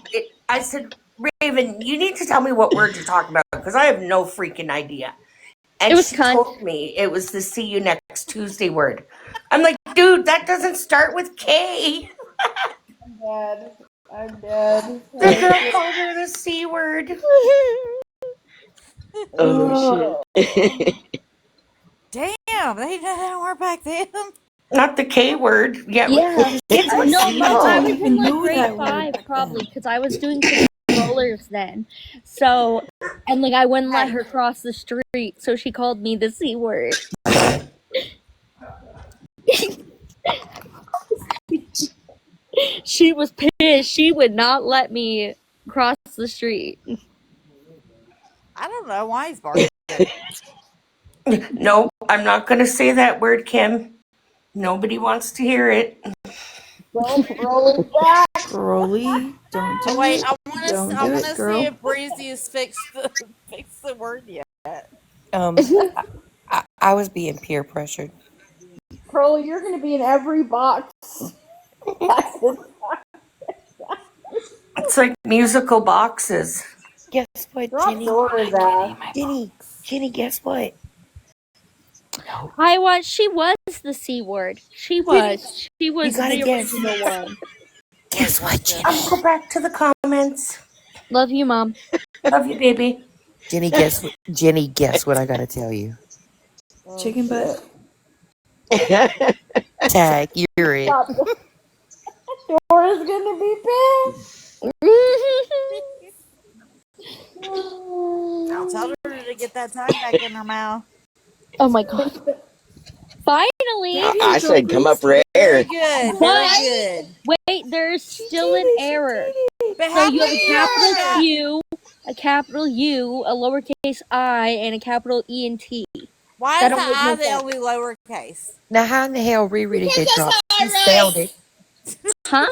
I said, Raven, you need to tell me what word you're talking about because I have no freaking idea. And It was she cunt. told me it was the see you next Tuesday word. I'm like, dude, that doesn't start with K. I'm dead. I'm dead. The girl called her the C word. Oh shit. Damn, they didn't work back then. Not the K word. Yeah, Yeah. kids with No, C Mom, I don't was even in like know grade that 5 probably because I was doing controllers then. So, and like I wouldn't let her cross the street, so she called me the C word. She was pissed. She would not let me cross the street. I don't know why he's barking. No, I'm not going to say that word, Kim. Nobody wants to hear it. Rolling back. Girly, don't do Oh wait, it. I want to. Don't I do want it, to see girl. if Breezy has fixed the word yet. I was being peer pressured. Crowley, you're going to be in every box. It's like musical boxes. Guess what, Drop Jenny? Dora's ass. Jenny, guess what? I was. She was the C word. She was. She You was gotta the guess. original one. Guess what, Jenny? I'll go back to the comments. Love you, Mom. Love you, baby. Jenny, guess what? Jenny, guess what I gotta tell you. Chicken butt. Tag, you're it. Dora's going to be pissed. I'll tell her to get that tongue back in her mouth. Oh my god. Finally! I said come up for Very air. good. Very But good. wait, there's still an error. But So how you have come a you capital got? Q, a capital U, a lowercase I, and a capital E and T. Why That is the don't make I no the sense. only lowercase? Now, how in the hell Riri did get dropped? She spelled it. Huh?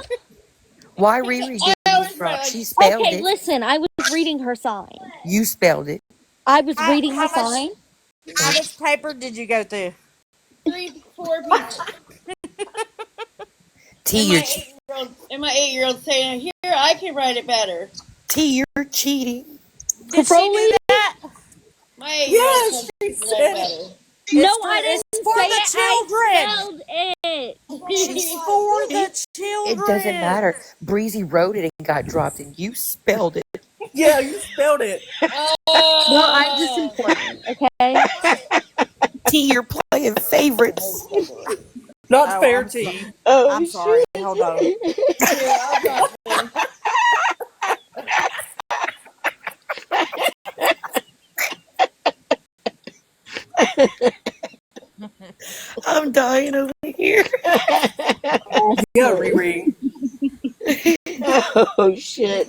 Why Riri didn't get dropped? She spelled Okay, it. listen, I was reading her sign. You spelled it. I was reading How her sign. much paper did you go through? 4 people. T, And my 8-year-old saying, "Here, I can write it better." T, you're cheating. Did she do that? My 8-year-old said she can write it better. No, It's I for didn't the say it. I children. spelled it. It's for the children. It doesn't matter. Breezy wrote it and got dropped, and you spelled it. Yeah, you spelled it. Well, I'm just important, okay? T, you're playing favorites. Not Oh, fair, I'm T. Oh I'm sorry. Hold on. I'm dying over here. Yeah, Riri. Oh shit.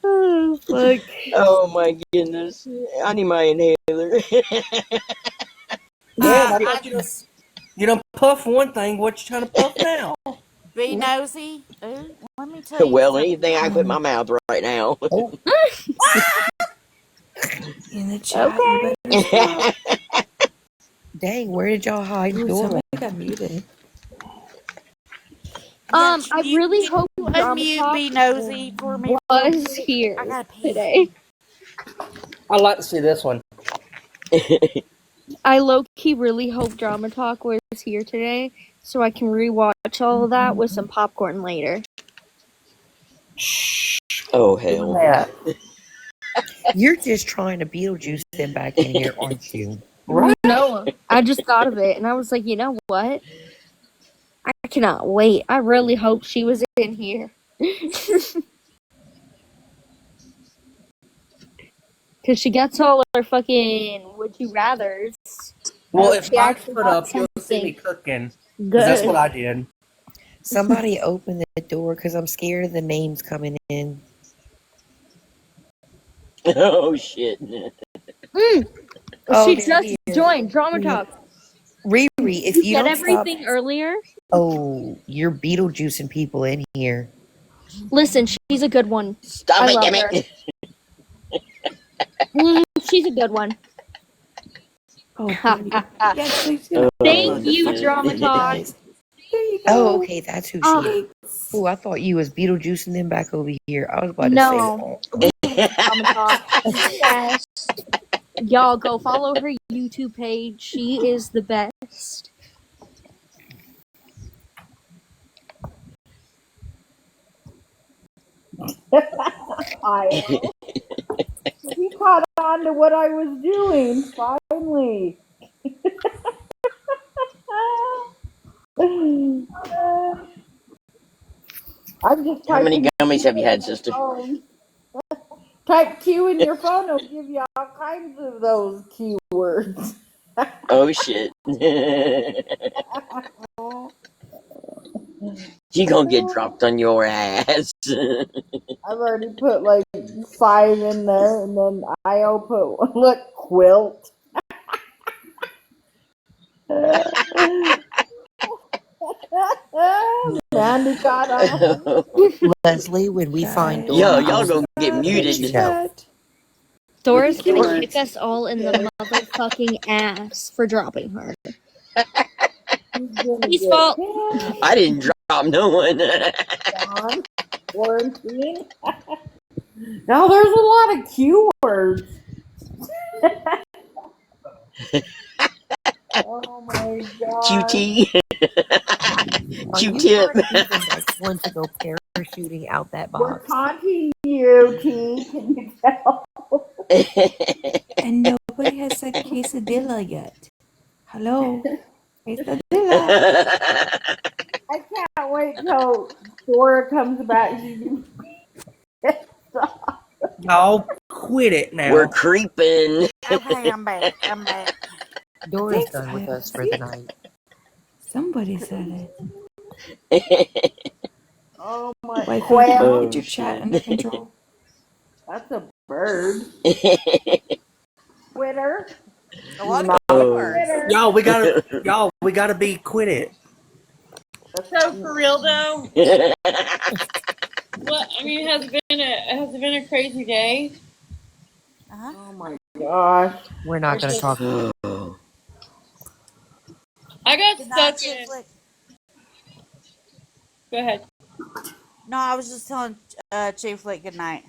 Oh, fuck. Oh my goodness. I need my inhaler. Damn, I thought you done puff one thing. What you trying to puff now? Be nosy. Ooh, let me tell you Well, something. anything I put in my mouth right now. In the chat, Okay. you better stop. Dang, where did y'all hide Ooh, Dora? somebody got muted. I really hope you Drama unmute Talk Be Nosy for me. was I here gotta pee. today. I'd like to see this one. I low-key really hope Drama Talk was here today so I can rewatch all of that with some popcorn later. Oh hell. Yeah. You're just trying to Beetlejuice them back in here, aren't you? Right? No, I just thought of it and I was like, you know what? I cannot wait. I really hope she was in here. Because she gets all her fucking would you rathers. Well, if She I actually put got up, you'll see me something cooking. Because that's what good. I did. Somebody open the door because I'm scared of the names coming in. Oh shit. Oh, She they're just here. joined Drama Talk. Riri, Did if you you get don't stop. everything earlier? Oh, you're Beetlejuicing people in here. Listen, she's a good one. Stop I it, love damn her. it. She's a good one. Oh, yes, please do. Thank you, shit. Drama Talk. Guys. There you Oh, go. okay, that's who Oh, she is. Oh, I thought you was Beetlejuicing them back over here. I was about to say, no. We love Drama Talk. She's the best. Y'all go follow her YouTube page. She is the best. He caught on to what I was doing, finally. I'm just How many typing gummies Q have you in had, my sister? phone. Type Q in your phone, it'll give you all kinds of those keywords. Oh shit. You gonna get dropped on your ass. I've already put like 5 in there, and then IO put, look, quilt. Mandy got on. Leslie, when we find Guys, Yo, Dora, y'all gonna get stop in let the you muted. know. chat. Dora's gonna Dora's kick us all in the motherfucking ass for dropping her. He's fault. I didn't drop no one. John, quarantine. Now there's a lot of Q words. Oh my god. QT. Are you Q-tip. going to be the next one to go parachuting out that We're box? taunting you, T. Can you tell? And nobody has said quesadilla yet. Hello? Quesadilla. I can't wait till Dora comes back. She's gonna be pissed off. Y'all quit it We're now. creeping. Okay, I'm back. I'm back. Dora's Thanks, done with Kyle. us for See? the night. Somebody said it. Oh my Wifey, can you quail. get your chat under control? That's a bird. Twitter. A lot of Not Q a words. Twitter. Y'all, we gotta be quit it. So for real though, what I mean has it been a crazy day? Oh my gosh. We're not going to talk. I got Good night, stuck Chick in. Flick. Go ahead. No, I was just telling Chief Flick good night.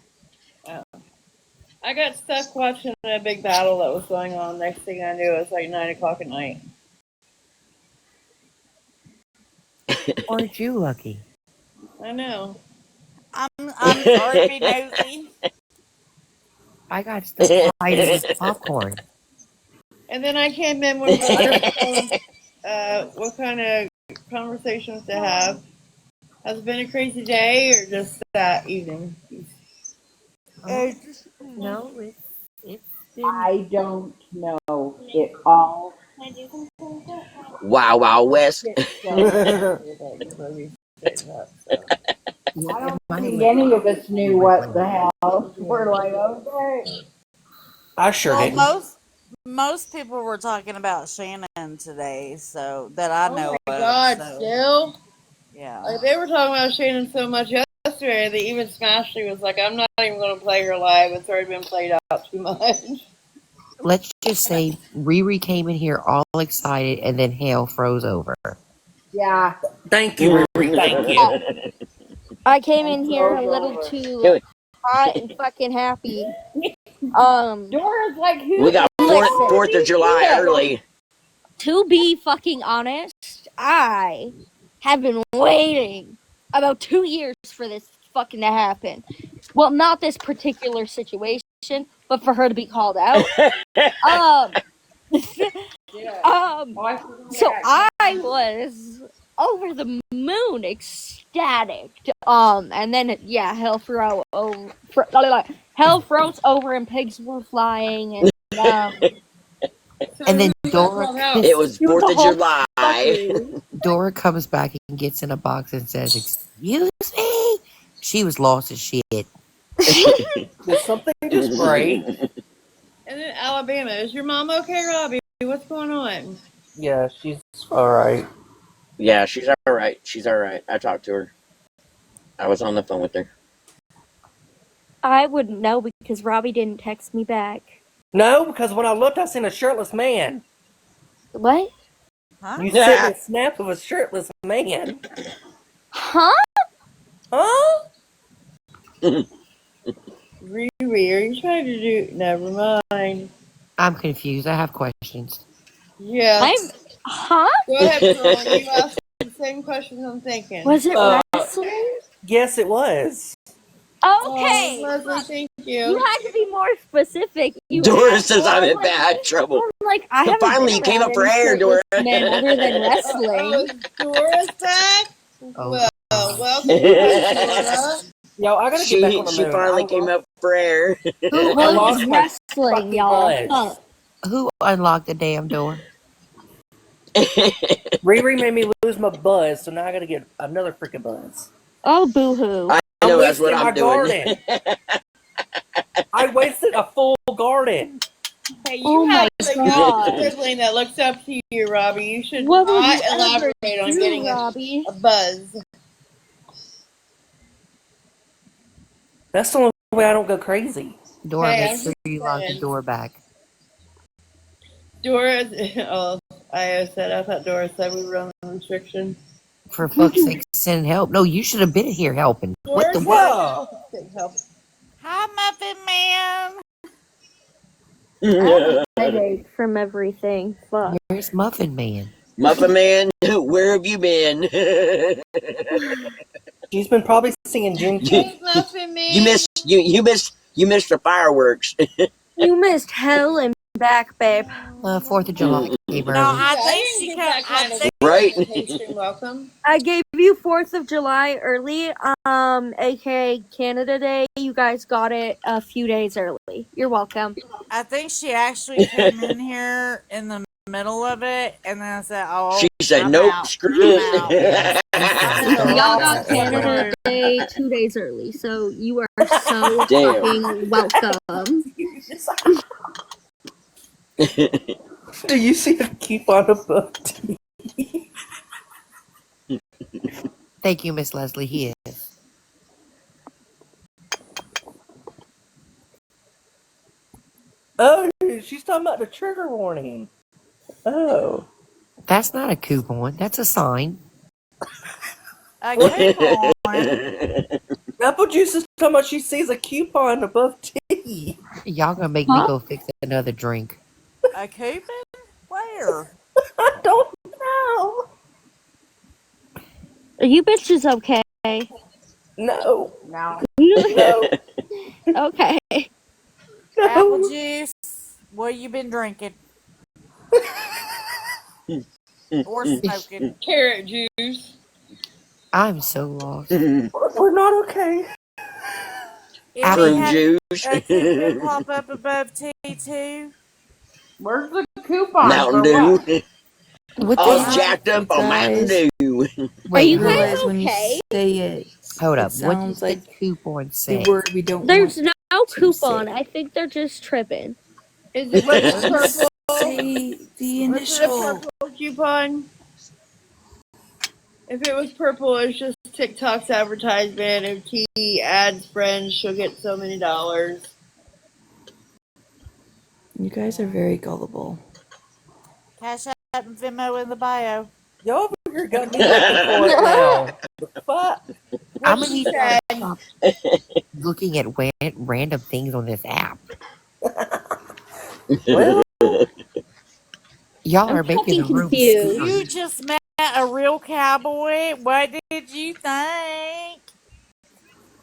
I got stuck watching a big battle that was going on. Next thing I knew, it was like 9 o'clock at night. Aren't you lucky? I know. I'm sorry to be nosy. I got stuck hiding with popcorn. And then I came in when Brother told what kind of conversations to have. Has it been a crazy day or just that evening? No, it's been. I don't know. It all. Wow, wow, West. I don't think any of us knew what the hell. We're like, okay. I sure Well, didn't. most people were talking about Shannon today, so that I Oh know my of. God, So still? yeah. Like they were talking about Shannon so much yesterday that even Smashley was like, I'm not even going to play her live. It's already been played out too much. Let's just say Riri came in here all excited and then hell froze over. Yeah. Thank you, Riri. Thank you. I came in here a little too hot and fucking happy. Dora's like, who? We got Listen. 4th of July early. To be fucking honest, I have been waiting about 2 years for this fucking to happen. Well, not this particular situation, but for her to be called out. So I was over the moon ecstatic. And then hell hell froze over and pigs were flying and And then It was it was 4th a of whole July. fuckery. Dora comes back and gets in a box and says, "Excuse me." She was lost as shit. Did something just break? And then Alabama. Is your mom okay, Robbie? What's going on? Yeah, she's alright. Yeah, she's all right. She's all right. I talked to her. I was on the phone with her. I wouldn't know because Robbie didn't text me back. No, because when I looked, I seen a shirtless man. What? You sent me a snap of a shirtless man. Huh? Huh? Riri, are you trying to do? Never mind. I'm confused. I have questions. Yeah. Huh? Go ahead, Dawn. You asked the same questions I'm thinking. Was it wrestling? Yes, it was. Okay. Leslie, thank you. You had to be more specific. You Dora asked- says I'm in bad trouble. I'm like, I haven't Finally, been you came around up for any air, Dora. shirtless men other than wrestling. Dora's back? Oh, Welcome back, Dora. Yo, I gotta get back on the She moon. finally came up for air. Who Well, unlocked it's my wrestling, y'all. bud. Huh. Who unlocked the damn door? Riri made me lose my buzz, so now I gotta get another freaking buzz. Oh, boo-hoo. I know that's what wasting I'm my doing. garden. I wasted a full garden. Hey, you Oh have my a God. young sibling that looks up to you, Robbie. You should What would not you ever elaborate on do, getting Robbie? a buzz. That's the only way I don't go crazy. Dora, Hey, make I'm sure just you lock the saying. door back. Dora, oh, I thought Dora said we were on the restriction. For fuck's sake, send help. No, you should have been here helping. What the Dora what? said help. Hi, Muffin Man. I have a headache from everything. Fuck. Where's Muffin Man? Muffin Man, where have you been? She's been probably singing Juneteenth. Hey, Muffin Man. You missed the fireworks. You missed hell and back, babe. 4th of July came No, early. I I think didn't she get can. that I kind of think Right? invitation welcome. I gave you 4th of July early, aka Canada Day. You guys got it a few days early. You're welcome. she actually came in here in the middle of it, and then I said, "Oh, She said, I'm nope, out. screw I'm it. out." Yes. I said, Y'all "Y'all got Canada screw." Day 2 days early, so you are so Damn. fucking welcome. Do you see a coupon above tea? Thank you, Miss Leslie. He is. Oh, she's talking about the trigger warning. Oh. That's not a coupon. That's a sign. A coupon. Apple Juice is talking about she sees a coupon above tea. Y'all gonna make me go fix another drink. A coupon? Where? I don't know. Are you bitches okay? No. No. No. Okay. Apple juice. What you been drinking? Or smoking? Carrot juice. I'm so lost. We're not okay. If Apple he Prune had juice. a coupon pop up above T2. Where's the coupon Mountain for what? Dew. What All the jacked up you on Mountain guys Dew. Are Wait, you hold guys up. realize when you okay? say it, Hold it up. What does sounds the like coupon the say? word we don't There's want no to coupon. say. I think they're just tripping. Is it what's the Just purple? say the Was it a initial. purple coupon? If it was purple, it's just TikTok's advertisement. If T adds friends, she'll get so many dollars. You guys are very gullible. Cash App and Venmo in the bio. Y'all over here got me looking for it now. The fuck? I'm What gonna she need y'all to said. stop looking at random things on this app. Well, Y'all I'm are making the fucking room confused. scary. You just met a real cowboy. What did you think?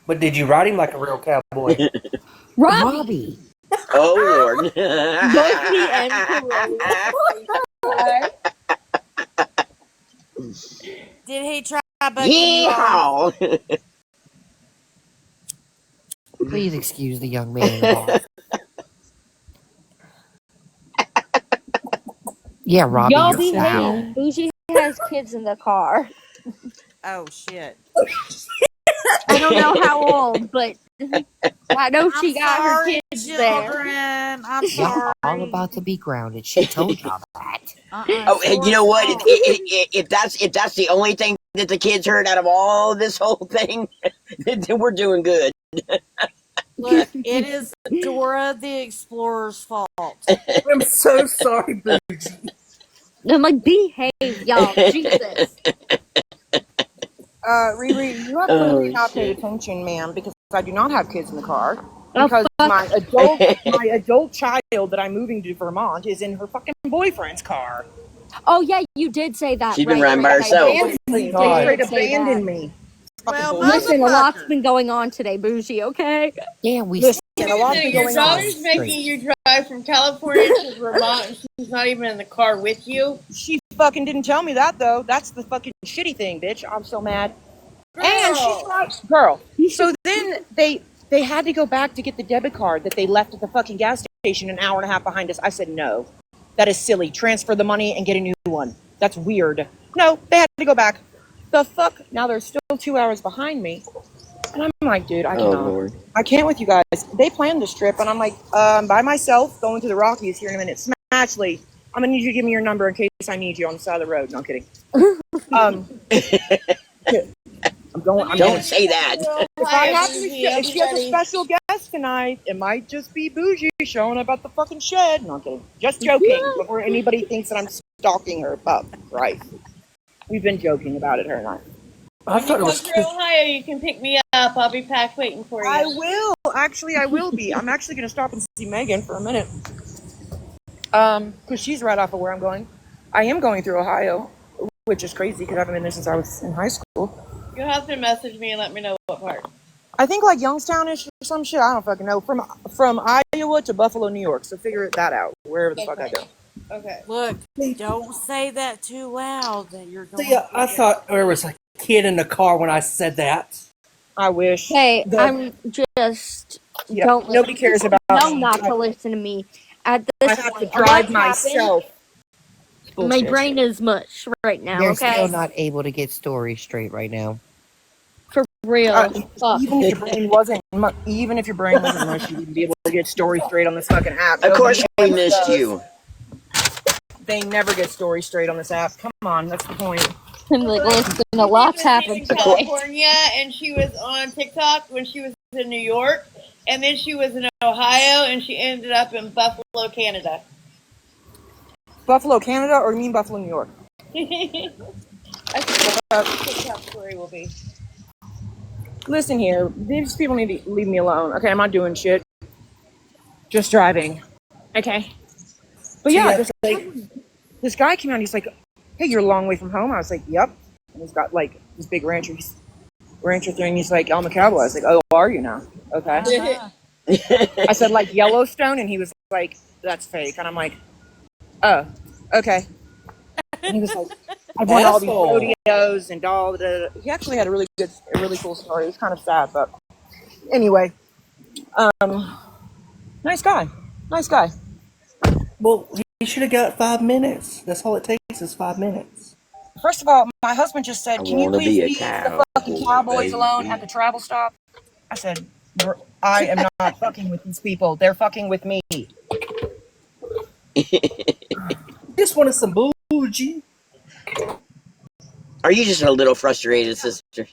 but did you ride him like a real cowboy? Robbie! Robbie. Oh, Lord. Dorothy and Corona. Did he try bucking you off? Yeehaw. Please excuse the young man in the box. Yeah, Robbie, Y'all you're behave. foul. Bougie has kids in the car. Oh shit. I don't know how old, but I know I'm she got her sorry, kids there. children. I'm Y'all all sorry. about to be grounded. She told y'all that. It's Oh, and you your know what? fault. If that's the only thing that the kids heard out of all this whole thing, then we're doing good. Look, it is Dora the Explorer's fault. I'm so sorry, Bougie. I'm like, behave, y'all. Jesus. Riri, you have clearly Oh not paid shit. attention, ma'am, because I do not have kids in the car. Oh, Because fuck. my adult child that I'm moving to Vermont is in her fucking boyfriend's car. Oh, yeah, you did say that. She's been Right, riding by right, right. herself. You Abandoned me. They God. straight did say that. abandoned me. Fucking Well, bullshit. Listen, a lot's motherfucker. been going on today, Bougie, okay? Yeah, we Listen, a lot's So been your going on. daughter's making you drive from California to Vermont, and she's not even in the car with you. She fucking didn't tell me that though. That's the fucking shitty thing, bitch. I'm so mad. And she's right, girl. So then they had to go back to get the debit card that they left at the fucking gas station an hour and a half behind us. I said no, that is silly. Transfer the money and get a new one. That's weird. No, they had to go back. The fuck? Now they're still 2 hours behind me, and I'm like, dude, I Oh cannot. Lord. I can't with you guys. They planned this trip, and I'm like, I'm by myself going to the Rockies here in a minute. Smashley, I'm gonna need you to give me your number in case I need you on the side of the road. No, I'm kidding. I'm going. Don't say that. If I have to, if she has a special guest tonight, it might just be Bougie showing up at the fucking shed. No, I'm kidding. Just joking. Before anybody thinks that I'm stalking her. But right, we've been joking about it, her and I. I thought it Come was through Ohio, you can pick me up. I'll be packed waiting for you. I will. Actually, I will be. I'm actually going to stop and see Megan for a minute. Because she's right off of where I'm going. I am going through Ohio, which is crazy because I haven't been there since I was in high school. You'll have to message me and let me know what part. I think like Youngstown-ish or some shit. I don't fucking know. From Iowa to Buffalo, New York. So figure that out. Wherever the fuck I go. Okay. Look, don't say that too loud that you're going. See, I thought there was a kid in the car when I said that. I wish. Hey, I'm just Yeah, don't listen. nobody cares about No, me. not to listen to me. At I this have to point, drive what myself. happened, my brain is mush right now. They're Okay, still not able to get stories straight right now. for real. Fuck. Even if your brain wasn't, even if your brain wasn't mush, you wouldn't be able to get stories straight on this fucking app. Of course we Nobody missed does. you. They never get stories straight on this app. Come on, that's the point. I'm like, listen, a lot's happened in today. California, and she was on TikTok when she was in New York, and then she was in Ohio, and she ended up in Buffalo, Canada. Buffalo, Canada, or you mean Buffalo, New York? I think that's what the TikTok story will be. Listen here, these people need to leave me alone. Okay, I'm not doing shit. Just driving. Okay. But yeah, this guy came out and he's like, hey, you're a long way from home? I was like, yep. And he's got like this big rancher thing. He's like, I'm a cowboy. I was like, oh, are you now? Okay. I said, like Yellowstone? And he was like, that's fake. And I'm like, oh, okay. And he was like, I won all these rodeos and all the. He actually had a really cool story. It was kind of sad, but anyway, nice guy. Well, you should have got 5 minutes. That's all it takes is 5 minutes. First of all, my husband just said, I "Can you wanna please be a leave the cowboy, fucking cowboys alone baby." at the travel stop?" I said, "I am not fucking with these people. They're fucking with me." Just wanted some bougie. Are you just a little frustrated, sister?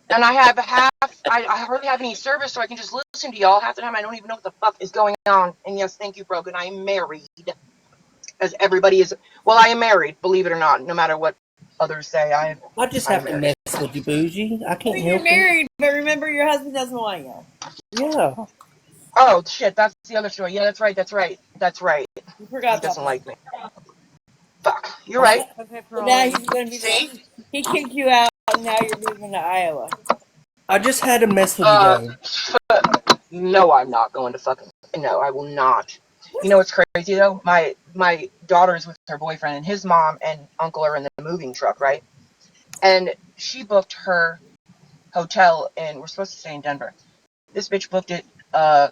And I have I hardly have any service, so I can just listen to y'all. Half the time, I don't even know what the fuck is going on. And yes, thank you, Brogan. I am married, as everybody is. Well, I am married, believe it or not. No matter what others say, I just have to mess with you, bougie. I can't You're help married, but remember your husband doesn't want you. it. Yeah. Oh shit, that's the other story. Yeah, that's right. You forgot He doesn't that. like me. Fuck, you're right. Okay, now he's gonna be the, he kicked you out, and now you're moving to Iowa. I just had to mess with you guys. No, I'm not going to fucking. No, I will not. You know what's crazy though? My daughter's with her boyfriend, and his mom and uncle are in the moving truck, right? And she booked her hotel, and we're supposed to stay in Denver. This bitch booked it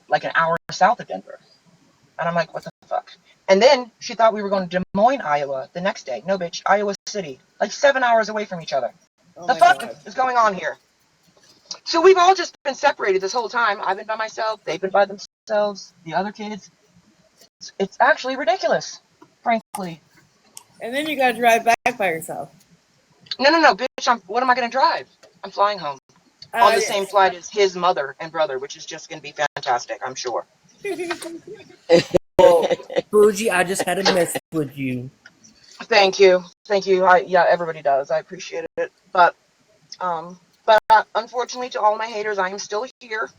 like an hour south of Denver. And I'm like, what the fuck? And then she thought we were going to Des Moines, Iowa the next day. No, bitch, Iowa City. Like 7 hours away from each other. Oh The my fuck god. is going on here? So we've all just been separated this whole time. I've been by myself. They've been by themselves. The other kids. It's actually ridiculous, frankly. And then you gotta drive back by yourself. No, bitch. What am I going to drive? I'm flying home on the same flight as his mother and brother, which is just going to be fantastic, I'm sure. Well, Bougie, I just had a message with you. Thank you. Yeah, everybody does. I appreciate it. But unfortunately, to all my haters, I am still here.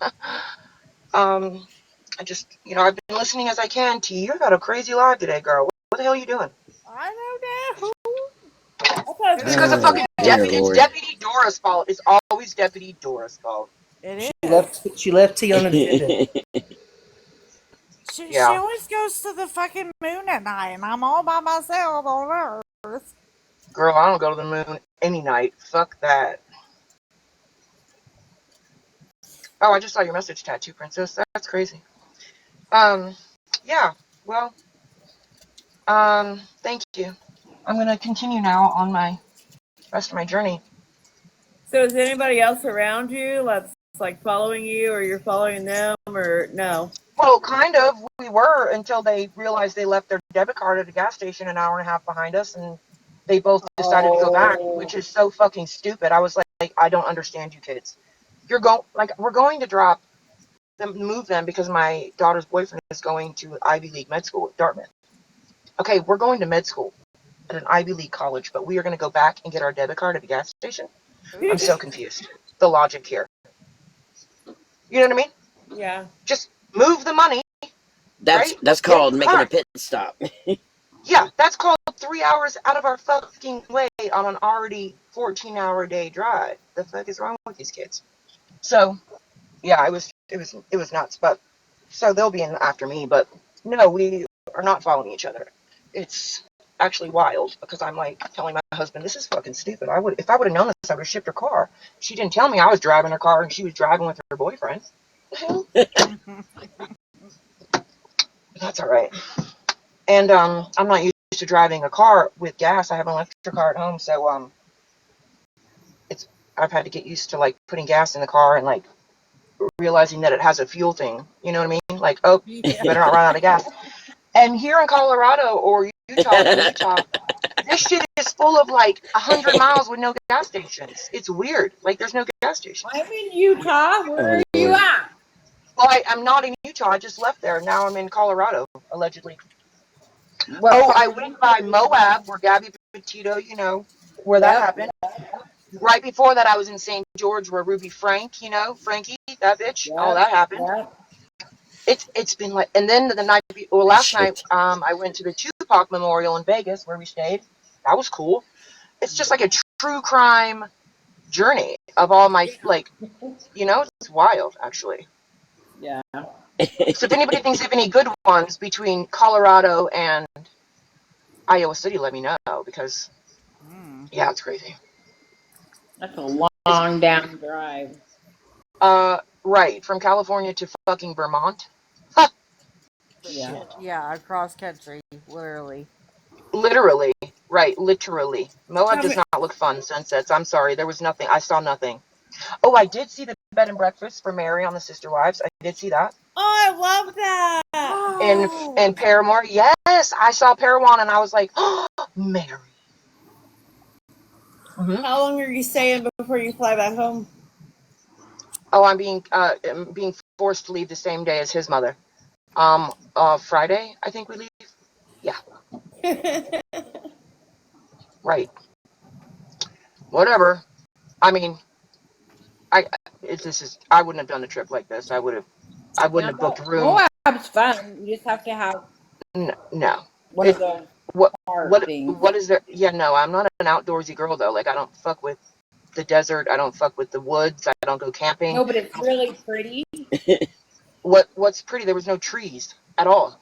I just, I've been listening as I can. T, you got a crazy live today, girl. What the hell are you doing? I don't know. It's because of fucking Deputy. It's Deputy Dora's fault. It's always Deputy Dora's fault. It She left T unattended. She always goes to the fucking moon at night, and I'm all by myself on Earth. Girl, I don't go to the moon any night. Fuck that. Oh, I just saw your message, Tattoo Princess. That's crazy. Yeah. Well, thank you. I'm gonna continue now on my rest of my journey. So is anybody else around you that's like following you, or you're following them, or no? Well, kind of. We were until they realized they left their debit card at a gas station an hour and a half behind us, and they both decided to go back, which is so fucking stupid. I was like, I don't understand you kids. We're going to move them because my daughter's boyfriend is going to Ivy League med school at Dartmouth. Okay, we're going to med school at an Ivy League college, but we are going to go back and get our debit card at the gas station. I'm so confused. The logic here. You know what I mean? Yeah. Just move the money. That's called making a pit stop. Yeah, that's called 3 hours out of our fucking way on an already 14-hour day drive. The fuck is wrong with these kids? So, yeah, it was nuts. But so they'll be in after me. But no, we are not following each other. It's actually wild because I'm like telling my husband, this is fucking stupid. If I would have known this, I would have shipped her car. She didn't tell me I was driving her car and she was driving with her boyfriend. That's all right. And I'm not used to driving a car with gas. I have an electric car at home, so I've had to get used to like putting gas in the car and like realizing that it has a fuel thing. You know what I mean? Like, oh, you better not run out of gas. And here in Colorado or Utah, this shit is full of like 100 miles with no gas stations. It's weird. Like, there's no gas stations. I'm in Utah. Where are you at? Well, I'm not in Utah. I just left there. Now I'm in Colorado, allegedly. Well, I went by Moab, where Gabby Petito, where that happened. Right before that, I was in St. George, where Ruby Frank, Frankie, that bitch, all that happened. It's been like, and then last night, I went to the Tupac Memorial in Vegas, where we stayed. That was cool. It's just like a true crime journey of all my, it's wild, actually. Yeah. So if anybody thinks of any good ones between Colorado and Iowa City, let me know, because, yeah, it's crazy. That's a long down drive. Right, from California to fucking Vermont. Yeah, across country, literally. Literally, right, literally. Moab does not look fun, sunsets. I'm sorry, there was nothing. I saw nothing. Oh, I did see the bed and breakfast for Mary on the Sister Wives. I did see that. Oh, I love that. And Paramore, yes, I saw Parawan and I was like, oh, Mary. Mm-hmm. How long are you staying before you fly back home? Oh, I'm being forced to leave the same day as his mother. Friday, I think we leave. Yeah. Right. Whatever. I mean, I wouldn't have done a trip like this. I wouldn't have booked a room. Moab's fun. You just have to have no. one of those things. What is there? Yeah, no, I'm not an outdoorsy girl though. Like, I don't fuck with the desert. I don't fuck with the woods. I don't go camping. No, but it's really pretty. What's pretty? There was no trees at all.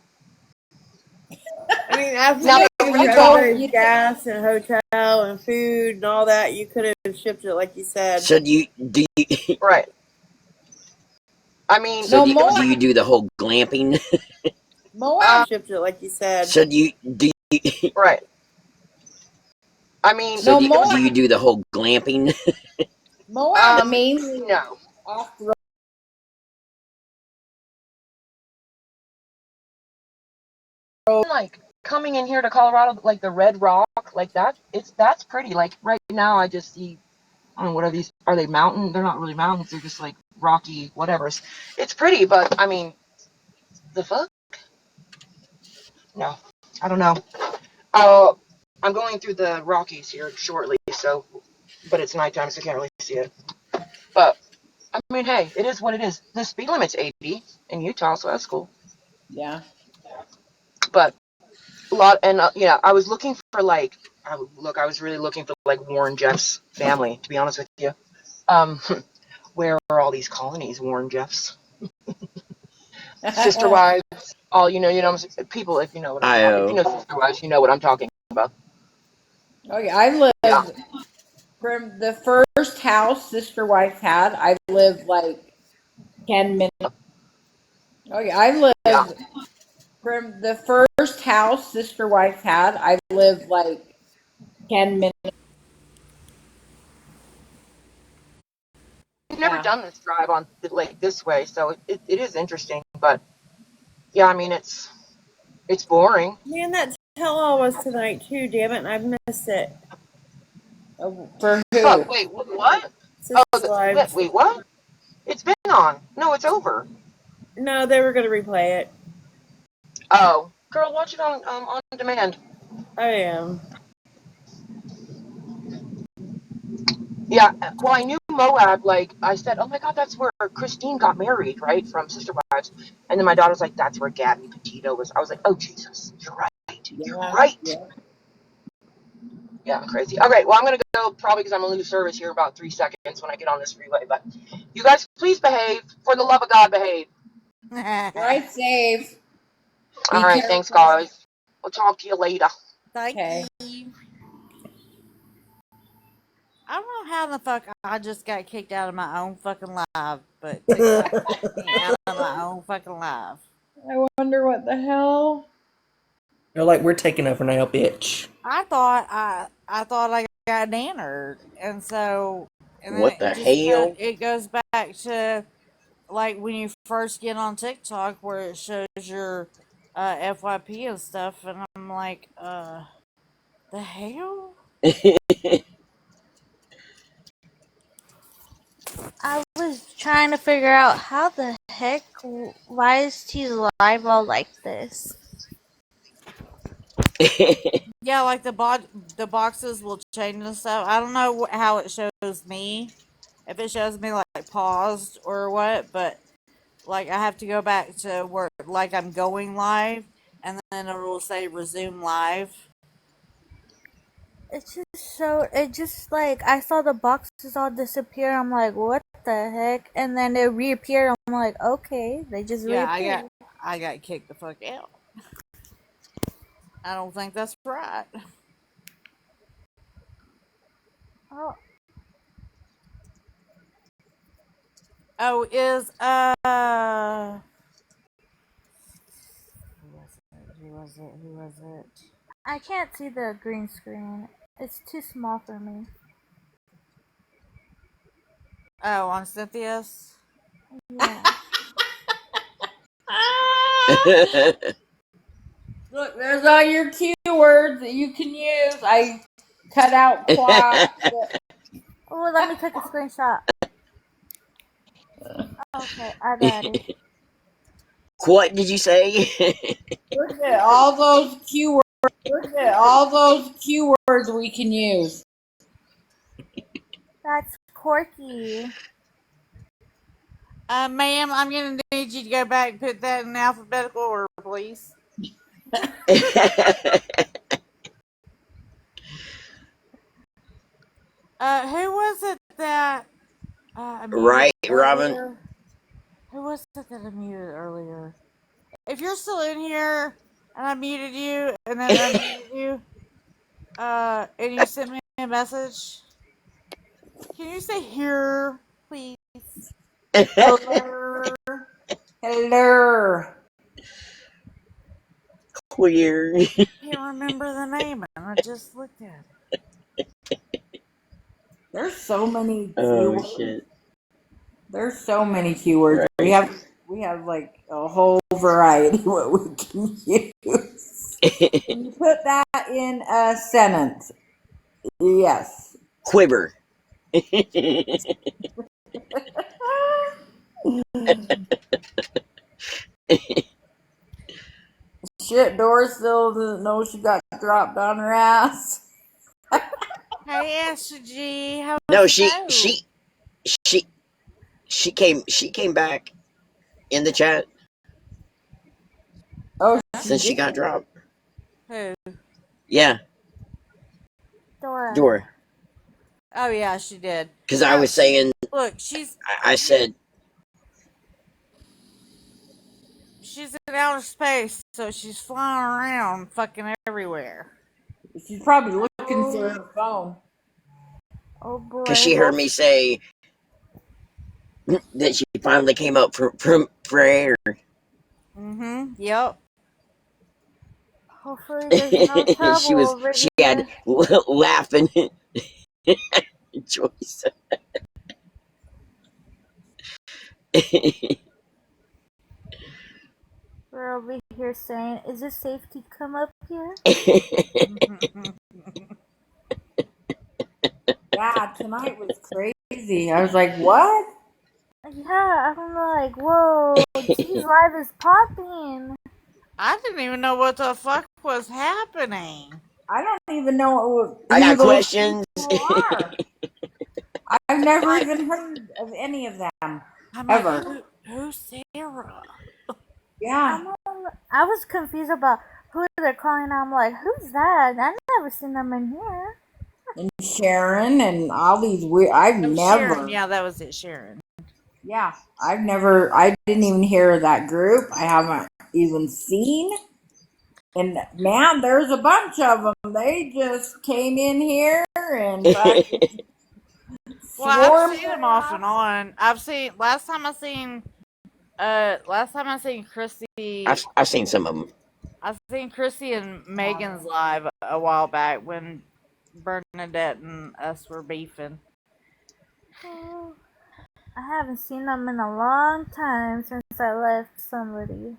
I mean, after you go gas and hotel and food and all that, you could have shipped it like you said. So do you right? I mean, So No, do you do the whole glamping? Moab shipped it, like you said. So do you right. I mean, so No, do you do the whole glamping? Moab mainly no. off the Like coming in here to Colorado, like the Red Rock, like that. That's pretty. Like right now, I just see. I don't know, what are these? Are they mountain? They're not really mountains. They're just like rocky, whatever. It's pretty, but I mean, the fuck? No, I don't know. I'm going through the Rockies here shortly, so, but it's nighttime, so I can't really see it. But I mean, hey, it is what it is. The speed limit's 80 in Utah, so that's cool. yeah. But a lot, and yeah, I was looking for like, I was really looking for like Warren Jeff's family, to be honest with you. Where are all these colonies, Warren Jeffs? Sister wives, all people, if you know what I'm talking. If you know sister wives, you know what I'm talking about. Oh yeah, I lived from the first house Sister Wife had. I lived like 10 minutes. Oh yeah, I lived from the first house Sister Wife had. I lived like 10 minutes. I've never done this drive on like this way, so it is interesting. But yeah, I mean it's boring. Man, that tell-all was tonight too. Damn it, and I've missed it. Oh, for who? Fuck, wait, what? Sister's Wives. Wait, what? It's been on. No, it's over. No, they were gonna replay it. Oh, girl, watch it on demand. I am. Yeah, well, I knew Moab. Like I said, oh my God, that's where Christine got married, right, from Sister Wives. And then my daughter's like, that's where Gabby Petito was. I was like, oh Jesus, you're right. You're right. Yeah, I'm crazy. All right, well, I'm gonna go probably because I'm gonna lose service here in about 3 seconds when I get on this freeway. But you guys, please behave. For the love of God, behave. Drive safe. All right, thanks, guys. We'll talk to you later. Thank you. I don't know how the fuck I just got kicked out of my own fucking live, but TikTok kicked me out of my own fucking live. I wonder what the hell. They're like, we're taking over now, bitch. I thought I got nannered, and so What the hell? it goes back to like when you first get on TikTok where it shows your FYP and stuff, and I'm like, the hell? I was trying to figure out how the heck, why is T live all like this? Yeah, like the boxes will change and stuff. I don't know how it shows me, if it shows me like paused or what, but like I have to go back to where like I'm going live, and then it will say resume live. It just like, I saw the boxes all disappear. I'm like, what the heck? And then they reappear. I'm like, okay, they just reappeared. I got kicked the fuck out. I don't think that's right. Oh, who was it? I can't see the green screen. It's too small for me. Oh, on Cynthia's? Yeah. Look, there's all your keywords that you can use. I cut out quad. Oh, let me take a screenshot. Okay, I got it. What did you say? Look at all those keywords. Look at all those keywords we can use. That's Corky. Ma'am, I'm gonna need you to go back and put that in alphabetical order, please. Who was it that Right, Robin? earlier? Who was it that I muted earlier? If you're still in here and I muted you and then I muted you, and you sent me a message, can you say here, please? Over. Hello. Queer. I can't remember the name, and I just looked at it. There's so many Oh keywords. shit. There's so many keywords. Right. We have like a whole variety what we can use. Can you put that in a sentence? Yes. Quiver. Shit, Doris still doesn't know she got dropped on her ass. Hey, Ashley G, how No, was she the she came back in the chat Oh, since she got dropped. Who? Yeah, Dora. Dora. Oh yeah, she did. Because I was saying, Look, she's I said, in outer space, so she's flying around, fucking everywhere. She's probably looking for her phone. Oh boy. because she heard me say that she finally came up for air. Mm-hmm. Yep. Hopefully there's no trouble she was over she here. had laughing. Joyce. We're over here saying, is it safe to come up here? Yeah, tonight was crazy. I was like, what? Yeah, I'm like, whoa, T's live is popping. I didn't even know what the fuck was happening. I don't even know I got those questions. people are. I've never even heard of any of them. I'm ever. like, who's Sarah? Yeah. I was confused about who they're calling. I'm like, who's that? I've never seen them in here. And Sharon and all these weird. I've never. Sharon, yeah, that was it, Sharon. Yeah, I didn't even hear of that group. I haven't even seen. And man, there's a bunch of them. They just came in here and fucking Well, I've seen swarmed them off and on. Last time I seen Chrissy. I've seen some of them. I've seen Chrissy and Megan's live a while back when Bernadette and us were beefing. Oh, I haven't seen them in a long time since I left somebody.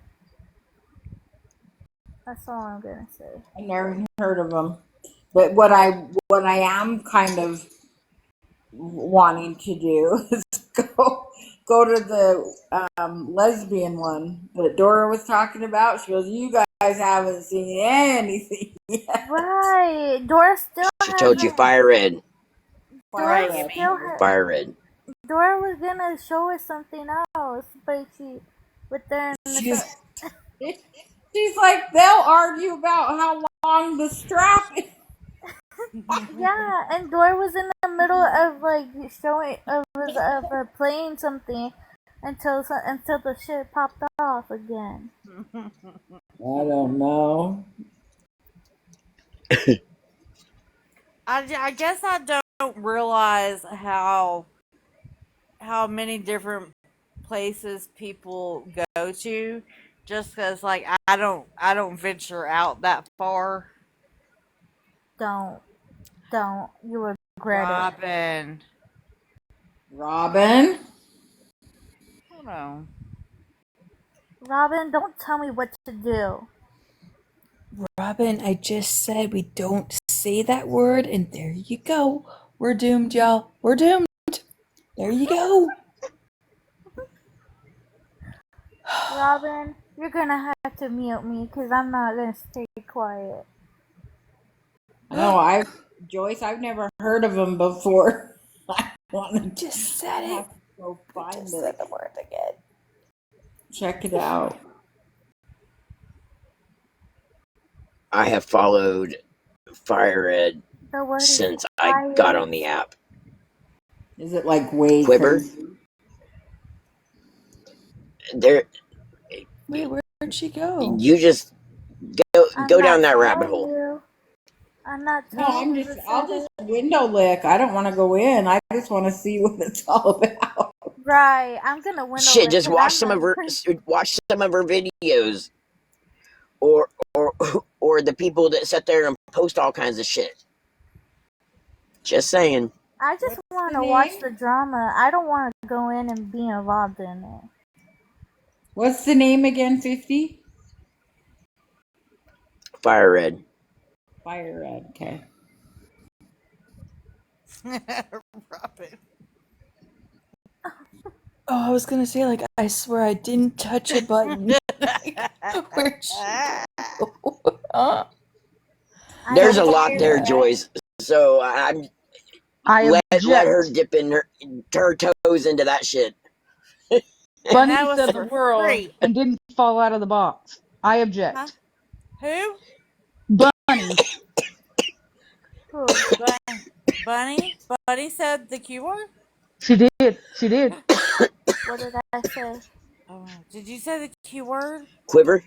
That's all I'm gonna say. I never even heard of them. But what I am kind of wanting to do is go to the lesbian one that Dora was talking about. She goes, "You guys haven't seen anything yet." Right, Dora still. She told you Fire Red. Dora Fire still. Fire Red. Dora was gonna show us something else, but She's like, they'll argue about how long the strap is. Yeah, and Dora was in the middle of like showing playing something until the shit popped off again. I don't know. I guess I don't realize how many different places people go to, just because like I don't venture out that far. Don't. You would regret Robin. Robin? Hold on. Robin, don't tell me what to do. Robin, I just said we don't say that word, and there you go. We're doomed, y'all. We're doomed. There you go. Robin, you're gonna have to mute me because I'm not gonna stay quiet. No, Joyce, I've never heard of them before. I want to just said it. Go find just it. said the word again. Check it out. I have followed Fire Red since I got on the app. Is it like way Quiver? crazy? There. Wait, where'd she go? You just go down that rabbit hole. I'm not No, telling you. I'll just window lick. I don't want to go in. I just want to see what it's all about. Right. I'm gonna win Shit, over just because watch I'm a watch some of her videos, or or the people that sit there and post all kinds of shit. Just saying. I just want the to watch name? the drama. I don't want to go in and be involved in it. What's the name again, 50? Fire Red. Fire Red, okay. Robin. Oh, I was gonna say, like, I swear I didn't touch a button. Where'd she go? There's a lot there, Joyce. So I let her object. dip in her toes into that shit. Bunny that was said the for world free. and didn't fall out of the box. I Huh? object. Who? Bunny. Bunny? Bunny said the Q word? She did. She did. What did I say? Oh, did you say the Q word? Quiver.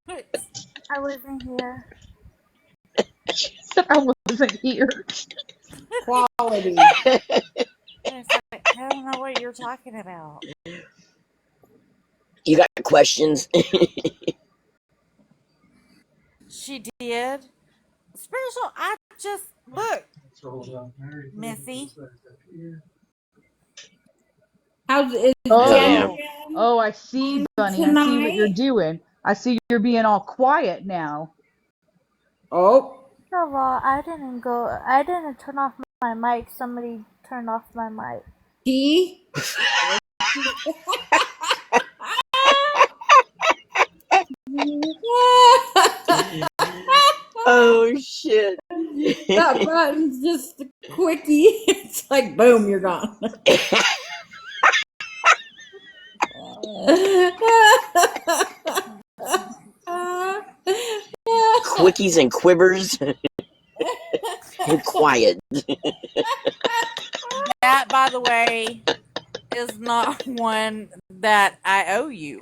I wasn't here. She said I wasn't here. Quality. It's like, I don't know what you're talking about. You got questions? She did. Spiritual, I just look. Missy. How's is Oh. Oh, I see, Bunny. I see what you're doing. I see you're being all quiet now. Oh. First of all, I didn't turn off my mic. Somebody turned off my mic. He? Oh shit. That button's just a quickie. It's like boom, you're gone. Quickies and quivers. And quiet. That, by the way, is not one that I owe you.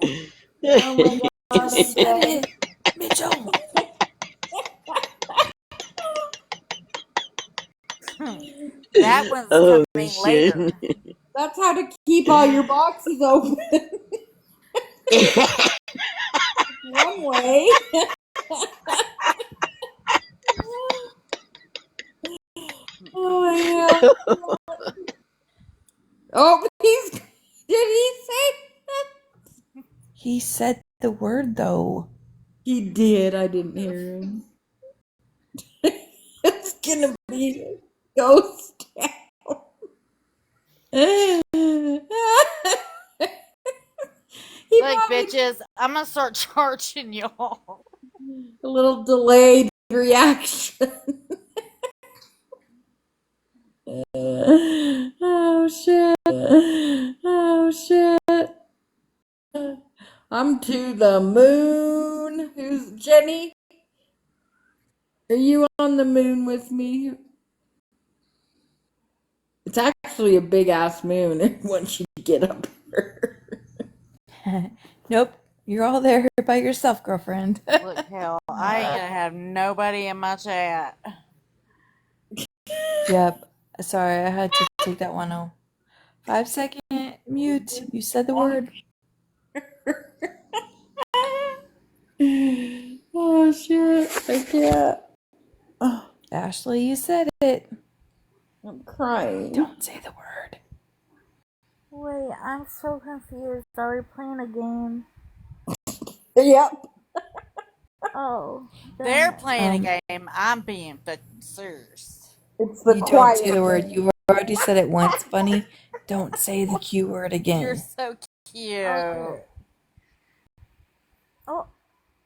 Oh my You said it, Mitchell. That one's coming shit. later. That's how to keep all your boxes open. One way. Oh my god. Oh, did he say? He said the word though. He did. I didn't hear him. It's gonna be a ghost town. Look, bitches, I'm gonna start charging y'all. A little delayed reaction. Oh shit. Oh shit. I'm to the moon. Who's Jenny? Are you on the moon with me? It's actually a big ass moon once you get up here. Nope, you're all there by yourself, girlfriend. Look, hell, I ain't gonna have nobody in my chat. Yep. Sorry, I had to take that one off. 5-second mute. You said the word. Oh shit. I can't. Oh, Ashley, you said it. I'm crying. Don't say the word. Wait, I'm so confused. Are we playing a game? Yep. Oh. They're playing a game. I'm being fucking serious. It's the You don't quiet say the word. game. You already said it once, Bunny. Don't say the Q word You're again. so cute. Okay. Oh,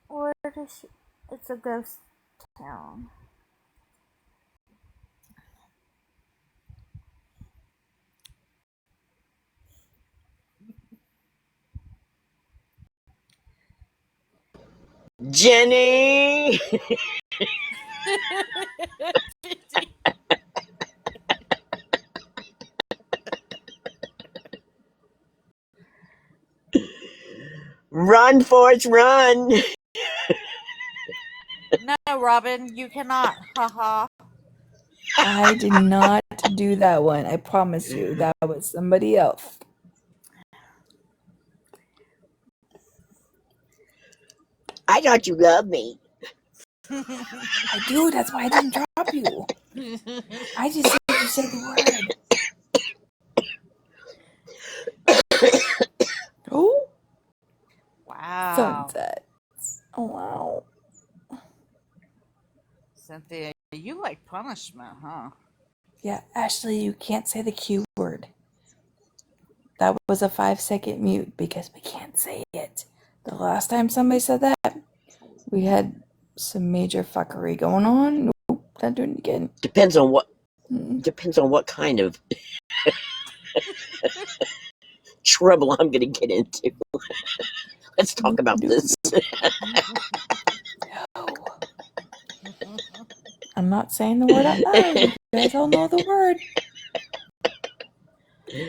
where is she? It's a ghost town. Jenny. Run, Forrest, run. No, Robin, you cannot. Haha. I did not do that one. I promise you. That was somebody else. I thought you loved me. I do. That's why I didn't drop you. I just said you said the word. Oh, Wow. sunsets. Oh, wow. Cynthia, you like punishment, huh? Yeah, Ashley, you can't say the Q word. That was a 5-second mute because we can't say it. The last time somebody said that, we had some major fuckery going on. Nope, not doing it again. Depends on what kind of trouble I'm gonna get into. Let's talk about this. No. I'm not saying the word out loud. You guys all know the word.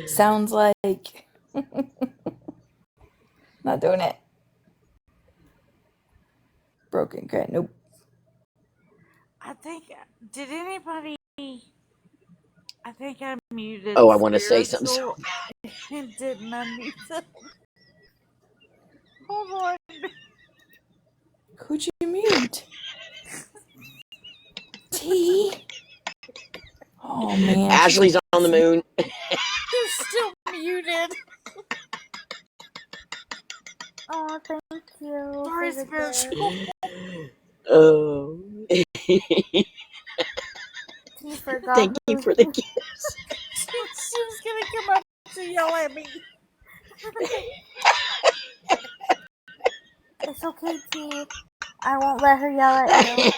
Sounds like... Not doing it. Broken credit. Nope. I think, did anybody, I think I muted Oh, I want to say something. Spiritual and didn't unmute them. Hold on. Who'd you mute? T? Oh, man. Ashley's on the moon. They're still muted. Oh, thank you. Sorry, for the Spiritual. Oh. He forgot Thank you for the gifts. She was gonna come up to yell at me. It's okay, T. I won't let her yell at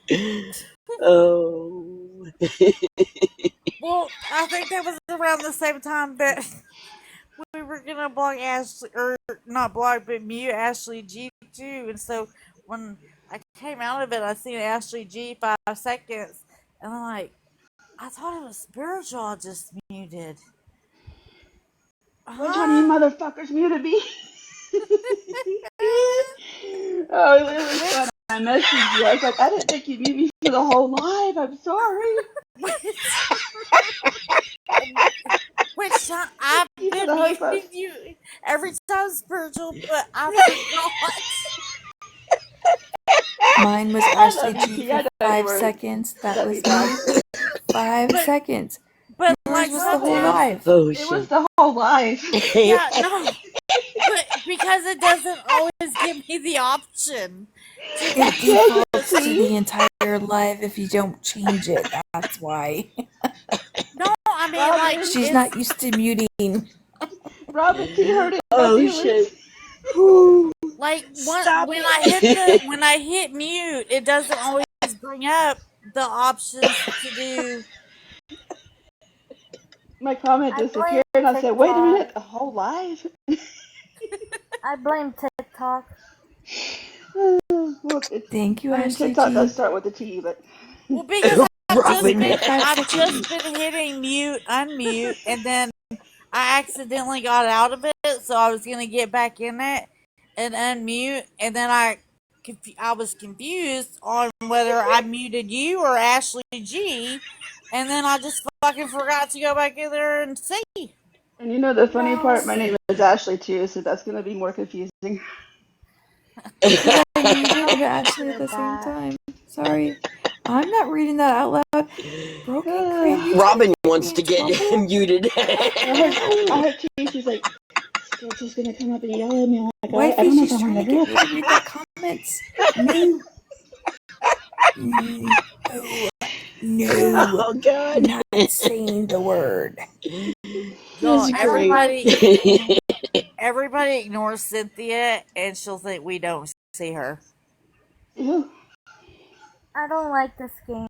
you. Oh. Well, I think that was around the same time that we were gonna block Ashley, or not block, but mute Ashley G too. And so when I came out of it, I seen Ashley G 5 seconds, and I'm like, I thought it was Spiritual I just muted. Which one of you motherfuckers muted me? Oh, it was fun. I messaged you. I was like, I didn't think you'd mute me for the whole live. I'm sorry. Which time I've Thank you for been the high five. muting you every time Spiritual, but I forgot. Mine was I Ashley love you, G T. for I know you 5 were. seconds. That Love was you, dog. me. 5 seconds. But Yours like was the whole sometimes, live. Oh, It shit. was the whole live. yeah, no, but because it doesn't always give me the option to It mute defaults to See? the entire live if you don't change it. That's why. No, I mean, like, Robin. She's it's not used to muting. Robin T hurt it my Oh, feelings. shit. Whew. like Stop when it. I hit mute, it doesn't always bring up the options to do. My comment I blame disappeared, and I said, wait a TikTok. minute, the whole live? I blame TikTok. Well, Thank you, I mean, Ashley TikTok does G. start with a T, but Well, because Robin. Great 5 I've just seconds. been hitting mute, unmute, and then I accidentally got out of it, so I was gonna get back in it and unmute, and then I was confused on whether I muted you or Ashley G, and then I just fucking forgot to go back in there and see. and you know the funny part, my No. name is Ashley too, so that's gonna be more confusing. Because I muted I'll Ashley put at the it same back. time. Sorry. I'm not reading that out loud. Broken Cran, you trying Robin to get wants me to in get trouble? muted. I heard T, she's like, Spiritual's gonna come up and yell at me. I'm like, alright, I Wifey, don't know if she's I trying wanna to get hear me to read that comments. No. No. Oh, God. Not saying the word. Y'all, That's great. everybody ignores Cynthia, and she'll think we don't see her. Ew. I don't like this game.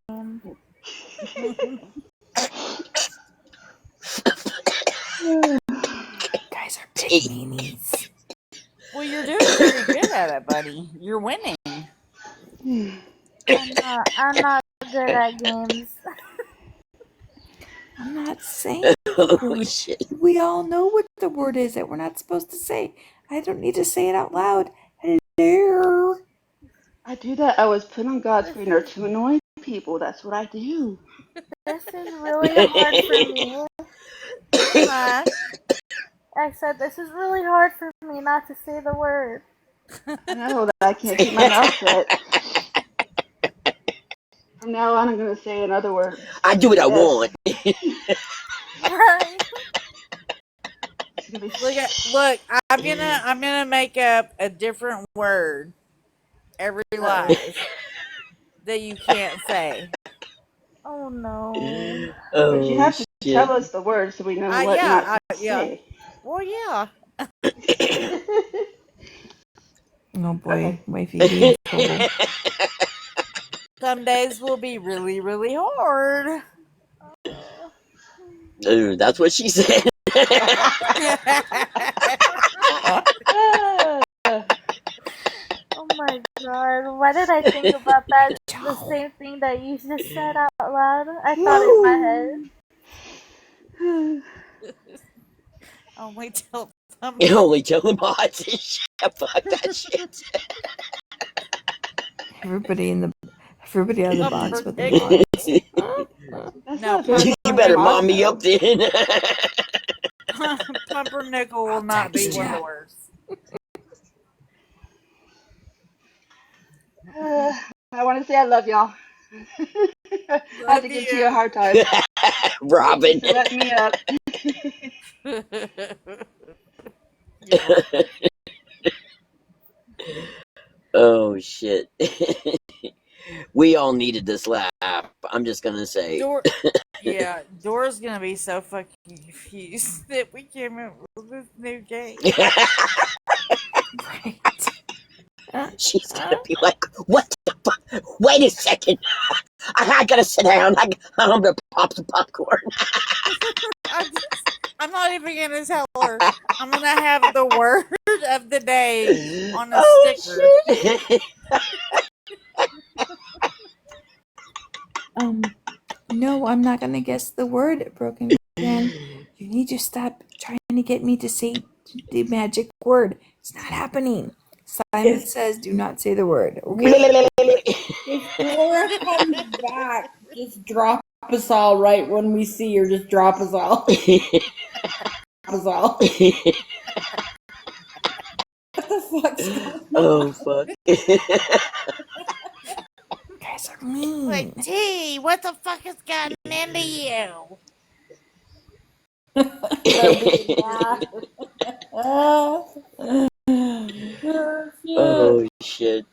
Guys are big meanies. Well, you're doing very good at it, buddy. You're winning. I'm not good at games. I'm not saying the word. Shit. We all know what the word is that we're not supposed to say. I don't need to say it out loud. Hello. I do that. I was put on God's green earth to annoy people. That's what I do. This is really hard for me. Huh? I said this is really hard for me not to say the word. I know that I can't keep my mouth shut. From now on, I'm gonna say another word. I do what I Yes. want. Right. It's gonna be Look, I'm gonna make up a different word every live that you can't say. Oh no. But you Oh have to shit. tell us the word so we know what not to say. Well, yeah. Oh boy, Okay. wifey be in trouble. Some days will be really, really hard. Ooh, that's what she said. Oh my god. Why did I think about that? The same thing that you just said out loud. I thought it in my head. Only tell them. Only tell them mods and shit. Fuck that shit. Everybody out of the box with the mods. That's No, not You better mom me up then. Pumpernickel will not be one of the worst. I want to say I love y'all. I had to give you a hard time. Robin. So let me up. Oh shit. We all needed this laugh. I'm just gonna say. Yeah, Dora's gonna be so fucking confused that we came up with this new game. She's gonna be like, what the fuck? Wait a second. I gotta sit down. I'm gonna pop some popcorn. I'm not even gonna tell her. I'm gonna have the word of the day on a sticker. Shit. No, I'm not gonna guess the word, Broken Man. You need to stop trying to get me to say the magic word. It's not happening. Simon says do not say the word. Okay? If Laura comes back, just drop us all right when we see her. Just drop us all. Drop us all. What the fuck's going on? Oh fuck. You guys are mean. Like, T, what the fuck has gotten into you? Oh shit.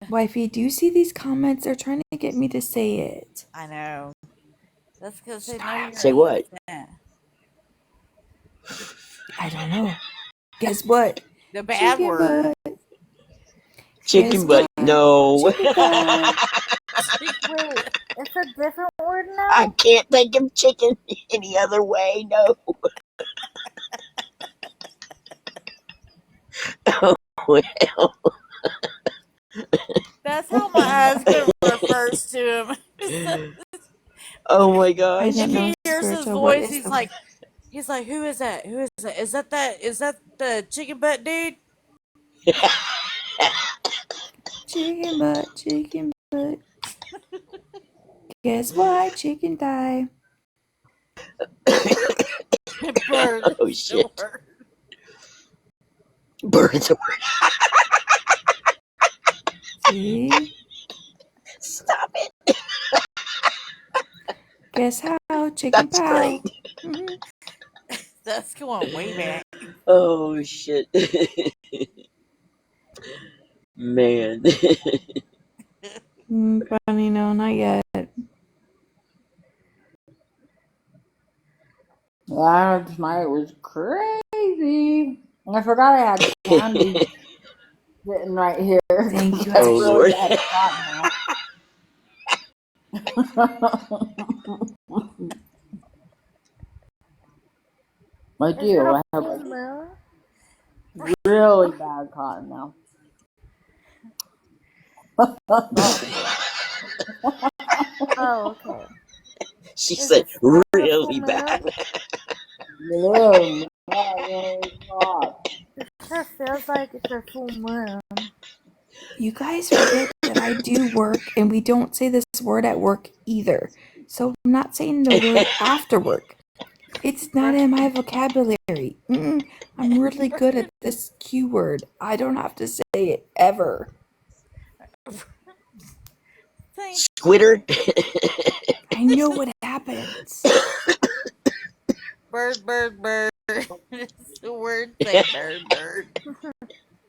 Wifey, do you see these comments? They're trying to get me to say it. I know. That's because they know you're Say what? innocent. I don't know. Guess what? The bad Chicken word. butt. Chicken Guess butt. what? No. Chicken butt. Wait, it's a different word now? I can't think of chicken any other way. No. Oh well. That's how my husband refers to him. Oh my I gosh. don't If know he hears his spiritual. What voice, is he's like, who is that? Who is that? Is that the chicken butt dude? chicken butt? Chicken butt. Guess what? Chicken thigh. Bird. Oh shit. Bird's a word. See? Stop it. Guess how? Chicken That's pie. great. That's going way back. Oh shit. Man. Funny, no, not yet. Last night was crazy. I forgot I had candy sitting right here. Thank you. That's Oh really Lord. bad cotton now. I Is do. that I a have full moon? really bad cotton now. Oh, okay. She Is said it still a full really moon? bad. Really bad, really bad. It sure feels like it's a full moon. You guys forget that I do work and we don't say this word at work either. So I'm not saying the word after work. It's not in my vocabulary. I'm really good at this Q word. I don't have to say it ever. Squitter. I know what happens. Bird, bird, bird. It's the word. Say bird, bird.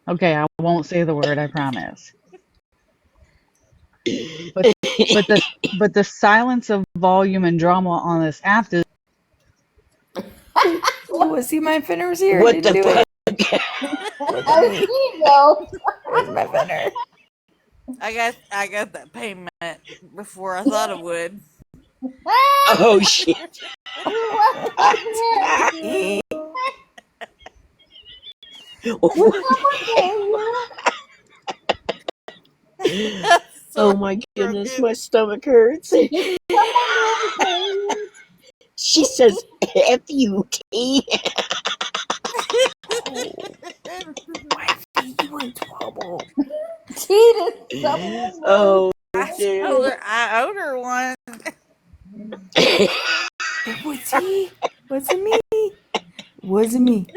Okay, I won't say the word, I promise. But the silence of volume and drama on this app does. Oh, see, my finner was here. What I didn't the do fuck? it. I see though. Where's my finner? I got that payment before I thought it would. Oh shit. Oh my goodness, my stomach hurts. She says F-U-T. Wifey, you in trouble. Cheated. Oh, I owed her one. It was he. Wasn't me. Wasn't me.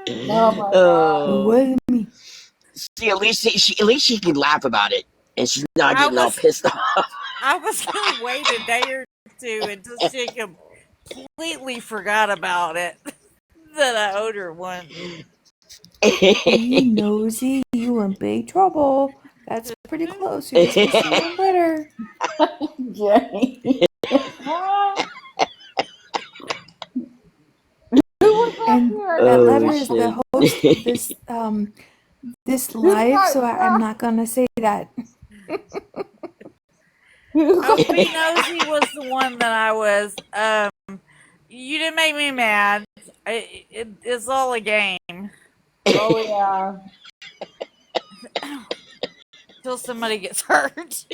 Oh my It Oh. wasn't me. See, at least she can laugh about it, and she's not getting all pissed off. I was gonna wait a day or two until she completely forgot about it. That I owed her one. Hey, nosy, you in big trouble. That's pretty close. You're just missing one letter. Jenny. And that letter is the host of this this live, so I'm not gonna say that. Oh, B Nosy was the one that I was. You didn't make me mad. It's all a game. Oh yeah. Till somebody gets hurt.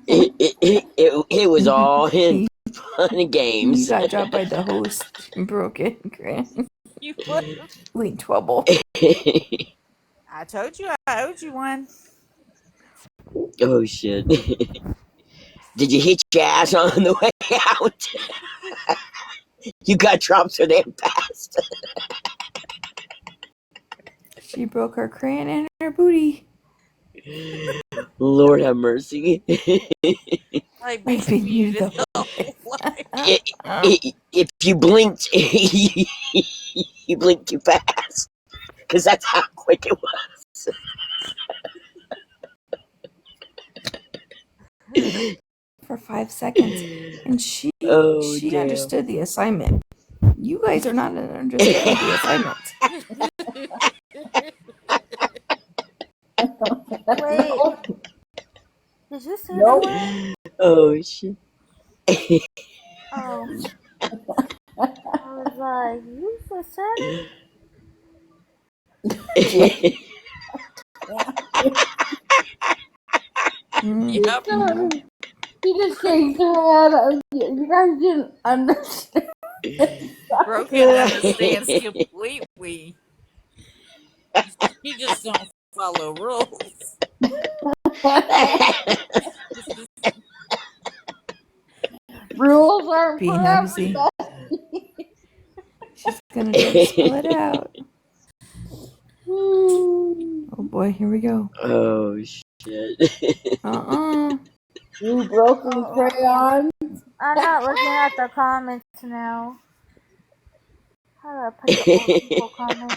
It was all in fun and games. You got dropped by the host and broken, Grant. You what? We in trouble. I told you I owed you one. Oh shit. Did you hit your ass on the way out? You got dropped so damn fast. She broke her crayon and her booty. Lord have mercy. Like I've been you the If you blinked, you blinked too fast. Because that's how quick it was. For 5 seconds, and she damn. understood the assignment. You guys are not understanding the assignment. Wait. Did you say Nope. that? Oh shit. Oh. I was like, you just said it? Yep. He just shakes her head. You guys didn't understand. Broken understands completely. You just don't follow rules. Rules aren't Be for nosy. everybody. She's gonna just spell it out. Oh boy, here we go. Oh shit. You broken crayon. I'm not looking at the comments now. How do I put the old people comments?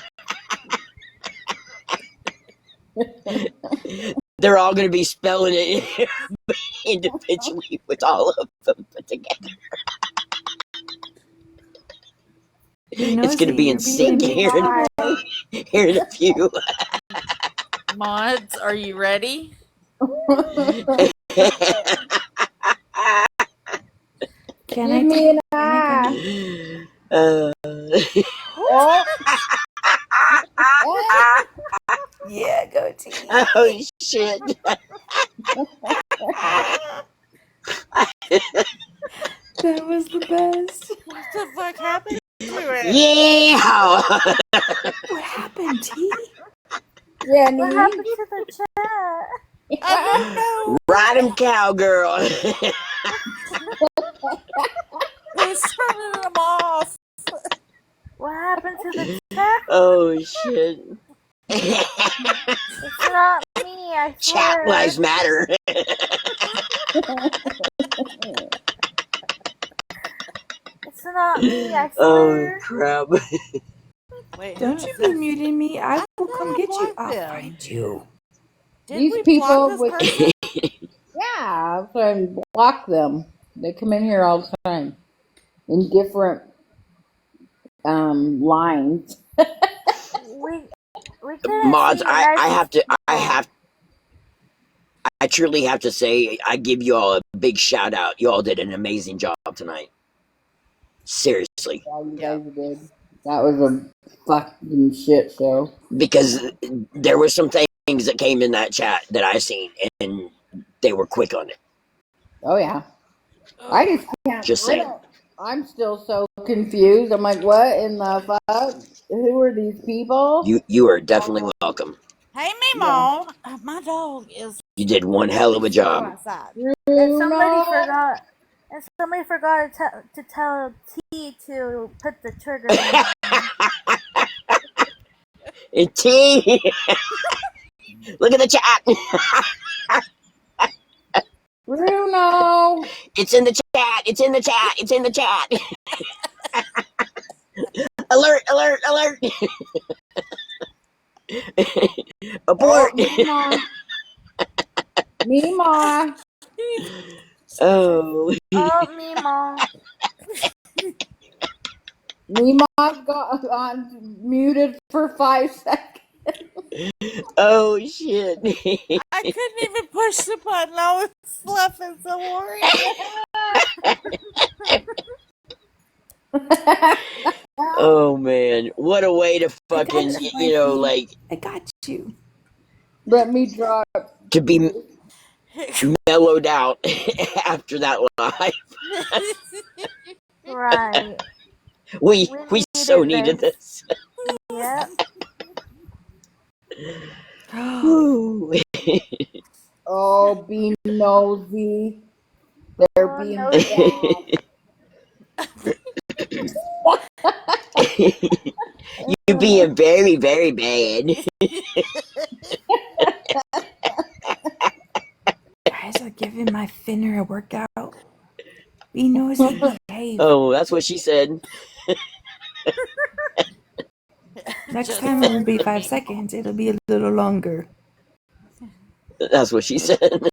They're all going to be spelling it individually with all of them put together. It's going to be in sync here in a few. Mods, are you ready? Can Give I me an take eye. Yeah, go team. Oh shit. That was the best. What the fuck happened to it? Yeah. What happened, T? Jenny. What happened to the chat? I don't know. Ride 'em, cowgirl. Who's turning them off? What happened to the chat? Oh shit. It's not me, I Chat swear. lives matter. It's not me, I Oh swear. crap. Wait, Don't you be muting me. I will come get you. I'll them. find you. Did These we people block this with person? yeah, I'm trying to block them. They come in here all the time in different lines. We couldn't Mods, see you guys' I truly have to say, I give you all a big shout out. You all did an amazing job tonight. Seriously. Yeah, you guys did. That was a fucking shit show. Because there were some things that came in that chat that I seen, and they were quick on it. Oh yeah. I just can't. Just saying. I'm still so confused. I'm like, what in the fuck? Who are these people? You are definitely welcome. Hey, Mimo. My dog is You did one hell of a job. outside. And somebody forgot. And somebody forgot to tell T to put the trigger in. And T, look at the chat. Bruno. It's in the chat. It's in the chat. It's in the chat. Alert! Alert! Alert! Abort! Mima. Oh. Oh, Mimo. Mima's got on muted for 5 seconds. Oh shit. I couldn't even push the button. I was laughing so hard. Oh man, what a way to fucking, like, I got you. Let me drop. To be mellowed out after that live. Right. We so needed this. Yep. Oh, be nosy. They're being You being very, very bad. Guys are giving my finner a workout. Be nosy, behave. Oh, that's what she said. Next time it won't be 5 seconds. It'll be a little longer. That's what she said.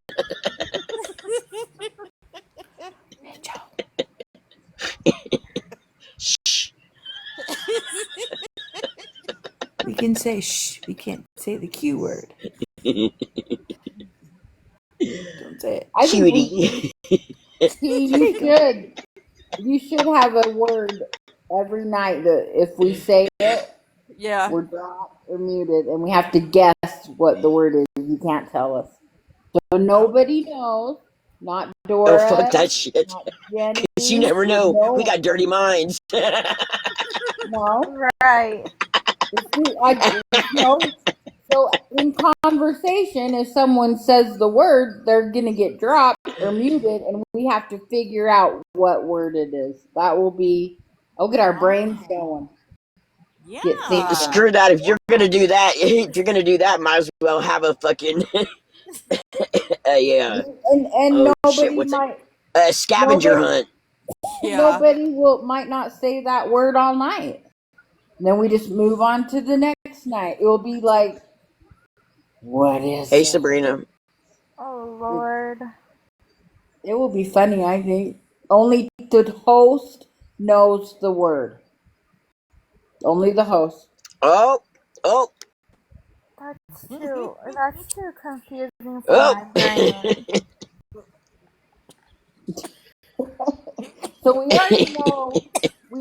Shh. We can say shh. We can't say the Q word. Don't say it. I think Cutie. you should have a word every night that if we say it, yeah, we're dropped or muted, and we have to guess what the word is. You can't tell us, so nobody knows. Not Dora. Oh, fuck that shit. Not Jenny. You never know. No. We got dirty minds. No. Right. So in conversation, if someone says the word, they're gonna get dropped or muted, and we have to figure out what word it is. That will be. I'll get our brains going. Yeah. Screw that. If you're gonna do that, might as well have a fucking And oh, nobody shit, what's might. a scavenger hunt. Yeah. Nobody might not say that word all night. And then we just move on to the next night. It will be like, what is Hey, it? Sabrina. Oh, Lord. It will be funny, I think. Only the host knows the word. Only the host. Oh. That's too confusing for Oh. my brain. So we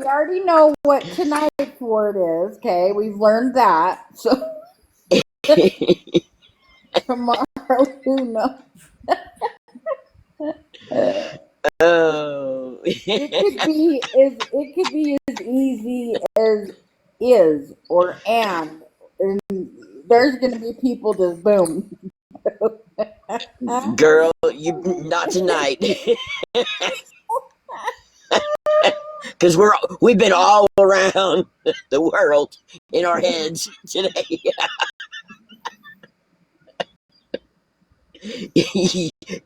already know what tonight's word is, okay? We've learned that. So tomorrow, who knows? Oh. It could be as easy as is or and there's gonna be people just boom. Girl, you not tonight. Because we've been all around the world in our heads today.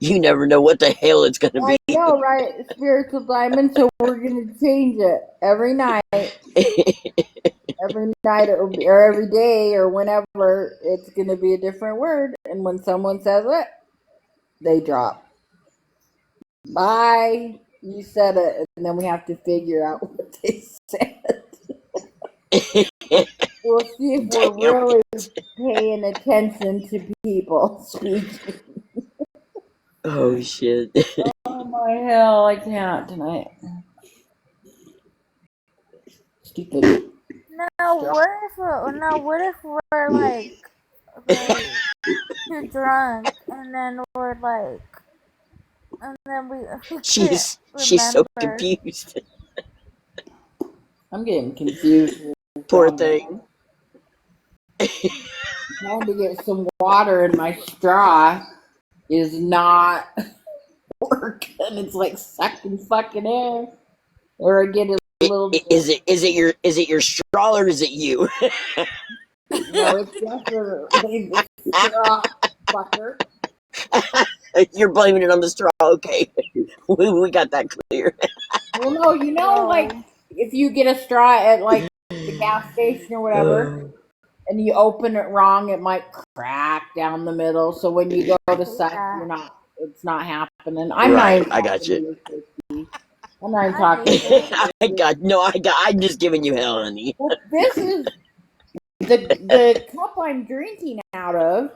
You never know what the hell it's gonna I be. know, right? Spiritual diamond. So we're gonna change it every night. Every night or every day or whenever, it's gonna be a different word. And when someone says it, they drop. Bye. You said it, and then we have to figure out what they said. We'll see if we're really paying attention to people speaking. Oh shit. Oh my hell, I can't tonight. Stupid. No, what if we're like too drunk and then we're like, and then we She's can't so remember. confused. I'm getting confused. Poor thing. Trying to get some water in my straw is not working. It's like sucking fucking air. Or I get a little. Is it your straw or is it you? No, it's definitely the straw, fucker. You're blaming it on the straw. Okay, we got that clear. Well, no, you know, like if you get a straw at like the gas station or whatever, and you open it wrong, it might crack down the middle. So when you go to suck, it's not happening. I'm not even I got you. I'm not even talking. I'm just giving you hell, honey. Well, this is the cup I'm drinking out of.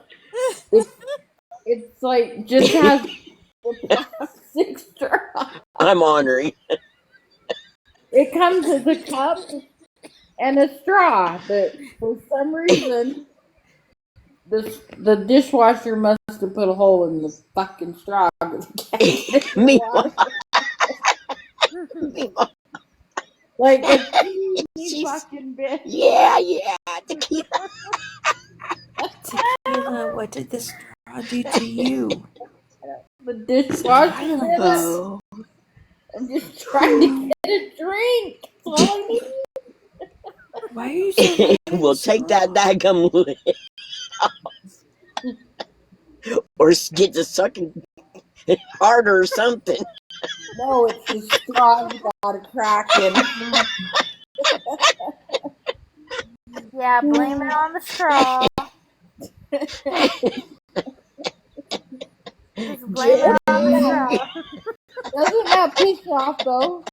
It's like just has a plastic straw. I'm honoring. It comes as a cup and a straw, but for some reason, the dishwasher must have put a hole in the fucking straw. Meanwhile, like a teeny fucking bit. Yeah, tequila. Tequila, what did the straw do to you? The dishwasher. Oh. I'm just trying to get a drink. That's all I need. Why are you so We'll take that daggum lid. Or get to sucking harder or something. No, it's the straw you got a crack in. Yeah, blame it on the straw. Just blame it on the straw. Doesn't that piss you off though?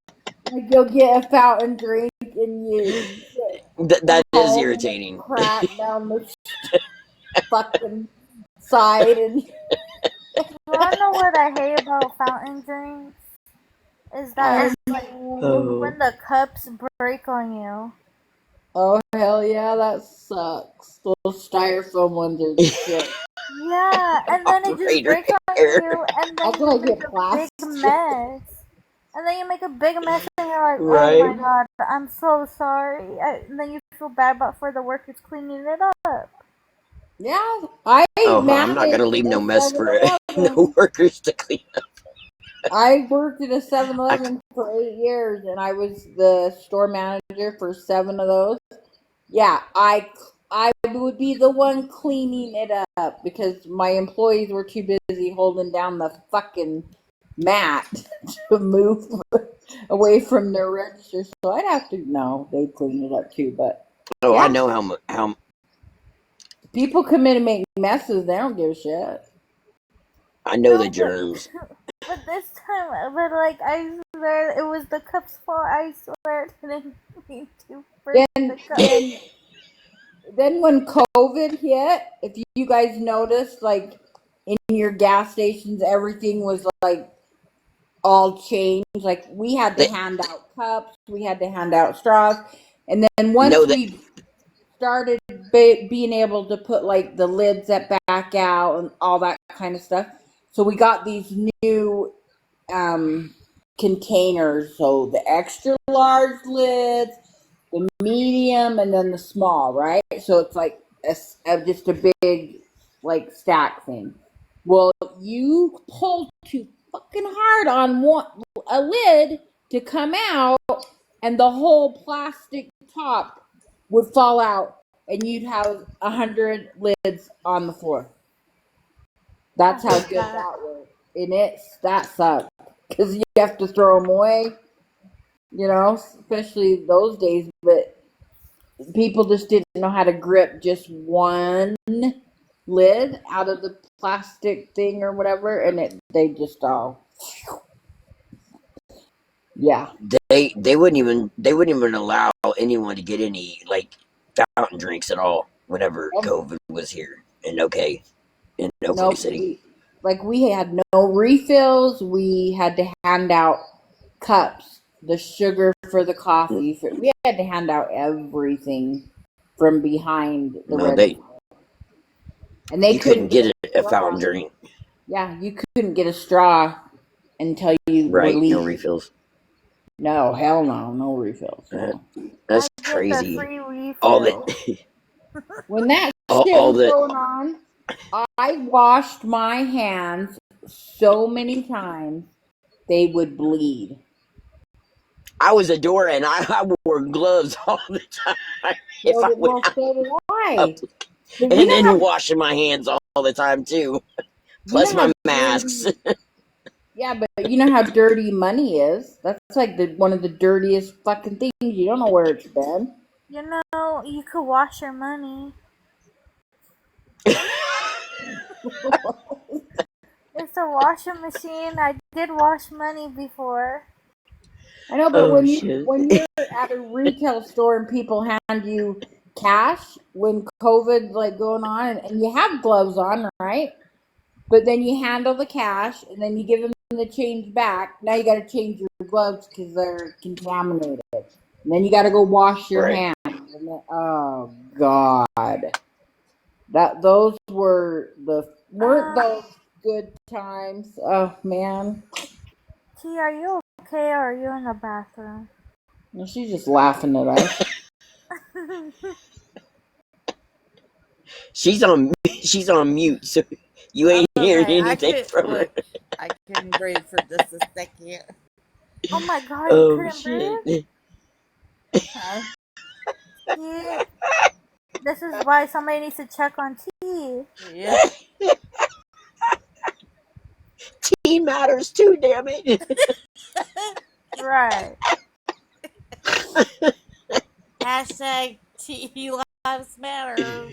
Like you'll get a fountain drink and you That is irritating. crack down the fucking side and. You wanna know what I hate about fountain drinks? Is that when the cups break on you. Oh hell yeah, that sucks. Those styrofoam ones are the shit. Yeah, and then it just breaks on you, and then you make a big mess. And then you make a big mess, and you're like, Right. "Oh my god, I'm so sorry." And then you feel bad for the workers cleaning it up. Yeah, I'm not gonna leave no mess for no workers to clean up. I worked at a 7-Eleven for 8 years, and I was the store manager for 7 of those. Yeah, I would be the one cleaning it up because my employees were too busy holding down the fucking mat to move away from their register. So I'd have to they'd clean it up too. But Oh, I know how people come in and make messes. They don't give a shit. I know the germs. But this time, I swear it was the cup's fault. I swear it didn't mean to break the cup. Then when COVID hit, if you guys noticed, like in your gas stations, everything was like all changed. Like we had to hand out cups, we had to hand out straws, and then once we started being able to put like the lids that back out and all that kind of stuff, so we got these new containers. So the extra large lids, the medium, and then the small, right? So it's like just a big like stack thing. Well, you pull too fucking hard on a lid to come out, and the whole plastic top would fall out, and you'd have 100 lids on the floor. That's how good that worked, and that sucked because you have to throw them away, especially those days. But people just didn't know how to grip just one lid out of the plastic thing or whatever, and they just all, yeah. They wouldn't even allow anyone to get any like fountain drinks at all whenever COVID was here in OK City. We had no refills. We had to hand out cups, the sugar for the coffee. We had to hand out everything from behind the register. And you couldn't get a fountain drink. Yeah, you couldn't get a straw until you right. Released. No refills. No, hell no refills. No. That's crazy. All that when that shit was going on, I washed my hands so many times they would bleed. I was a door and I wore gloves all the time. So did I. And then washing my hands all the time too. Plus my masks. Yeah, but you know how dirty money is. That's like one of the dirtiest fucking things. You don't know where it's been. You could wash your money. It's a washing machine. I did wash money before. I know, but when you're at a retail store and people hand you cash when COVID's like going on, and you have gloves on, right? But then you handle the cash, and then you give them the change back. Now you got to change your gloves because they're contaminated. And then you got to go wash your hands. And then, oh God, those weren't those good times? Oh man. T, are you okay, or are you in the bathroom? No, she's just laughing at us. She's on mute, so you ain't hearing anything from her. I couldn't breathe for just a second. Oh my God! Oh you couldn't breathe? Yeah. This is why somebody needs to check on T. Yeah. T matters too, damn it. Right. Hashtag T lives matter.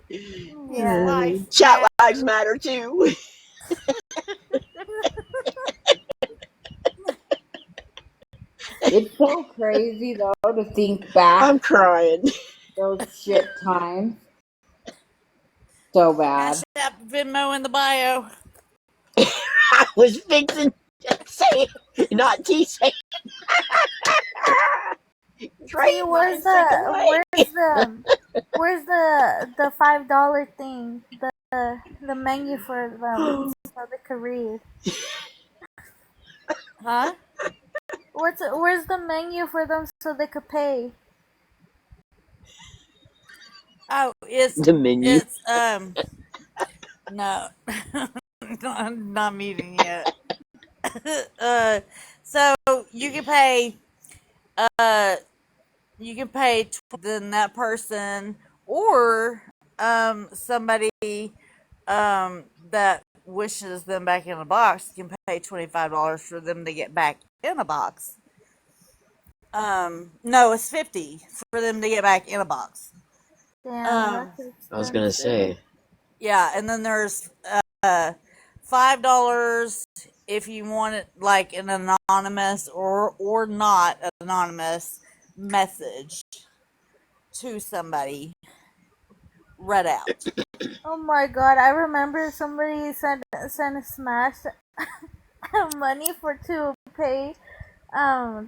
Yeah. Chat lives matter too. It's so crazy though to think back. I'm crying. Those shit times. So bad. Hashtag Venmo in the bio. I was fixing to say it, not T saying. Hey, where's the $5 thing? The menu for them so they could read. Huh? Where's the menu for them so they could pay? Oh, it's the menu. It's no, I'm not meeting yet. So you can pay. You can pay then that person or somebody that wishes them back in a box can pay $25 for them to get back in a box. No, it's $50 for them to get back in a box. I was gonna say. Yeah, and then there's $5 if you want it like an anonymous or not anonymous message to somebody read out. Oh my God! I remember somebody sent a Smash money to pay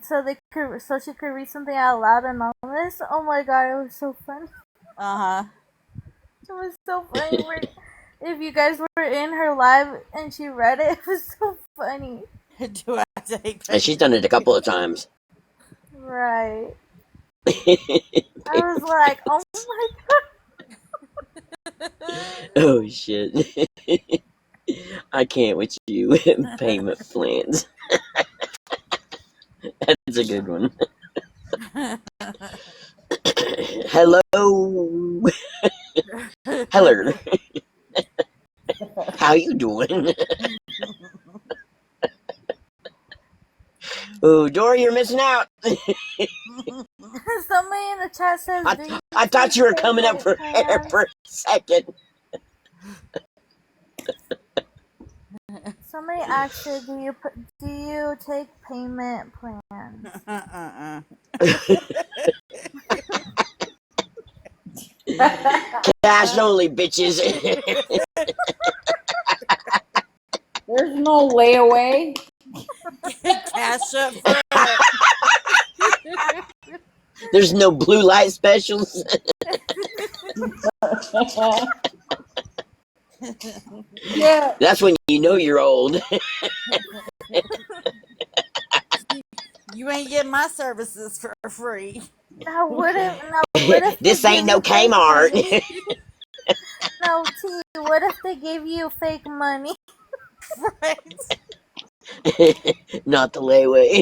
so she could read something out loud anonymous. Oh my God! It was so funny. It was so funny. If you guys were in her live and she read it, it was so funny. Do I take And she's done it a couple of times. Right. I was like, oh my God. Oh shit. I can't with you. Payment plans. That's a good one. Hello. Hello. How you doing? Oh, Dory, you're missing out. Somebody in the chat says, I thought you were coming up for air for a second. Somebody asked you, do you take payment plans? Cash only, bitches. There's no layaway. Cash up front. There's no blue light specials. Yeah. That's when you know you're old. You ain't getting my services for free. Now what if This they ain't give no you fake Kmart. money? No, T, what if they give you fake money? Right. Not the layaway.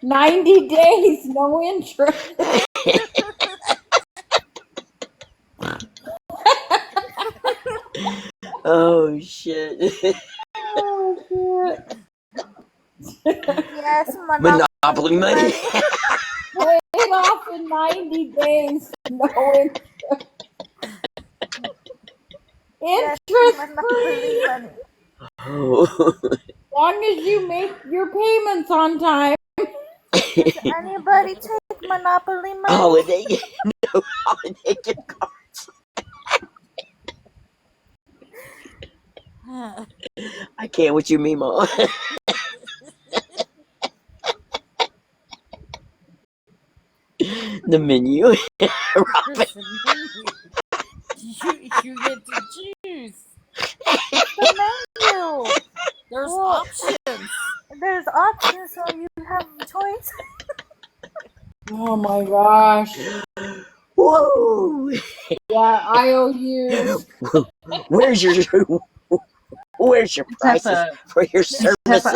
90 days, no interest. Oh shit. Oh shit. Yes, Monopoly money. Pay it off in 90 days, no interest. Yes, Interest Monopoly free. money. Oh. Long as you make your payments on time. Does anybody take Monopoly money? Holiday. No holiday gift cards. I can't with you, Mima. The menu. Robin. You get to choose. The menu. There's Well, options. There's options, so you have a choice. Oh my gosh. Whoa. Yeah, IOUs. Where's your prices Tessa, for your Tessa, services?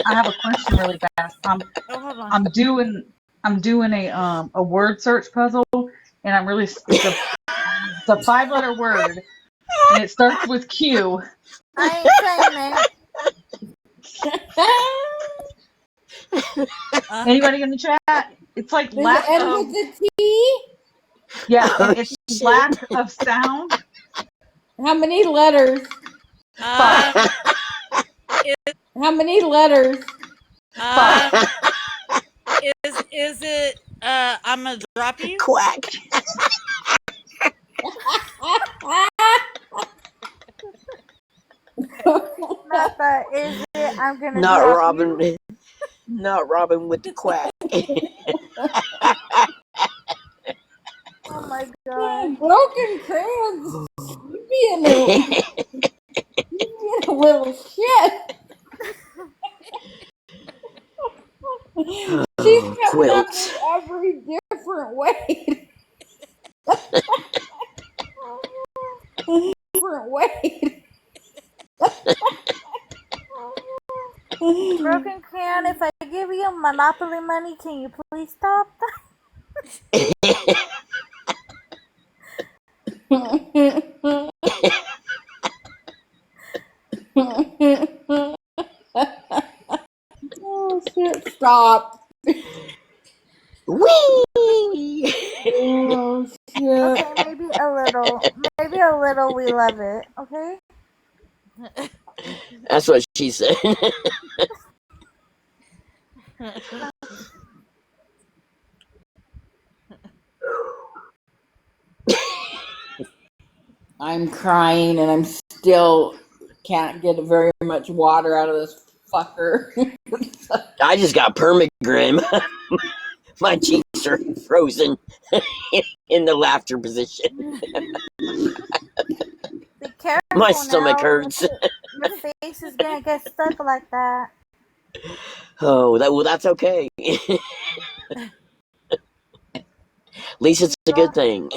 I have a question really fast. Oh, hold on. I'm doing a word search puzzle, and I'm really it's a 5-letter word, and it starts with Q. I ain't saying Anybody in the chat? It's like Does it lack end of with a T? yeah, Oh, and it's lack of sound. How many letters? 5. How many letters? 5. Is it I'm gonna drop you? Quack. Not that. Is it? I'm gonna Not drop Robin. you. Not Robin with the quack. Oh my god. Broken crayons. You being a little shit. She's coming up Quilts. with every different way. Different way. Broken can. If I give you Monopoly money, can you please stop? Oh shit! Stop. Whee! Oh shit! Okay, maybe a little. Maybe a little. We love it. Okay. That's what she said. I'm crying and I'm still can't get very much water out of this fucker. I just got permagrim. My cheeks are frozen in the laughter position. Be careful. My stomach now. hurts. Your face is gonna get stuck like that. Oh, that's okay. At least it's a good thing.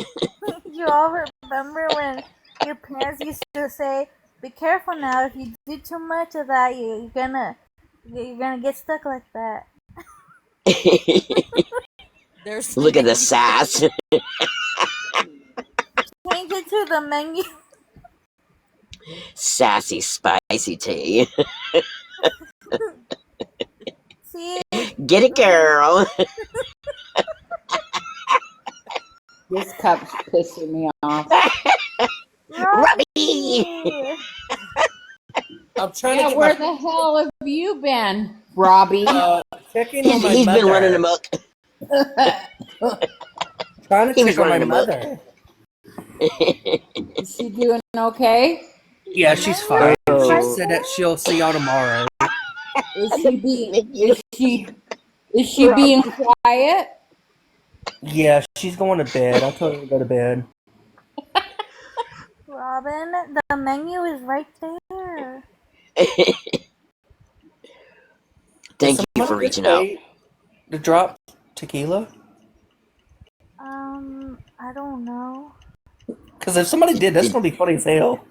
You all remember when your parents used to say, "Be careful now. If you do too much of that, you're gonna get stuck like that." There's Look at the sass. Change it to the menu. Sassy spicy tea. See, Get it, girl. This cup's pissing me off. Robbie! I'm trying to Yeah, get where my the hell have you been, Robbie? checking on my He's mother. been running amok. Trying to He was check on my running amok. mother. Is she doing okay? Yeah, she's fine. She Oh. said that she'll see y'all tomorrow. Is she being quiet? Yeah, she's going to bed. I told her to go to bed. Robin, the menu is right there. Thank Did you for somebody just reaching out. say to drop tequila? I don't know. Because if somebody did, that's going to be funny as hell.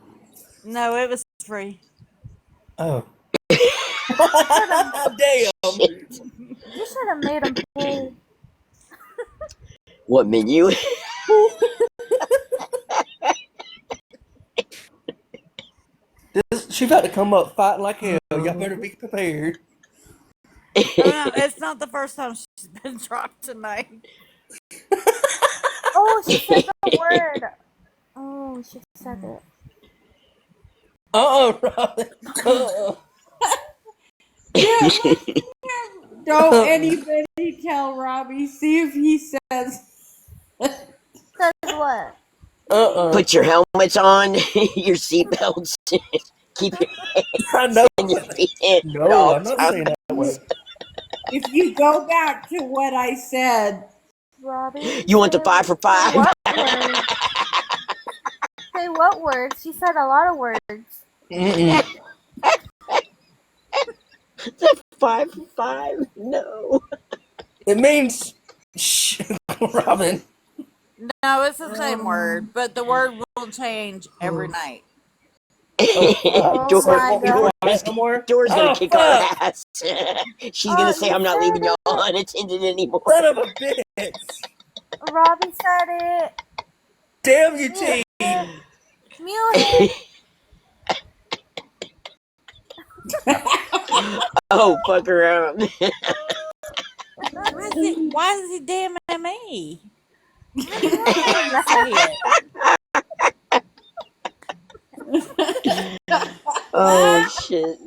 No, it was free. Oh. Damn. Damn. You should have made him pay. What menu? She about to come up fighting like hell. Y'all better be prepared. It's not the first time she's been dropped tonight. Oh, she said the word. Oh, she said it. Robin. Don't anybody tell Robbie. See if he says. Says what? Put your helmets on, your seatbelts. Keep your hands and your feet in at No, all I'm not times. saying that way. If you go back to what I said, Robbie. You want the 5 for 5? What word? Say what word? She said a lot of words. Mm-mm. The 5 for 5? No. It means shh, Robin. No, it's the same word, but the word will change every night. Dora's my God. gonna kick our ass. She's gonna say, you I'm not said leaving y'all it. unattended anymore. Son of a bitch. Robbie said it. Damn you, T. Mule. Oh, fuck around. Why is he damning me? Oh, shit.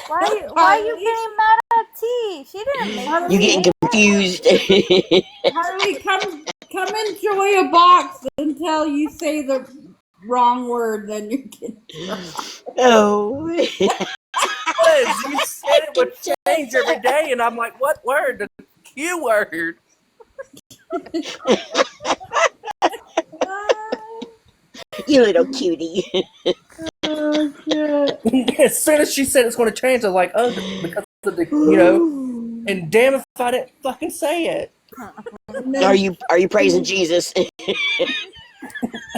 Why you getting mad at T? She didn't make her. You getting confused. Harley, come enjoy a box until you say the wrong word, then you can. Oh. You said it would change every day, and I'm like, what word? The Q word. You little cutie. Oh, shit. As soon as she said it's going to change, I was like, oh, because of the, you know. And damn if I didn't fucking say it. Are you praising Jesus?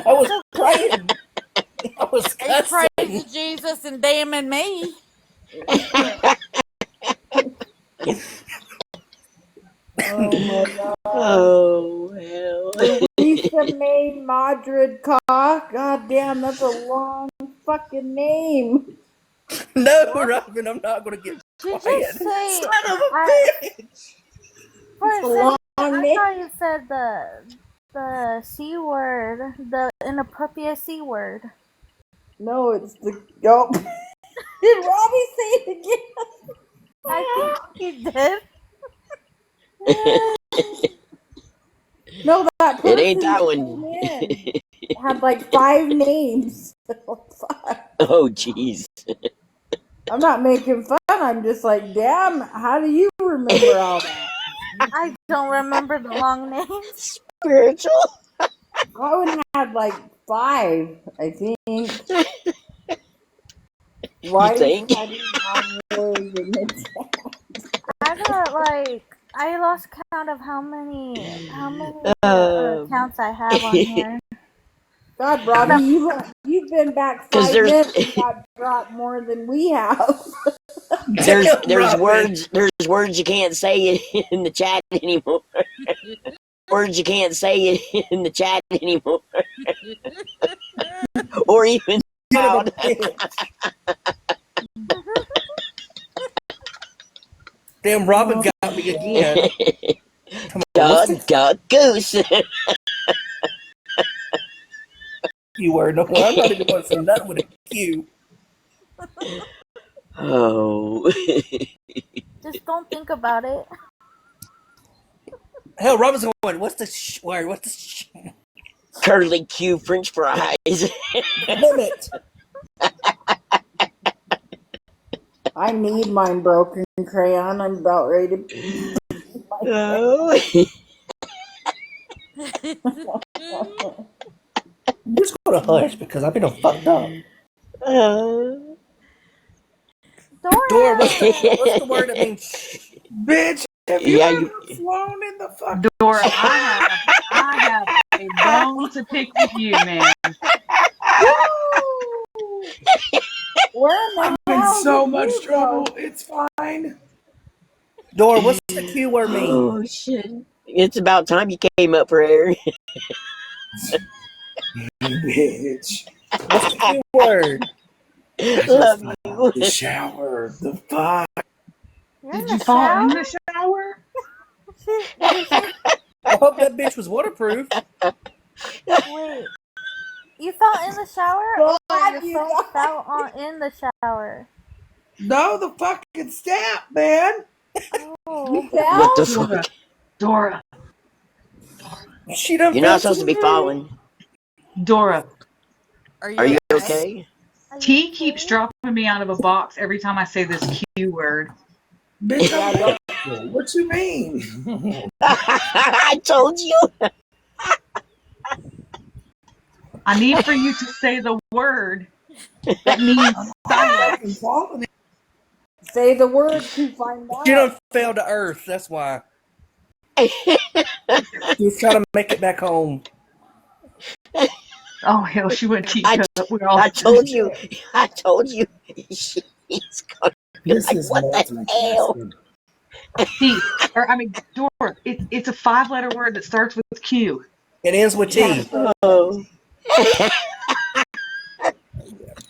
I was praying. I was cussing. Praising Jesus and damning me. Oh my God. Oh, hell. Louisa May Madrid Cock. God damn, that's a long fucking name. No, Robin, I'm not going to get Did quiet. you say? Son of a bitch. For a It's a second, long I name. thought you said the C word, the inappropriate C word. No, it's the. Oh. Did Robbie say it again? I think he did. No, that person It ain't that came one. in had like 5 names. Fuck. Oh, jeez. I'm not making fun. I'm just like, damn, how do you remember all that? I don't remember the long names. Spiritual? Rowan had like 5, I think. You Wife think? had wrong words in it. like I lost count of how many Uh, accounts I have on here. God, Robbie, you've been back Because 5 minutes and got dropped more than we have. there's Robin. words you can't say in the chat anymore. Words you can't say in the chat anymore, or even Son of loud. a bitch. Damn, Robin got me again. Come on, what's the Duck goose. Q word? No, I'm not even going to say nothing with a Q. Oh. Just don't think about it. Hell, Robin's going, what's the word? What's the Curly Q French fries. Damn it. I need mine broken crayon. I'm about ready to. Oh. I'm just going to hush because I've been fucked up. Dora, what's the word that means bitch? Have you Yeah, ever flown in the fucking Dora, I have a bone to pick with you, man. Where in the I'm in hell so did much you trouble. go? It's fine. Dora, what's the Q word mean? Oh shit! It's about time you came up for air. Bitch. What's the Q word? I Love just got you. out of the shower. The fuck? Did you fall in the shower? I hope that bitch was waterproof. Wait, you fell in the shower, or you fell in the shower? No, the fucking step, man. Oh. What the Dora, fuck? Dora, She done You're fell not to supposed the to be ground. falling. Dora. Are Are you okay? okay? T keeps dropping me out of a box every time I say this Q word. Bitch, I'm grateful. What you mean? I told you. I need for you to say the word that means silence. say the word to find She out. done fell to earth. That's why. She was trying to make it back home. Oh hell, she went I teacup. We're all told you. I told you. She's gonna be This like, is what the hell? T, Dora. It's a 5-letter word that starts with Q. It ends with T. Oh.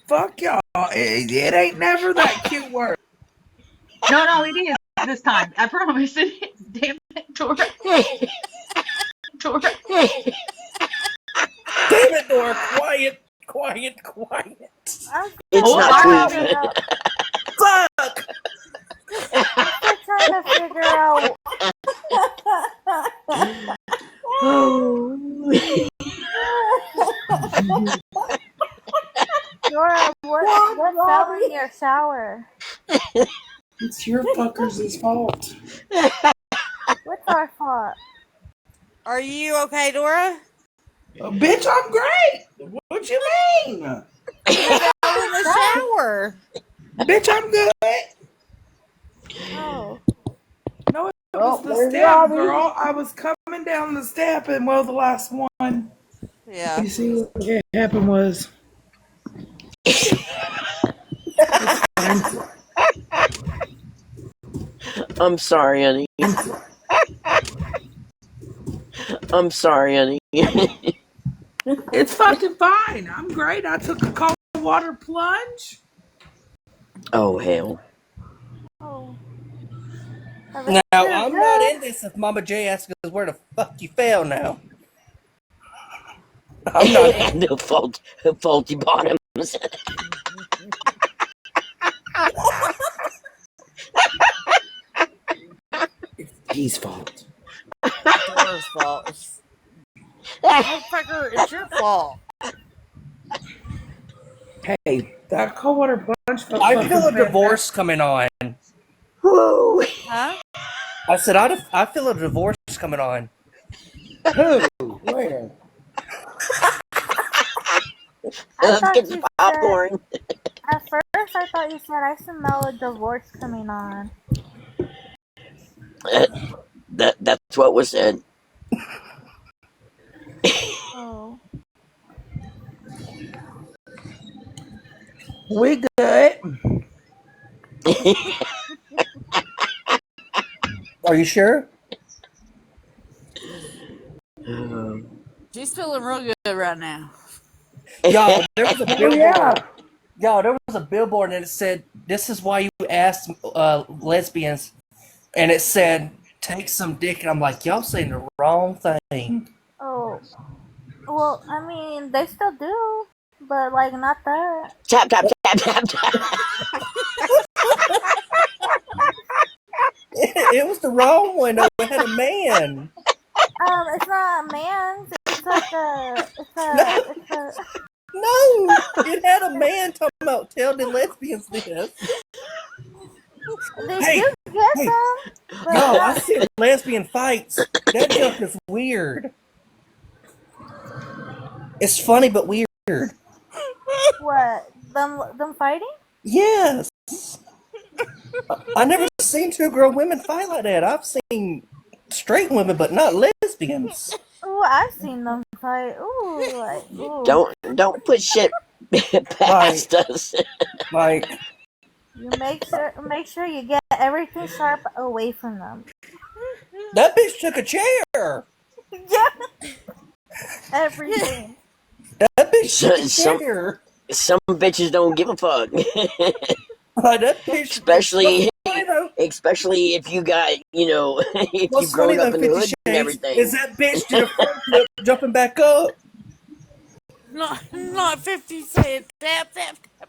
Fuck y'all. It ain't never that cute word. No, it is this time. I promise it is. Damn it, Dora. Dora. Damn it, Dora. Quiet. It's not I tweet. Fuck. I'm still trying to figure out. Dora, what fell in your shower? It's your fuckers' fault. What's our fault? Are you okay, Dora? Bitch, I'm great. What you mean? You fell in the shower. Bitch, I'm good. Oh. No, it was the there's step, Robbie. girl. I was coming down the step and the last one. Yeah. You see what happened was. I'm sorry, honey. I'm sorry, honey. It's fucking fine. I'm great. I took a cold water plunge. Oh hell. Oh. Now, I'm not in this if Mama J asks us where the fuck you fell now. I'm not in No faulty bottoms. It's T's fault. Dora's fault. Motherfucker, it's your fault. Hey, that cold water plunge felt I feel a divorce coming on. Whoa. Huh? I said, I feel a divorce coming on. Who? Where? Let's get the popcorn. At first, I thought you said I smell a divorce coming on. That's what was said. Oh. We good. Are you sure? She's feeling real good right now. Y'all, there was a Oh billboard. yeah. Y'all, there was a billboard and it said, "This is why you ask lesbians," and it said, "Take some dick," and I'm like, y'all saying the wrong thing. Oh. Well, I mean, they still do, but like not that. Tap tap tap tap tap. It was the wrong one. Though. It had a man. It's not a man's. It's like a. It's a. No, it had a man talking about tell the lesbians this. They Hey, do get hey, some, but yo, I not. see lesbian fights. That junk is weird. It's funny but weird. What? Them fighting? Yes. I never seen two grown women fight like that. I've seen straight women, but not lesbians. Ooh, I've seen them fight. Ooh, like ooh. Don't put shit past us. Like You make sure you get everything sharp away from them. that bitch took a chair. Yeah. Everything. That bitch took a Some chair. some bitches don't give a fuck. Like that bitch. especially What's funny though? especially if you got if What's you've grown funny up though, in the 50 hood and Shades, everything. is that bitch did a front flip jumping back up. Not 50 saying tap tap tap.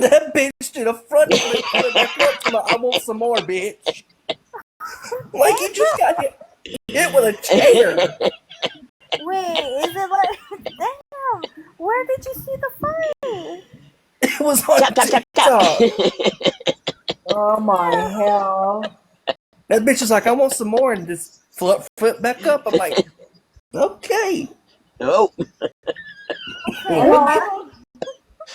That bitch did a front flip coming back up to I want some more, bitch. Like you just got hit with a chair. Wait, is it like damn? Where did you see the fight? It was on Tap tap tap TikTok. tap. Oh my hell. That bitch is like, I want some more, and just flip back up. I'm like, okay. Oh. And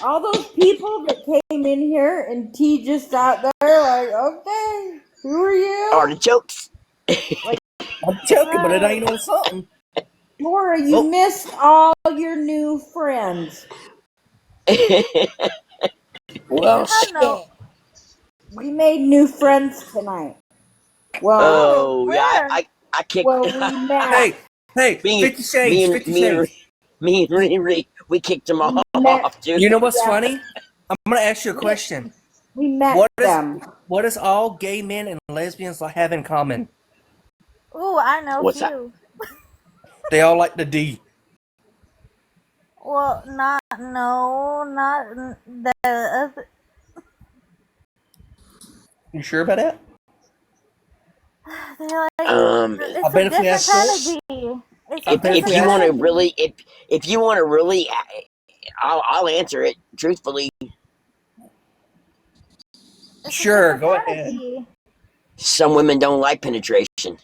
all those people that came in here and T just sat there like, okay, who are you? Artichokes. I'm joking, but it ain't on something. Dora, you missed all your new friends. Well, No. We made new friends tonight. Well, Oh yeah, I kicked. well, we met. Hey, me, 50 Shades, 50 Shades. Me and Riri, we kicked them all off, dude. You know what's funny? I'm gonna ask you a question. We met them. What does all gay men and lesbians have in common? Ooh, I know What's few. They all like the D. Well, not the other. You sure about that? They're like, I it's bet a if we different ask kind this, of D. It's a if different you want kind to of really, if you want to really, I'll answer it truthfully. Sure, go ahead. D. Some women don't like penetration.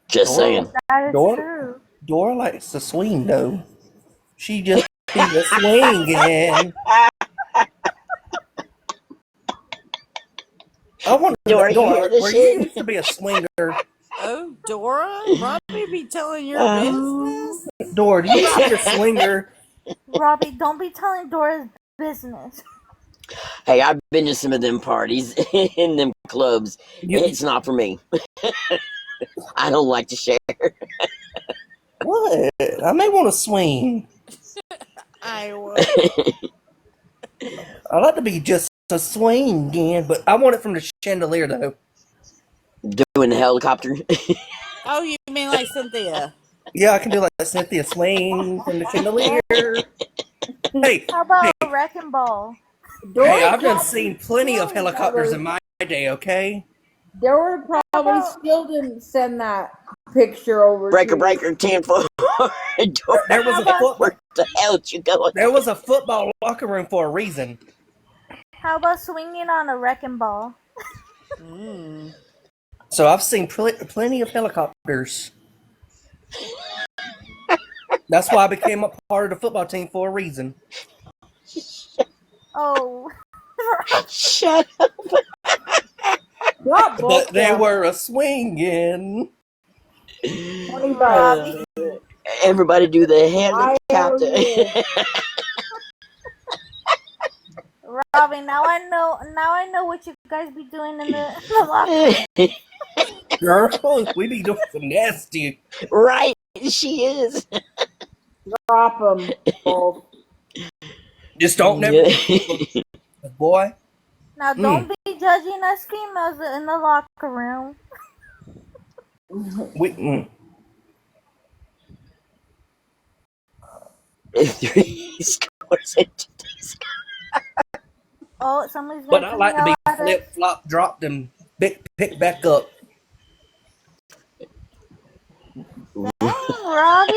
Just saying. That is true. Dora likes to swing though. She just be the swinging. I wonder, Dora, you hear this where shit? you used to be a swinger. Oh, Dora, Robbie be telling your business. Dora, do you used to be a swinger? Robbie, don't be telling Dora's business. Hey, I've been to some of them parties in them clubs. It's not for me. I don't like to share. What? I may want to swing. I would. I like to be just a swing again, but I want it from the chandelier though. Doing the helicopter. Oh, you mean like Cynthia? Yeah, I can do like Cynthia swing from the chandelier. Hey, How about Wrecking Ball? hey, I've done seen plenty of helicopters in my day, okay? Dora probably still didn't send that picture over. Breaker, 10-4. There was a football. Where the hell did you go? There was a football locker room for a reason. How about swinging on a Wrecking Ball? So I've seen plenty of helicopters. That's why I became a part of the football team for a reason. Oh. Shut up. Not book But they them. were a swinging. $20. Uh, everybody do the helicopter. IOU. Robbie, now I know what you guys be doing in the locker room. Girl, we be doing some nasty. Right, she is. Drop them both. Just don't never. Boy. Now don't be judging us females in the locker room. We. 3 scores and 2 days. Oh, somebody's But gonna I like to be yell at us. flip flop, dropped and pick back up. Dang, Robbie.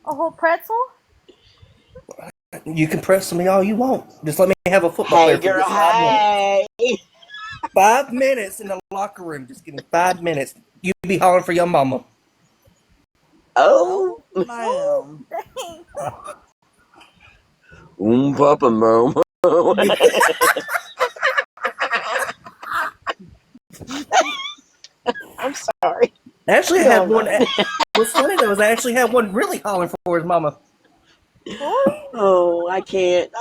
A whole pretzel? You can press me all you want. Just let me have a football Hey, player for girl, just 5 minutes. hey. 5 minutes in the locker room. Just give me 5 minutes. You be hollering for your mama. Oh. Damn. Papa Mom. I'm sorry. Actually, I had one. What's funny though is I actually had one really hollering for his mama. Oh, I can't.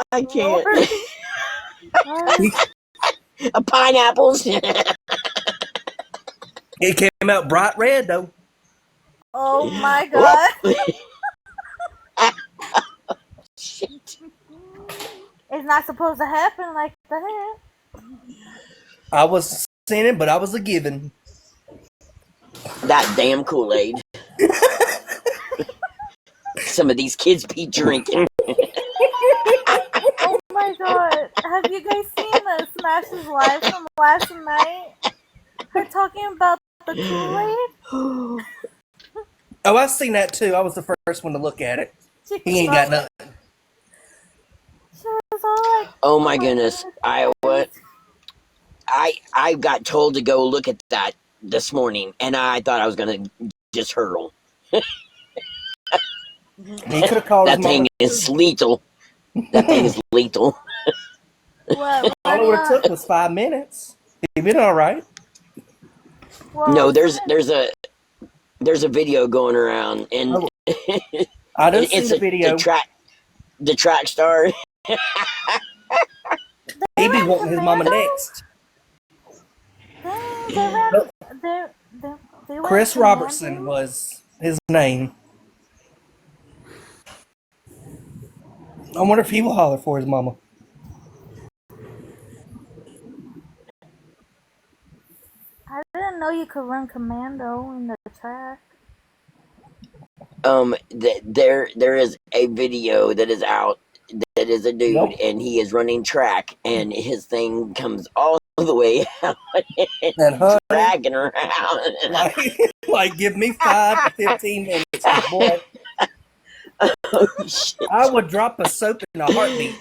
Pineapples. It came out bright red though. Oh my god. Shit. It's not supposed to happen like that. I was sinning, but I was a giving. That damn Kool-Aid. Some of these kids be drinking. Oh my god. Have you guys seen the Smash's live from last night? They're talking about the Kool-Aid. Oh, I've seen that too. I was the first one to look at it. He ain't got nothing. She was all like, Oh my goodness. I got told to go look at that this morning, and I thought I was gonna just hurl. He could have called That his thing mama. is lethal. That thing is lethal. what? All it would have took was 5 minutes. He'd been all right. No, there's a video going around, and I didn't see it's the video. The track star. He be wanting his mama next. They Chris Robertson was his name. I wonder if he will holler for his mama. I didn't know you could run commando in the track. There is a video that is out that is a dude, Nope. and he is running track, and his thing comes all the way out And honey, dragging around. like give me 5 to 15 minutes, boy. Oh, shit. I would drop a soap in a heartbeat.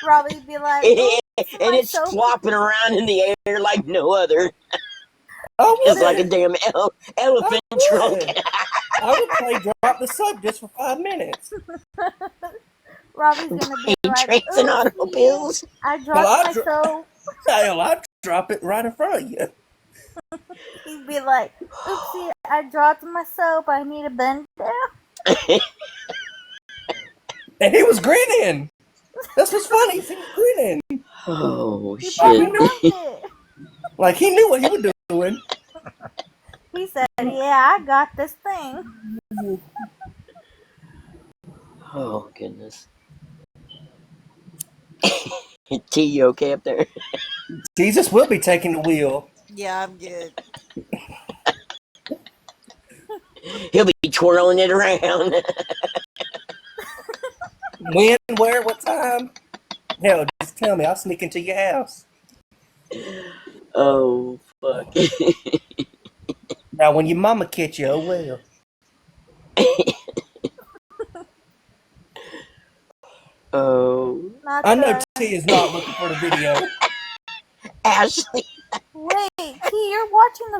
Robbie be like, and it's flopping around in the air like no other. Oh, it's like a damn elephant trunk. I would play drop the soap just for 5 minutes. Robbie's gonna be like, trains and automobiles. I dropped my soap. Hell, I'd drop it right in front of you. He'd be like, oopsie, I dropped my soap. I need to bend down. And he was grinning. That's what's funny. He was grinning. Oh, shit. Like he knew what he was doing. He said, yeah, I got this thing. Oh, goodness. T, you okay up there? Jesus will be taking the wheel. Yeah, I'm good. He'll be twirling it around. When, where, what time? Hell, just tell me. I'll sneak into your house. Oh, fuck. Now, when your mama catch you, oh well. Oh. I know T is not looking for the video. Ashley. Wait, T, you're watching the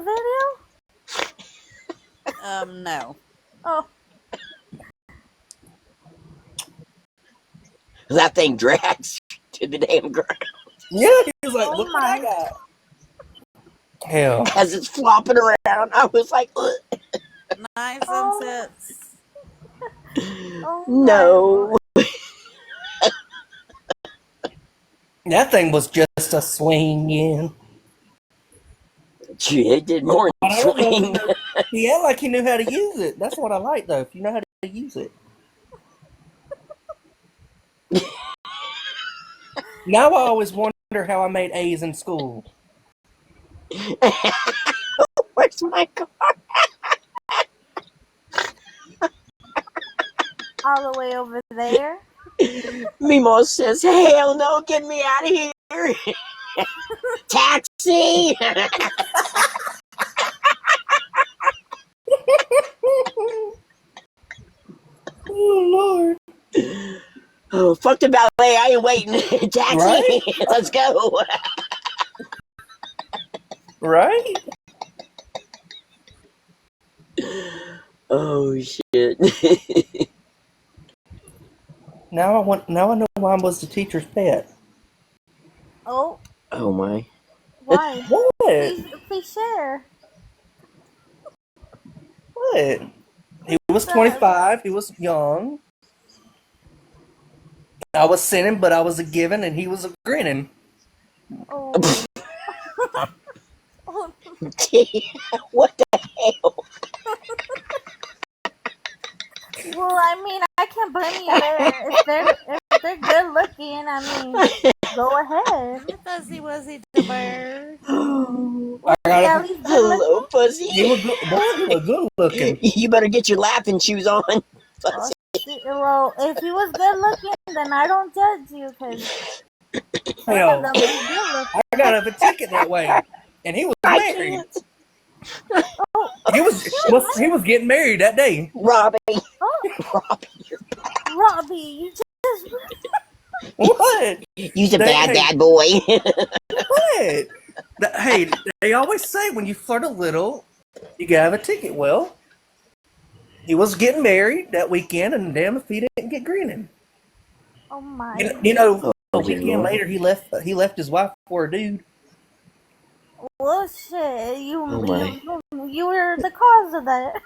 video? No. Oh. That thing drags to the damn ground. Yeah, he was like, Oh look what I my. got. Hell. As it's flopping around, I was like, ugh. Night Oh, sunsets. oh my No. lord. That thing was just a swinging. Gee, it did more I than don't know. swing. He acted like he knew how to use it. That's what I like, though. If you know how to use it. Now I always wonder how I made A's in school. Where's my car? All the way over there. Mimo says, hell no, get me out of here. Taxi. Oh, Lord. Oh, fuck the ballet. I ain't waiting. Taxi. Right? Let's go. Right? Oh, shit. Now I know why I was the teacher's pet. Oh, Oh, my. why? What? Please share. What? He was That- 25. He was young. I was sinning, but I was a giving, and he was a grinning. Oh. Oh, What the hell? well, I mean, I can't blame you there. If they're good looking, I mean, go ahead. What fuzzy wuzzy the bird? I got Yeah, it. at least good Hello, looking. pussy. He was good. Boy, he was good looking. You better get your laughing shoes on. Well, well, if he was good looking, then I don't judge you, because some Hell, of them ain't good looking. I got a ticket that way, and he was I married. can't. Oh, He was getting married that day. Robbie. oh, Robbie. Robbie, you just What? You's a Hey, bad boy. what? Hey, they always say when you flirt a little, you gotta have a ticket. Well, he was getting married that weekend, and damn if he didn't get grinning. oh my. You know, Oh, a dear weekend Lord. later, he left his wife for a dude. Well, shit, Oh, my. you were the cause of that.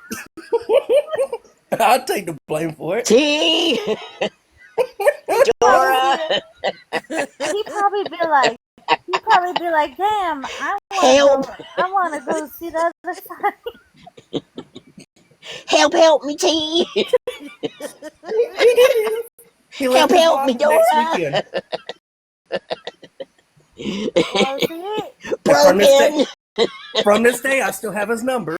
I'll take the blame for it. T. Dora. He'd probably be like, damn, Help. I wanna go see the other side. Help me, T. He left Help his me, wife next Dora. weekend. Well, see, Broken. From this day, I still have his number.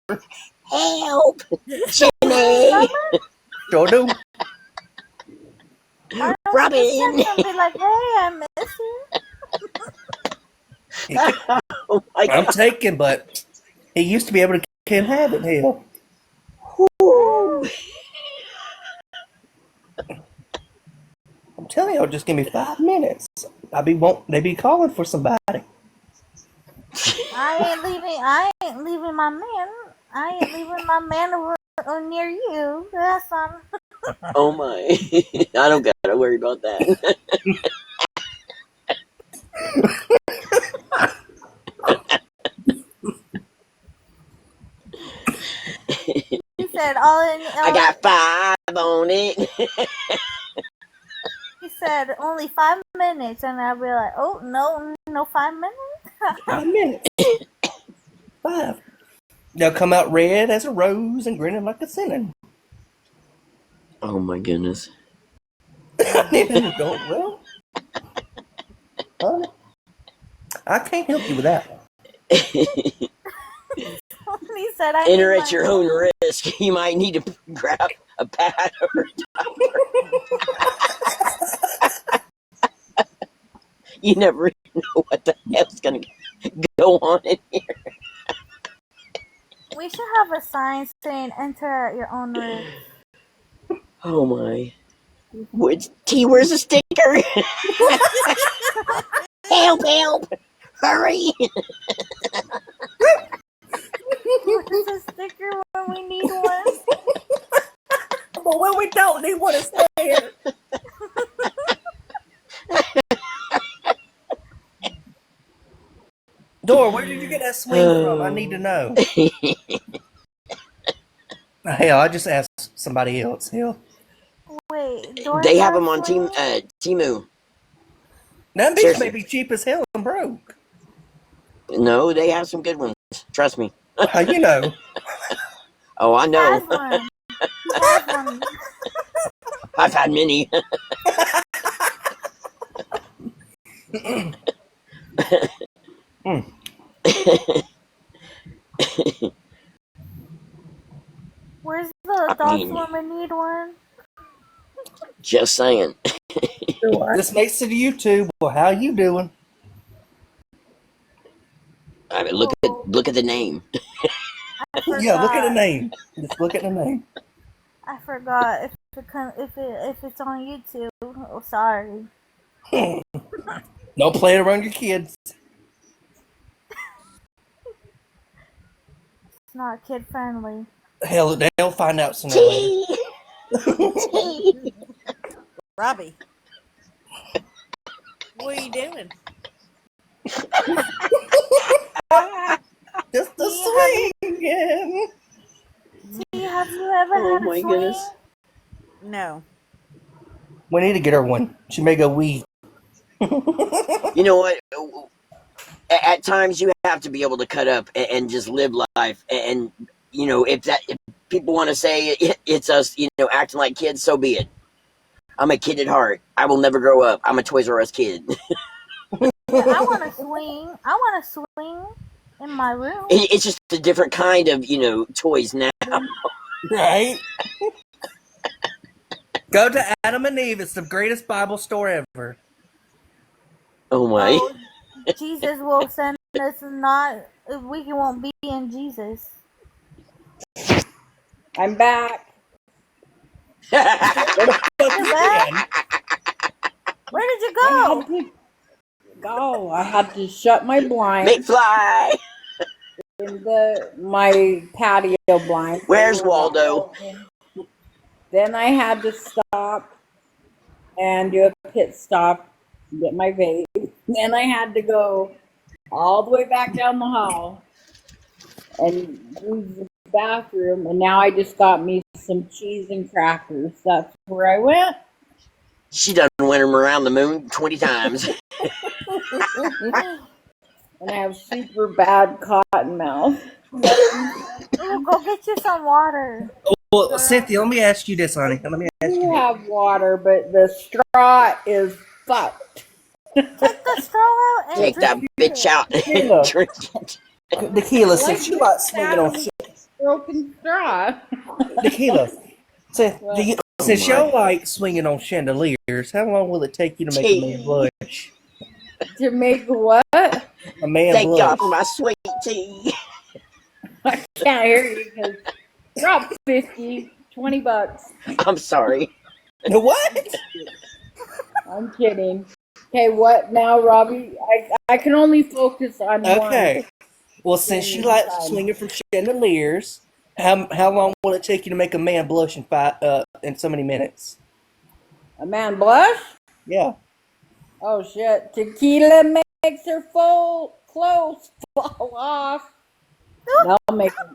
Help. Jimmy. Sure do. why don't you Robin. just text him and be like, hey, I miss you. Oh, my I'm God. taking, but he used to be able to inhabit hell. Ooh. I'm telling you, just give me 5 minutes. They be calling for somebody. I ain't leaving my man. I ain't leaving my man over near you. That's on. Oh, my. I don't gotta worry about that. He said I got 5 on it. He said only 5 minutes, and I'll be like, oh no 5 minutes. 5 minutes. 5. They'll come out red as a rose and grinning like a sinning. Oh, my goodness. Well, honey, I can't help you with that. He said, I Enter need at your own risk. You might need to grab a pad or a towel. You never know what the hell's gonna go on in here. We should have a sign saying enter at your own risk. Oh my. T, where's the sticker? Help! Hurry! Where's the sticker when we need one? But when we don't need one, it's there. get that swing from? I need to know. Hell, I just asked somebody else. Hell, Wait, They have DoorDash them on swing? Timu. that bitch may Seriously. be cheap as hell and broke. No, they have some good ones. Trust me. How you know? Oh, I He know. has one. He has one. I've had many. Where's the I adult mean, swim and need one? just saying. This makes it to YouTube. Well, how you doing? I mean, look at the name. I Yeah, look at the forgot. name. Just look at the name. I forgot if it's on YouTube. Oh, sorry. Don't play it around your kids. It's not kid friendly. Hell, they'll find out sooner or later. Robbie, what are you doing? Just the swinging. T, have you ever Oh had a my swing? goodness. No. We need to get her one. She may go wee. You know what? At times you have to be able to cut up and just live life. And you know, if people want to say it's us, you know, acting like kids, so be it. I'm a kid at heart. I will never grow up. I'm a Toys R Us kid. Yeah, I want to swing. I want to swing in my room. It's just a different kind of, you know, toys now. Right? Go to Adam and Eve. It's the greatest Bible store ever. Oh my. Oh, Jesus will send us not. We won't be in Jesus. I'm back. You're back? Where did you go? I had to shut my blinds. McFly. In my patio blinds. Where's Waldo? Then I had to stop and do a pit stop, get my vape. Then I had to go all the way back down the hall and use the bathroom. And now I just got me some cheese and crackers. That's where I went. She done went him around the moon 20 times. And I have super bad cotton mouth. Ooh, go get you some water. Well, Cynthia, let me ask you this, honey. Let me ask you You this. have water, but the straw is fucked. Take the straw out and Take that drink bitch out Tequila. and drink it. Tequila, since you like swinging on Broken straw. tequila, since my. y'all like swinging on chandeliers, how long will it take you to make a man blush? To make what? A man Thank blush. God for my sweet tea. I can't hear you because drop 50, $20. I'm sorry. What? I'm kidding. Okay, what now, Robbie? I can only focus on one. Okay. Well, since you like swinging from chandeliers, how long will it take you to make a man blush in so many minutes? A man blush? Yeah. Oh shit! Tequila makes her full clothes fall off. That'll make him.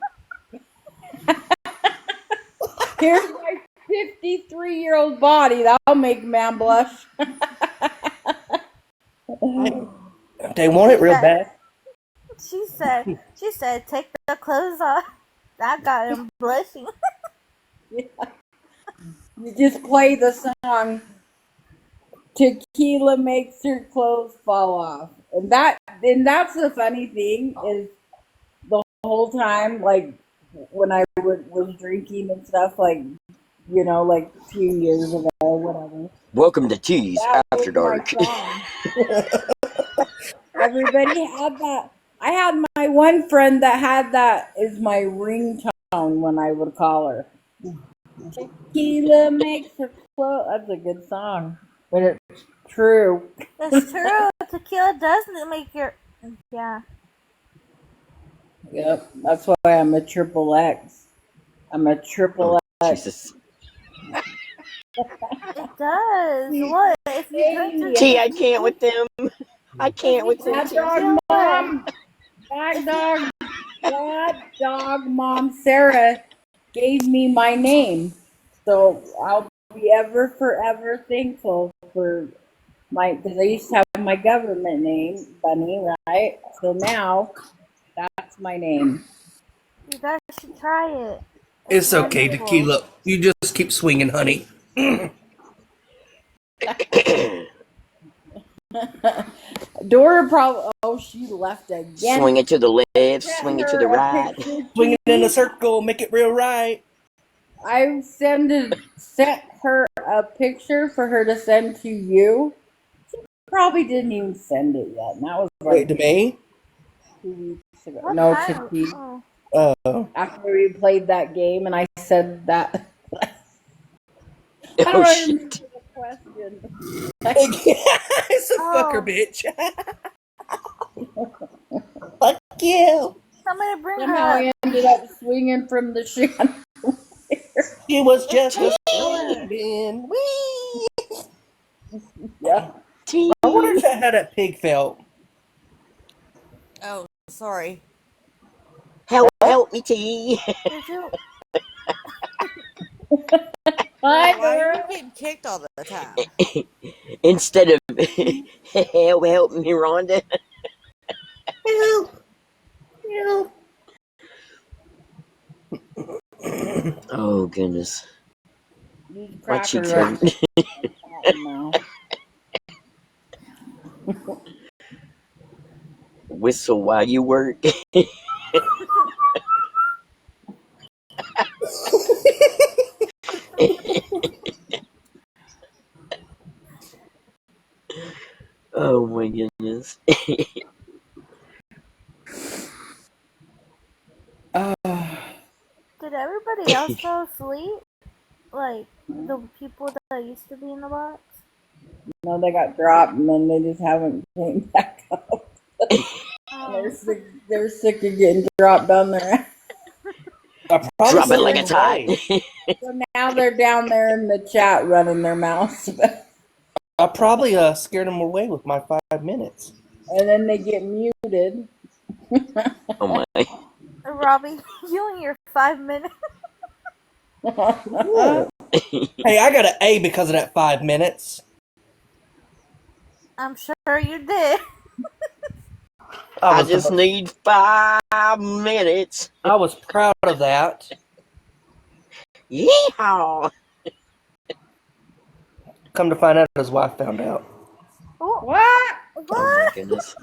Here's my 53-year-old body. That'll make a man blush. They want it real bad. She said, take the clothes off. I got him blushing. You just play the song. Tequila makes her clothes fall off, and that's the funny thing is the whole time, like when I was drinking and stuff, like you know, like a few years ago, whatever. Welcome to Tease That After was Dark. my song. Everybody had that. I had my one friend that had that as my ringtone when I would call her. Tequila makes her clothes. That's a good song, but it's true. That's true. Tequila doesn't make your. Yeah. Yep, that's why I'm a triple X. I'm a triple X. Jesus. It does. What? If you drink T, I can't with them. I can't with them. Hot dog mom. that dog mom Sarah gave me my name. So I'll be ever forever thankful for because I used to have my government name, Bunny, right? So now that's my name. You guys should try it. It's okay, wonderful. Tequila. You just keep swinging, honey. Dora probably, she left again. Swing it to the left, swing it to the right. Swing it in a circle, make it real right. I sent her a picture for her to send to you. She probably didn't even send it yet. And that was Wait, to me? 2 weeks ago. What No, time? to T. Oh. After we played that game, and I said that. How do Oh, I shit. remember the question? It's a fucker, bitch. Fuck you. Somebody bring Somehow her I up. ended up swinging from the chandelier. She was just a swinging. Wee. Yeah. I wonder if how that pig felt. Oh, sorry. Help me, T. Did you? Why are you getting kicked all the time? Instead of help me, Rhonda. Help. Oh, goodness. These What she crackers turned. now. Whistle while you work. Oh my goodness. Did everybody else fall asleep? Like the people that used to be in the box? No, they got dropped and then they just haven't came back up. They're sick of getting dropped on there. Drop it like it's hot. So now they're down there in the chat running their mouths. I probably scared them away with my 5 minutes. And then they get muted. Oh my. Robbie, you and your 5 minutes. Hey, I got an A because of that 5 minutes. I'm sure you did. I just need 5 minutes. I was proud of that. Yeehaw! Come to find out, his wife found out. What? Oh my goodness.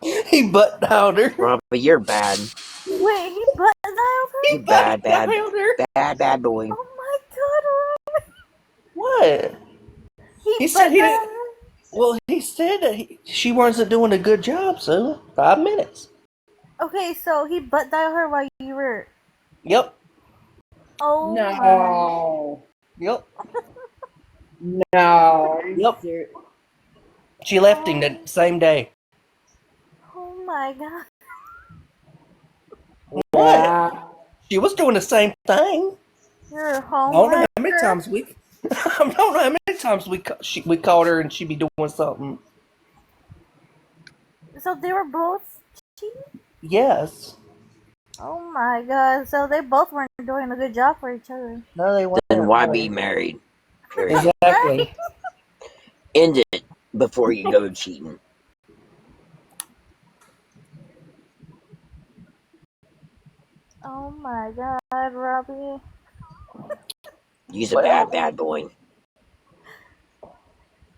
He butt dialed her. Robbie, you're bad. Wait, he butt dialed her? You bad boy. Oh my god, Robbie. What? He said he butt didn't. Well, he said that she wasn't doing a good job, so 5 minutes. Okay, so he butt dialed her while you were. Yep. Oh No. Yep. No. Yep. She left him the same day. Oh my god. What? She was doing the same thing. You're a I don't know homewrecker. how many times we. I don't know how many times we called her and she'd be doing something. So they were both cheating? Yes. Oh my god. So they both weren't doing a good job for each other. No, they weren't. Then why be married? Period. Exactly. End it before you go cheating. Oh my god, Robbie. He's a bad boy.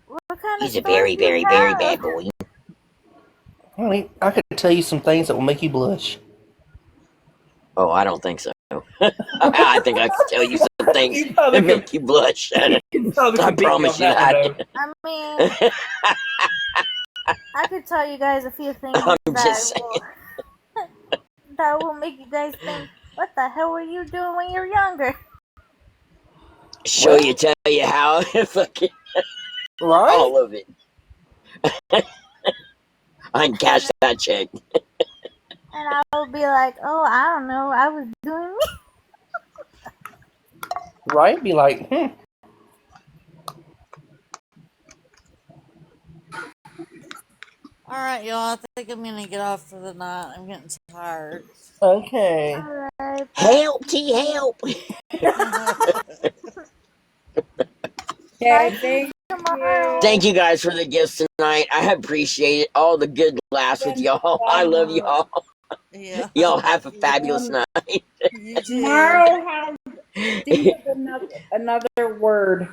What kind He's of a very, story do very, you very have? bad boy. Honey, I could tell you some things that will make you blush. Oh, I don't think so. I think I can tell you some things that make you blush. I promise you that. I mean, I could tell you guys a few things I'm just that will make you guys think, what the hell were you doing when you were younger? Show you, tell you how. Fucking right? All of it. I can cash that check. And I would be like, oh, I don't know, I was doing me. Right? Be like, All right, y'all. I think I'm gonna get off for the night. I'm getting tired. Okay. Alright, Help, T, help. Okay, thank Thank you. you guys for the gifts tonight. I appreciate it. All the good laughs with Been y'all. I love fun. y'all. Yeah. Y'all have a fabulous night. You too. Tomorrow, think of another word.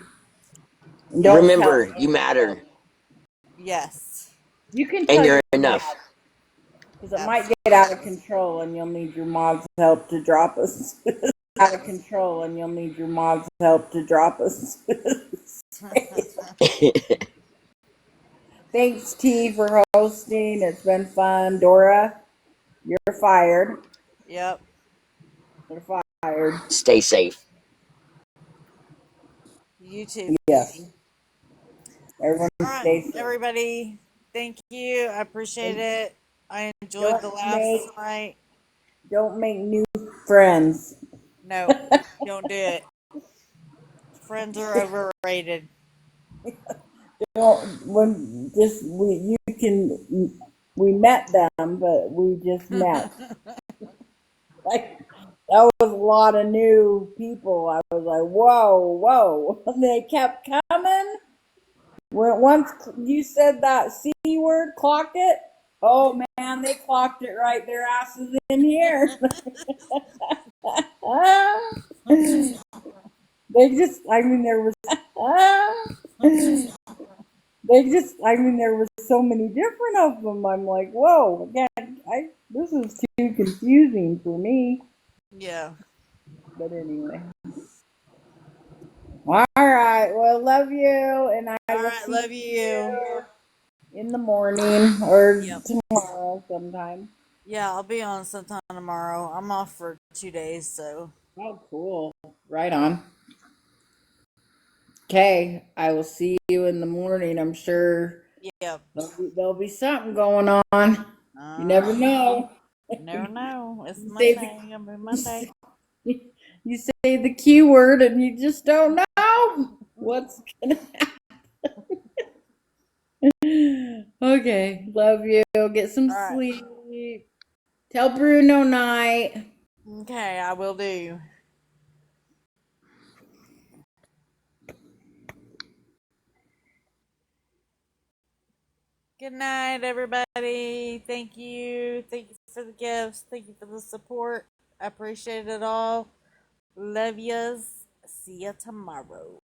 Don't tell Remember, you matter Yes. You can and tell you're your enough. mom because it might get out of control, and you'll need your mom's help to drop us. Out of control, and you'll need your mom's help to drop us. Thanks, T, for hosting. It's been fun. Dora, you're fired. Yep. You're fired. Stay safe. You too. Yes. Everyone All right, stay safe. everybody. Thank you. I appreciate it. I enjoyed the Don't laughs make tonight. don't make new friends. No, don't do it. Friends are overrated. Don't when just we met them, but we just met. Like that was a lot of new people. I was like, whoa, whoa. And they kept coming. When once you said that C word, clock it. Oh man, they clocked it right their asses in here. They just, I mean, there was, there was so many different of them. I'm like, whoa, again, this is too confusing for me. Yeah. But anyway. All right. Well, love you, and I All will right, see love you. you in the morning or Yep. tomorrow sometime. Yeah, I'll be on sometime tomorrow. I'm off for 2 days, so. Oh, cool. Right on. Okay, I will see you in the morning. I'm sure Yep. there'll be something going on. You never know. No. It's You say Monday. It's gonna be Monday. you say the Q word and you just don't know what's gonna happen. Okay, love you. Get some All right. sleep. Tell Bruno night. Okay, I will do. Good night, everybody. Thank you. Thank you for the gifts. Thank you for the support. I appreciate it all. Love yous. See ya tomorrow.